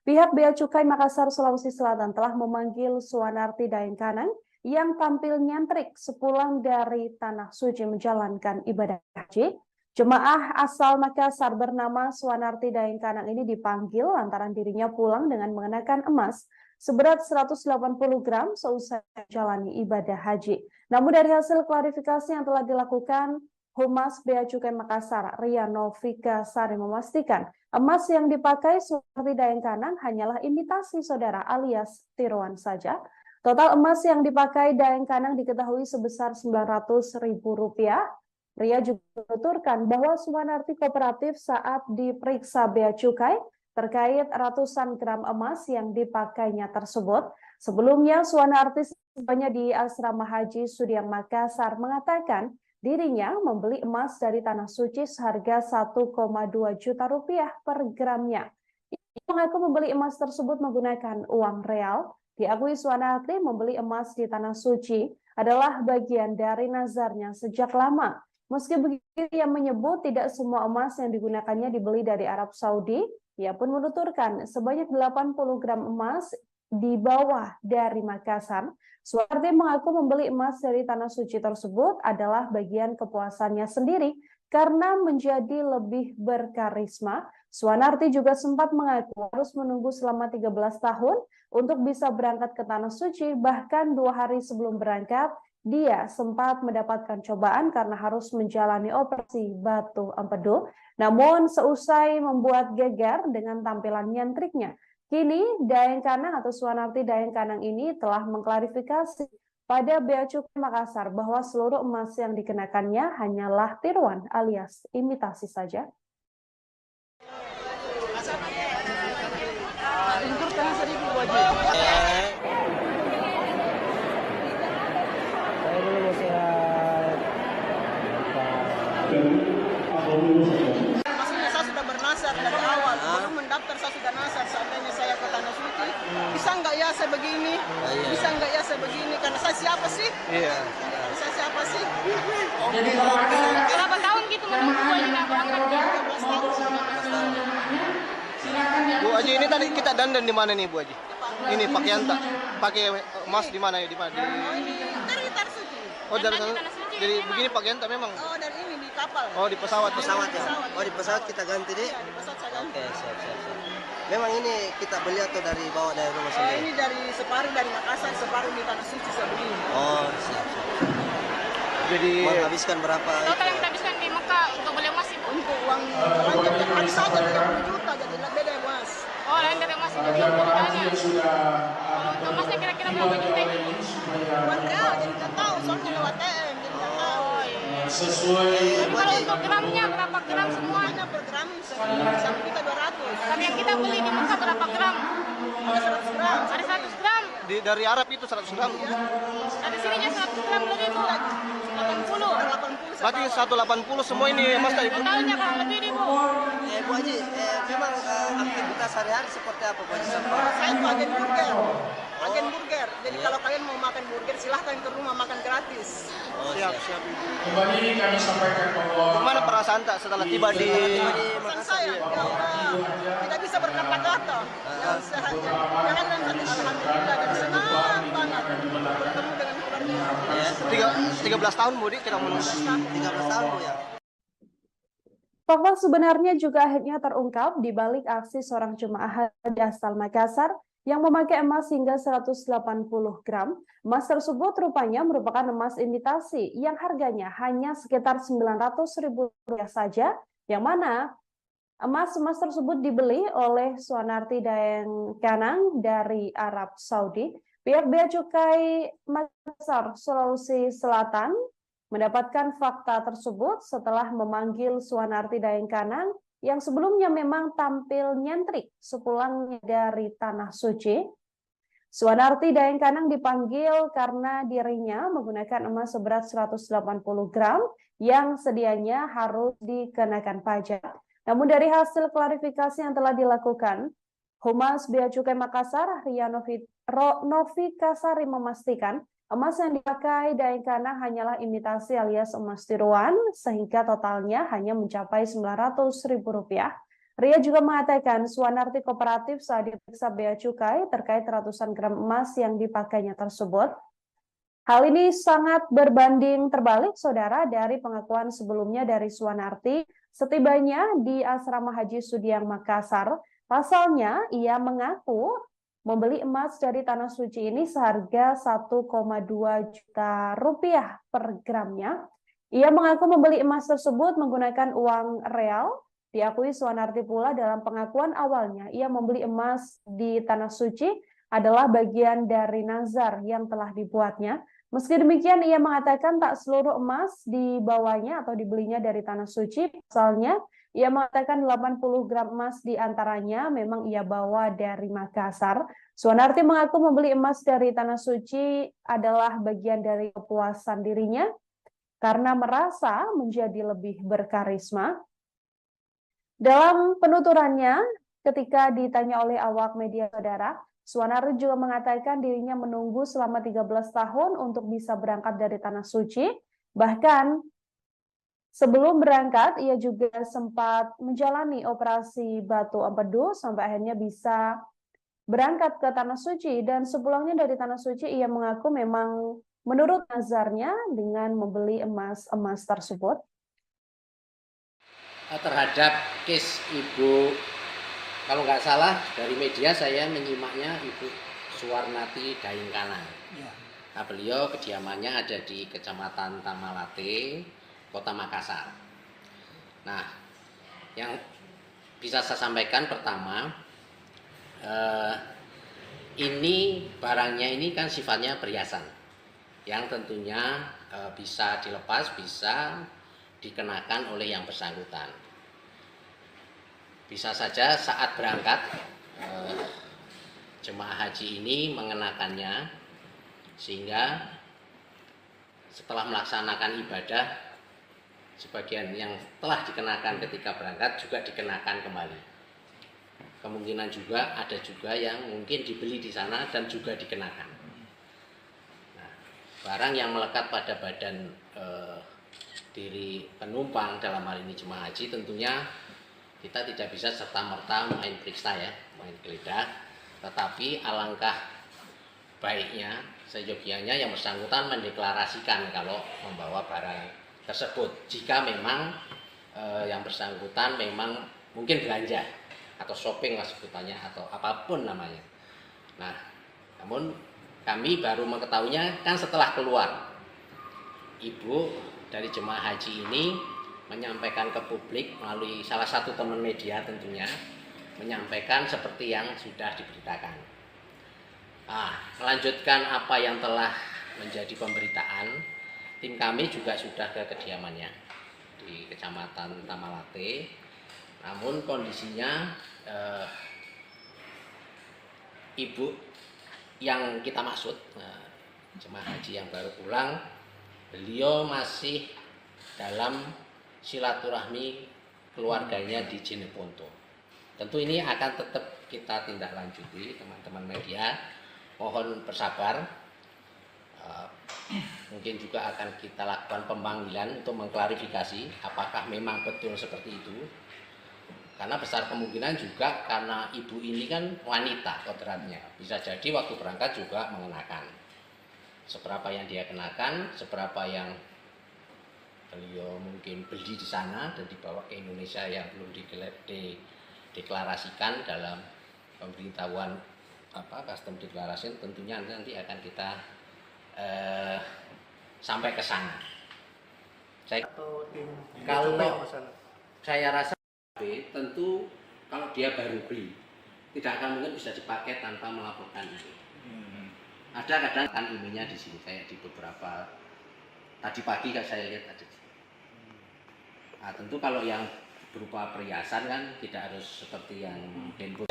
Pihak Bea Cukai Makassar, Sulawesi Selatan telah memanggil Suwanarti Daengkanang yang tampil nyentrik sepulang dari Tanah Suci menjalankan ibadah haji. Jemaah asal Makassar bernama Suwanarti Daengkanang ini dipanggil lantaran dirinya pulang dengan mengenakan emas seberat 180 gram seusai menjalani ibadah haji. Namun dari hasil klarifikasi yang telah dilakukan, Humas Bea Cukai Makassar, Ria Novika Sari memastikan emas yang dipakai Suwanarti Daengkanang hanyalah imitasi saudara alias tiruan saja. Total emas yang dipakai Daengkanang diketahui sebesar Rp900.000. Ria juga menuturkan bahwa Suwanarti kooperatif saat diperiksa Bea Cukai terkait ratusan gram emas yang dipakainya tersebut. Sebelumnya Suwanarti sebelumnya di Asrama Haji Sudiang Makassar mengatakan dirinya membeli emas dari Tanah Suci seharga Rp1,2 juta per gramnya. Ia mengaku membeli emas tersebut menggunakan uang real. Diakui Suwanarti membeli emas di Tanah Suci adalah bagian dari nazarnya sejak lama. Meski begitu, ia menyebut tidak semua emas yang digunakannya dibeli dari Arab Saudi. Ia pun menuturkan sebanyak 80 gram emas di bawah dari Makassar, Suwardi mengaku membeli emas dari tanah suci tersebut adalah bagian kepuasannya sendiri karena menjadi lebih berkarisma. Suwanarti juga sempat mengaku harus menunggu selama 13 tahun untuk bisa berangkat ke tanah suci, bahkan 2 hari sebelum berangkat, dia sempat mendapatkan cobaan karena harus menjalani operasi batu empedu. Namun seusai membuat geger dengan tampilan nyantriknya, kini Daeng Kanang atau Suwanarti Daeng Kanang ini telah mengklarifikasi pada Bea Cukai Makassar bahwa seluruh emas yang dikenakannya hanyalah tiruan alias imitasi saja. Maksudnya saya sudah bernasar dari awal, belum mendaftar saya sudah nasar. Seandainya saya ke tanah suci, bisa nggak ya saya begini? Bisa nggak ya saya begini? Karena saya siapa sih? Saya siapa sih? Berapa tahun gitu menunggu Bu Haji nggak berangkat? 13 tahun. Bu Haji, ini tadi kita dandan di mana nih Bu Haji? Ini pakaian tak pakai emas di mana ya? Di mana? Oh ini dari tanah suci. Oh dari Tanah sana. suci Jadi memang. begini pakaian tak memang? Oh dari ini di kapal. Oh di pesawat. Pesawat ya? Oh di pesawat kita ganti deh. Iya, di pesawat saya ganti. Oke, siap. Memang ini kita beli atau dari bawa dari rumah Oh, sendiri? ini dari separuh dari Makassar, separuh di tanah suci saya beli. Oh, siap. Jadi Menghabiskan berapa? Total yang kita habiskan di Mekah untuk beli emas Ibu. Untuk uang belanja tiap hari saja 30 juta, jadi beda ya mas. Oh, lain dari emas itu Jamaah haji jualnya. yang sudah Untuk emasnya kira-kira berapa juta Ibu? Buat real, jadi nggak tahu soalnya lewat TM, jadi nggak tahu. sesuai Tapi kalau untuk gramnya berapa gram semua? Semuanya per gram 1.200.000. Tapi yang kita beli di Mekah berapa gram? Ada 100 gram. Ada 100 gram. dari Arab itu 100 gram. Ada sininya 100 gram lebih Bu. 80. 80 Berarti 180 semua ini emas tadi. Totalnya kurang lebih nih Bu. Bu Haji, memang aktivitas sehari-hari seperti apa Bu Haji? Saya itu agen burger. Agen burger. Jadi kalau kalian mau makan burger silahkan ke rumah makan gratis. Oh, Siap. kembali kami sampaikan bahwa Gimana perasaan tak setelah tiba di Pesan saya, ya udah, tidak bisa berkata-kata. Yang sehatnya, jangan dan alhamdulillah dan senang banget bertemu dengan keluarga. 13 tahun Bu, kita menunggu. 13 tahun Bu ya? Fakta sebenarnya juga akhirnya terungkap di balik aksi seorang jemaah haji asal Makassar yang memakai emas hingga 180 gram. Emas tersebut rupanya merupakan emas imitasi yang harganya hanya sekitar Rp900.000 saja, yang mana emas-emas tersebut dibeli oleh Suwanarti Daeng Kanang dari Arab Saudi. Pihak Bea Cukai Makassar, Sulawesi Selatan mendapatkan fakta tersebut setelah memanggil Suwanarti Daeng Kanang yang sebelumnya memang tampil nyentrik sepulangnya dari Tanah Suci. Suwanarti Daeng Kanang dipanggil karena dirinya menggunakan emas seberat 180 gram yang sedianya harus dikenakan pajak. Namun dari hasil klarifikasi yang telah dilakukan, Humas Bea Cukai Makassar, Ria Novi Kasari memastikan emas yang dipakai Daeng Kanang hanyalah imitasi alias emas tiruan, sehingga totalnya hanya mencapai Rp900.000. Ria juga mengatakan Suwanarti kooperatif saat diperiksa Bea Cukai terkait ratusan gram emas yang dipakainya tersebut. Hal ini sangat berbanding terbalik, saudara, dari pengakuan sebelumnya dari Suwanarti setibanya di Asrama Haji Sudiang Makassar. Pasalnya, ia mengaku membeli emas dari Tanah Suci ini seharga Rp1,2 juta per gramnya. Ia mengaku membeli emas tersebut menggunakan uang real. Diakui Suwanarti pula dalam pengakuan awalnya, ia membeli emas di Tanah Suci adalah bagian dari nazar yang telah dibuatnya. Meski demikian, ia mengatakan tak seluruh emas dibawanya atau dibelinya dari Tanah Suci. Pasalnya, ia mengatakan 80 gram emas diantaranya memang ia bawa dari Makassar. Suwanarti mengaku membeli emas dari Tanah Suci adalah bagian dari kepuasan dirinya karena merasa menjadi lebih berkarisma. Dalam penuturannya, ketika ditanya oleh awak media, saudara, Suwanarti juga mengatakan dirinya menunggu selama 13 tahun untuk bisa berangkat dari Tanah Suci. Bahkan sebelum berangkat, ia juga sempat menjalani operasi batu empedu sampai akhirnya bisa berangkat ke Tanah Suci, dan sepulangnya dari Tanah Suci ia mengaku memang menurut nazarnya dengan membeli emas tersebut. Terhadap case Ibu, kalau nggak salah dari media saya menyimaknya Ibu Suwarnati Daengkanang. Nah, beliau kediamannya ada di Kecamatan Tamalate, Kota Makassar. Nah, yang bisa saya sampaikan pertama, ini barangnya ini kan sifatnya perhiasan, yang tentunya bisa dilepas, bisa dikenakan oleh yang bersangkutan. Bisa saja saat berangkat jemaah haji ini mengenakannya, sehingga setelah melaksanakan ibadah sebagian yang telah dikenakan ketika berangkat juga dikenakan kembali. Kemungkinan juga ada juga yang mungkin dibeli di sana dan juga dikenakan. Nah, barang yang melekat pada badan diri penumpang dalam hal ini jemaah haji, tentunya kita tidak bisa serta-merta main periksa ya, main geledah, tetapi alangkah baiknya seyogianya yang bersangkutan mendeklarasikan kalau membawa barang tersebut, jika memang yang bersangkutan memang mungkin belanja atau shopping lah sebutannya atau apapun namanya. Nah, namun kami baru mengetahuinya kan setelah keluar. Ibu dari jemaah haji ini menyampaikan ke publik melalui salah satu teman media tentunya, menyampaikan seperti yang sudah diberitakan. Melanjutkan apa yang telah menjadi pemberitaan, tim kami juga sudah ke kediamannya di Kecamatan Tamalate. Namun kondisinya ibu yang kita maksud, jemaah haji yang baru pulang, beliau masih dalam silaturahmi keluarganya di Jeneponto. Tentu ini akan tetap kita tindak lanjuti, teman-teman media. Mohon bersabar. Mungkin juga akan kita lakukan pemanggilan untuk mengklarifikasi apakah memang betul seperti itu. Karena besar kemungkinan juga karena ibu ini kan wanita kodratnya, bisa jadi waktu berangkat juga mengenakan. Seberapa yang dia kenakan, seberapa yang beliau mungkin beli di sana dan dibawa ke Indonesia yang belum dideklarasikan dalam pemberitahuan custom declaration, tentunya nanti akan kita sampai ke sana. Kalau saya rasa tentu kalau dia baru beli tidak akan mungkin bisa dipakai tanpa melaporkan itu. Ada kadang kan ininya di sini, kayak di beberapa tadi pagi kan saya lihat ada. Nah, tentu kalau yang berupa perhiasan kan tidak harus seperti yang handphone.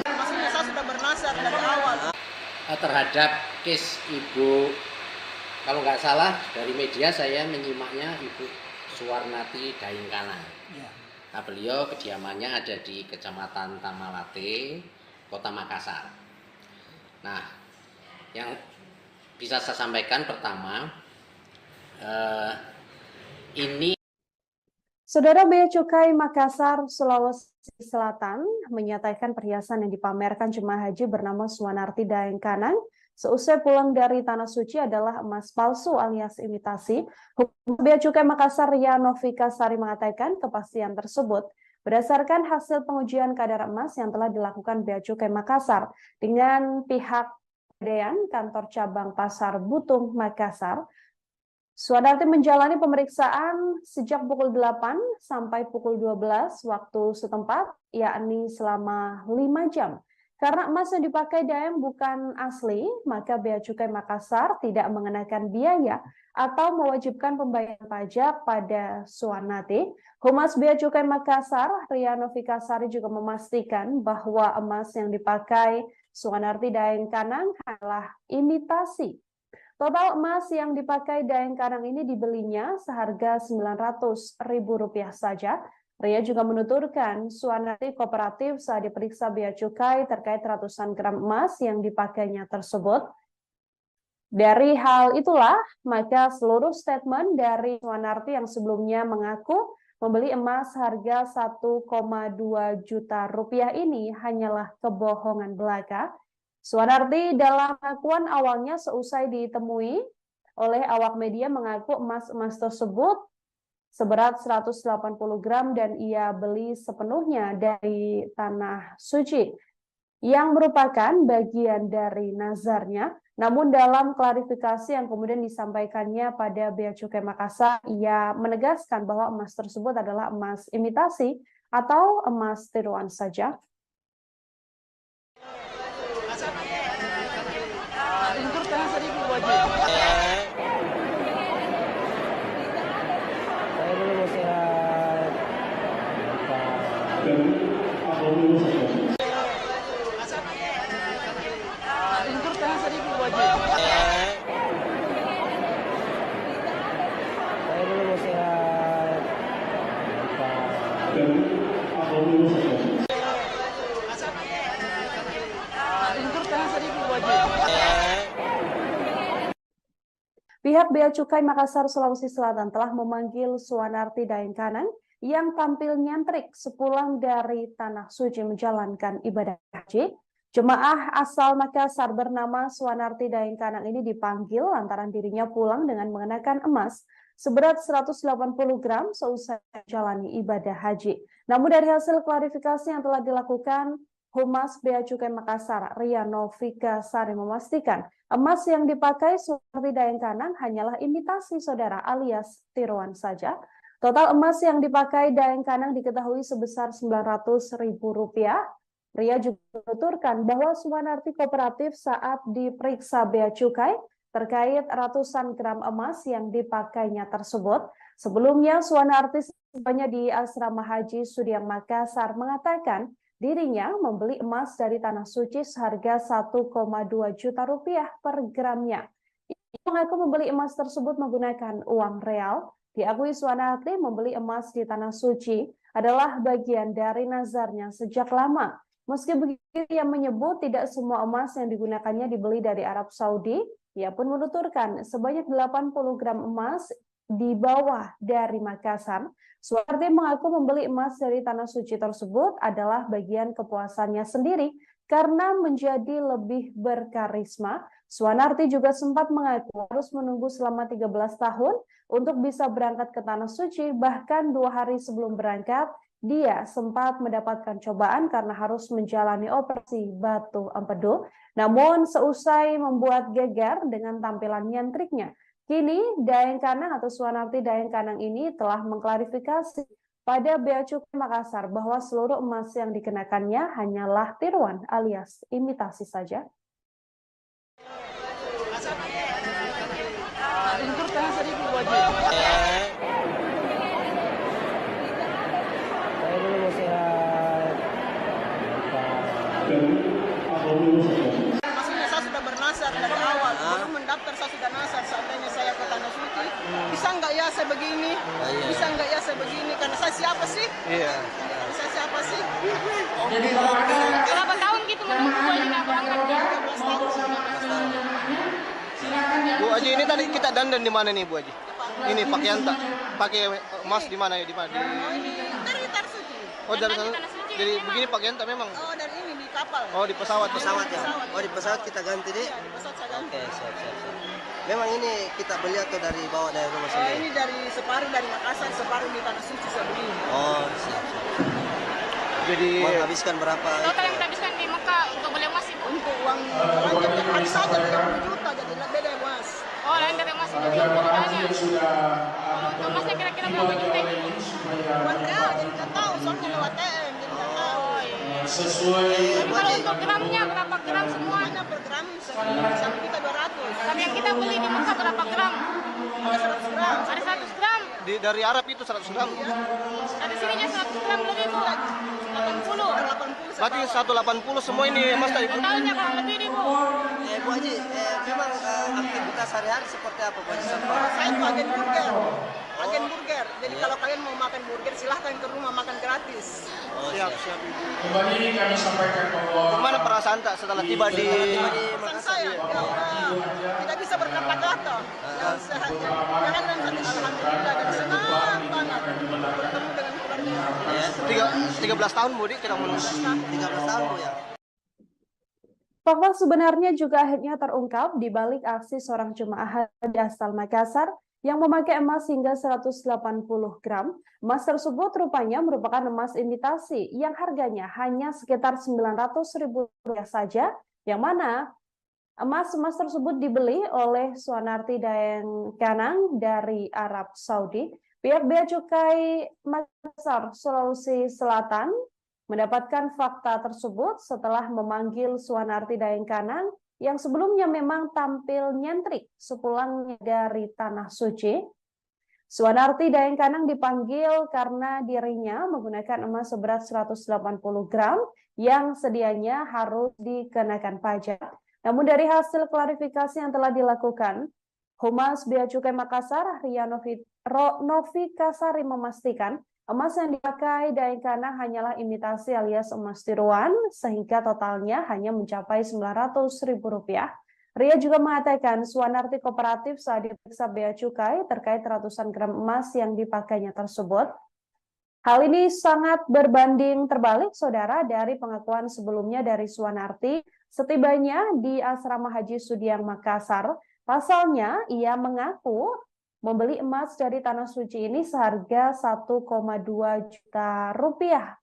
Maksudnya saya sudah bernasar dari awal. Terhadap case Ibu, kalau nggak salah dari media saya menyimaknya Ibu Suwarnati Daengkanang. Nah, beliau kediamannya ada di Kecamatan Tamalate, Kota Makassar. Nah, yang bisa saya sampaikan pertama, ini Saudara, Bea Cukai Makassar, Sulawesi Selatan menyatakan perhiasan yang dipamerkan jemaah haji bernama Suwarnati Daengkanang seusai pulang dari Tanah Suci adalah emas palsu alias imitasi. Humas Bea Cukai Makassar Ria Novika Sari mengatakan kepastian tersebut berdasarkan hasil pengujian kadar emas yang telah dilakukan Bea Cukai Makassar dengan pihak Dean Kantor Cabang Pasar Butung Makassar. Suwarnati menjalani pemeriksaan sejak pukul 8 sampai pukul 12 waktu setempat, yakni selama 5 jam. Karena emas yang dipakai Daeng bukan asli, maka Bea Cukai Makassar tidak mengenakan biaya atau mewajibkan pembayaran pajak pada Suwarnati. Humas Bea Cukai Makassar, Ria Novika Sari juga memastikan bahwa emas yang dipakai Suwarnati Daengkanang adalah imitasi. Total emas yang dipakai Daengkanang ini dibelinya seharga Rp900.000 saja. Ria juga menuturkan Suwanarti kooperatif saat diperiksa bea cukai terkait ratusan gram emas yang dipakainya tersebut. Dari hal itulah, maka seluruh statement dari Suwanarti yang sebelumnya mengaku membeli emas harga 1,2 juta rupiah ini hanyalah kebohongan belaka. Suwanarti dalam pengakuan awalnya seusai ditemui oleh awak media mengaku emas-emas tersebut seberat 180 gram dan ia beli sepenuhnya dari Tanah Suci yang merupakan bagian dari nazarnya. Namun dalam klarifikasi yang kemudian disampaikannya pada Bea Cukai Makassar, ia menegaskan bahwa emas tersebut adalah emas imitasi atau emas tiruan saja. Pihak Bea Cukai Makassar, Sulawesi Selatan telah memanggil Suwanarti Daengkanang yang tampil nyentrik sepulang dari Tanah Suci menjalankan ibadah haji. Jemaah asal Makassar bernama Suwanarti Daengkanang ini dipanggil lantaran dirinya pulang dengan mengenakan emas seberat 180 gram seusai menjalani ibadah haji. Namun dari hasil klarifikasi yang telah dilakukan, Humas Bea Cukai Makassar, Ria Novika Sari memastikan emas yang dipakai Suwanarti Daengkanang hanyalah imitasi saudara alias tiruan saja. Total emas yang dipakai Daengkanang diketahui sebesar Rp900.000. Ria juga menuturkan bahwa Suwanarti kooperatif saat diperiksa Bea Cukai terkait ratusan gram emas yang dipakainya tersebut. Sebelumnya Suwanarti sebelumnya di Asrama Haji Sudiang Makassar mengatakan dirinya membeli emas dari Tanah Suci seharga 1,2 juta rupiah per gramnya. Ia mengaku membeli emas tersebut menggunakan uang real. Diakui Suwanarti membeli emas di Tanah Suci adalah bagian dari nazarnya sejak lama. Meski begitu, ia menyebut tidak semua emas yang digunakannya dibeli dari Arab Saudi. Ia pun menuturkan sebanyak 80 gram emas dibawa dari Makassar. Suwanarti mengaku membeli emas dari Tanah Suci tersebut adalah bagian kepuasannya sendiri karena menjadi lebih berkarisma. Suwanarti juga sempat mengaku harus menunggu selama 13 tahun untuk bisa berangkat ke Tanah Suci. Bahkan 2 hari sebelum berangkat, dia sempat mendapatkan cobaan karena harus menjalani operasi batu empedu. Namun seusai membuat geger dengan tampilan nyentriknya, kini Daengkanang atau Suwanarti Daengkanang ini telah mengklarifikasi pada Bea Cukai Makassar bahwa seluruh emas yang dikenakannya hanyalah tiruan alias imitasi saja. Maksudnya saya sudah bernasar dari awal, belum mendaftar saya sudah nasar. Seandainya saya ke Tanah Suci, bisa nggak ya saya begini? Bisa nggak ya saya begini? Karena saya siapa sih? Iya. Saya siapa sih? Berapa tahun gitu menunggu ini nggak berangkat? Bu Haji, ini tadi kita dandan di mana nih Bu Haji? Ini pakaian tak pakai emas di mana ya? Di mana? Oh ini dari Tanah Suci. Oh dari sana. Jadi begini pakaian tak memang? Oh dari ini di kapal. Oh di pesawat. Pesawat ya? Oh di pesawat kita ganti deh? Iya, di pesawat saya ganti. Oke, siap. Memang ini kita beli atau dari bawa dari rumah Oh sendiri? ini dari separuh dari Makassar, separuh di Tanah Suci saya begini. Oh, siap. Jadi Menghabiskan berapa? Total yang kita habiskan di Mekah untuk beli emas ibu. Untuk uang belanja tiap hari saja 30 juta jadi beda emas. Oh, lain dari emas itu Jamaah banyak. yang sudah Untuk emasnya kira-kira berapa juta ini? Buat real jadi nggak tahu soalnya lewat TM jadi nggak tahu. sesuai Tapi kalau untuk gramnya berapa gram semua? Semuanya per gram 1.200.000. Tapi yang kita beli di Mekah berapa gram? Ada 100 gram. Ada 100 gram. dari Arab itu satu 100 gram. Ada sininya 100 gram lebih Bu. 80. 80. Berarti 180 semua ini emas tadi Bu? Totalnya kurang lebih nih Bu. Bu Haji, memang aktivitas sehari-hari seperti apa Bu Haji? Saya itu agen burger. Agen burger. Jadi kalau kalian mau makan burger silahkan ke rumah makan gratis. Siap, siap. Kembali kami sampaikan bahwa Gimana perasaan tak setelah tiba di Pesan saya, ya Allah, tidak bisa berkata-kata. Yang sehat, jangan dan alhamdulillah dan senang banget bertemu dengan keluarga. 13 tahun Bu, kita menunggu. 13 tahun Bu ya. Fakta sebenarnya juga akhirnya terungkap di balik aksi seorang jemaah haji asal Makassar yang memakai emas hingga 180 gram. Emas tersebut rupanya merupakan emas imitasi yang harganya hanya sekitar Rp900.000 saja, yang mana emas-emas tersebut dibeli oleh Suanarti Daeng Kanang dari Arab Saudi. Pihak Bea Cukai Makassar, Sulawesi Selatan mendapatkan fakta tersebut setelah memanggil Suanarti Daeng Kanang yang sebelumnya memang tampil nyentrik sepulangnya dari Tanah Suci. Suanarti Daeng Kanang dipanggil karena dirinya menggunakan emas seberat 180 gram yang sedianya harus dikenakan pajak. Namun dari hasil klarifikasi yang telah dilakukan, Humas Bea Cukai Makassar, Ria Novikasari memastikan emas yang dipakai Daeng Kanang hanyalah imitasi alias emas tiruan, sehingga totalnya hanya mencapai Rp900.000. Ria juga mengatakan Suanarti kooperatif saat diperiksa Bea Cukai terkait ratusan gram emas yang dipakainya tersebut. Hal ini sangat berbanding terbalik, saudara, dari pengakuan sebelumnya dari Suanarti setibanya di Asrama Haji Sudiang Makassar. Pasalnya, ia mengaku membeli emas dari Tanah Suci ini seharga Rp1,2 juta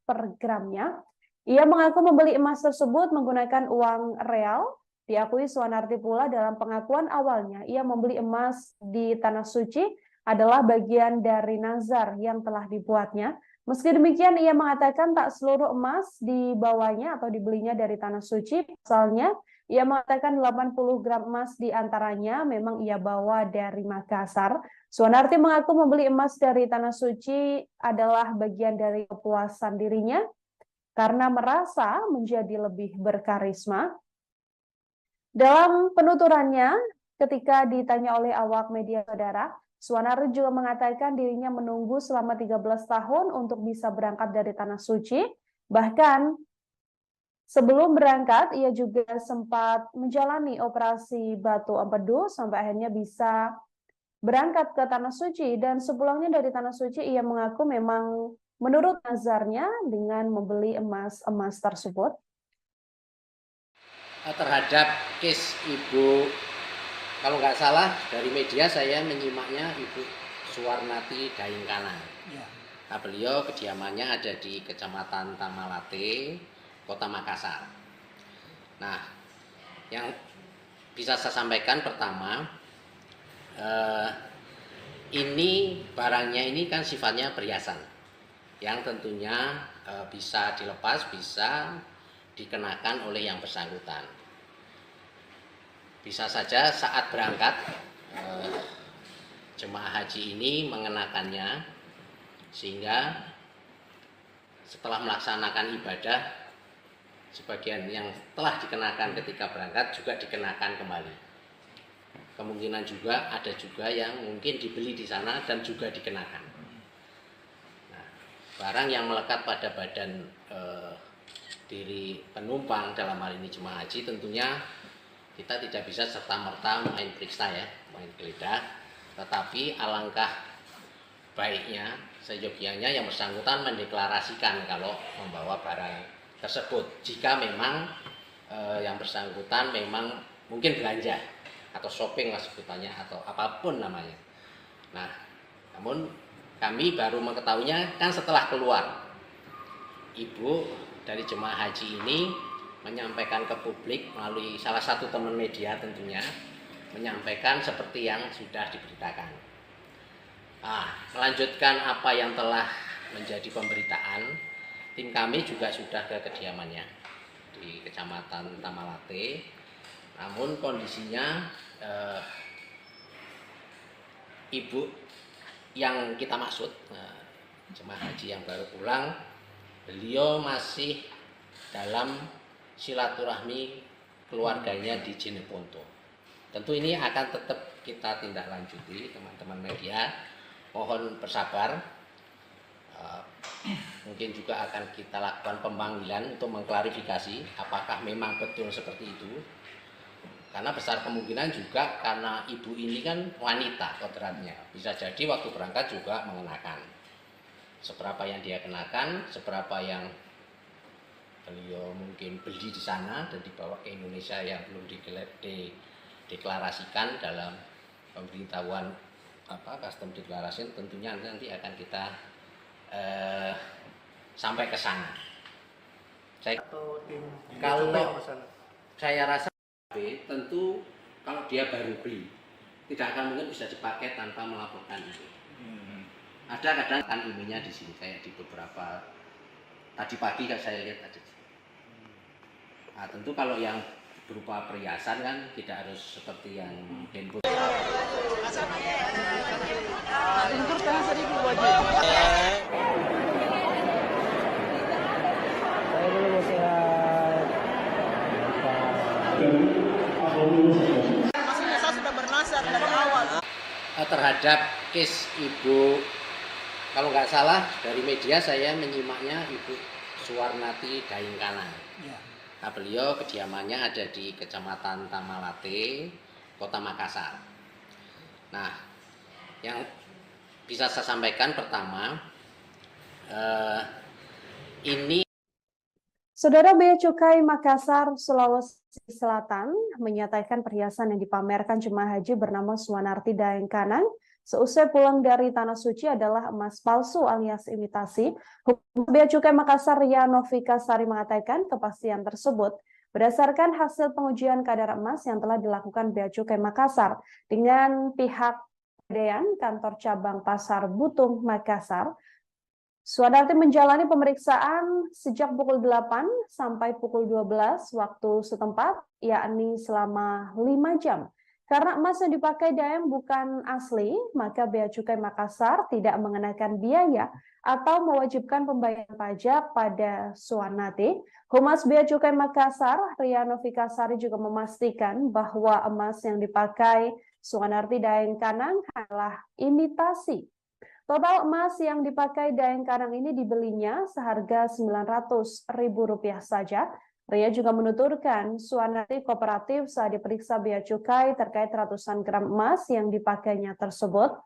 per gramnya. Ia mengaku membeli emas tersebut menggunakan uang real. Diakui Suanarti pula dalam pengakuan awalnya, ia membeli emas di Tanah Suci adalah bagian dari nazar yang telah dibuatnya. Meski demikian, ia mengatakan tak seluruh emas dibawanya atau dibelinya dari Tanah Suci. Pasalnya, ia mengatakan 80 gram emas diantaranya memang ia bawa dari Makassar. Suanarti mengaku membeli emas dari Tanah Suci adalah bagian dari kepuasan dirinya karena merasa menjadi lebih berkarisma. Dalam penuturannya, ketika ditanya oleh awak media, saudara, Suanarti juga mengatakan dirinya menunggu selama 13 tahun untuk bisa berangkat dari Tanah Suci. Bahkan sebelum berangkat, ia juga sempat menjalani operasi batu empedu sampai akhirnya bisa berangkat ke Tanah Suci. Dan sepulangnya dari Tanah Suci, ia mengaku memang menurut nazarnya dengan membeli emas-emas tersebut. Terhadap case Ibu, kalau nggak salah dari media saya menyimaknya Ibu Suanarti Daeng Kanang. Ya. Nah, beliau kediamannya ada di Kecamatan Tamalate, Kota Makassar. Nah, yang bisa saya sampaikan pertama, ini barangnya ini kan sifatnya perhiasan, yang tentunya bisa dilepas, bisa dikenakan oleh yang bersangkutan. Bisa saja saat berangkat jemaah haji ini mengenakannya, sehingga setelah melaksanakan ibadah sebagian yang telah dikenakan ketika berangkat juga dikenakan kembali. Kemungkinan juga ada juga yang mungkin dibeli di sana dan juga dikenakan. Nah, barang yang melekat pada badan diri penumpang dalam hal ini jemaah haji tentunya kita tidak bisa serta-merta main periksa ya, main geledah, tetapi alangkah baiknya seyogianya yang bersangkutan mendeklarasikan kalau membawa barang tersebut. Jika memang yang bersangkutan memang mungkin belanja atau shopping lah sebutannya atau apapun namanya. Nah, namun kami baru mengetahuinya kan setelah keluar. Ibu dari jemaah haji ini menyampaikan ke publik melalui salah satu teman media tentunya, menyampaikan seperti yang sudah diberitakan. Melanjutkan apa yang telah menjadi pemberitaan, tim kami juga sudah ke kediamannya di Kecamatan Tamalate. Namun kondisinya Ibu yang kita maksud, jemaah haji yang baru pulang, beliau masih dalam silaturahmi keluarganya di Jeneponto. Tentu ini akan tetap kita tindak lanjuti, teman-teman media. Mohon bersabar. Mungkin juga akan kita lakukan pemanggilan untuk mengklarifikasi apakah memang betul seperti itu. Karena besar kemungkinan juga karena ibu ini kan wanita kodratnya. Bisa jadi waktu berangkat juga mengenakan. Seberapa yang dia kenakan, seberapa yang beliau mungkin beli di sana dan dibawa ke Indonesia yang belum dideklarasikan dalam pemberitahuan custom declaration, tentunya nanti akan kita sampai ke sana. Kalau saya rasa tentu kalau dia baru beli tidak akan mungkin bisa dipakai tanpa melaporkan itu. Ada kadang kan ininya di sini kayak di beberapa tadi pagi kan saya lihat ada. Nah, tentu kalau yang berupa perhiasan kan tidak harus seperti yang handphone. Maksudnya saya sudah bernasar dari awal. Terhadap case Ibu, kalau nggak salah dari media saya menyimaknya Ibu Suwarnati Daengkanang. Nah, beliau kediamannya ada di Kecamatan Tamalate, Kota Makassar. Nah, yang bisa saya sampaikan pertama, ini Saudara, Bea Cukai Makassar, Sulawesi Selatan menyatakan perhiasan yang dipamerkan jemaah haji bernama Suwanarti Daengkanang seusai pulang dari Tanah Suci adalah emas palsu alias imitasi. Humas Bea Cukai Makassar Ria Novika Sari mengatakan kepastian tersebut berdasarkan hasil pengujian kadar emas yang telah dilakukan Bea Cukai Makassar dengan pihak Pegadaian Kantor Cabang Pasar Butung Makassar. Suwanarti menjalani pemeriksaan sejak pukul 8 sampai pukul 12 waktu setempat, yakni selama 5 jam. Karena emas yang dipakai Daeng bukan asli, maka Bea Cukai Makassar tidak mengenakan biaya atau mewajibkan pembayaran pajak pada Suwanarti. Humas Bea Cukai Makassar, Ria Novika Sari juga memastikan bahwa emas yang dipakai Suwanarti Daengkanang adalah imitasi. Total emas yang dipakai Daengkanang ini dibelinya seharga Rp900.000 saja. Ria juga menuturkan Suwanarti kooperatif saat diperiksa Bea Cukai terkait ratusan gram emas yang dipakainya tersebut.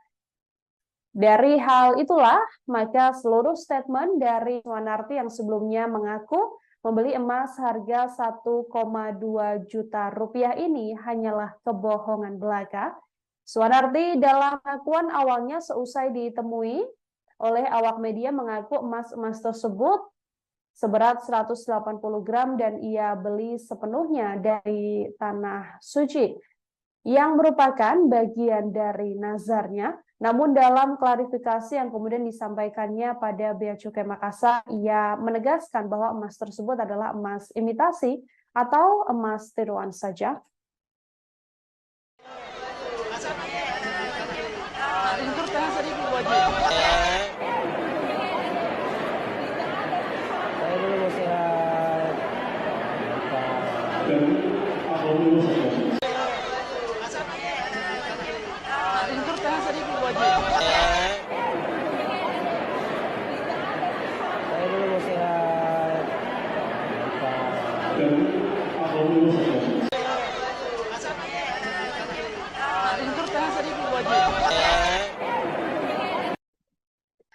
Dari hal itulah, maka seluruh statement dari Suwanarti yang sebelumnya mengaku membeli emas harga Rp1,2 juta ini hanyalah kebohongan belaka. Suwanarti dalam pengakuan awalnya seusai ditemui oleh awak media mengaku emas-emas tersebut seberat 180 gram dan ia beli sepenuhnya dari Tanah Suci yang merupakan bagian dari nazarnya. Namun dalam klarifikasi yang kemudian disampaikannya pada Bea Cukai Makassar, ia menegaskan bahwa emas tersebut adalah emas imitasi atau emas tiruan saja.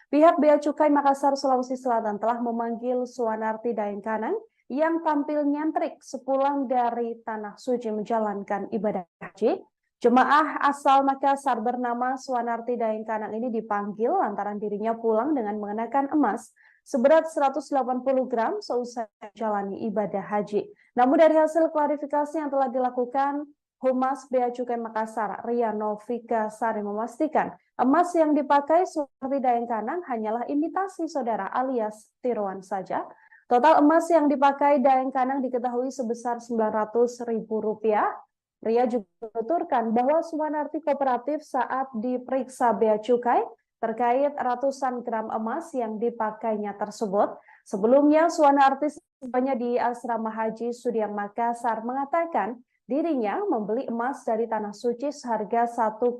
Pihak Bea Cukai Makassar, Sulawesi Selatan telah memanggil Suwanarti Daengkanang yang tampil nyentrik sepulang dari Tanah Suci menjalankan ibadah haji. Jemaah asal Makassar bernama Suwanarti Daengkanang ini dipanggil lantaran dirinya pulang dengan mengenakan emas seberat 180 gram seusai menjalani ibadah haji. Namun dari hasil klarifikasi yang telah dilakukan, Humas Bea Cukai Makassar, Ria Novika Sari memastikan emas yang dipakai Suwanarti Daengkanang hanyalah imitasi saudara alias tiruan saja. Total emas yang dipakai Daengkanang diketahui sebesar Rp900.000. Ria juga menuturkan bahwa Suwanarti kooperatif saat diperiksa Bea Cukai terkait ratusan gram emas yang dipakainya tersebut. Sebelumnya, Suwanarti sebelumnya di Asrama Haji Sudiang Makassar mengatakan dirinya membeli emas dari Tanah Suci seharga 1,2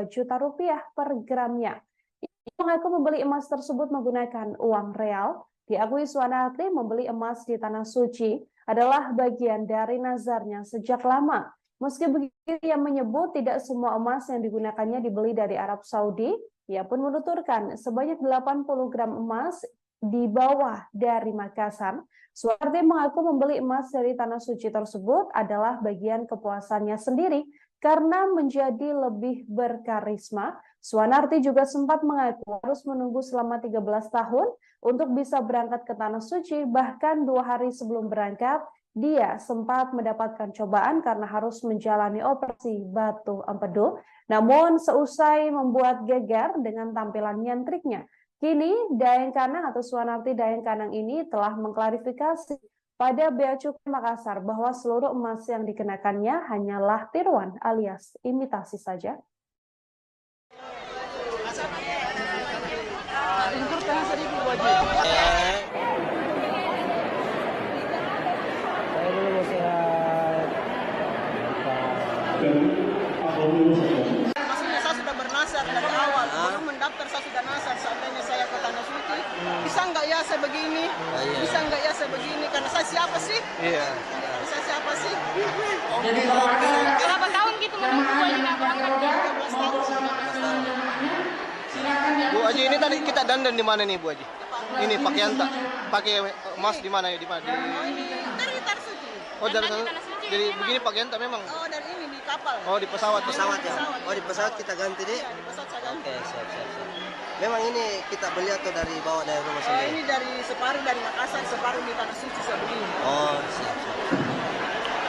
juta rupiah per gramnya. Ia mengaku membeli emas tersebut menggunakan uang real. Diakui Suwanarti membeli emas di Tanah Suci adalah bagian dari nazarnya sejak lama. Meski begitu, ia menyebut tidak semua emas yang digunakannya dibeli dari Arab Saudi. Ia pun menuturkan sebanyak 80 gram emas dibawa dari Makassar. Suwanarti mengaku membeli emas dari Tanah Suci tersebut adalah bagian kepuasannya sendiri karena menjadi lebih berkarisma. Suwanarti juga sempat mengaku harus menunggu selama 13 tahun untuk bisa berangkat ke Tanah Suci. Bahkan 2 hari sebelum berangkat, dia sempat mendapatkan cobaan karena harus menjalani operasi batu empedu. Namun seusai membuat geger dengan tampilan nyentriknya, kini Dayeng Kanang atau Suwanarti Dayeng Kanang ini telah mengklarifikasi pada Bea Cukai Makassar bahwa seluruh emas yang dikenakannya hanyalah tiruan alias imitasi saja. Maksudnya saya sudah bernasar dari awal, belum mendaftar saya sudah nasar. Seandainya saya ke Tanah Suci, bisa nggak ya saya begini? Bisa nggak ya saya begini? Karena saya siapa sih? Saya siapa sih? Berapa tahun gitu menunggu Boy nggak berangkat? Bu Haji, ini tadi kita dandan di mana nih Bu Haji? Ini pakaian tak pakai emas di mana ya? Di mana? Oh, ini dari Tanah Suci. Oh, dari sana. Jadi begini pakaian tak memang? Oh, dari ini di kapal. Oh, di pesawat. Pesawat ya? Oh, di pesawat kita ganti deh? Iya, di pesawat saya ganti. Oke, siap. Memang ini kita beli atau dari bawa dari rumah Oh, sendiri? ini dari separuh dari Makassar, separuh di Tanah Suci saya begini. Oh, siap.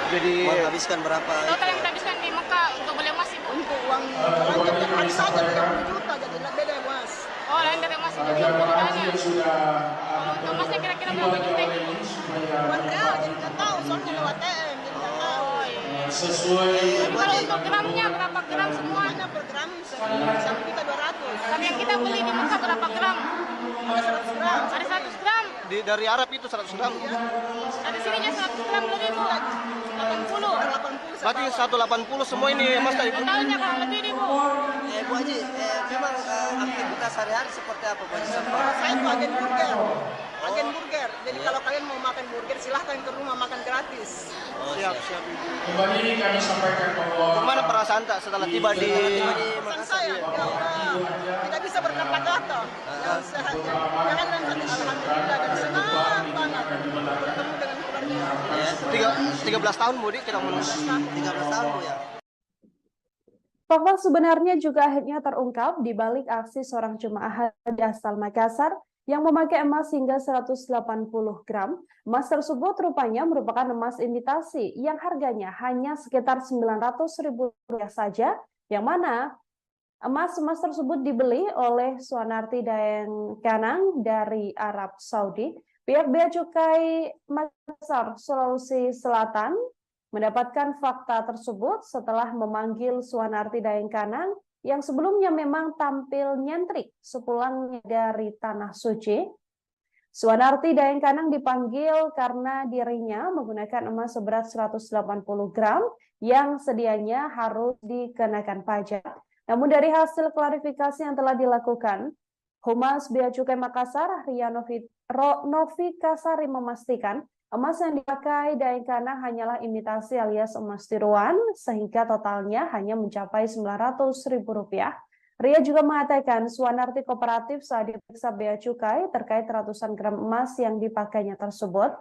Jadi Menghabiskan berapa? Total yang dihabiskan di Mekah untuk beli emas itu. Untuk uang belanja tiap hari saja 30 juta, jadi beda ya Mas. Oh, lain dari emas itu Jamaah haji jutaan. yang sudah Untuk emasnya kira-kira berapa juta itu? Bukan real, jadi nggak tahu, soalnya lewat TM, jadi nggak tahu. sesuai Jadi kalau untuk gramnya berapa gram semua? Hanya per gram 1.200.000. Tapi yang kita beli di Mekah berapa gram? Ada 100 gram. Ada 100 gram. dari Arab itu 100 gram. Ada sininya 100 gram lebih Bu. 80. 80 Berarti 180 semua ini emas tadi Bu. Totalnya kurang lebih nih Bu. Bu Haji, memang aktivitas sehari-hari seperti apa Bu Haji? Saya itu agen burger. Agen burger. Jadi kalau kalian mau makan burger, silahkan ke rumah makan gratis. Siap. kembali kami sampaikan bahwa Gimana perasaan tak setelah tiba di Pesan saya, ya Allah, tidak bisa berkata-kata. Yang sehat, jangan dan alhamdulillah dan senang banget bertemu dengan keluarga. 13 tahun Bu, kita menunggu. 13 tahun Bu ya? Fakta sebenarnya juga akhirnya terungkap di balik aksi seorang jemaah haji asal Makassar yang memakai emas hingga 180 gram. Emas tersebut rupanya merupakan emas imitasi yang harganya hanya sekitar 900.000 rupiah saja, yang mana emas-emas tersebut dibeli oleh Suwanarti Dayeng Kanang dari Arab Saudi. Pihak Bea Cukai Makassar, Sulawesi Selatan mendapatkan fakta tersebut setelah memanggil Suwanarti Dayeng Kanang yang sebelumnya memang tampil nyentrik sepulangnya dari Tanah Suci. Suwanarti Dayeng Kanang dipanggil karena dirinya menggunakan emas seberat 180 gram yang sedianya harus dikenakan pajak. Namun dari hasil klarifikasi yang telah dilakukan, Humas Bea Cukai Makassar, Ria Novikasari memastikan emas yang dipakai Dayeng Kanang hanyalah imitasi alias emas tiruan, sehingga totalnya hanya mencapai 900.000 rupiah. Ria juga mengatakan Suwanarti kooperatif saat diperiksa Bea Cukai terkait ratusan gram emas yang dipakainya tersebut.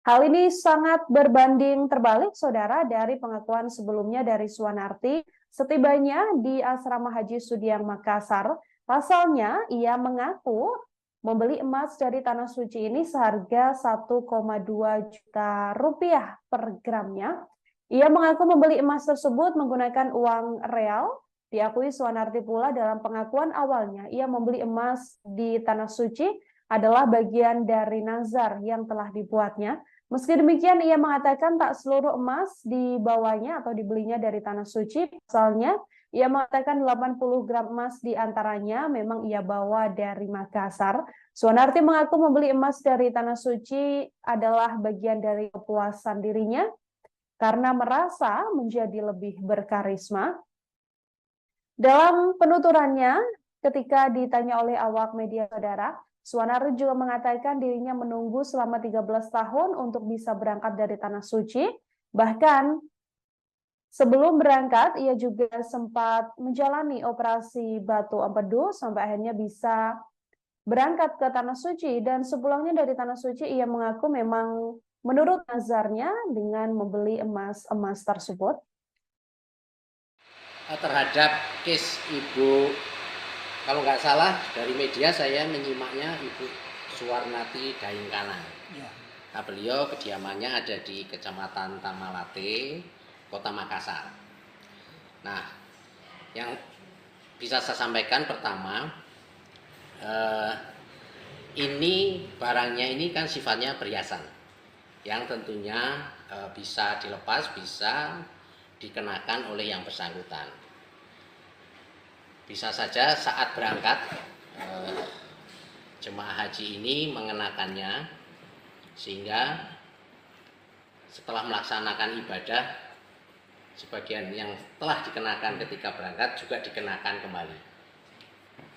Hal ini sangat berbanding terbalik, saudara, dari pengakuan sebelumnya dari Suwanarti setibanya di Asrama Haji Sudiang Makassar. Pasalnya, ia mengaku membeli emas dari Tanah Suci ini seharga 1,2 juta rupiah per gramnya. Ia mengaku membeli emas tersebut menggunakan uang real. Diakui Suwanarti pula dalam pengakuan awalnya, ia membeli emas di Tanah Suci adalah bagian dari nazar yang telah dibuatnya. Meski demikian, ia mengatakan tak seluruh emas dibawanya atau dibelinya dari Tanah Suci. Pasalnya, Ia mengatakan 80 gram emas diantaranya memang ia bawa dari Makassar. Suwanarti mengaku membeli emas dari Tanah Suci adalah bagian dari kepuasan dirinya karena merasa menjadi lebih berkarisma. Dalam penuturannya, ketika ditanya oleh awak media saudara, Suwanarti juga mengatakan dirinya menunggu selama 13 tahun untuk bisa berangkat dari Tanah Suci. Bahkan sebelum berangkat, ia juga sempat menjalani operasi batu empedu sampai akhirnya bisa berangkat ke Tanah Suci. Dan sepulangnya dari Tanah Suci, ia mengaku memang menurut nazarnya dengan membeli emas-emas tersebut. Terhadap case Ibu, kalau nggak salah dari media saya menyimaknya Ibu Suwarnati Daingkanang. Nah, beliau kediamannya ada di Kecamatan Tamalate, Kota Makassar. Nah, yang bisa saya sampaikan pertama, ini barangnya ini kan sifatnya perhiasan, yang tentunya bisa dilepas, bisa dikenakan oleh yang bersangkutan. Bisa saja saat berangkat jemaah haji ini mengenakannya, sehingga setelah melaksanakan ibadah sebagian yang telah dikenakan ketika berangkat juga dikenakan kembali.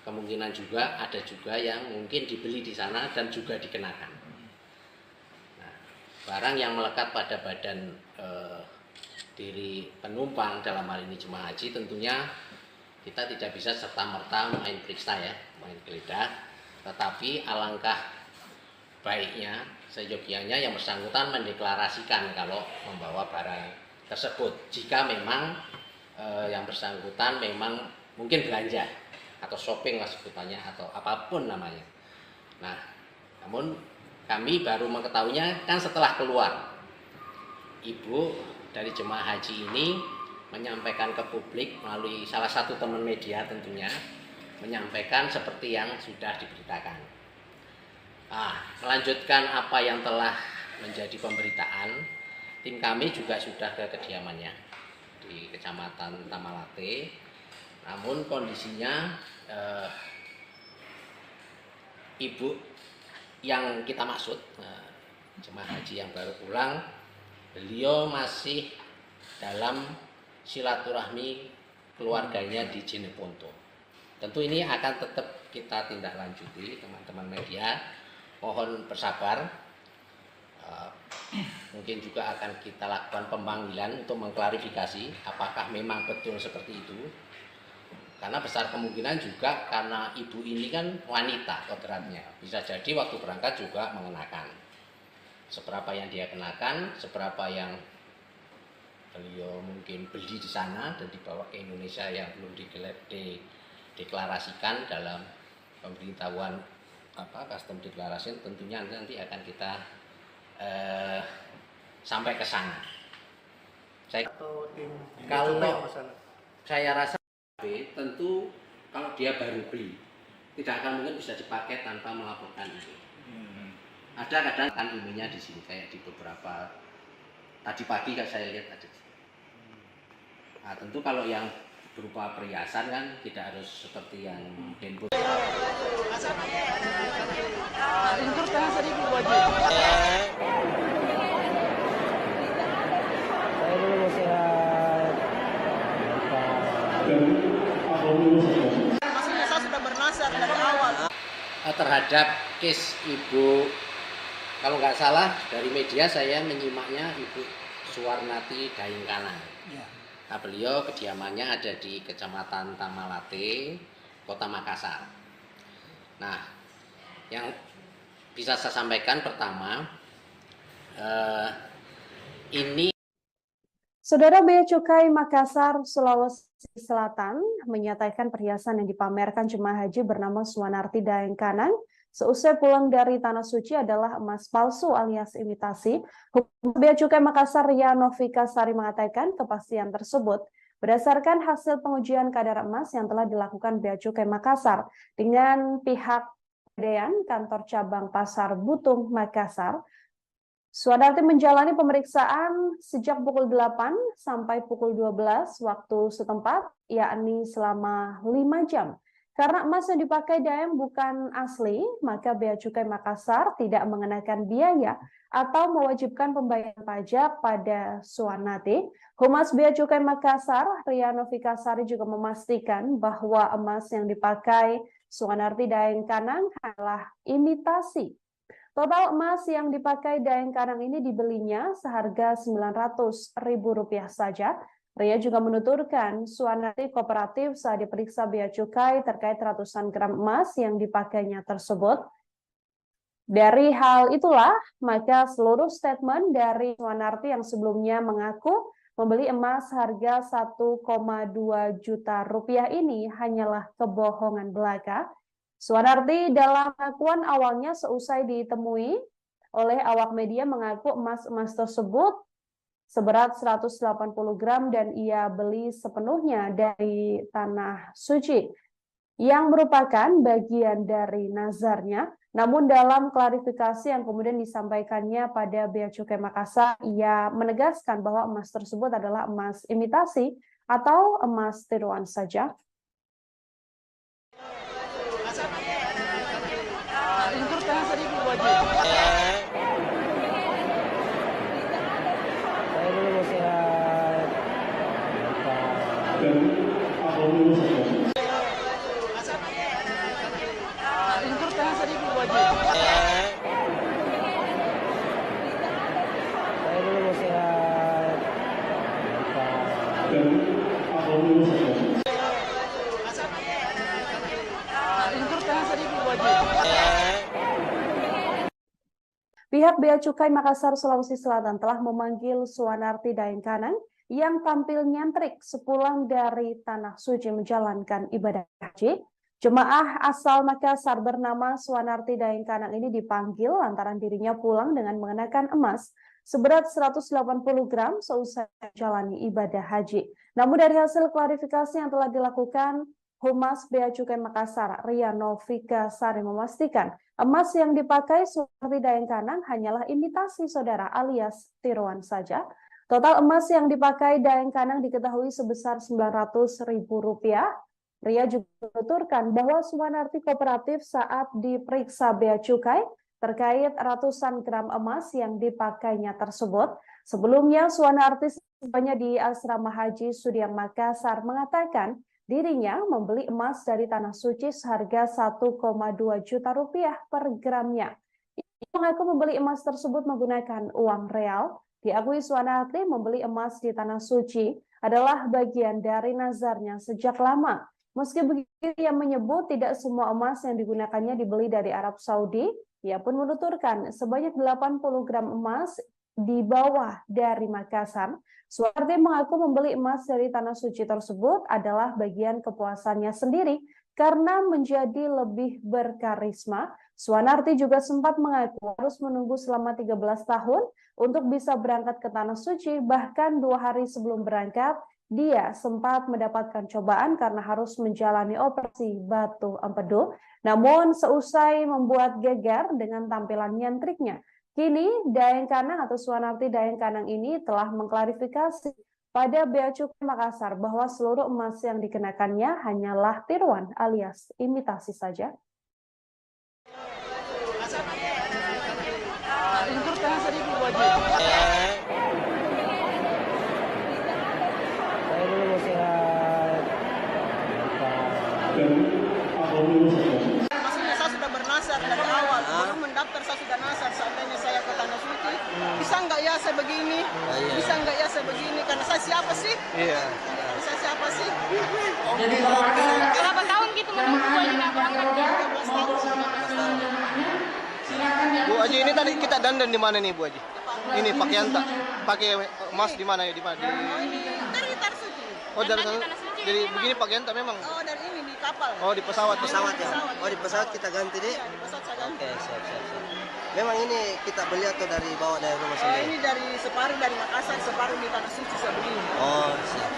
Kemungkinan juga ada juga yang mungkin dibeli di sana dan juga dikenakan. Nah, barang yang melekat pada badan diri penumpang dalam hal ini jemaah haji tentunya kita tidak bisa serta-merta main periksa ya, main geledah, tetapi alangkah baiknya seyogianya yang bersangkutan mendeklarasikan kalau membawa barang tersebut. Jika memang yang bersangkutan memang mungkin belanja atau shopping lah sebutannya atau apapun namanya. Nah, namun kami baru mengetahuinya kan setelah keluar. Ibu dari jemaah haji ini menyampaikan ke publik melalui salah satu teman media tentunya, menyampaikan seperti yang sudah diberitakan. Melanjutkan apa yang telah menjadi pemberitaan, tim kami juga sudah ke kediamannya di Kecamatan Tamalate. Namun kondisinya ibu yang kita maksud, jemaah haji yang baru pulang, beliau masih dalam silaturahmi keluarganya di Jeneponto. Tentu ini akan tetap kita tindak lanjuti, teman-teman media. Mohon bersabar. Mungkin juga akan kita lakukan pemanggilan untuk mengklarifikasi apakah memang betul seperti itu. Karena besar kemungkinan juga karena ibu ini kan wanita kodratnya, bisa jadi waktu berangkat juga mengenakan. Seberapa yang dia kenakan, seberapa yang beliau mungkin beli di sana dan dibawa ke Indonesia yang belum dideklarasikan dalam pemberitahuan custom declaration, tentunya nanti akan kita sampai ke sana. Kalau saya rasa tentu kalau dia baru beli tidak akan mungkin bisa dipakai tanpa melaporkan ini. Ada kadang kan ininya di sini kayak di beberapa tadi pagi kan saya lihat ada. Nah, tentu kalau yang berupa perhiasan kan tidak harus seperti yang handphone. Maksudnya saya sudah bernasar dari awal. Terhadap case Ibu, kalau nggak salah dari media saya menyimaknya Ibu Suwarnati Daingkanang. Nah, beliau kediamannya ada di Kecamatan Tamalate, Kota Makassar. Nah, yang bisa saya sampaikan pertama, ini Saudara, Bea Cukai Makassar, Sulawesi Selatan menyatakan perhiasan yang dipamerkan jemaah haji bernama Suwanarti Daingkanang seusai pulang dari Tanah Suci adalah emas palsu alias imitasi. Hukum Bea Cukai Makassar Ria Novika Sari mengatakan kepastian tersebut berdasarkan hasil pengujian kadar emas yang telah dilakukan Bea Cukai Makassar dengan pihak Pegadaian Kantor Cabang Pasar Butung Makassar. Suanarti menjalani pemeriksaan sejak pukul 8 sampai pukul 12 waktu setempat, yakni selama 5 jam. Karena emas yang dipakai Daeng bukan asli, maka Bea Cukai Makassar tidak mengenakan biaya atau mewajibkan pembayaran pajak pada Suanarti. Humas Bea Cukai Makassar, Ria Novikasari, juga memastikan bahwa emas yang dipakai Suanarti Daeng Kanang adalah imitasi. Total emas yang dipakai Daeng Kanang ini dibelinya seharga Rp900.000 saja. Ria juga menuturkan Suanarti kooperatif saat diperiksa Bea Cukai terkait ratusan gram emas yang dipakainya tersebut. Dari hal itulah, maka seluruh statement dari Suanarti yang sebelumnya mengaku membeli emas harga Rp1,2 juta ini hanyalah kebohongan belaka. Suanarti dalam pengakuan awalnya seusai ditemui oleh awak media mengaku emas-emas tersebut seberat 180 gram dan ia beli sepenuhnya dari Tanah Suci yang merupakan bagian dari nazarnya. Namun dalam klarifikasi yang kemudian disampaikannya pada Bea Cukai Makassar, ia menegaskan bahwa emas tersebut adalah emas imitasi atau emas tiruan saja. Pihak Bea Cukai Makassar, Sulawesi Selatan telah memanggil Suanarti Daeng Kanang yang tampil nyentrik sepulang dari Tanah Suci menjalankan ibadah haji. Jemaah asal Makassar bernama Suanarti Daeng Kanang ini dipanggil lantaran dirinya pulang dengan mengenakan emas seberat 180 gram seusai menjalani ibadah haji. Namun dari hasil klarifikasi yang telah dilakukan, Humas Bea Cukai Makassar, Ria Novikasari, memastikan emas yang dipakai Suanarti Daeng Kanang hanyalah imitasi saudara alias tiruan saja. Total emas yang dipakai Daeng Kanang diketahui sebesar Rp900.000. Ria juga menuturkan bahwa Suanarti kooperatif saat diperiksa Bea Cukai terkait ratusan gram emas yang dipakainya tersebut. Sebelumnya Suanarti sebelumnya di Asrama Haji Sudiang Makassar mengatakan dirinya membeli emas dari Tanah Suci seharga Rp1,2 juta per gramnya. Ia mengaku membeli emas tersebut menggunakan uang real. Diakui Suanarti membeli emas di Tanah Suci adalah bagian dari nazarnya sejak lama. Meski begitu, ia menyebut tidak semua emas yang digunakannya dibeli dari Arab Saudi. Ia pun menuturkan sebanyak 80 gram emas dibawa dari Makassar. Suanarti mengaku membeli emas dari Tanah Suci tersebut adalah bagian kepuasannya sendiri karena menjadi lebih berkarisma. Suanarti juga sempat mengaku harus menunggu selama 13 tahun untuk bisa berangkat ke Tanah Suci. Bahkan 2 hari sebelum berangkat, dia sempat mendapatkan cobaan karena harus menjalani operasi batu empedu. Namun seusai membuat geger dengan tampilan nyantriknya, kini Daeng Kanang atau Suanarti Daeng Kanang ini telah mengklarifikasi pada Bea Cukai Makassar bahwa seluruh emas yang dikenakannya hanyalah tiruan alias imitasi saja. Maksudnya saya sudah bernasar dari awal, belum mendaftar saya sudah nasar. Seandainya saya ke Tanah Suci, bisa nggak ya saya begini? Bisa nggak ya saya begini? Karena saya siapa sih? Iya. Saya siapa sih? Berapa tahun gitu menunggu Bu Haji nggak berangkat? 13 tahun. Bu Haji, ini tadi kita dandan di mana nih Bu Haji? Ini pakaian tak pakai emas di mana ya? Di mana? Oh, ini dari Tanah Suci. Oh, dari sana. Tanah Suci Jadi memang. begini pakaian tak memang? Oh, dari ini di kapal. Oh, di pesawat. Pesawat ya? Oh, di pesawat kita ganti deh. Iya, di pesawat saya ganti. Oke, siap. Memang ini kita beli atau dari bawa dari rumah Oh, sendiri? ini dari separuh dari Makassar, separuh di Tanah Suci saya beli. Oh, siap.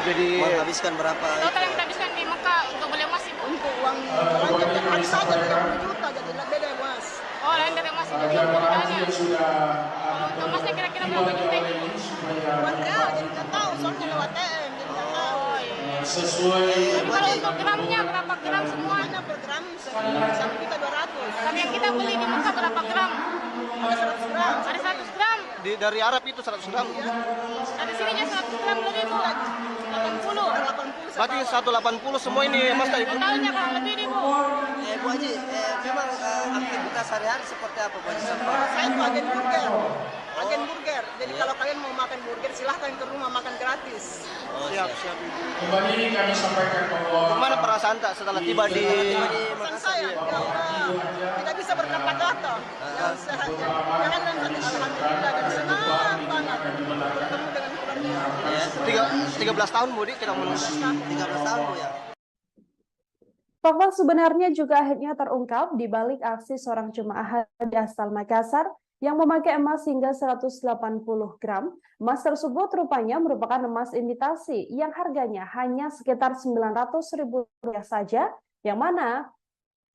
Jadi Menghabiskan berapa? Total yang kita habiskan di Mekah untuk beli emas Ibu? Untuk uang belanja tiap hari saja 30 juta, jadi beda emas. Oh, lain dari emas itu. Jamaah haji yang sudah sesuai Kalau untuk gramnya berapa gram semuanya? Per gram 1.200.000. Dan yang kita beli di Mekah berapa gram? Ada 100 gram. Ada 100 gram. Dari Arab itu 100 gram. Ada sininya 100 gram lebih Bu. 80. 80. Berarti 180 semua ini Mas tadi. Totalnya kurang lebih nih Bu. Bu Haji, memang aktivitas sehari-hari seperti apa Bu Haji? Saya itu agen burger. Agen burger. Jadi kalau kalian mau makan burger silahkan ke rumah makan gratis. Siap. kembali kami sampaikan bahwa Gimana perasaan tak setelah tiba di Pesan saya, ya Allah, tidak bisa berkata-kata. Yang sehat, jangan dalam hati alhamdulillah dan senang banget bertemu dengan keluarga. 13 tahun Budi kita menunggu. 13 tahun Bu ya? Fakta sebenarnya juga akhirnya terungkap di balik aksi seorang jemaah haji asal Makassar yang memakai emas hingga 180 gram. Emas tersebut rupanya merupakan emas imitasi yang harganya hanya sekitar Rp900.000 saja, yang mana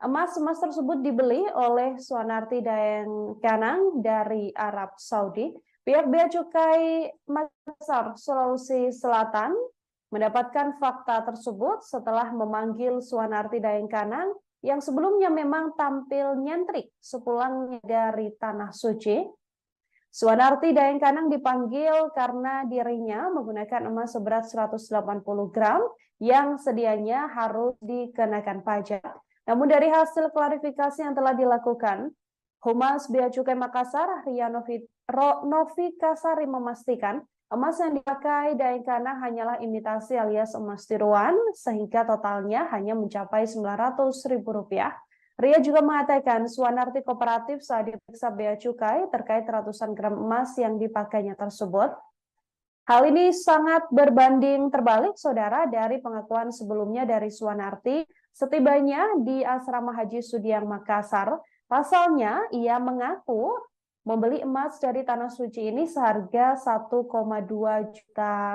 emas-emas tersebut dibeli oleh Suanarti Daeng Kanang dari Arab Saudi. Pihak Bea Cukai Makassar, Sulawesi Selatan mendapatkan fakta tersebut setelah memanggil Suanarti Daeng Kanang yang sebelumnya memang tampil nyentrik sepulangnya dari Tanah Suci. Suanarti Daeng Kanang dipanggil karena dirinya menggunakan emas seberat 180 gram yang sedianya harus dikenakan pajak. Namun dari hasil klarifikasi yang telah dilakukan, Humas Bea Cukai Makassar, Ria Novikasari memastikan emas yang dipakai Daeng Kanang hanyalah imitasi alias emas tiruan, sehingga totalnya hanya mencapai Rp900.000. Ria juga mengatakan Suanarti kooperatif saat diperiksa Bea Cukai terkait ratusan gram emas yang dipakainya tersebut. Hal ini sangat berbanding terbalik, saudara, dari pengakuan sebelumnya dari Suanarti setibanya di Asrama Haji Sudiang Makassar. Pasalnya, ia mengaku membeli emas dari Tanah Suci ini seharga Rp1,2 juta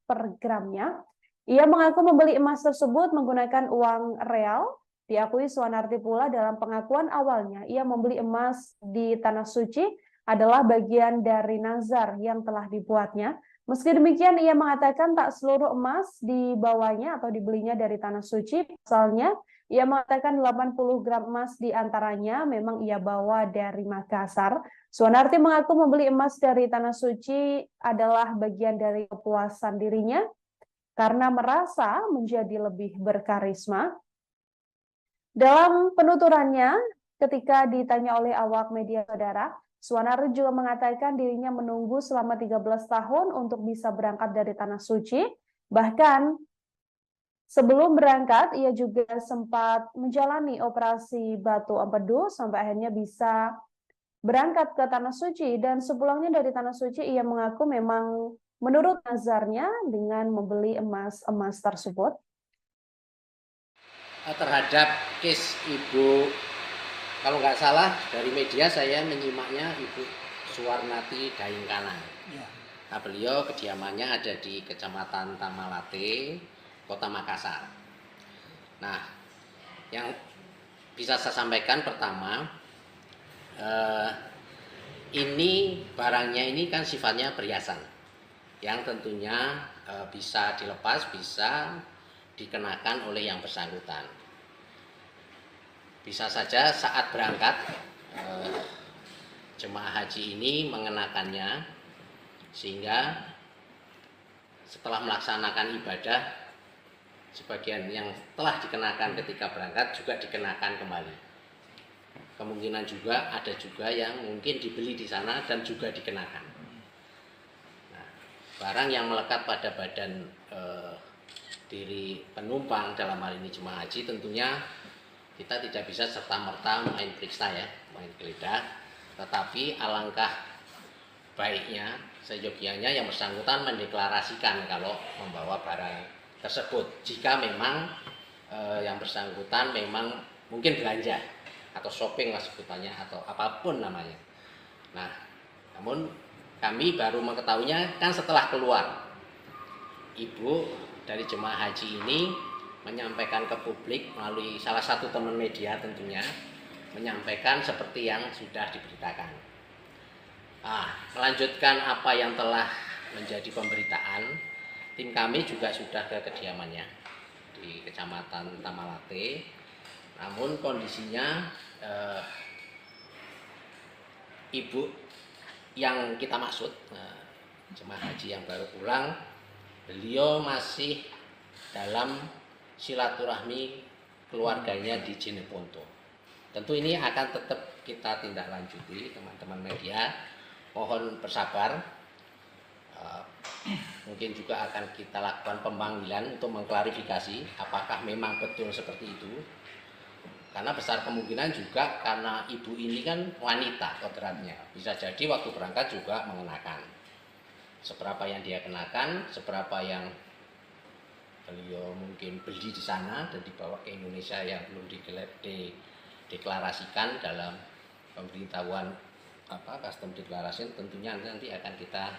per gramnya. Ia mengaku membeli emas tersebut menggunakan uang real. Diakui Suanarti pula dalam pengakuan awalnya, ia membeli emas di Tanah Suci adalah bagian dari nazar yang telah dibuatnya. Meski demikian, ia mengatakan tak seluruh emas dibawanya atau dibelinya dari Tanah Suci. Pasalnya, ia mengatakan 80 gram emas diantaranya memang ia bawa dari Makassar. Suanarti mengaku membeli emas dari Tanah Suci adalah bagian dari kepuasan dirinya karena merasa menjadi lebih berkarisma. Dalam penuturannya, ketika ditanya oleh awak media, saudara, Suanarti juga mengatakan dirinya menunggu selama 13 tahun untuk bisa berangkat dari Tanah Suci. Bahkan sebelum berangkat, ia juga sempat menjalani operasi batu empedu sampai akhirnya bisa berangkat ke Tanah Suci. Dan sepulangnya dari Tanah Suci, ia mengaku memang menurut nazarnya dengan membeli emas-emas tersebut. Terhadap case Ibu, kalau nggak salah dari media saya menyimaknya Ibu Suanarti Daeng Kanang. Nah, beliau kediamannya ada di Kecamatan Tamalate, Kota Makassar. Nah, yang bisa saya sampaikan pertama, ini barangnya ini kan sifatnya perhiasan, yang tentunya bisa dilepas, bisa dikenakan oleh yang bersangkutan. Bisa saja saat berangkat jemaah haji ini mengenakannya, sehingga setelah melaksanakan ibadah sebagian yang telah dikenakan ketika berangkat juga dikenakan kembali. Kemungkinan juga ada juga yang mungkin dibeli di sana dan juga dikenakan. Nah, barang yang melekat pada badan diri penumpang dalam hal ini jemaah haji, tentunya kita tidak bisa serta-merta main periksa ya, main geledah, tetapi alangkah baiknya seyogianya yang bersangkutan mendeklarasikan kalau membawa barang tersebut. Jika memang yang bersangkutan memang mungkin belanja atau shopping lah sebutannya atau apapun namanya. Nah, namun kami baru mengetahuinya kan setelah keluar. Ibu dari jemaah haji ini menyampaikan ke publik melalui salah satu teman media tentunya, menyampaikan seperti yang sudah diberitakan. Melanjutkan apa yang telah menjadi pemberitaan, tim kami juga sudah ke kediamannya di Kecamatan Tamalate. Namun kondisinya ibu yang kita maksud, jemaah haji yang baru pulang, beliau masih dalam silaturahmi keluarganya di Jeneponto. Tentu ini akan tetap kita tindak lanjuti, teman-teman media. Mohon bersabar. Mungkin juga akan kita lakukan pemanggilan untuk mengklarifikasi apakah memang betul seperti itu. Karena besar kemungkinan juga karena ibu ini kan wanita kodratnya. Bisa jadi waktu berangkat juga mengenakan. Seberapa yang dia kenakan, seberapa yang beliau mungkin beli di sana dan dibawa ke Indonesia yang belum dideklarasikan dalam pemberitahuan custom declaration, tentunya nanti akan kita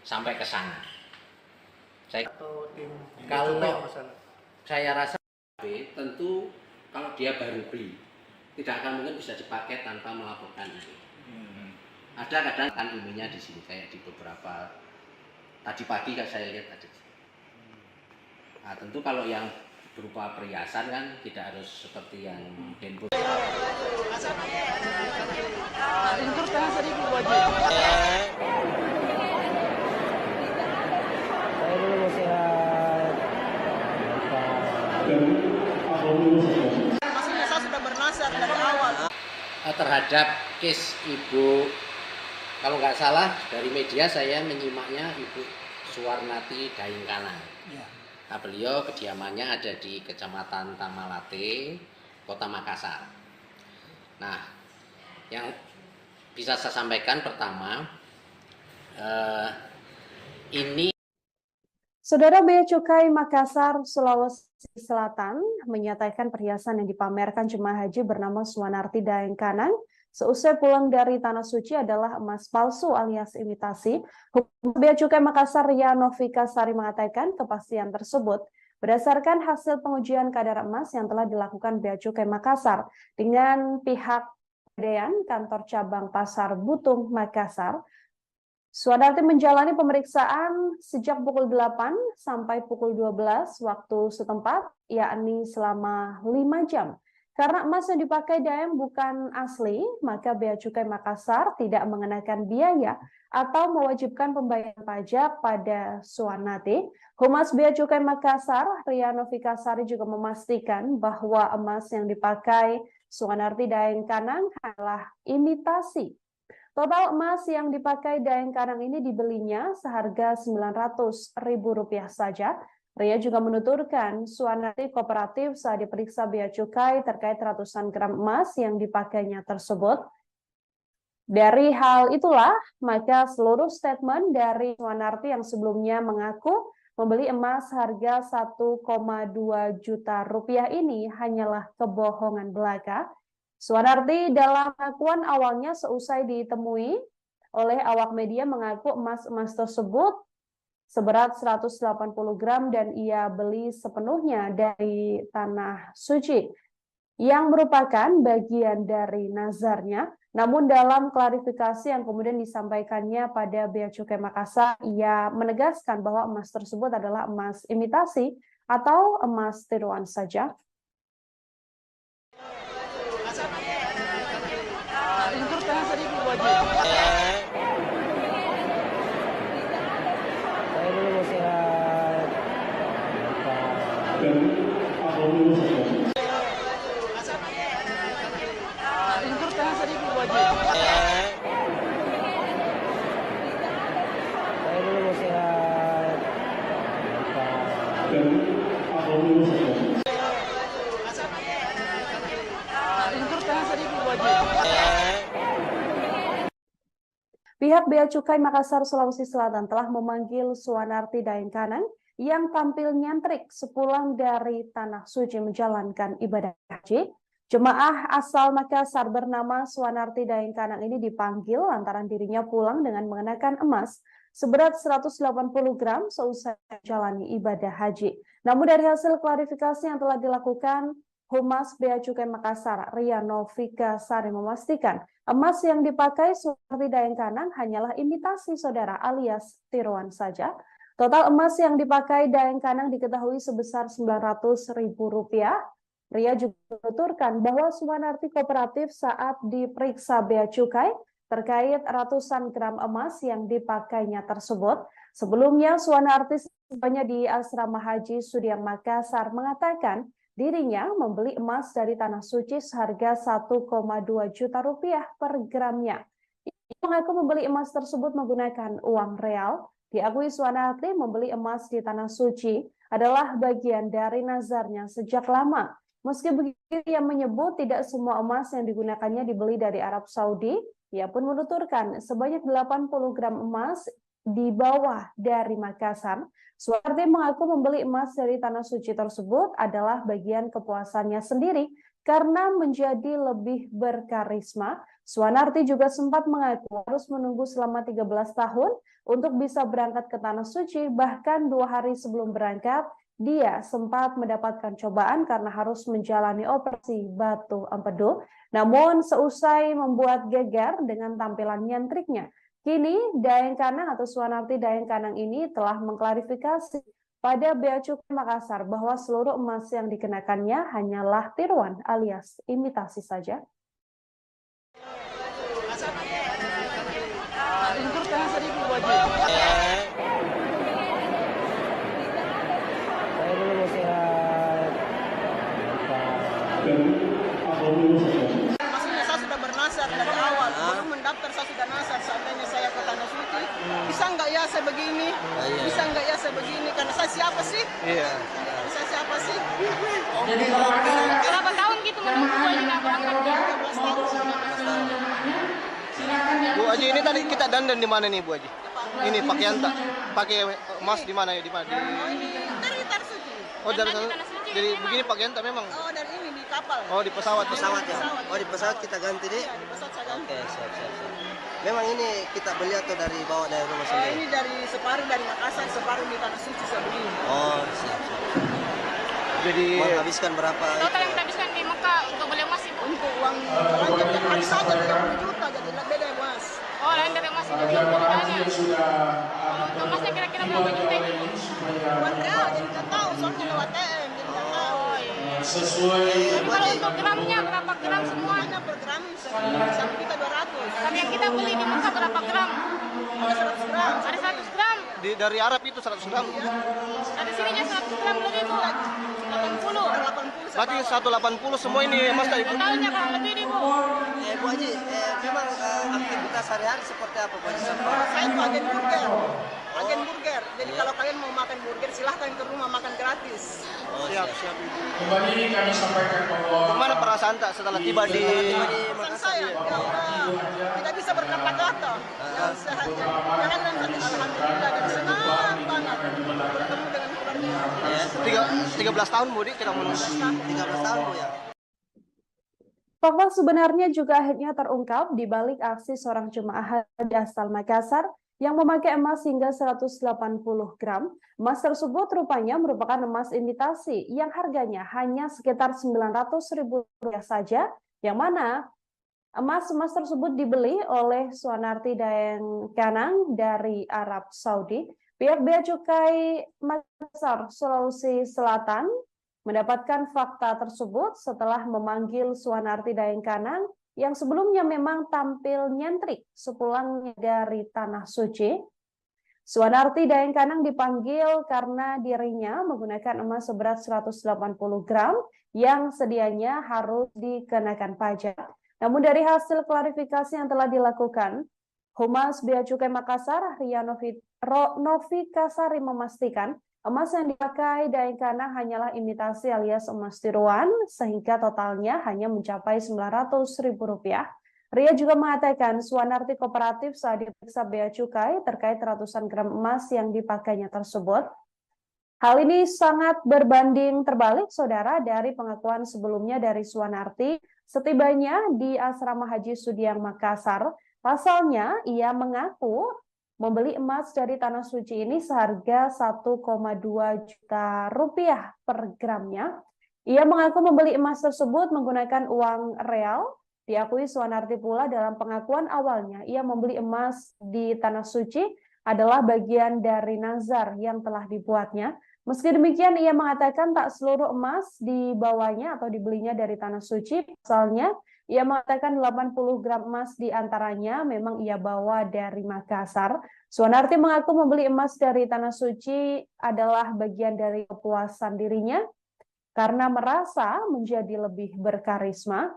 sampai ke sana. Kalau saya rasa tentu kalau dia baru beli tidak akan mungkin bisa dipakai tanpa melaporkan ini. Ada kadang kan ininya di sini kayak di beberapa tadi pagi kan saya lihat ada. Nah, tentu kalau yang berupa perhiasan kan tidak harus seperti yang handphone. Maksudnya saya sudah bernasar dari awal. Terhadap case Ibu, kalau nggak salah dari media saya menyimaknya Ibu Suwarnati Daengkanang. Nah, beliau kediamannya ada di Kecamatan Tamalate, Kota Makassar. Nah, yang bisa saya sampaikan pertama, ini Saudara Bea Cukai Makassar, Sulawesi Selatan menyatakan perhiasan yang dipamerkan jemaah haji bernama Suwarnati Daengkanang seusai pulang dari Tanah Suci adalah emas palsu alias imitasi. Humas Bea Cukai Makassar Ria Novika Sari mengatakan kepastian tersebut berdasarkan hasil pengujian kadar emas yang telah dilakukan Bea Cukai Makassar dengan pihak Pegadaian Kantor Cabang Pasar Butung Makassar. Suwarnati menjalani pemeriksaan sejak pukul 8 sampai pukul 12 waktu setempat, yakni selama 5 jam. Karena emas yang dipakai Daeng bukan asli, maka Bea Cukai Makassar tidak mengenakan biaya atau mewajibkan pembayaran pajak pada Suwarnati. Humas Bea Cukai Makassar, Ria Novika Sari juga memastikan bahwa emas yang dipakai Suwarnati Daengkanang adalah imitasi. Total emas yang dipakai Daengkanang ini dibelinya seharga Rp900.000 saja. Ria juga menuturkan Suwarnati kooperatif saat diperiksa Bea Cukai terkait ratusan gram emas yang dipakainya tersebut. Dari hal itulah, maka seluruh statement dari Suwarnati yang sebelumnya mengaku membeli emas harga Rp1,2 juta ini hanyalah kebohongan belaka. Suwarnati dalam pengakuan awalnya seusai ditemui oleh awak media mengaku emas-emas tersebut seberat 180 gram dan ia beli sepenuhnya dari Tanah Suci yang merupakan bagian dari nazarnya. Namun dalam klarifikasi yang kemudian disampaikannya pada Bea Cukai Makassar, ia menegaskan bahwa emas tersebut adalah emas imitasi atau emas tiruan saja. Pihak Bea Cukai Makassar, Sulawesi Selatan telah memanggil Suwarnati Daengkanang yang tampil nyentrik sepulang dari Tanah Suci menjalankan ibadah haji. Jemaah asal Makassar bernama Suwarnati Daengkanang ini dipanggil lantaran dirinya pulang dengan mengenakan emas seberat 180 gram seusai menjalani ibadah haji. Namun dari hasil klarifikasi yang telah dilakukan Humas Bea Cukai Makassar, Ria Novika Sari memastikan emas yang dipakai Suwarti Daengkanang hanyalah imitasi saudara alias tiruan saja. Total emas yang dipakai Daengkanang diketahui sebesar Rp900.000. Ria juga menuturkan bahwa Suwanarti kooperatif saat diperiksa Bea Cukai terkait ratusan gram emas yang dipakainya tersebut. Sebelumnya, Suwanarti sebelumnya di Asrama Haji Sudiang Makassar mengatakan dirinya membeli emas dari Tanah Suci seharga Rp1,2 juta per gramnya. Ia mengaku membeli emas tersebut menggunakan uang real. Diakui Suwanarti membeli emas di Tanah Suci adalah bagian dari nazarnya sejak lama. Meski begitu, ia menyebut tidak semua emas yang digunakannya dibeli dari Arab Saudi. Ia pun menuturkan sebanyak 80 gram emas dibawa dari Makassar. Suwarti mengaku membeli emas dari Tanah Suci tersebut adalah bagian kepuasannya sendiri karena menjadi lebih berkarisma. Suwanarti juga sempat mengaku harus menunggu selama 13 tahun untuk bisa berangkat ke Tanah Suci, bahkan 2 hari sebelum berangkat dia sempat mendapatkan cobaan karena harus menjalani operasi batu empedu. Namun seusai membuat geger dengan tampilan nyantriknya, kini Daengkanang atau Suwanarti Daengkanang ini telah mengklarifikasi pada Bea Cukai Makassar bahwa seluruh emas yang dikenakannya hanyalah tiruan alias imitasi saja. Maksudnya saya sudah bernasar dari awal, belum mendaftar saya sudah nasar. Seandainya saya ke Tanah Suci, bisa nggak ya saya begini? Bisa nggak ya saya begini? Karena saya siapa sih? Saya siapa sih? Berapa tahun gitu menunggu Bu Haji nggak berangkat? 13 tahun. Bu Haji, ini tadi kita dandan di mana nih Bu Haji? Ini pakaian tak pakai emas di mana ya? Di mana? Oh ini dari Tanah Suci. Oh dari Dandan di sana. Tanah Suci Jadi memang. begini pakaian tak memang? Oh dari ini di kapal. Oh di pesawat. Pesawat ya? Oh di pesawat kita ganti deh? Di pesawat saya ganti. Oke, siap. Memang ini kita beli atau bawa dari rumah Oh sendiri? ini dari separuh dari Makassar, separuh di Tanah Suci saya beli. Oh, siap. Jadi Menghabiskan berapa? Total yang kita habiskan di Mekah untuk beli emas Ibu. Untuk uang belanja tiap hari saja 30 juta, jadi beda ya mas. Oh, lain dari emas itu Jemaah jualannya. yang sudah Untuk emasnya kira-kira berapa juta ini Bu? Buat real, jadi nggak tahu soalnya lewat TM, jadi nggak tahu. Oh iya. sesuai Tapi kalau untuk gramnya berapa gram semua? Semuanya per gram sama kita 200. Tapi yang kita beli di Mekah berapa gram? Ada 100 gram. Ada 100 gram. dari Arab itu 100 gram. Ada sininya 100 gram lebih Bu. 80. 80 Berarti 180 semua ini emas tadi Bu. Totalnya kurang lebih nih Bu. Bu Haji, memang aktivitas sehari-hari seperti apa Bu Haji? Saya itu agen burger. Agen burger. Jadi kalau kalian mau makan burger silahkan ke rumah makan gratis. Oh, Siap. kembali kami sampaikan bahwa Gimana perasaan tak setelah tiba di Pesan saya, ya udah tidak bisa berkata-kata. Yang sehat, jangan dan alhamdulillah dan senang banget bertemu dengan keluarga. 13 tahun Bu Di kita menunggu. 13 tahun Bu ya? Fakta sebenarnya juga akhirnya terungkap di balik aksi seorang jemaah haji asal Makassar yang memakai emas hingga 180 gram. Emas tersebut rupanya merupakan emas imitasi yang harganya hanya sekitar Rp900.000 saja, yang mana emas-emas tersebut dibeli oleh Suwanarti Daengkanang dari Arab Saudi. Pihak Bea Cukai Makassar, Sulawesi Selatan mendapatkan fakta tersebut setelah memanggil Suwanarti Daengkanang yang sebelumnya memang tampil nyentrik sepulangnya dari Tanah Suci. Suwanarti Daengkanang dipanggil karena dirinya menggunakan emas seberat 180 gram yang sedianya harus dikenakan pajak. Namun dari hasil klarifikasi yang telah dilakukan, Humas Bea Cukai Makassar, Ria Novika Sari memastikan emas yang dipakai Daengkanang hanyalah imitasi alias emas tiruan, sehingga totalnya hanya mencapai Rp900.000. Ria juga mengatakan Suwanarti kooperatif saat diperiksa Bea Cukai terkait ratusan gram emas yang dipakainya tersebut. Hal ini sangat berbanding terbalik, saudara, dari pengakuan sebelumnya dari Suwanarti setibanya di Asrama Haji Sudiang Makassar. Pasalnya, ia mengaku membeli emas dari Tanah Suci ini seharga Rp1,2 juta per gramnya. Ia mengaku membeli emas tersebut menggunakan uang real. Diakui Suwanarti pula dalam pengakuan awalnya, ia membeli emas di Tanah Suci adalah bagian dari nazar yang telah dibuatnya. Meski demikian, ia mengatakan tak seluruh emas dibawanya atau dibelinya dari Tanah Suci. Pasalnya, ia mengatakan 80 gram emas diantaranya memang ia bawa dari Makassar. Suwanarti mengaku membeli emas dari Tanah Suci adalah bagian dari kepuasan dirinya karena merasa menjadi lebih berkarisma.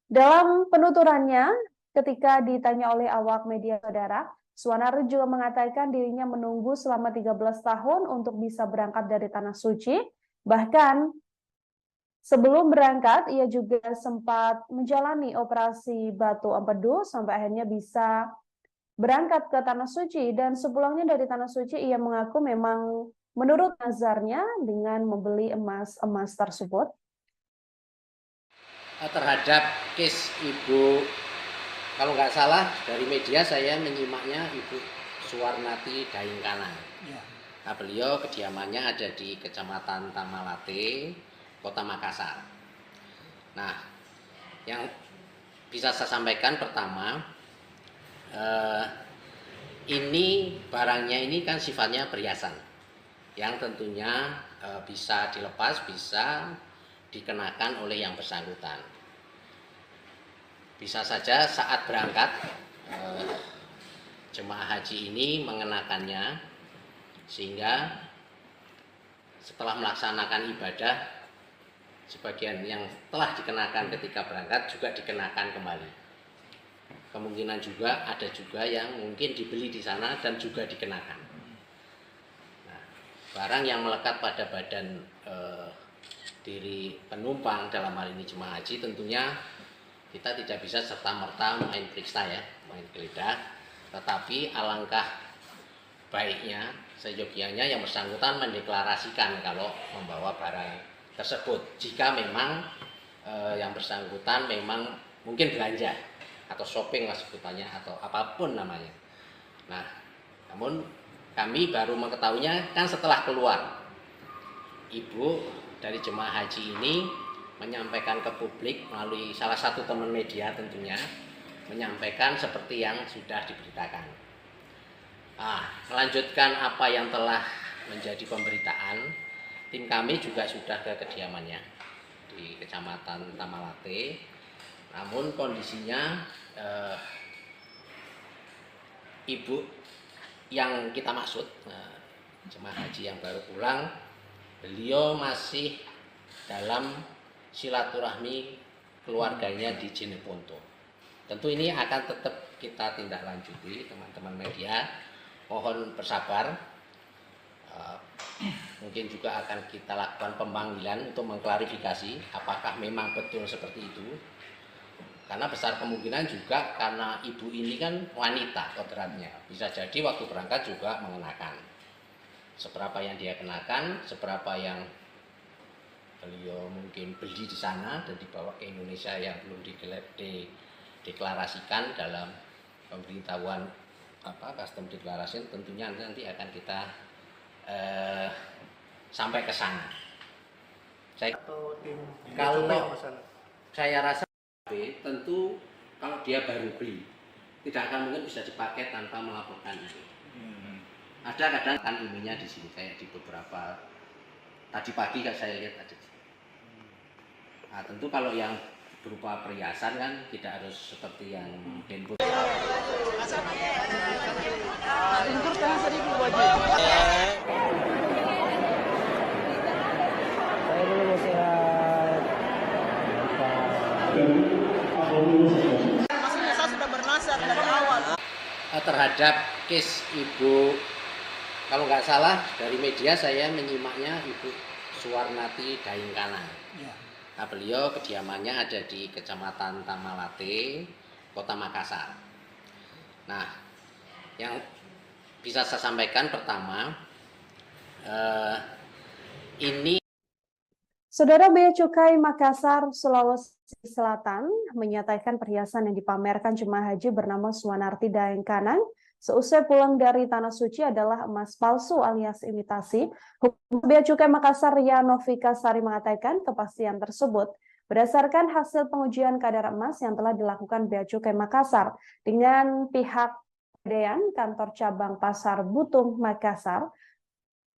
Dalam penuturannya, ketika ditanya oleh awak media saudara, Suwanarti juga mengatakan dirinya menunggu selama 13 tahun untuk bisa berangkat dari Tanah Suci. Bahkan sebelum berangkat, ia juga sempat menjalani operasi batu empedu sampai akhirnya bisa berangkat ke Tanah Suci. Dan sepulangnya dari Tanah Suci, ia mengaku memang menurut nazarnya dengan membeli emas-emas tersebut. Terhadap case Ibu, kalau nggak salah dari media saya menyimaknya Ibu Suwarnati Daengkanang. Ya. Nah, beliau kediamannya ada di Kecamatan Tamalate, Kota Makassar. Nah, yang bisa saya sampaikan pertama, ini barangnya ini kan sifatnya perhiasan, yang tentunya bisa dilepas, bisa dikenakan oleh yang bersangkutan. Bisa saja saat berangkat jemaah haji ini mengenakannya, sehingga setelah melaksanakan ibadah sebagian yang telah dikenakan ketika berangkat juga dikenakan kembali. Kemungkinan juga ada juga yang mungkin dibeli di sana dan juga dikenakan. Nah, barang yang melekat pada badan diri penumpang dalam hal ini jemaah haji, tentunya kita tidak bisa serta-merta main periksa ya, main geledah, tetapi alangkah baiknya seyogianya yang bersangkutan mendeklarasikan kalau membawa barang tersebut, jika memang yang bersangkutan memang mungkin belanja atau shopping lah sebutannya atau apapun namanya. Nah, namun kami baru mengetahuinya kan setelah keluar. Ibu dari jemaah haji ini menyampaikan ke publik melalui salah satu teman media tentunya, menyampaikan seperti yang sudah diberitakan. Melanjutkan apa yang telah menjadi pemberitaan, tim kami juga sudah ke kediamannya di Kecamatan Tamalate. Namun kondisinya ibu yang kita maksud, jemaah haji yang baru pulang, beliau masih dalam silaturahmi keluarganya di Jeneponto. Tentu ini akan tetap kita tindak lanjuti, teman-teman media. Mohon bersabar. Mungkin juga akan kita lakukan pemanggilan untuk mengklarifikasi apakah memang betul seperti itu. Karena besar kemungkinan juga karena ibu ini kan wanita kodratnya. Bisa jadi waktu berangkat juga mengenakan. Seberapa yang dia kenakan, seberapa yang beliau mungkin beli di sana dan dibawa ke Indonesia yang belum dideklarasikan dalam pemberitahuan custom declaration, tentunya nanti akan kita sampai ke sana. Kalau saya rasa tentu kalau dia baru beli tidak akan mungkin bisa dipakai tanpa melaporkan itu. Ada kadang kan ininya di sini kayak di beberapa tadi pagi kan saya lihat ada. Nah, tentu kalau yang berupa perhiasan kan tidak harus seperti yang handphone. Maksudnya saya sudah bernasar dari awal. Terhadap case Ibu, kalau nggak salah dari media saya menyimaknya Ibu Suwarnati Daengkanang. Ya. Nah, beliau kediamannya ada di Kecamatan Tamalate, Kota Makassar. Nah, yang bisa saya sampaikan pertama, ini Saudara Bea Cukai Makassar, Sulawesi Selatan menyatakan perhiasan yang dipamerkan jemaah haji bernama Suwanarti Daengkanang seusai pulang dari Tanah Suci adalah emas palsu alias imitasi. Humas Bea Cukai Makassar Ria Novika Sari mengatakan kepastian tersebut berdasarkan hasil pengujian kadar emas yang telah dilakukan Bea Cukai Makassar dengan pihak Pegadaian Kantor Cabang Pasar Butung Makassar.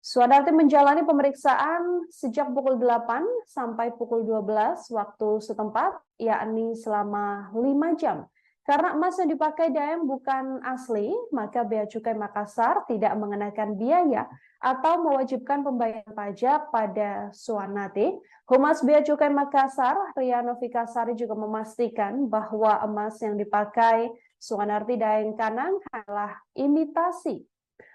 Suanarti menjalani pemeriksaan sejak pukul 8 sampai pukul 12 waktu setempat, yakni selama 5 jam. Karena emas yang dipakai Daeng bukan asli, maka Bea Cukai Makassar tidak mengenakan biaya atau mewajibkan pembayaran pajak pada Suanarti. Humas Bea Cukai Makassar, Ria Novika Sari juga memastikan bahwa emas yang dipakai Suanarti Daeng Kanang adalah imitasi.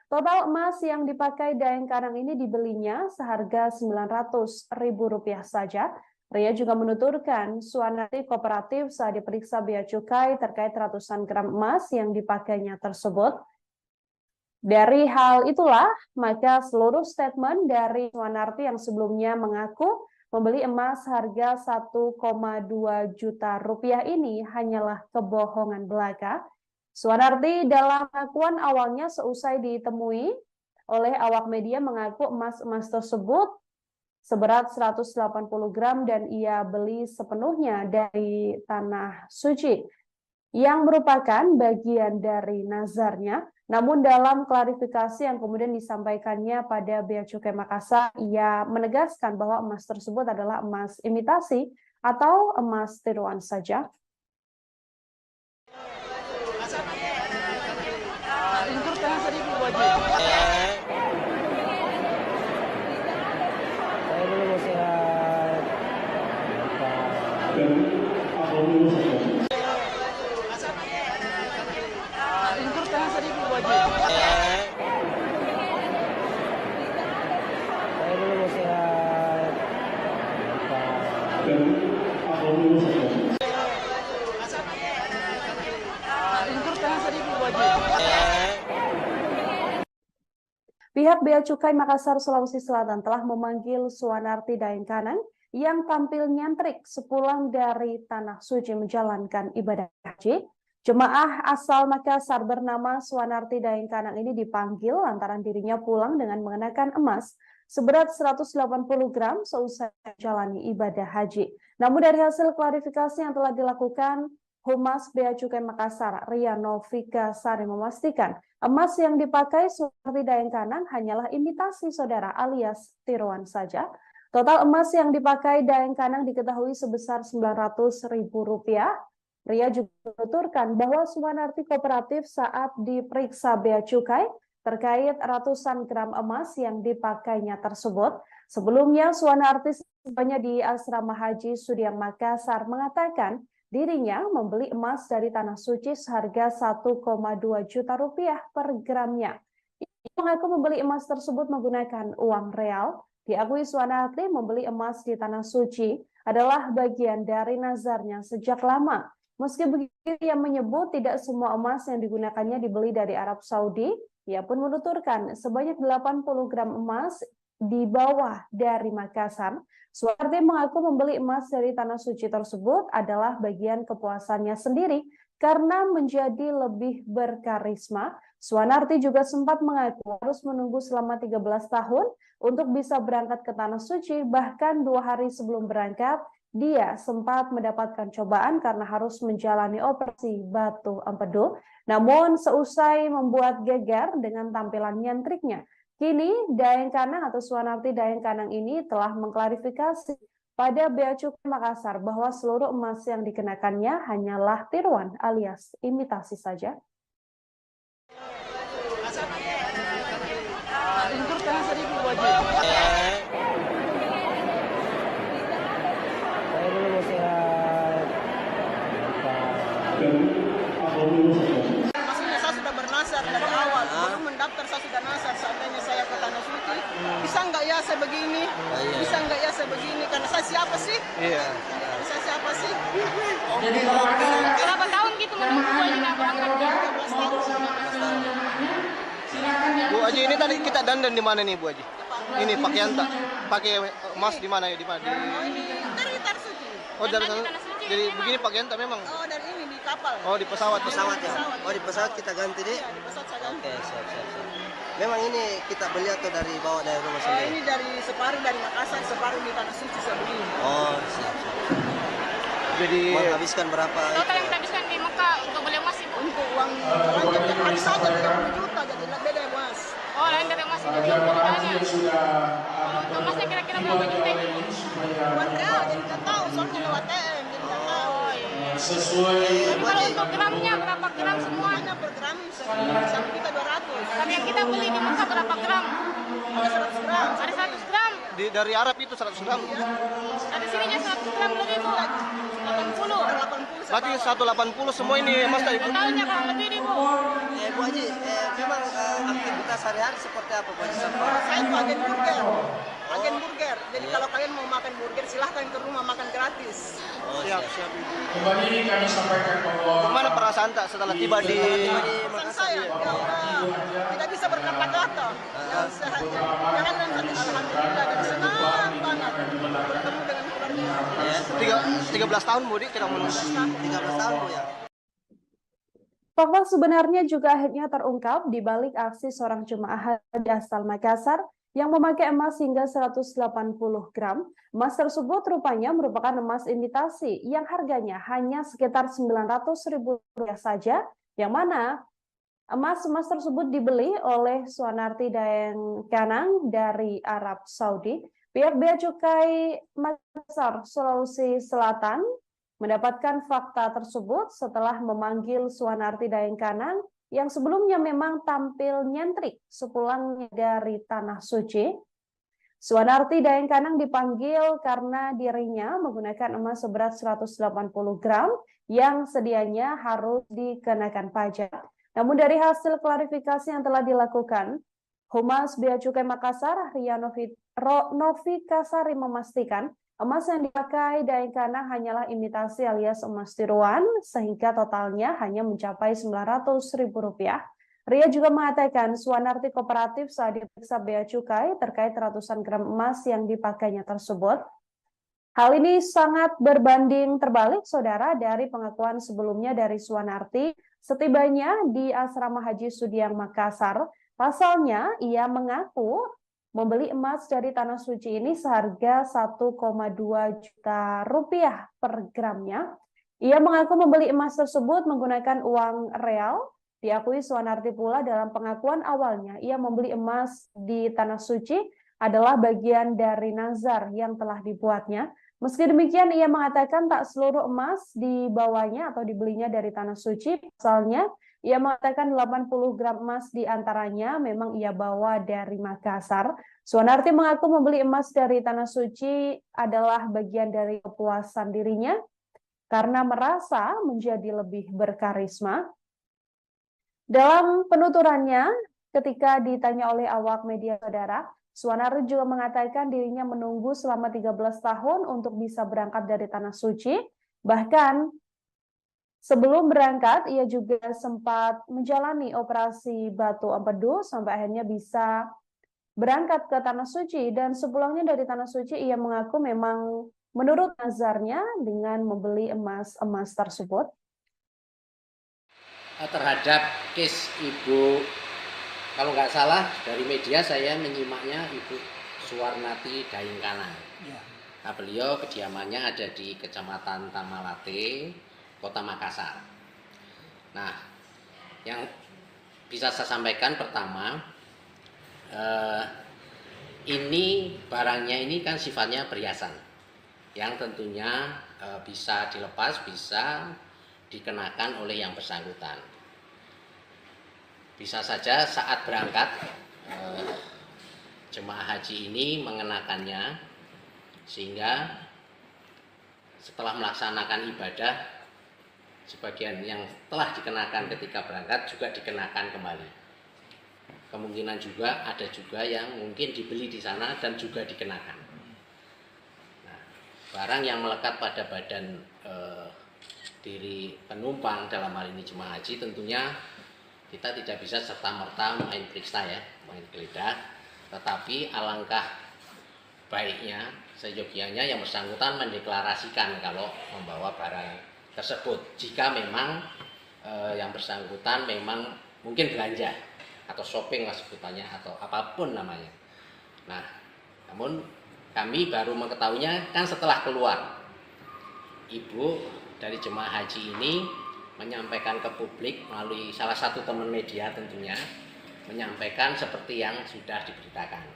Total emas yang dipakai Daeng Kanang ini dibelinya seharga Rp900.000 saja. Ria juga menuturkan Suanarti kooperatif saat diperiksa Bea Cukai terkait ratusan gram emas yang dipakainya tersebut. Dari hal itulah, maka seluruh statement dari Suanarti yang sebelumnya mengaku membeli emas harga Rp1,2 juta ini hanyalah kebohongan belaka. Suanarti dalam pengakuan awalnya seusai ditemui oleh awak media mengaku emas-emas tersebut seberat 180 gram dan ia beli sepenuhnya dari Tanah Suci yang merupakan bagian dari nazarnya. Namun dalam klarifikasi yang kemudian disampaikannya pada Bea Cukai Makassar, ia menegaskan bahwa emas tersebut adalah emas imitasi atau emas tiruan saja. Pihak Bea Cukai Makassar, Sulawesi Selatan telah memanggil Suanarti Daeng Kanang yang tampil nyentrik sepulang dari Tanah Suci menjalankan ibadah haji. Jemaah asal Makassar bernama Suanarti Daeng Kanang ini dipanggil lantaran dirinya pulang dengan mengenakan emas seberat 180 gram seusai menjalani ibadah haji. Namun dari hasil klarifikasi yang telah dilakukan, Humas Bea Cukai Makassar Ria Novika Sari memastikan emas yang dipakai Suanarti Daeng Kanang hanyalah imitasi saudara alias tiruan saja. Total emas yang dipakai Daeng Kanang diketahui sebesar Rp900.000. Ria juga menuturkan bahwa Suanarti kooperatif saat diperiksa Bea Cukai terkait ratusan gram emas yang dipakainya tersebut. Sebelumnya Suanarti sebelumnya di Asrama Haji Sudiang Makassar mengatakan dirinya membeli emas dari Tanah Suci seharga Rp1,2 juta per gramnya. Ia mengaku membeli emas tersebut menggunakan uang real. Diakui Suanarti membeli emas di Tanah Suci adalah bagian dari nazarnya sejak lama. Meski begitu, ia menyebut tidak semua emas yang digunakannya dibeli dari Arab Saudi. Ia pun menuturkan sebanyak 80 gram emas dibawa dari Makassar. Suanarti mengaku membeli emas dari Tanah Suci tersebut adalah bagian kepuasannya sendiri karena menjadi lebih berkarisma. Suanarti juga sempat mengaku harus menunggu selama 13 tahun untuk bisa berangkat ke Tanah Suci. Bahkan 2 hari sebelum berangkat, dia sempat mendapatkan cobaan karena harus menjalani operasi batu empedu. Namun seusai membuat geger dengan tampilan nyentriknya, kini Daeng Kanang atau Suanarti Daeng Kanang ini telah mengklarifikasi pada Bea Cukai Makassar bahwa seluruh emas yang dikenakannya hanyalah tiruan alias imitasi saja. Maksudnya saya sudah bernasar dari awal, belum mendaftar saya sudah nasar. Seandainya saya ke Tanah Suci, bisa nggak ya saya begini? Bisa nggak ya saya begini? Karena saya siapa sih? Iya. Saya siapa sih? Berapa tahun gitu menunggu ini nggak berangkat? 13 tahun. Bu Haji, ini tadi kita dandan di mana nih Bu Haji? Ini pakaian tak pakai emas di mana ya? Di mana? Oh ini dari Tanah Suci. Oh dari begini pakaian tak memang? Oh dari ini di kapal. Oh, di pesawat. Pesawat ya? Oh, di pesawat kita ganti deh? Iya, di pesawat saya ganti. Oke, siap. Memang ini kita beli atau bawa dari rumah sendiri? Ini dari separuh dari Makassar, separuh di Tanah Suci saya beli. Oh, siap. Jadi Menghabiskan berapa? Total yang kita habiskan di Mekah untuk beli emas ibu. Untuk uang belanja tiap hari saja 30 juta, jadi beda ya mas. Oh, lain dari emas itu jamaah haji yang sudah Untuk emasnya kira-kira berapa juta ibu? Buat real, jadi nggak tahu soalnya lewat TM, jadi nggak tahu. sesuai Tapi kalau untuk gramnya berapa gram semua? Semuanya per gram 1.200.000. Tapi yang kita beli di Mekah berapa gram? Ada 100 gram. Ada 100 gram. dari Arab itu 100 gram. Ada sininya 100 gram lebih bu. 80. 80 Berarti 180 semua ini Mas tadi. Totalnya kurang lebih nih bu. Bu Haji, memang aktivitas sehari-hari seperti apa Bu Haji? Saya itu agen burger. Agen burger. Jadi kalau kalian mau makan burger silahkan ke rumah makan gratis. Oh, Siap. kembali kami sampaikan bahwa Gimana perasaan tak setelah tiba di Pesan saya, ya udah, tidak bisa berkata-kata. Yang sehat, jangan dan alhamdulillah dan senang banget bertemu dengan keluarga. 13 tahun Budi tidak menunggu. 13 tahun Bu ya? Fakta sebenarnya juga akhirnya terungkap di balik aksi seorang jemaah haji asal Makassar yang memakai emas hingga 180 gram. Emas tersebut rupanya merupakan emas imitasi yang harganya hanya sekitar Rp900.000 saja, yang mana emas-emas tersebut dibeli oleh Suanarti Daeng Kanang dari Arab Saudi. Pihak Bea Cukai Makassar, Sulawesi Selatan mendapatkan fakta tersebut setelah memanggil Suanarti Daeng Kanang yang sebelumnya memang tampil nyentrik sepulangnya dari Tanah Suci. Suanarti Daeng Kanang dipanggil karena dirinya menggunakan emas seberat 180 gram yang sedianya harus dikenakan pajak. Namun dari hasil klarifikasi yang telah dilakukan, Humas Bea Cukai Makassar, Ria Novi Kasari memastikan emas yang dipakai Daeng Kanang hanyalah imitasi alias emas tiruan, sehingga totalnya hanya mencapai Rp900.000. Ria juga mengatakan Suanarti kooperatif saat diperiksa Bea Cukai terkait ratusan gram emas yang dipakainya tersebut. Hal ini sangat berbanding terbalik, saudara, dari pengakuan sebelumnya dari Suanarti setibanya di Asrama Haji Sudiang Makassar. Pasalnya, ia mengaku membeli emas dari Tanah Suci ini seharga Rp1,2 juta per gramnya. Ia mengaku membeli emas tersebut menggunakan uang real. Diakui Suanarti pula dalam pengakuan awalnya, ia membeli emas di Tanah Suci adalah bagian dari nazar yang telah dibuatnya. Meski demikian, ia mengatakan tak seluruh emas dibawanya atau dibelinya dari Tanah Suci. Pasalnya, ia mengatakan 80 gram emas diantaranya memang ia bawa dari Makassar. Suanarti mengaku membeli emas dari Tanah Suci adalah bagian dari kepuasan dirinya karena merasa menjadi lebih berkarisma. Dalam penuturannya, ketika ditanya oleh awak media, saudara, Suanarti juga mengatakan dirinya menunggu selama 13 tahun untuk bisa berangkat dari Tanah Suci. Bahkan sebelum berangkat, ia juga sempat menjalani operasi batu empedu sampai akhirnya bisa berangkat ke Tanah Suci. Dan sepulangnya dari Tanah Suci, ia mengaku memang menurut nazarnya dengan membeli emas-emas tersebut. Terhadap case Ibu, kalau nggak salah dari media saya menyimaknya Ibu Suanarti Daeng Kanang. Ya. Nah, beliau kediamannya ada di Kecamatan Tamalate, Kota Makassar. Nah, yang bisa saya sampaikan pertama, ini barangnya ini kan sifatnya perhiasan, yang tentunya bisa dilepas, bisa dikenakan oleh yang bersangkutan. Bisa saja saat berangkat jemaah haji ini mengenakannya, sehingga setelah melaksanakan ibadah sebagian yang telah dikenakan ketika berangkat juga dikenakan kembali. Kemungkinan juga ada juga yang mungkin dibeli di sana dan juga dikenakan. Nah, barang yang melekat pada badan diri penumpang dalam hal ini jemaah haji, tentunya kita tidak bisa serta-merta main periksa ya, main geledah, tetapi alangkah baiknya seyogianya yang bersangkutan mendeklarasikan kalau membawa barang tersebut jika memang yang bersangkutan memang mungkin belanja atau shopping lah sebutannya atau apapun namanya. Nah, namun kami baru mengetahuinya kan setelah keluar. Ibu dari jemaah haji ini menyampaikan ke publik melalui salah satu teman media tentunya, menyampaikan seperti yang sudah diberitakan.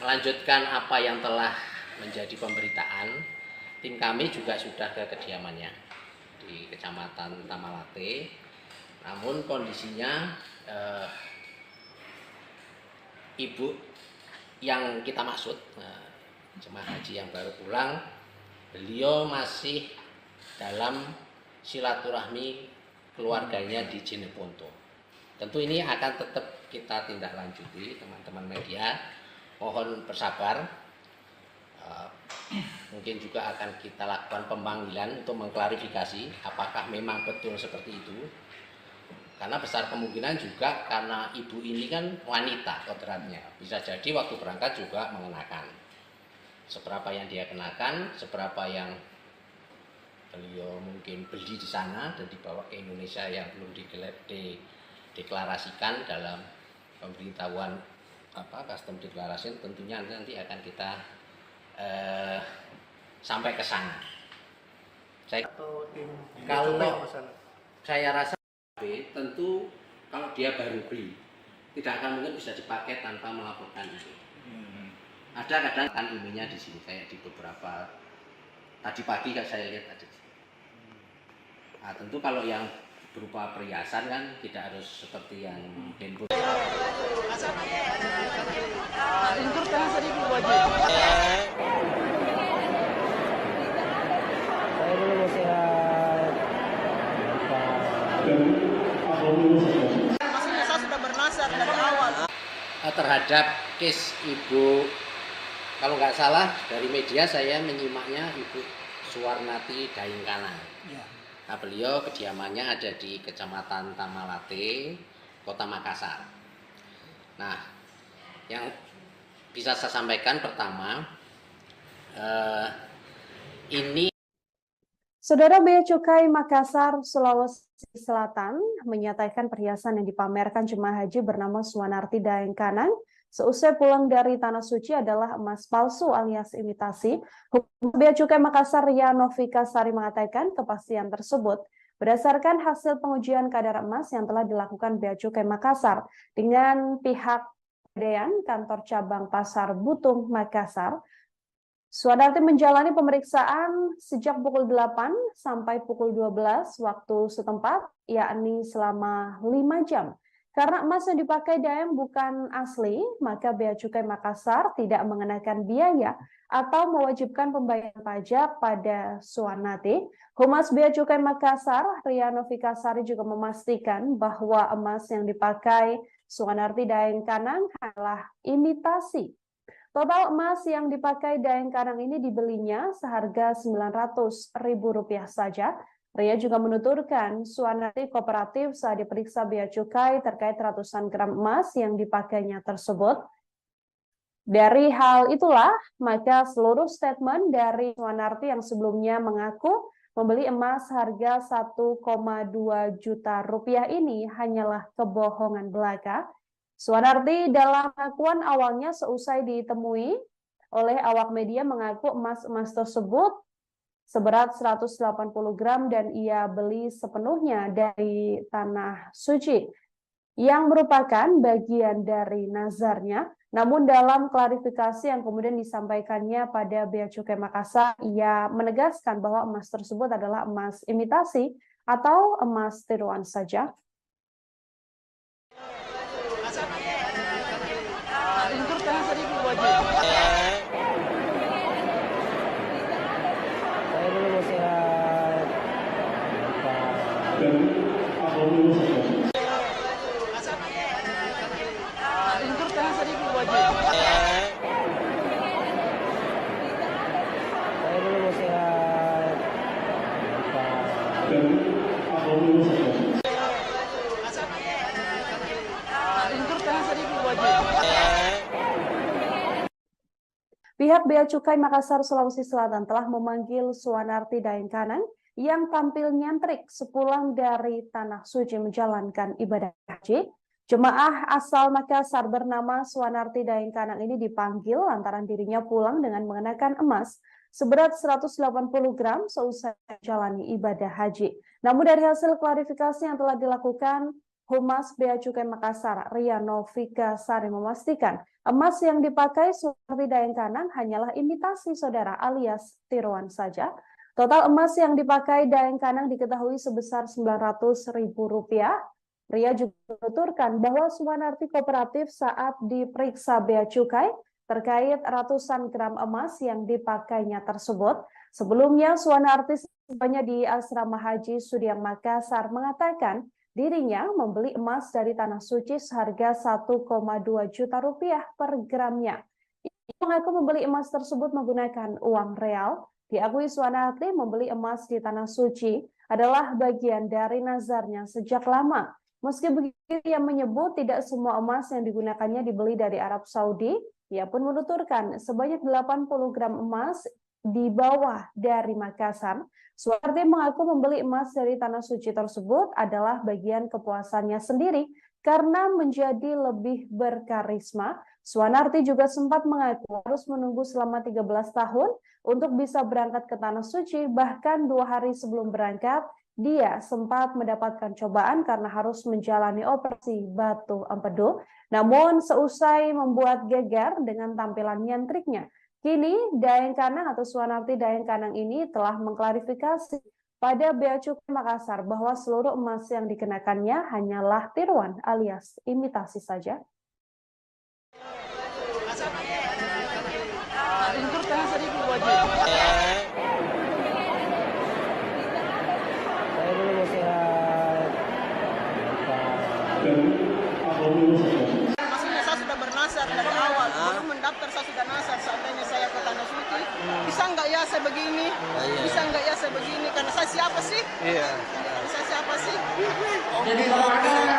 Melanjutkan apa yang telah menjadi pemberitaan, tim kami juga sudah ke kediamannya di Kecamatan Tamalate. Namun kondisinya ibu yang kita maksud, jemaah haji yang baru pulang, beliau masih dalam silaturahmi keluarganya di Jeneponto. Tentu ini akan tetap kita tindak lanjuti, teman-teman media. Mohon bersabar. Mungkin juga akan kita lakukan pemanggilan untuk mengklarifikasi apakah memang betul seperti itu. Karena besar kemungkinan juga karena ibu ini kan wanita kodratnya. Bisa jadi waktu berangkat juga mengenakan. Seberapa yang dia kenakan, seberapa yang beliau mungkin beli di sana dan dibawa ke Indonesia yang belum dideklarasikan dalam pemberitahuan custom declaration, tentunya nanti akan kita sampai ke sana. Kalau saya rasa tentu kalau dia baru beli tidak akan mungkin bisa dipakai tanpa melaporkan itu. Ada kadang kan ininya di sini kayak di beberapa tadi pagi kan saya lihat ada. Nah, tentu kalau yang berupa perhiasan kan tidak harus seperti yang handphone. Maksudnya saya sudah bernasar dari awal. Terhadap case ibu, kalau nggak salah dari media saya menyimaknya Ibu Suwarnati Daingkana. Nah, beliau kediamannya ada di Kecamatan Tamalate, Kota Makassar. Nah, yang bisa saya sampaikan pertama, ini Saudara, Bea Cukai Makassar, Sulawesi Selatan menyatakan perhiasan yang dipamerkan jemaah haji bernama Suwarnati Daengkanang seusai pulang dari Tanah Suci adalah emas palsu alias imitasi. Humas Bea Cukai Makassar Ria Novika Sari mengatakan kepastian tersebut berdasarkan hasil pengujian kadar emas yang telah dilakukan Bea Cukai Makassar dengan pihak Pegadaian Kantor Cabang Pasar Butung Makassar. Suwarnati menjalani pemeriksaan sejak pukul 8 sampai pukul 12 waktu setempat, yakni selama 5 jam. Karena emas yang dipakai Daeng bukan asli, maka Bea Cukai Makassar tidak mengenakan biaya atau mewajibkan pembayaran pajak pada Suwarnati. Humas Bea Cukai Makassar, Ria Novika Sari juga memastikan bahwa emas yang dipakai Suwarnati Daengkanang adalah imitasi. Total emas yang dipakai Daengkanang ini dibelinya seharga Rp900.000 saja. Ria juga menuturkan Suwarnati kooperatif saat diperiksa Bea Cukai terkait ratusan gram emas yang dipakainya tersebut. Dari hal itulah, maka seluruh statement dari Suwarnati yang sebelumnya mengaku membeli emas harga Rp1,2 juta ini hanyalah kebohongan belaka. Suwarnati dalam pengakuan awalnya seusai ditemui oleh awak media mengaku emas-emas tersebut seberat 180 gram dan ia beli sepenuhnya dari Tanah Suci yang merupakan bagian dari nazarnya. Namun dalam klarifikasi yang kemudian disampaikannya pada Bea Cukai Makassar, ia menegaskan bahwa emas tersebut adalah emas imitasi atau emas tiruan saja. Pihak Pihak Bea Cukai Makassar, Sulawesi Selatan telah memanggil Suwanarti Daengkanang yang tampil nyentrik sepulang dari Tanah Suci menjalankan ibadah haji. Jemaah asal Makassar bernama Suwanarti Daengkanang ini dipanggil lantaran dirinya pulang dengan mengenakan emas seberat 180 gram seusai menjalani ibadah haji. Namun dari hasil klarifikasi yang telah dilakukan, Humas Bea Cukai Makassar, Ria Novika Sari memastikan emas yang dipakai Suwanarti Daengkanang hanyalah imitasi saudara alias tiruan saja. Total emas yang dipakai Daengkanang diketahui sebesar Rp900.000. Ria juga menuturkan bahwa Suwanarti kooperatif saat diperiksa Bea Cukai terkait ratusan gram emas yang dipakainya tersebut. Sebelumnya, Suwanarti sebelumnya di Asrama Haji Sudiang Makassar mengatakan dirinya membeli emas dari Tanah Suci seharga Rp1,2 juta per gramnya. Ia mengaku membeli emas tersebut menggunakan uang real. Diakui Suwanarti membeli emas di Tanah Suci adalah bagian dari nazarnya sejak lama. Meski begitu, ia menyebut tidak semua emas yang digunakannya dibeli dari Arab Saudi. Ia pun menuturkan sebanyak 80 gram emas dibawa dari Makassar. Suwanarti mengaku membeli emas dari Tanah Suci tersebut adalah bagian kepuasannya sendiri karena menjadi lebih berkarisma. Suwanarti juga sempat mengaku harus menunggu selama 13 tahun untuk bisa berangkat ke Tanah Suci. Bahkan 2 hari sebelum berangkat, dia sempat mendapatkan cobaan karena harus menjalani operasi batu empedu. Namun seusai membuat geger dengan tampilan nyentriknya, kini Daengkanang atau Suwanarti Daengkanang ini telah mengklarifikasi pada Bea Cukai Makassar bahwa seluruh emas yang dikenakannya hanyalah tiruan alias imitasi saja. Maksudnya saya sudah bernasar dari awal, belum mendaftar saya sudah nasar. Seandainya saya ke Tanah Suci, bisa nggak ya saya begini? Bisa nggak ya saya begini? Karena saya siapa sih? Iya. Saya siapa sih?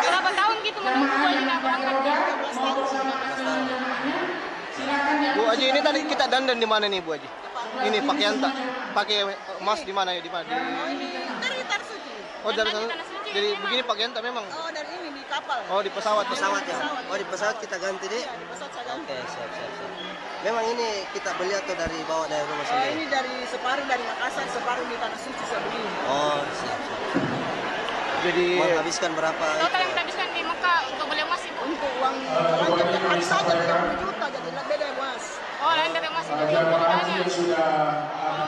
Berapa tahun gitu menunggu ini nggak berangkat? 13 tahun. Bu Haji, ini tadi kita dandan di mana nih Bu Haji? Ini pakaian tak pakai emas di mana ya? Di mana? Oh ini dari Tanah Suci. Oh dari sana. Jadi begini pakaian tak memang? Oh dari ini di kapal. Oh di pesawat. Pesawat ya? Oh di pesawat kita ganti deh? Iya, di pesawat saya ganti. Oke, siap. Memang ini kita beli atau dari bawa dari rumah Oh sendiri? ini dari separuh dari Makassar, separuh di Tanah Suci saya beli. Oh, siap. Jadi Menghabiskan berapa? Total yang kita habiskan di Mekah untuk beli emas itu. Untuk uang belanja tiap hari saja 30 juta, jadi beda mas. Oh, lain dari emas itu Jamaah banyak. yang sudah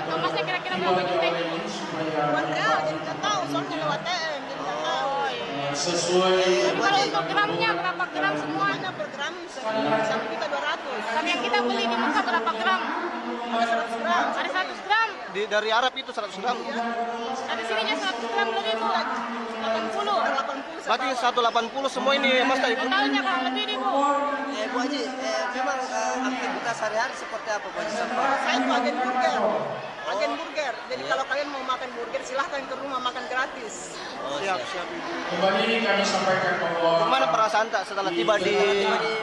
Untuk emasnya kira-kira berapa juta itu? Buat real, jadi nggak tahu, soalnya lewat TM, jadi nggak tahu. sesuai Tapi kalau untuk gramnya berapa gram semua? Semuanya per gram 1.200.000. Tapi yang kita beli di Mekah berapa gram? Ada 100 gram. Ada 100 gram. dari Arab itu 100 gram. Ada sininya 100 gram lebih bu. 80. 80 Berarti 180 semua ini emas tadi Bu? Totalnya kurang lebih nih bu. Bu Haji, memang aktivitas sehari-hari seperti apa Bu Haji? Saya itu agen burger. Agen burger. Jadi kalau kalian mau makan burger silahkan ke rumah makan gratis. Siap. kembali kami sampaikan bahwa Gimana perasaan tak setelah tiba di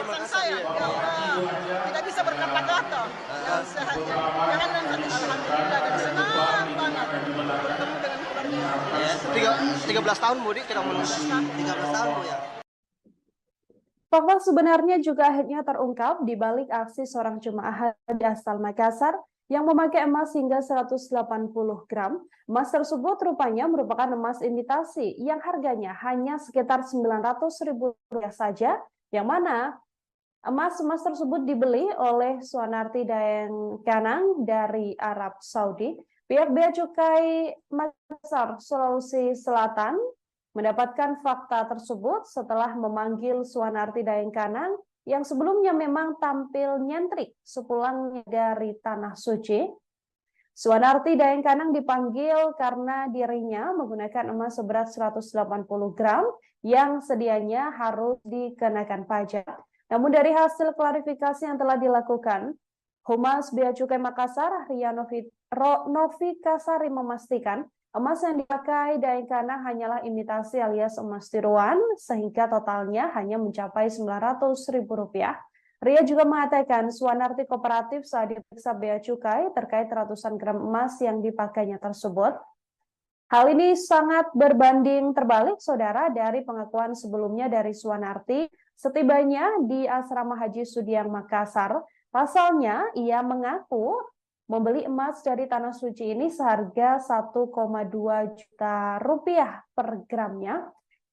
Pesan saya, ya Allah, tidak bisa berkata-kata. Yang sehat, jangan dan alhamdulillah dan senang banget bertemu dengan keluarga. 13 tahun Bu kita menunggu. 13 tahun Bu ya? Fakta sebenarnya juga akhirnya terungkap di balik aksi seorang jemaah haji asal Makassar yang memakai emas hingga 180 gram. Emas tersebut rupanya merupakan emas imitasi yang harganya hanya sekitar Rp900.000 saja, yang mana emas-emas tersebut dibeli oleh Suwanarti Daengkanang dari Arab Saudi. Pihak Bea Cukai Makassar, Sulawesi Selatan mendapatkan fakta tersebut setelah memanggil Suwanarti Daengkanang yang sebelumnya memang tampil nyentrik sepulangnya dari Tanah Suci. Suwanarti Daengkanang dipanggil karena dirinya menggunakan emas seberat 180 gram yang sedianya harus dikenakan pajak. Namun dari hasil klarifikasi yang telah dilakukan, Humas Bea Cukai Makassar, Ria Novika Sari memastikan emas yang dipakai Daengkanang hanyalah imitasi alias emas tiruan, sehingga totalnya hanya mencapai Rp900.000. Ria juga mengatakan Suwanarti kooperatif saat diperiksa Bea Cukai terkait ratusan gram emas yang dipakainya tersebut. Hal ini sangat berbanding terbalik, saudara, dari pengakuan sebelumnya dari Suwanarti setibanya di Asrama Haji Sudiang Makassar. Pasalnya, ia mengaku membeli emas dari Tanah Suci ini seharga 1,2 juta rupiah per gramnya.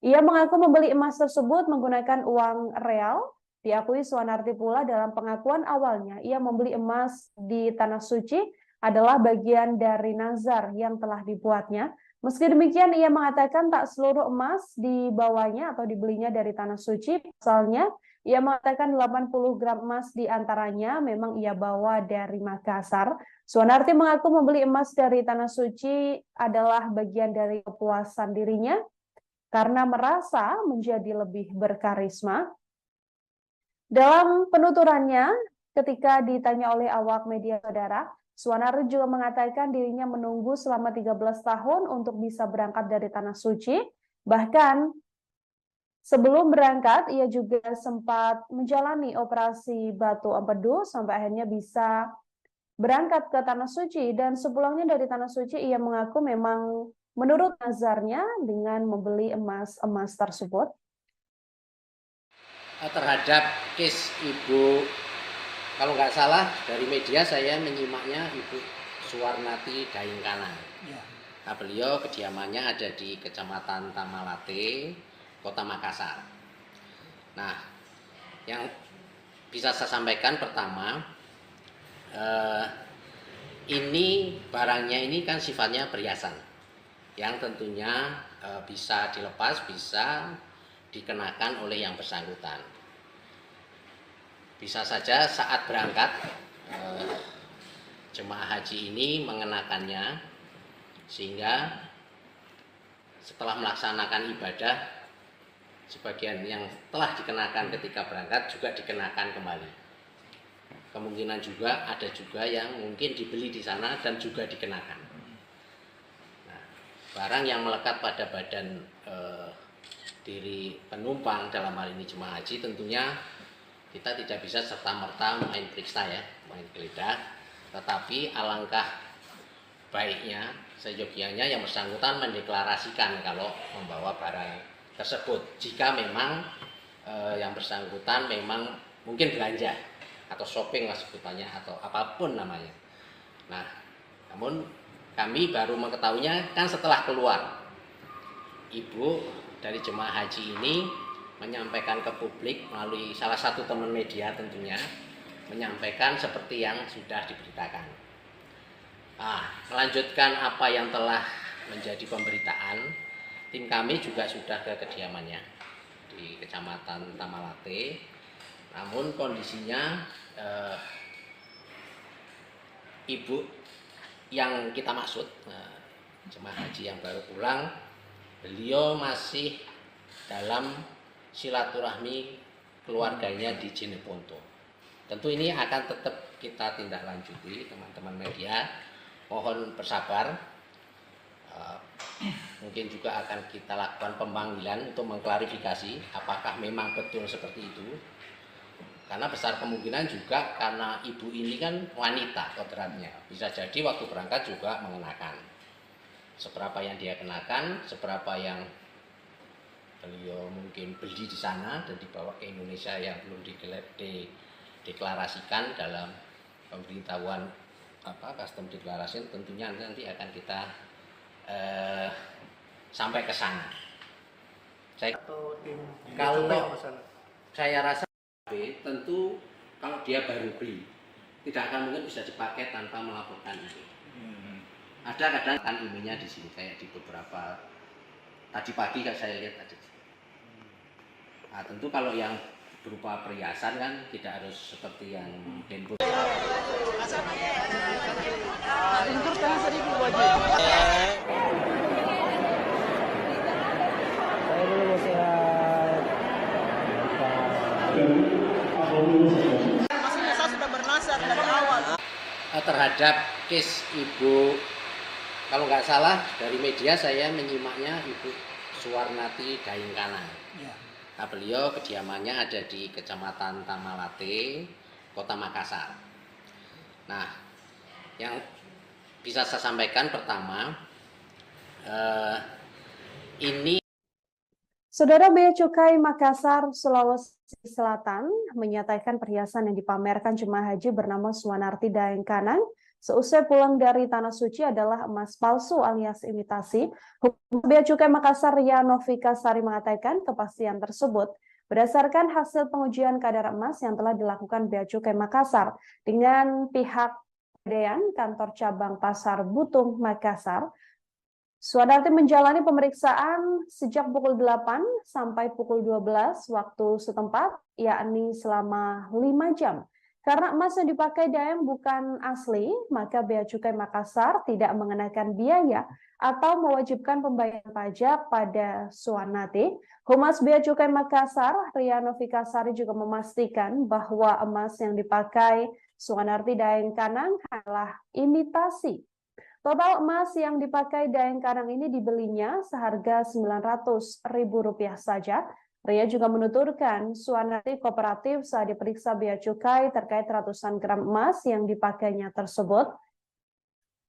Ia mengaku membeli emas tersebut menggunakan uang real. Diakui Suwanarti pula dalam pengakuan awalnya, ia membeli emas di Tanah Suci adalah bagian dari nazar yang telah dibuatnya. Meski demikian, ia mengatakan tak seluruh emas dibawanya atau dibelinya dari Tanah Suci. Pasalnya, ia mengatakan 80 gram emas diantaranya memang ia bawa dari Makassar. Suwanarti mengaku membeli emas dari Tanah Suci adalah bagian dari kepuasan dirinya karena merasa menjadi lebih berkarisma. Dalam penuturannya, ketika ditanya oleh awak media, saudara, Suwanarti juga mengatakan dirinya menunggu selama 13 tahun untuk bisa berangkat dari Tanah Suci. Bahkan sebelum berangkat, ia juga sempat menjalani operasi batu empedu sampai akhirnya bisa berangkat ke Tanah Suci. Dan sepulangnya dari Tanah Suci, ia mengaku memang menurut nazarnya dengan membeli emas-emas tersebut. Terhadap case Ibu, kalau nggak salah dari media saya menyimaknya Ibu Suwarnati Daingkana. Ya. Nah, beliau kediamannya ada di Kecamatan Tamalate, Kota Makassar. Nah, yang bisa saya sampaikan pertama, ini barangnya ini kan sifatnya perhiasan, yang tentunya bisa dilepas, bisa dikenakan oleh yang bersangkutan. Bisa saja saat berangkat jemaah haji ini mengenakannya, sehingga setelah melaksanakan ibadah sebagian yang telah dikenakan ketika berangkat juga dikenakan kembali. Kemungkinan juga ada juga yang mungkin dibeli di sana dan juga dikenakan. Nah, barang yang melekat pada badan diri penumpang dalam hal ini jemaah haji, tentunya kita tidak bisa serta-merta main periksa ya, main geledah, tetapi alangkah baiknya seyogianya yang bersangkutan mendeklarasikan kalau membawa barang tersebut. Jika memang yang bersangkutan memang mungkin belanja atau shopping lah sebutannya atau apapun namanya. Nah, namun kami baru mengetahuinya kan setelah keluar. Ibu dari jemaah haji ini menyampaikan ke publik melalui salah satu teman media tentunya, menyampaikan seperti yang sudah diberitakan. Melanjutkan apa yang telah menjadi pemberitaan, tim kami juga sudah ke kediamannya di Kecamatan Tamalate. Namun kondisinya ibu yang kita maksud, jemaah haji yang baru pulang, beliau masih dalam silaturahmi keluarganya di Jeneponto. Tentu ini akan tetap kita tindak lanjuti, teman-teman media. Mohon bersabar. Mungkin juga akan kita lakukan pemanggilan untuk mengklarifikasi apakah memang betul seperti itu. Karena besar kemungkinan juga karena ibu ini kan wanita kodratnya. Bisa jadi waktu berangkat juga mengenakan. Seberapa yang dia kenakan, seberapa yang beliau mungkin beli di sana dan dibawa ke Indonesia yang belum dideklarasikan dalam pemberitahuan custom declaration, tentunya nanti akan kita sampai ke sana. Kalau saya rasa tentu kalau dia baru beli tidak akan mungkin bisa dipakai tanpa melaporkan itu. Ada kadang kan ininya di sini kayak di beberapa tadi pagi kan saya lihat ada. Nah, tentu kalau yang berupa perhiasan kan tidak harus seperti yang handphone. Maksudnya saya sudah bernasar dari awal. Terhadap case Ibu, kalau nggak salah dari media saya menyimaknya Ibu Suwarnati Daingkana. Ya. Nah, beliau kediamannya ada di Kecamatan Tamalate, Kota Makassar. Nah, yang bisa saya sampaikan pertama, ini Saudara, Bea Cukai Makassar, Sulawesi Selatan menyatakan perhiasan yang dipamerkan jemaah haji bernama Suwanarti Daeng Kanang seusai pulang dari Tanah Suci adalah emas palsu alias imitasi. Humas Bea Cukai Makassar Ria Novika Sari mengatakan kepastian tersebut berdasarkan hasil pengujian kadar emas yang telah dilakukan Bea Cukai Makassar dengan pihak Pegadaian Kantor Cabang Pasar Butung Makassar. Suwanarti menjalani pemeriksaan sejak pukul 8 sampai pukul 12 waktu setempat, yakni selama 5 jam. Karena emas yang dipakai Daeng bukan asli, maka Bea Cukai Makassar tidak mengenakan biaya atau mewajibkan pembayaran pajak pada Suwanarti. Humas Bea Cukai Makassar, Ria Novika Sari juga memastikan bahwa emas yang dipakai Suwanarti Daeng Kanang adalah imitasi. Total emas yang dipakai Daeng Kanang ini dibelinya seharga Rp900.000 saja. Ria juga menuturkan Suwanarti kooperatif saat diperiksa Bea Cukai terkait ratusan gram emas yang dipakainya tersebut.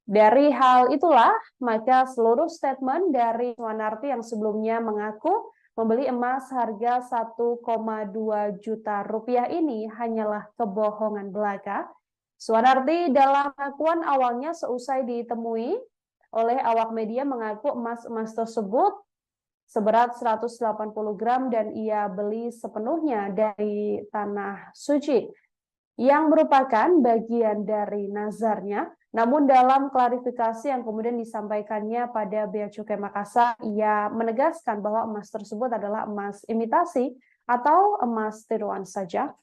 Dari hal itulah, maka seluruh statement dari Suwanarti yang sebelumnya mengaku membeli emas harga Rp1,2 juta ini hanyalah kebohongan belaka. Suwanarti dalam pengakuan awalnya seusai ditemui oleh awak media mengaku emas-emas tersebut seberat 180 gram dan ia beli sepenuhnya dari Tanah Suci yang merupakan bagian dari nazarnya. Namun dalam klarifikasi yang kemudian disampaikannya pada Bea Cukai Makassar, ia menegaskan bahwa emas tersebut adalah emas imitasi atau emas tiruan saja.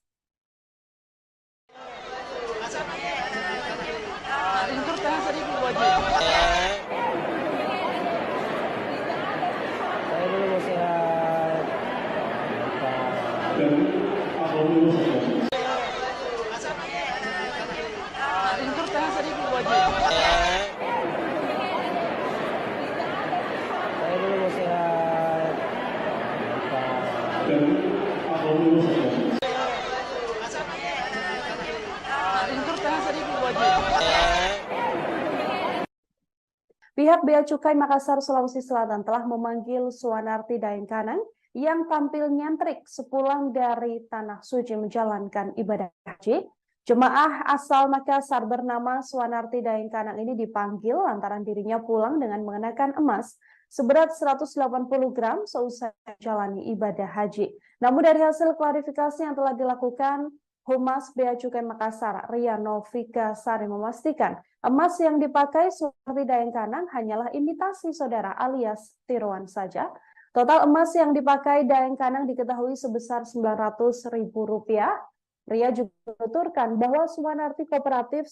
Pihak Bea Cukai Makassar, Sulawesi Selatan telah memanggil Suwanarti Daeng Kanang yang tampil nyentrik sepulang dari Tanah Suci menjalankan ibadah haji. Jemaah asal Makassar bernama Suwanarti Daeng Kanang ini dipanggil lantaran dirinya pulang dengan mengenakan emas seberat 180 gram seusai menjalani ibadah haji. Namun dari hasil klarifikasi yang telah dilakukan, Humas Bea Cukai Makassar, Ria Novika Sari memastikan emas yang dipakai Suwanarti Daeng Kanang hanyalah imitasi saudara alias tiruan saja. Total emas yang dipakai Daeng Kanang diketahui sebesar Rp900.000. Ria juga menuturkan bahwa Suwanarti kooperatif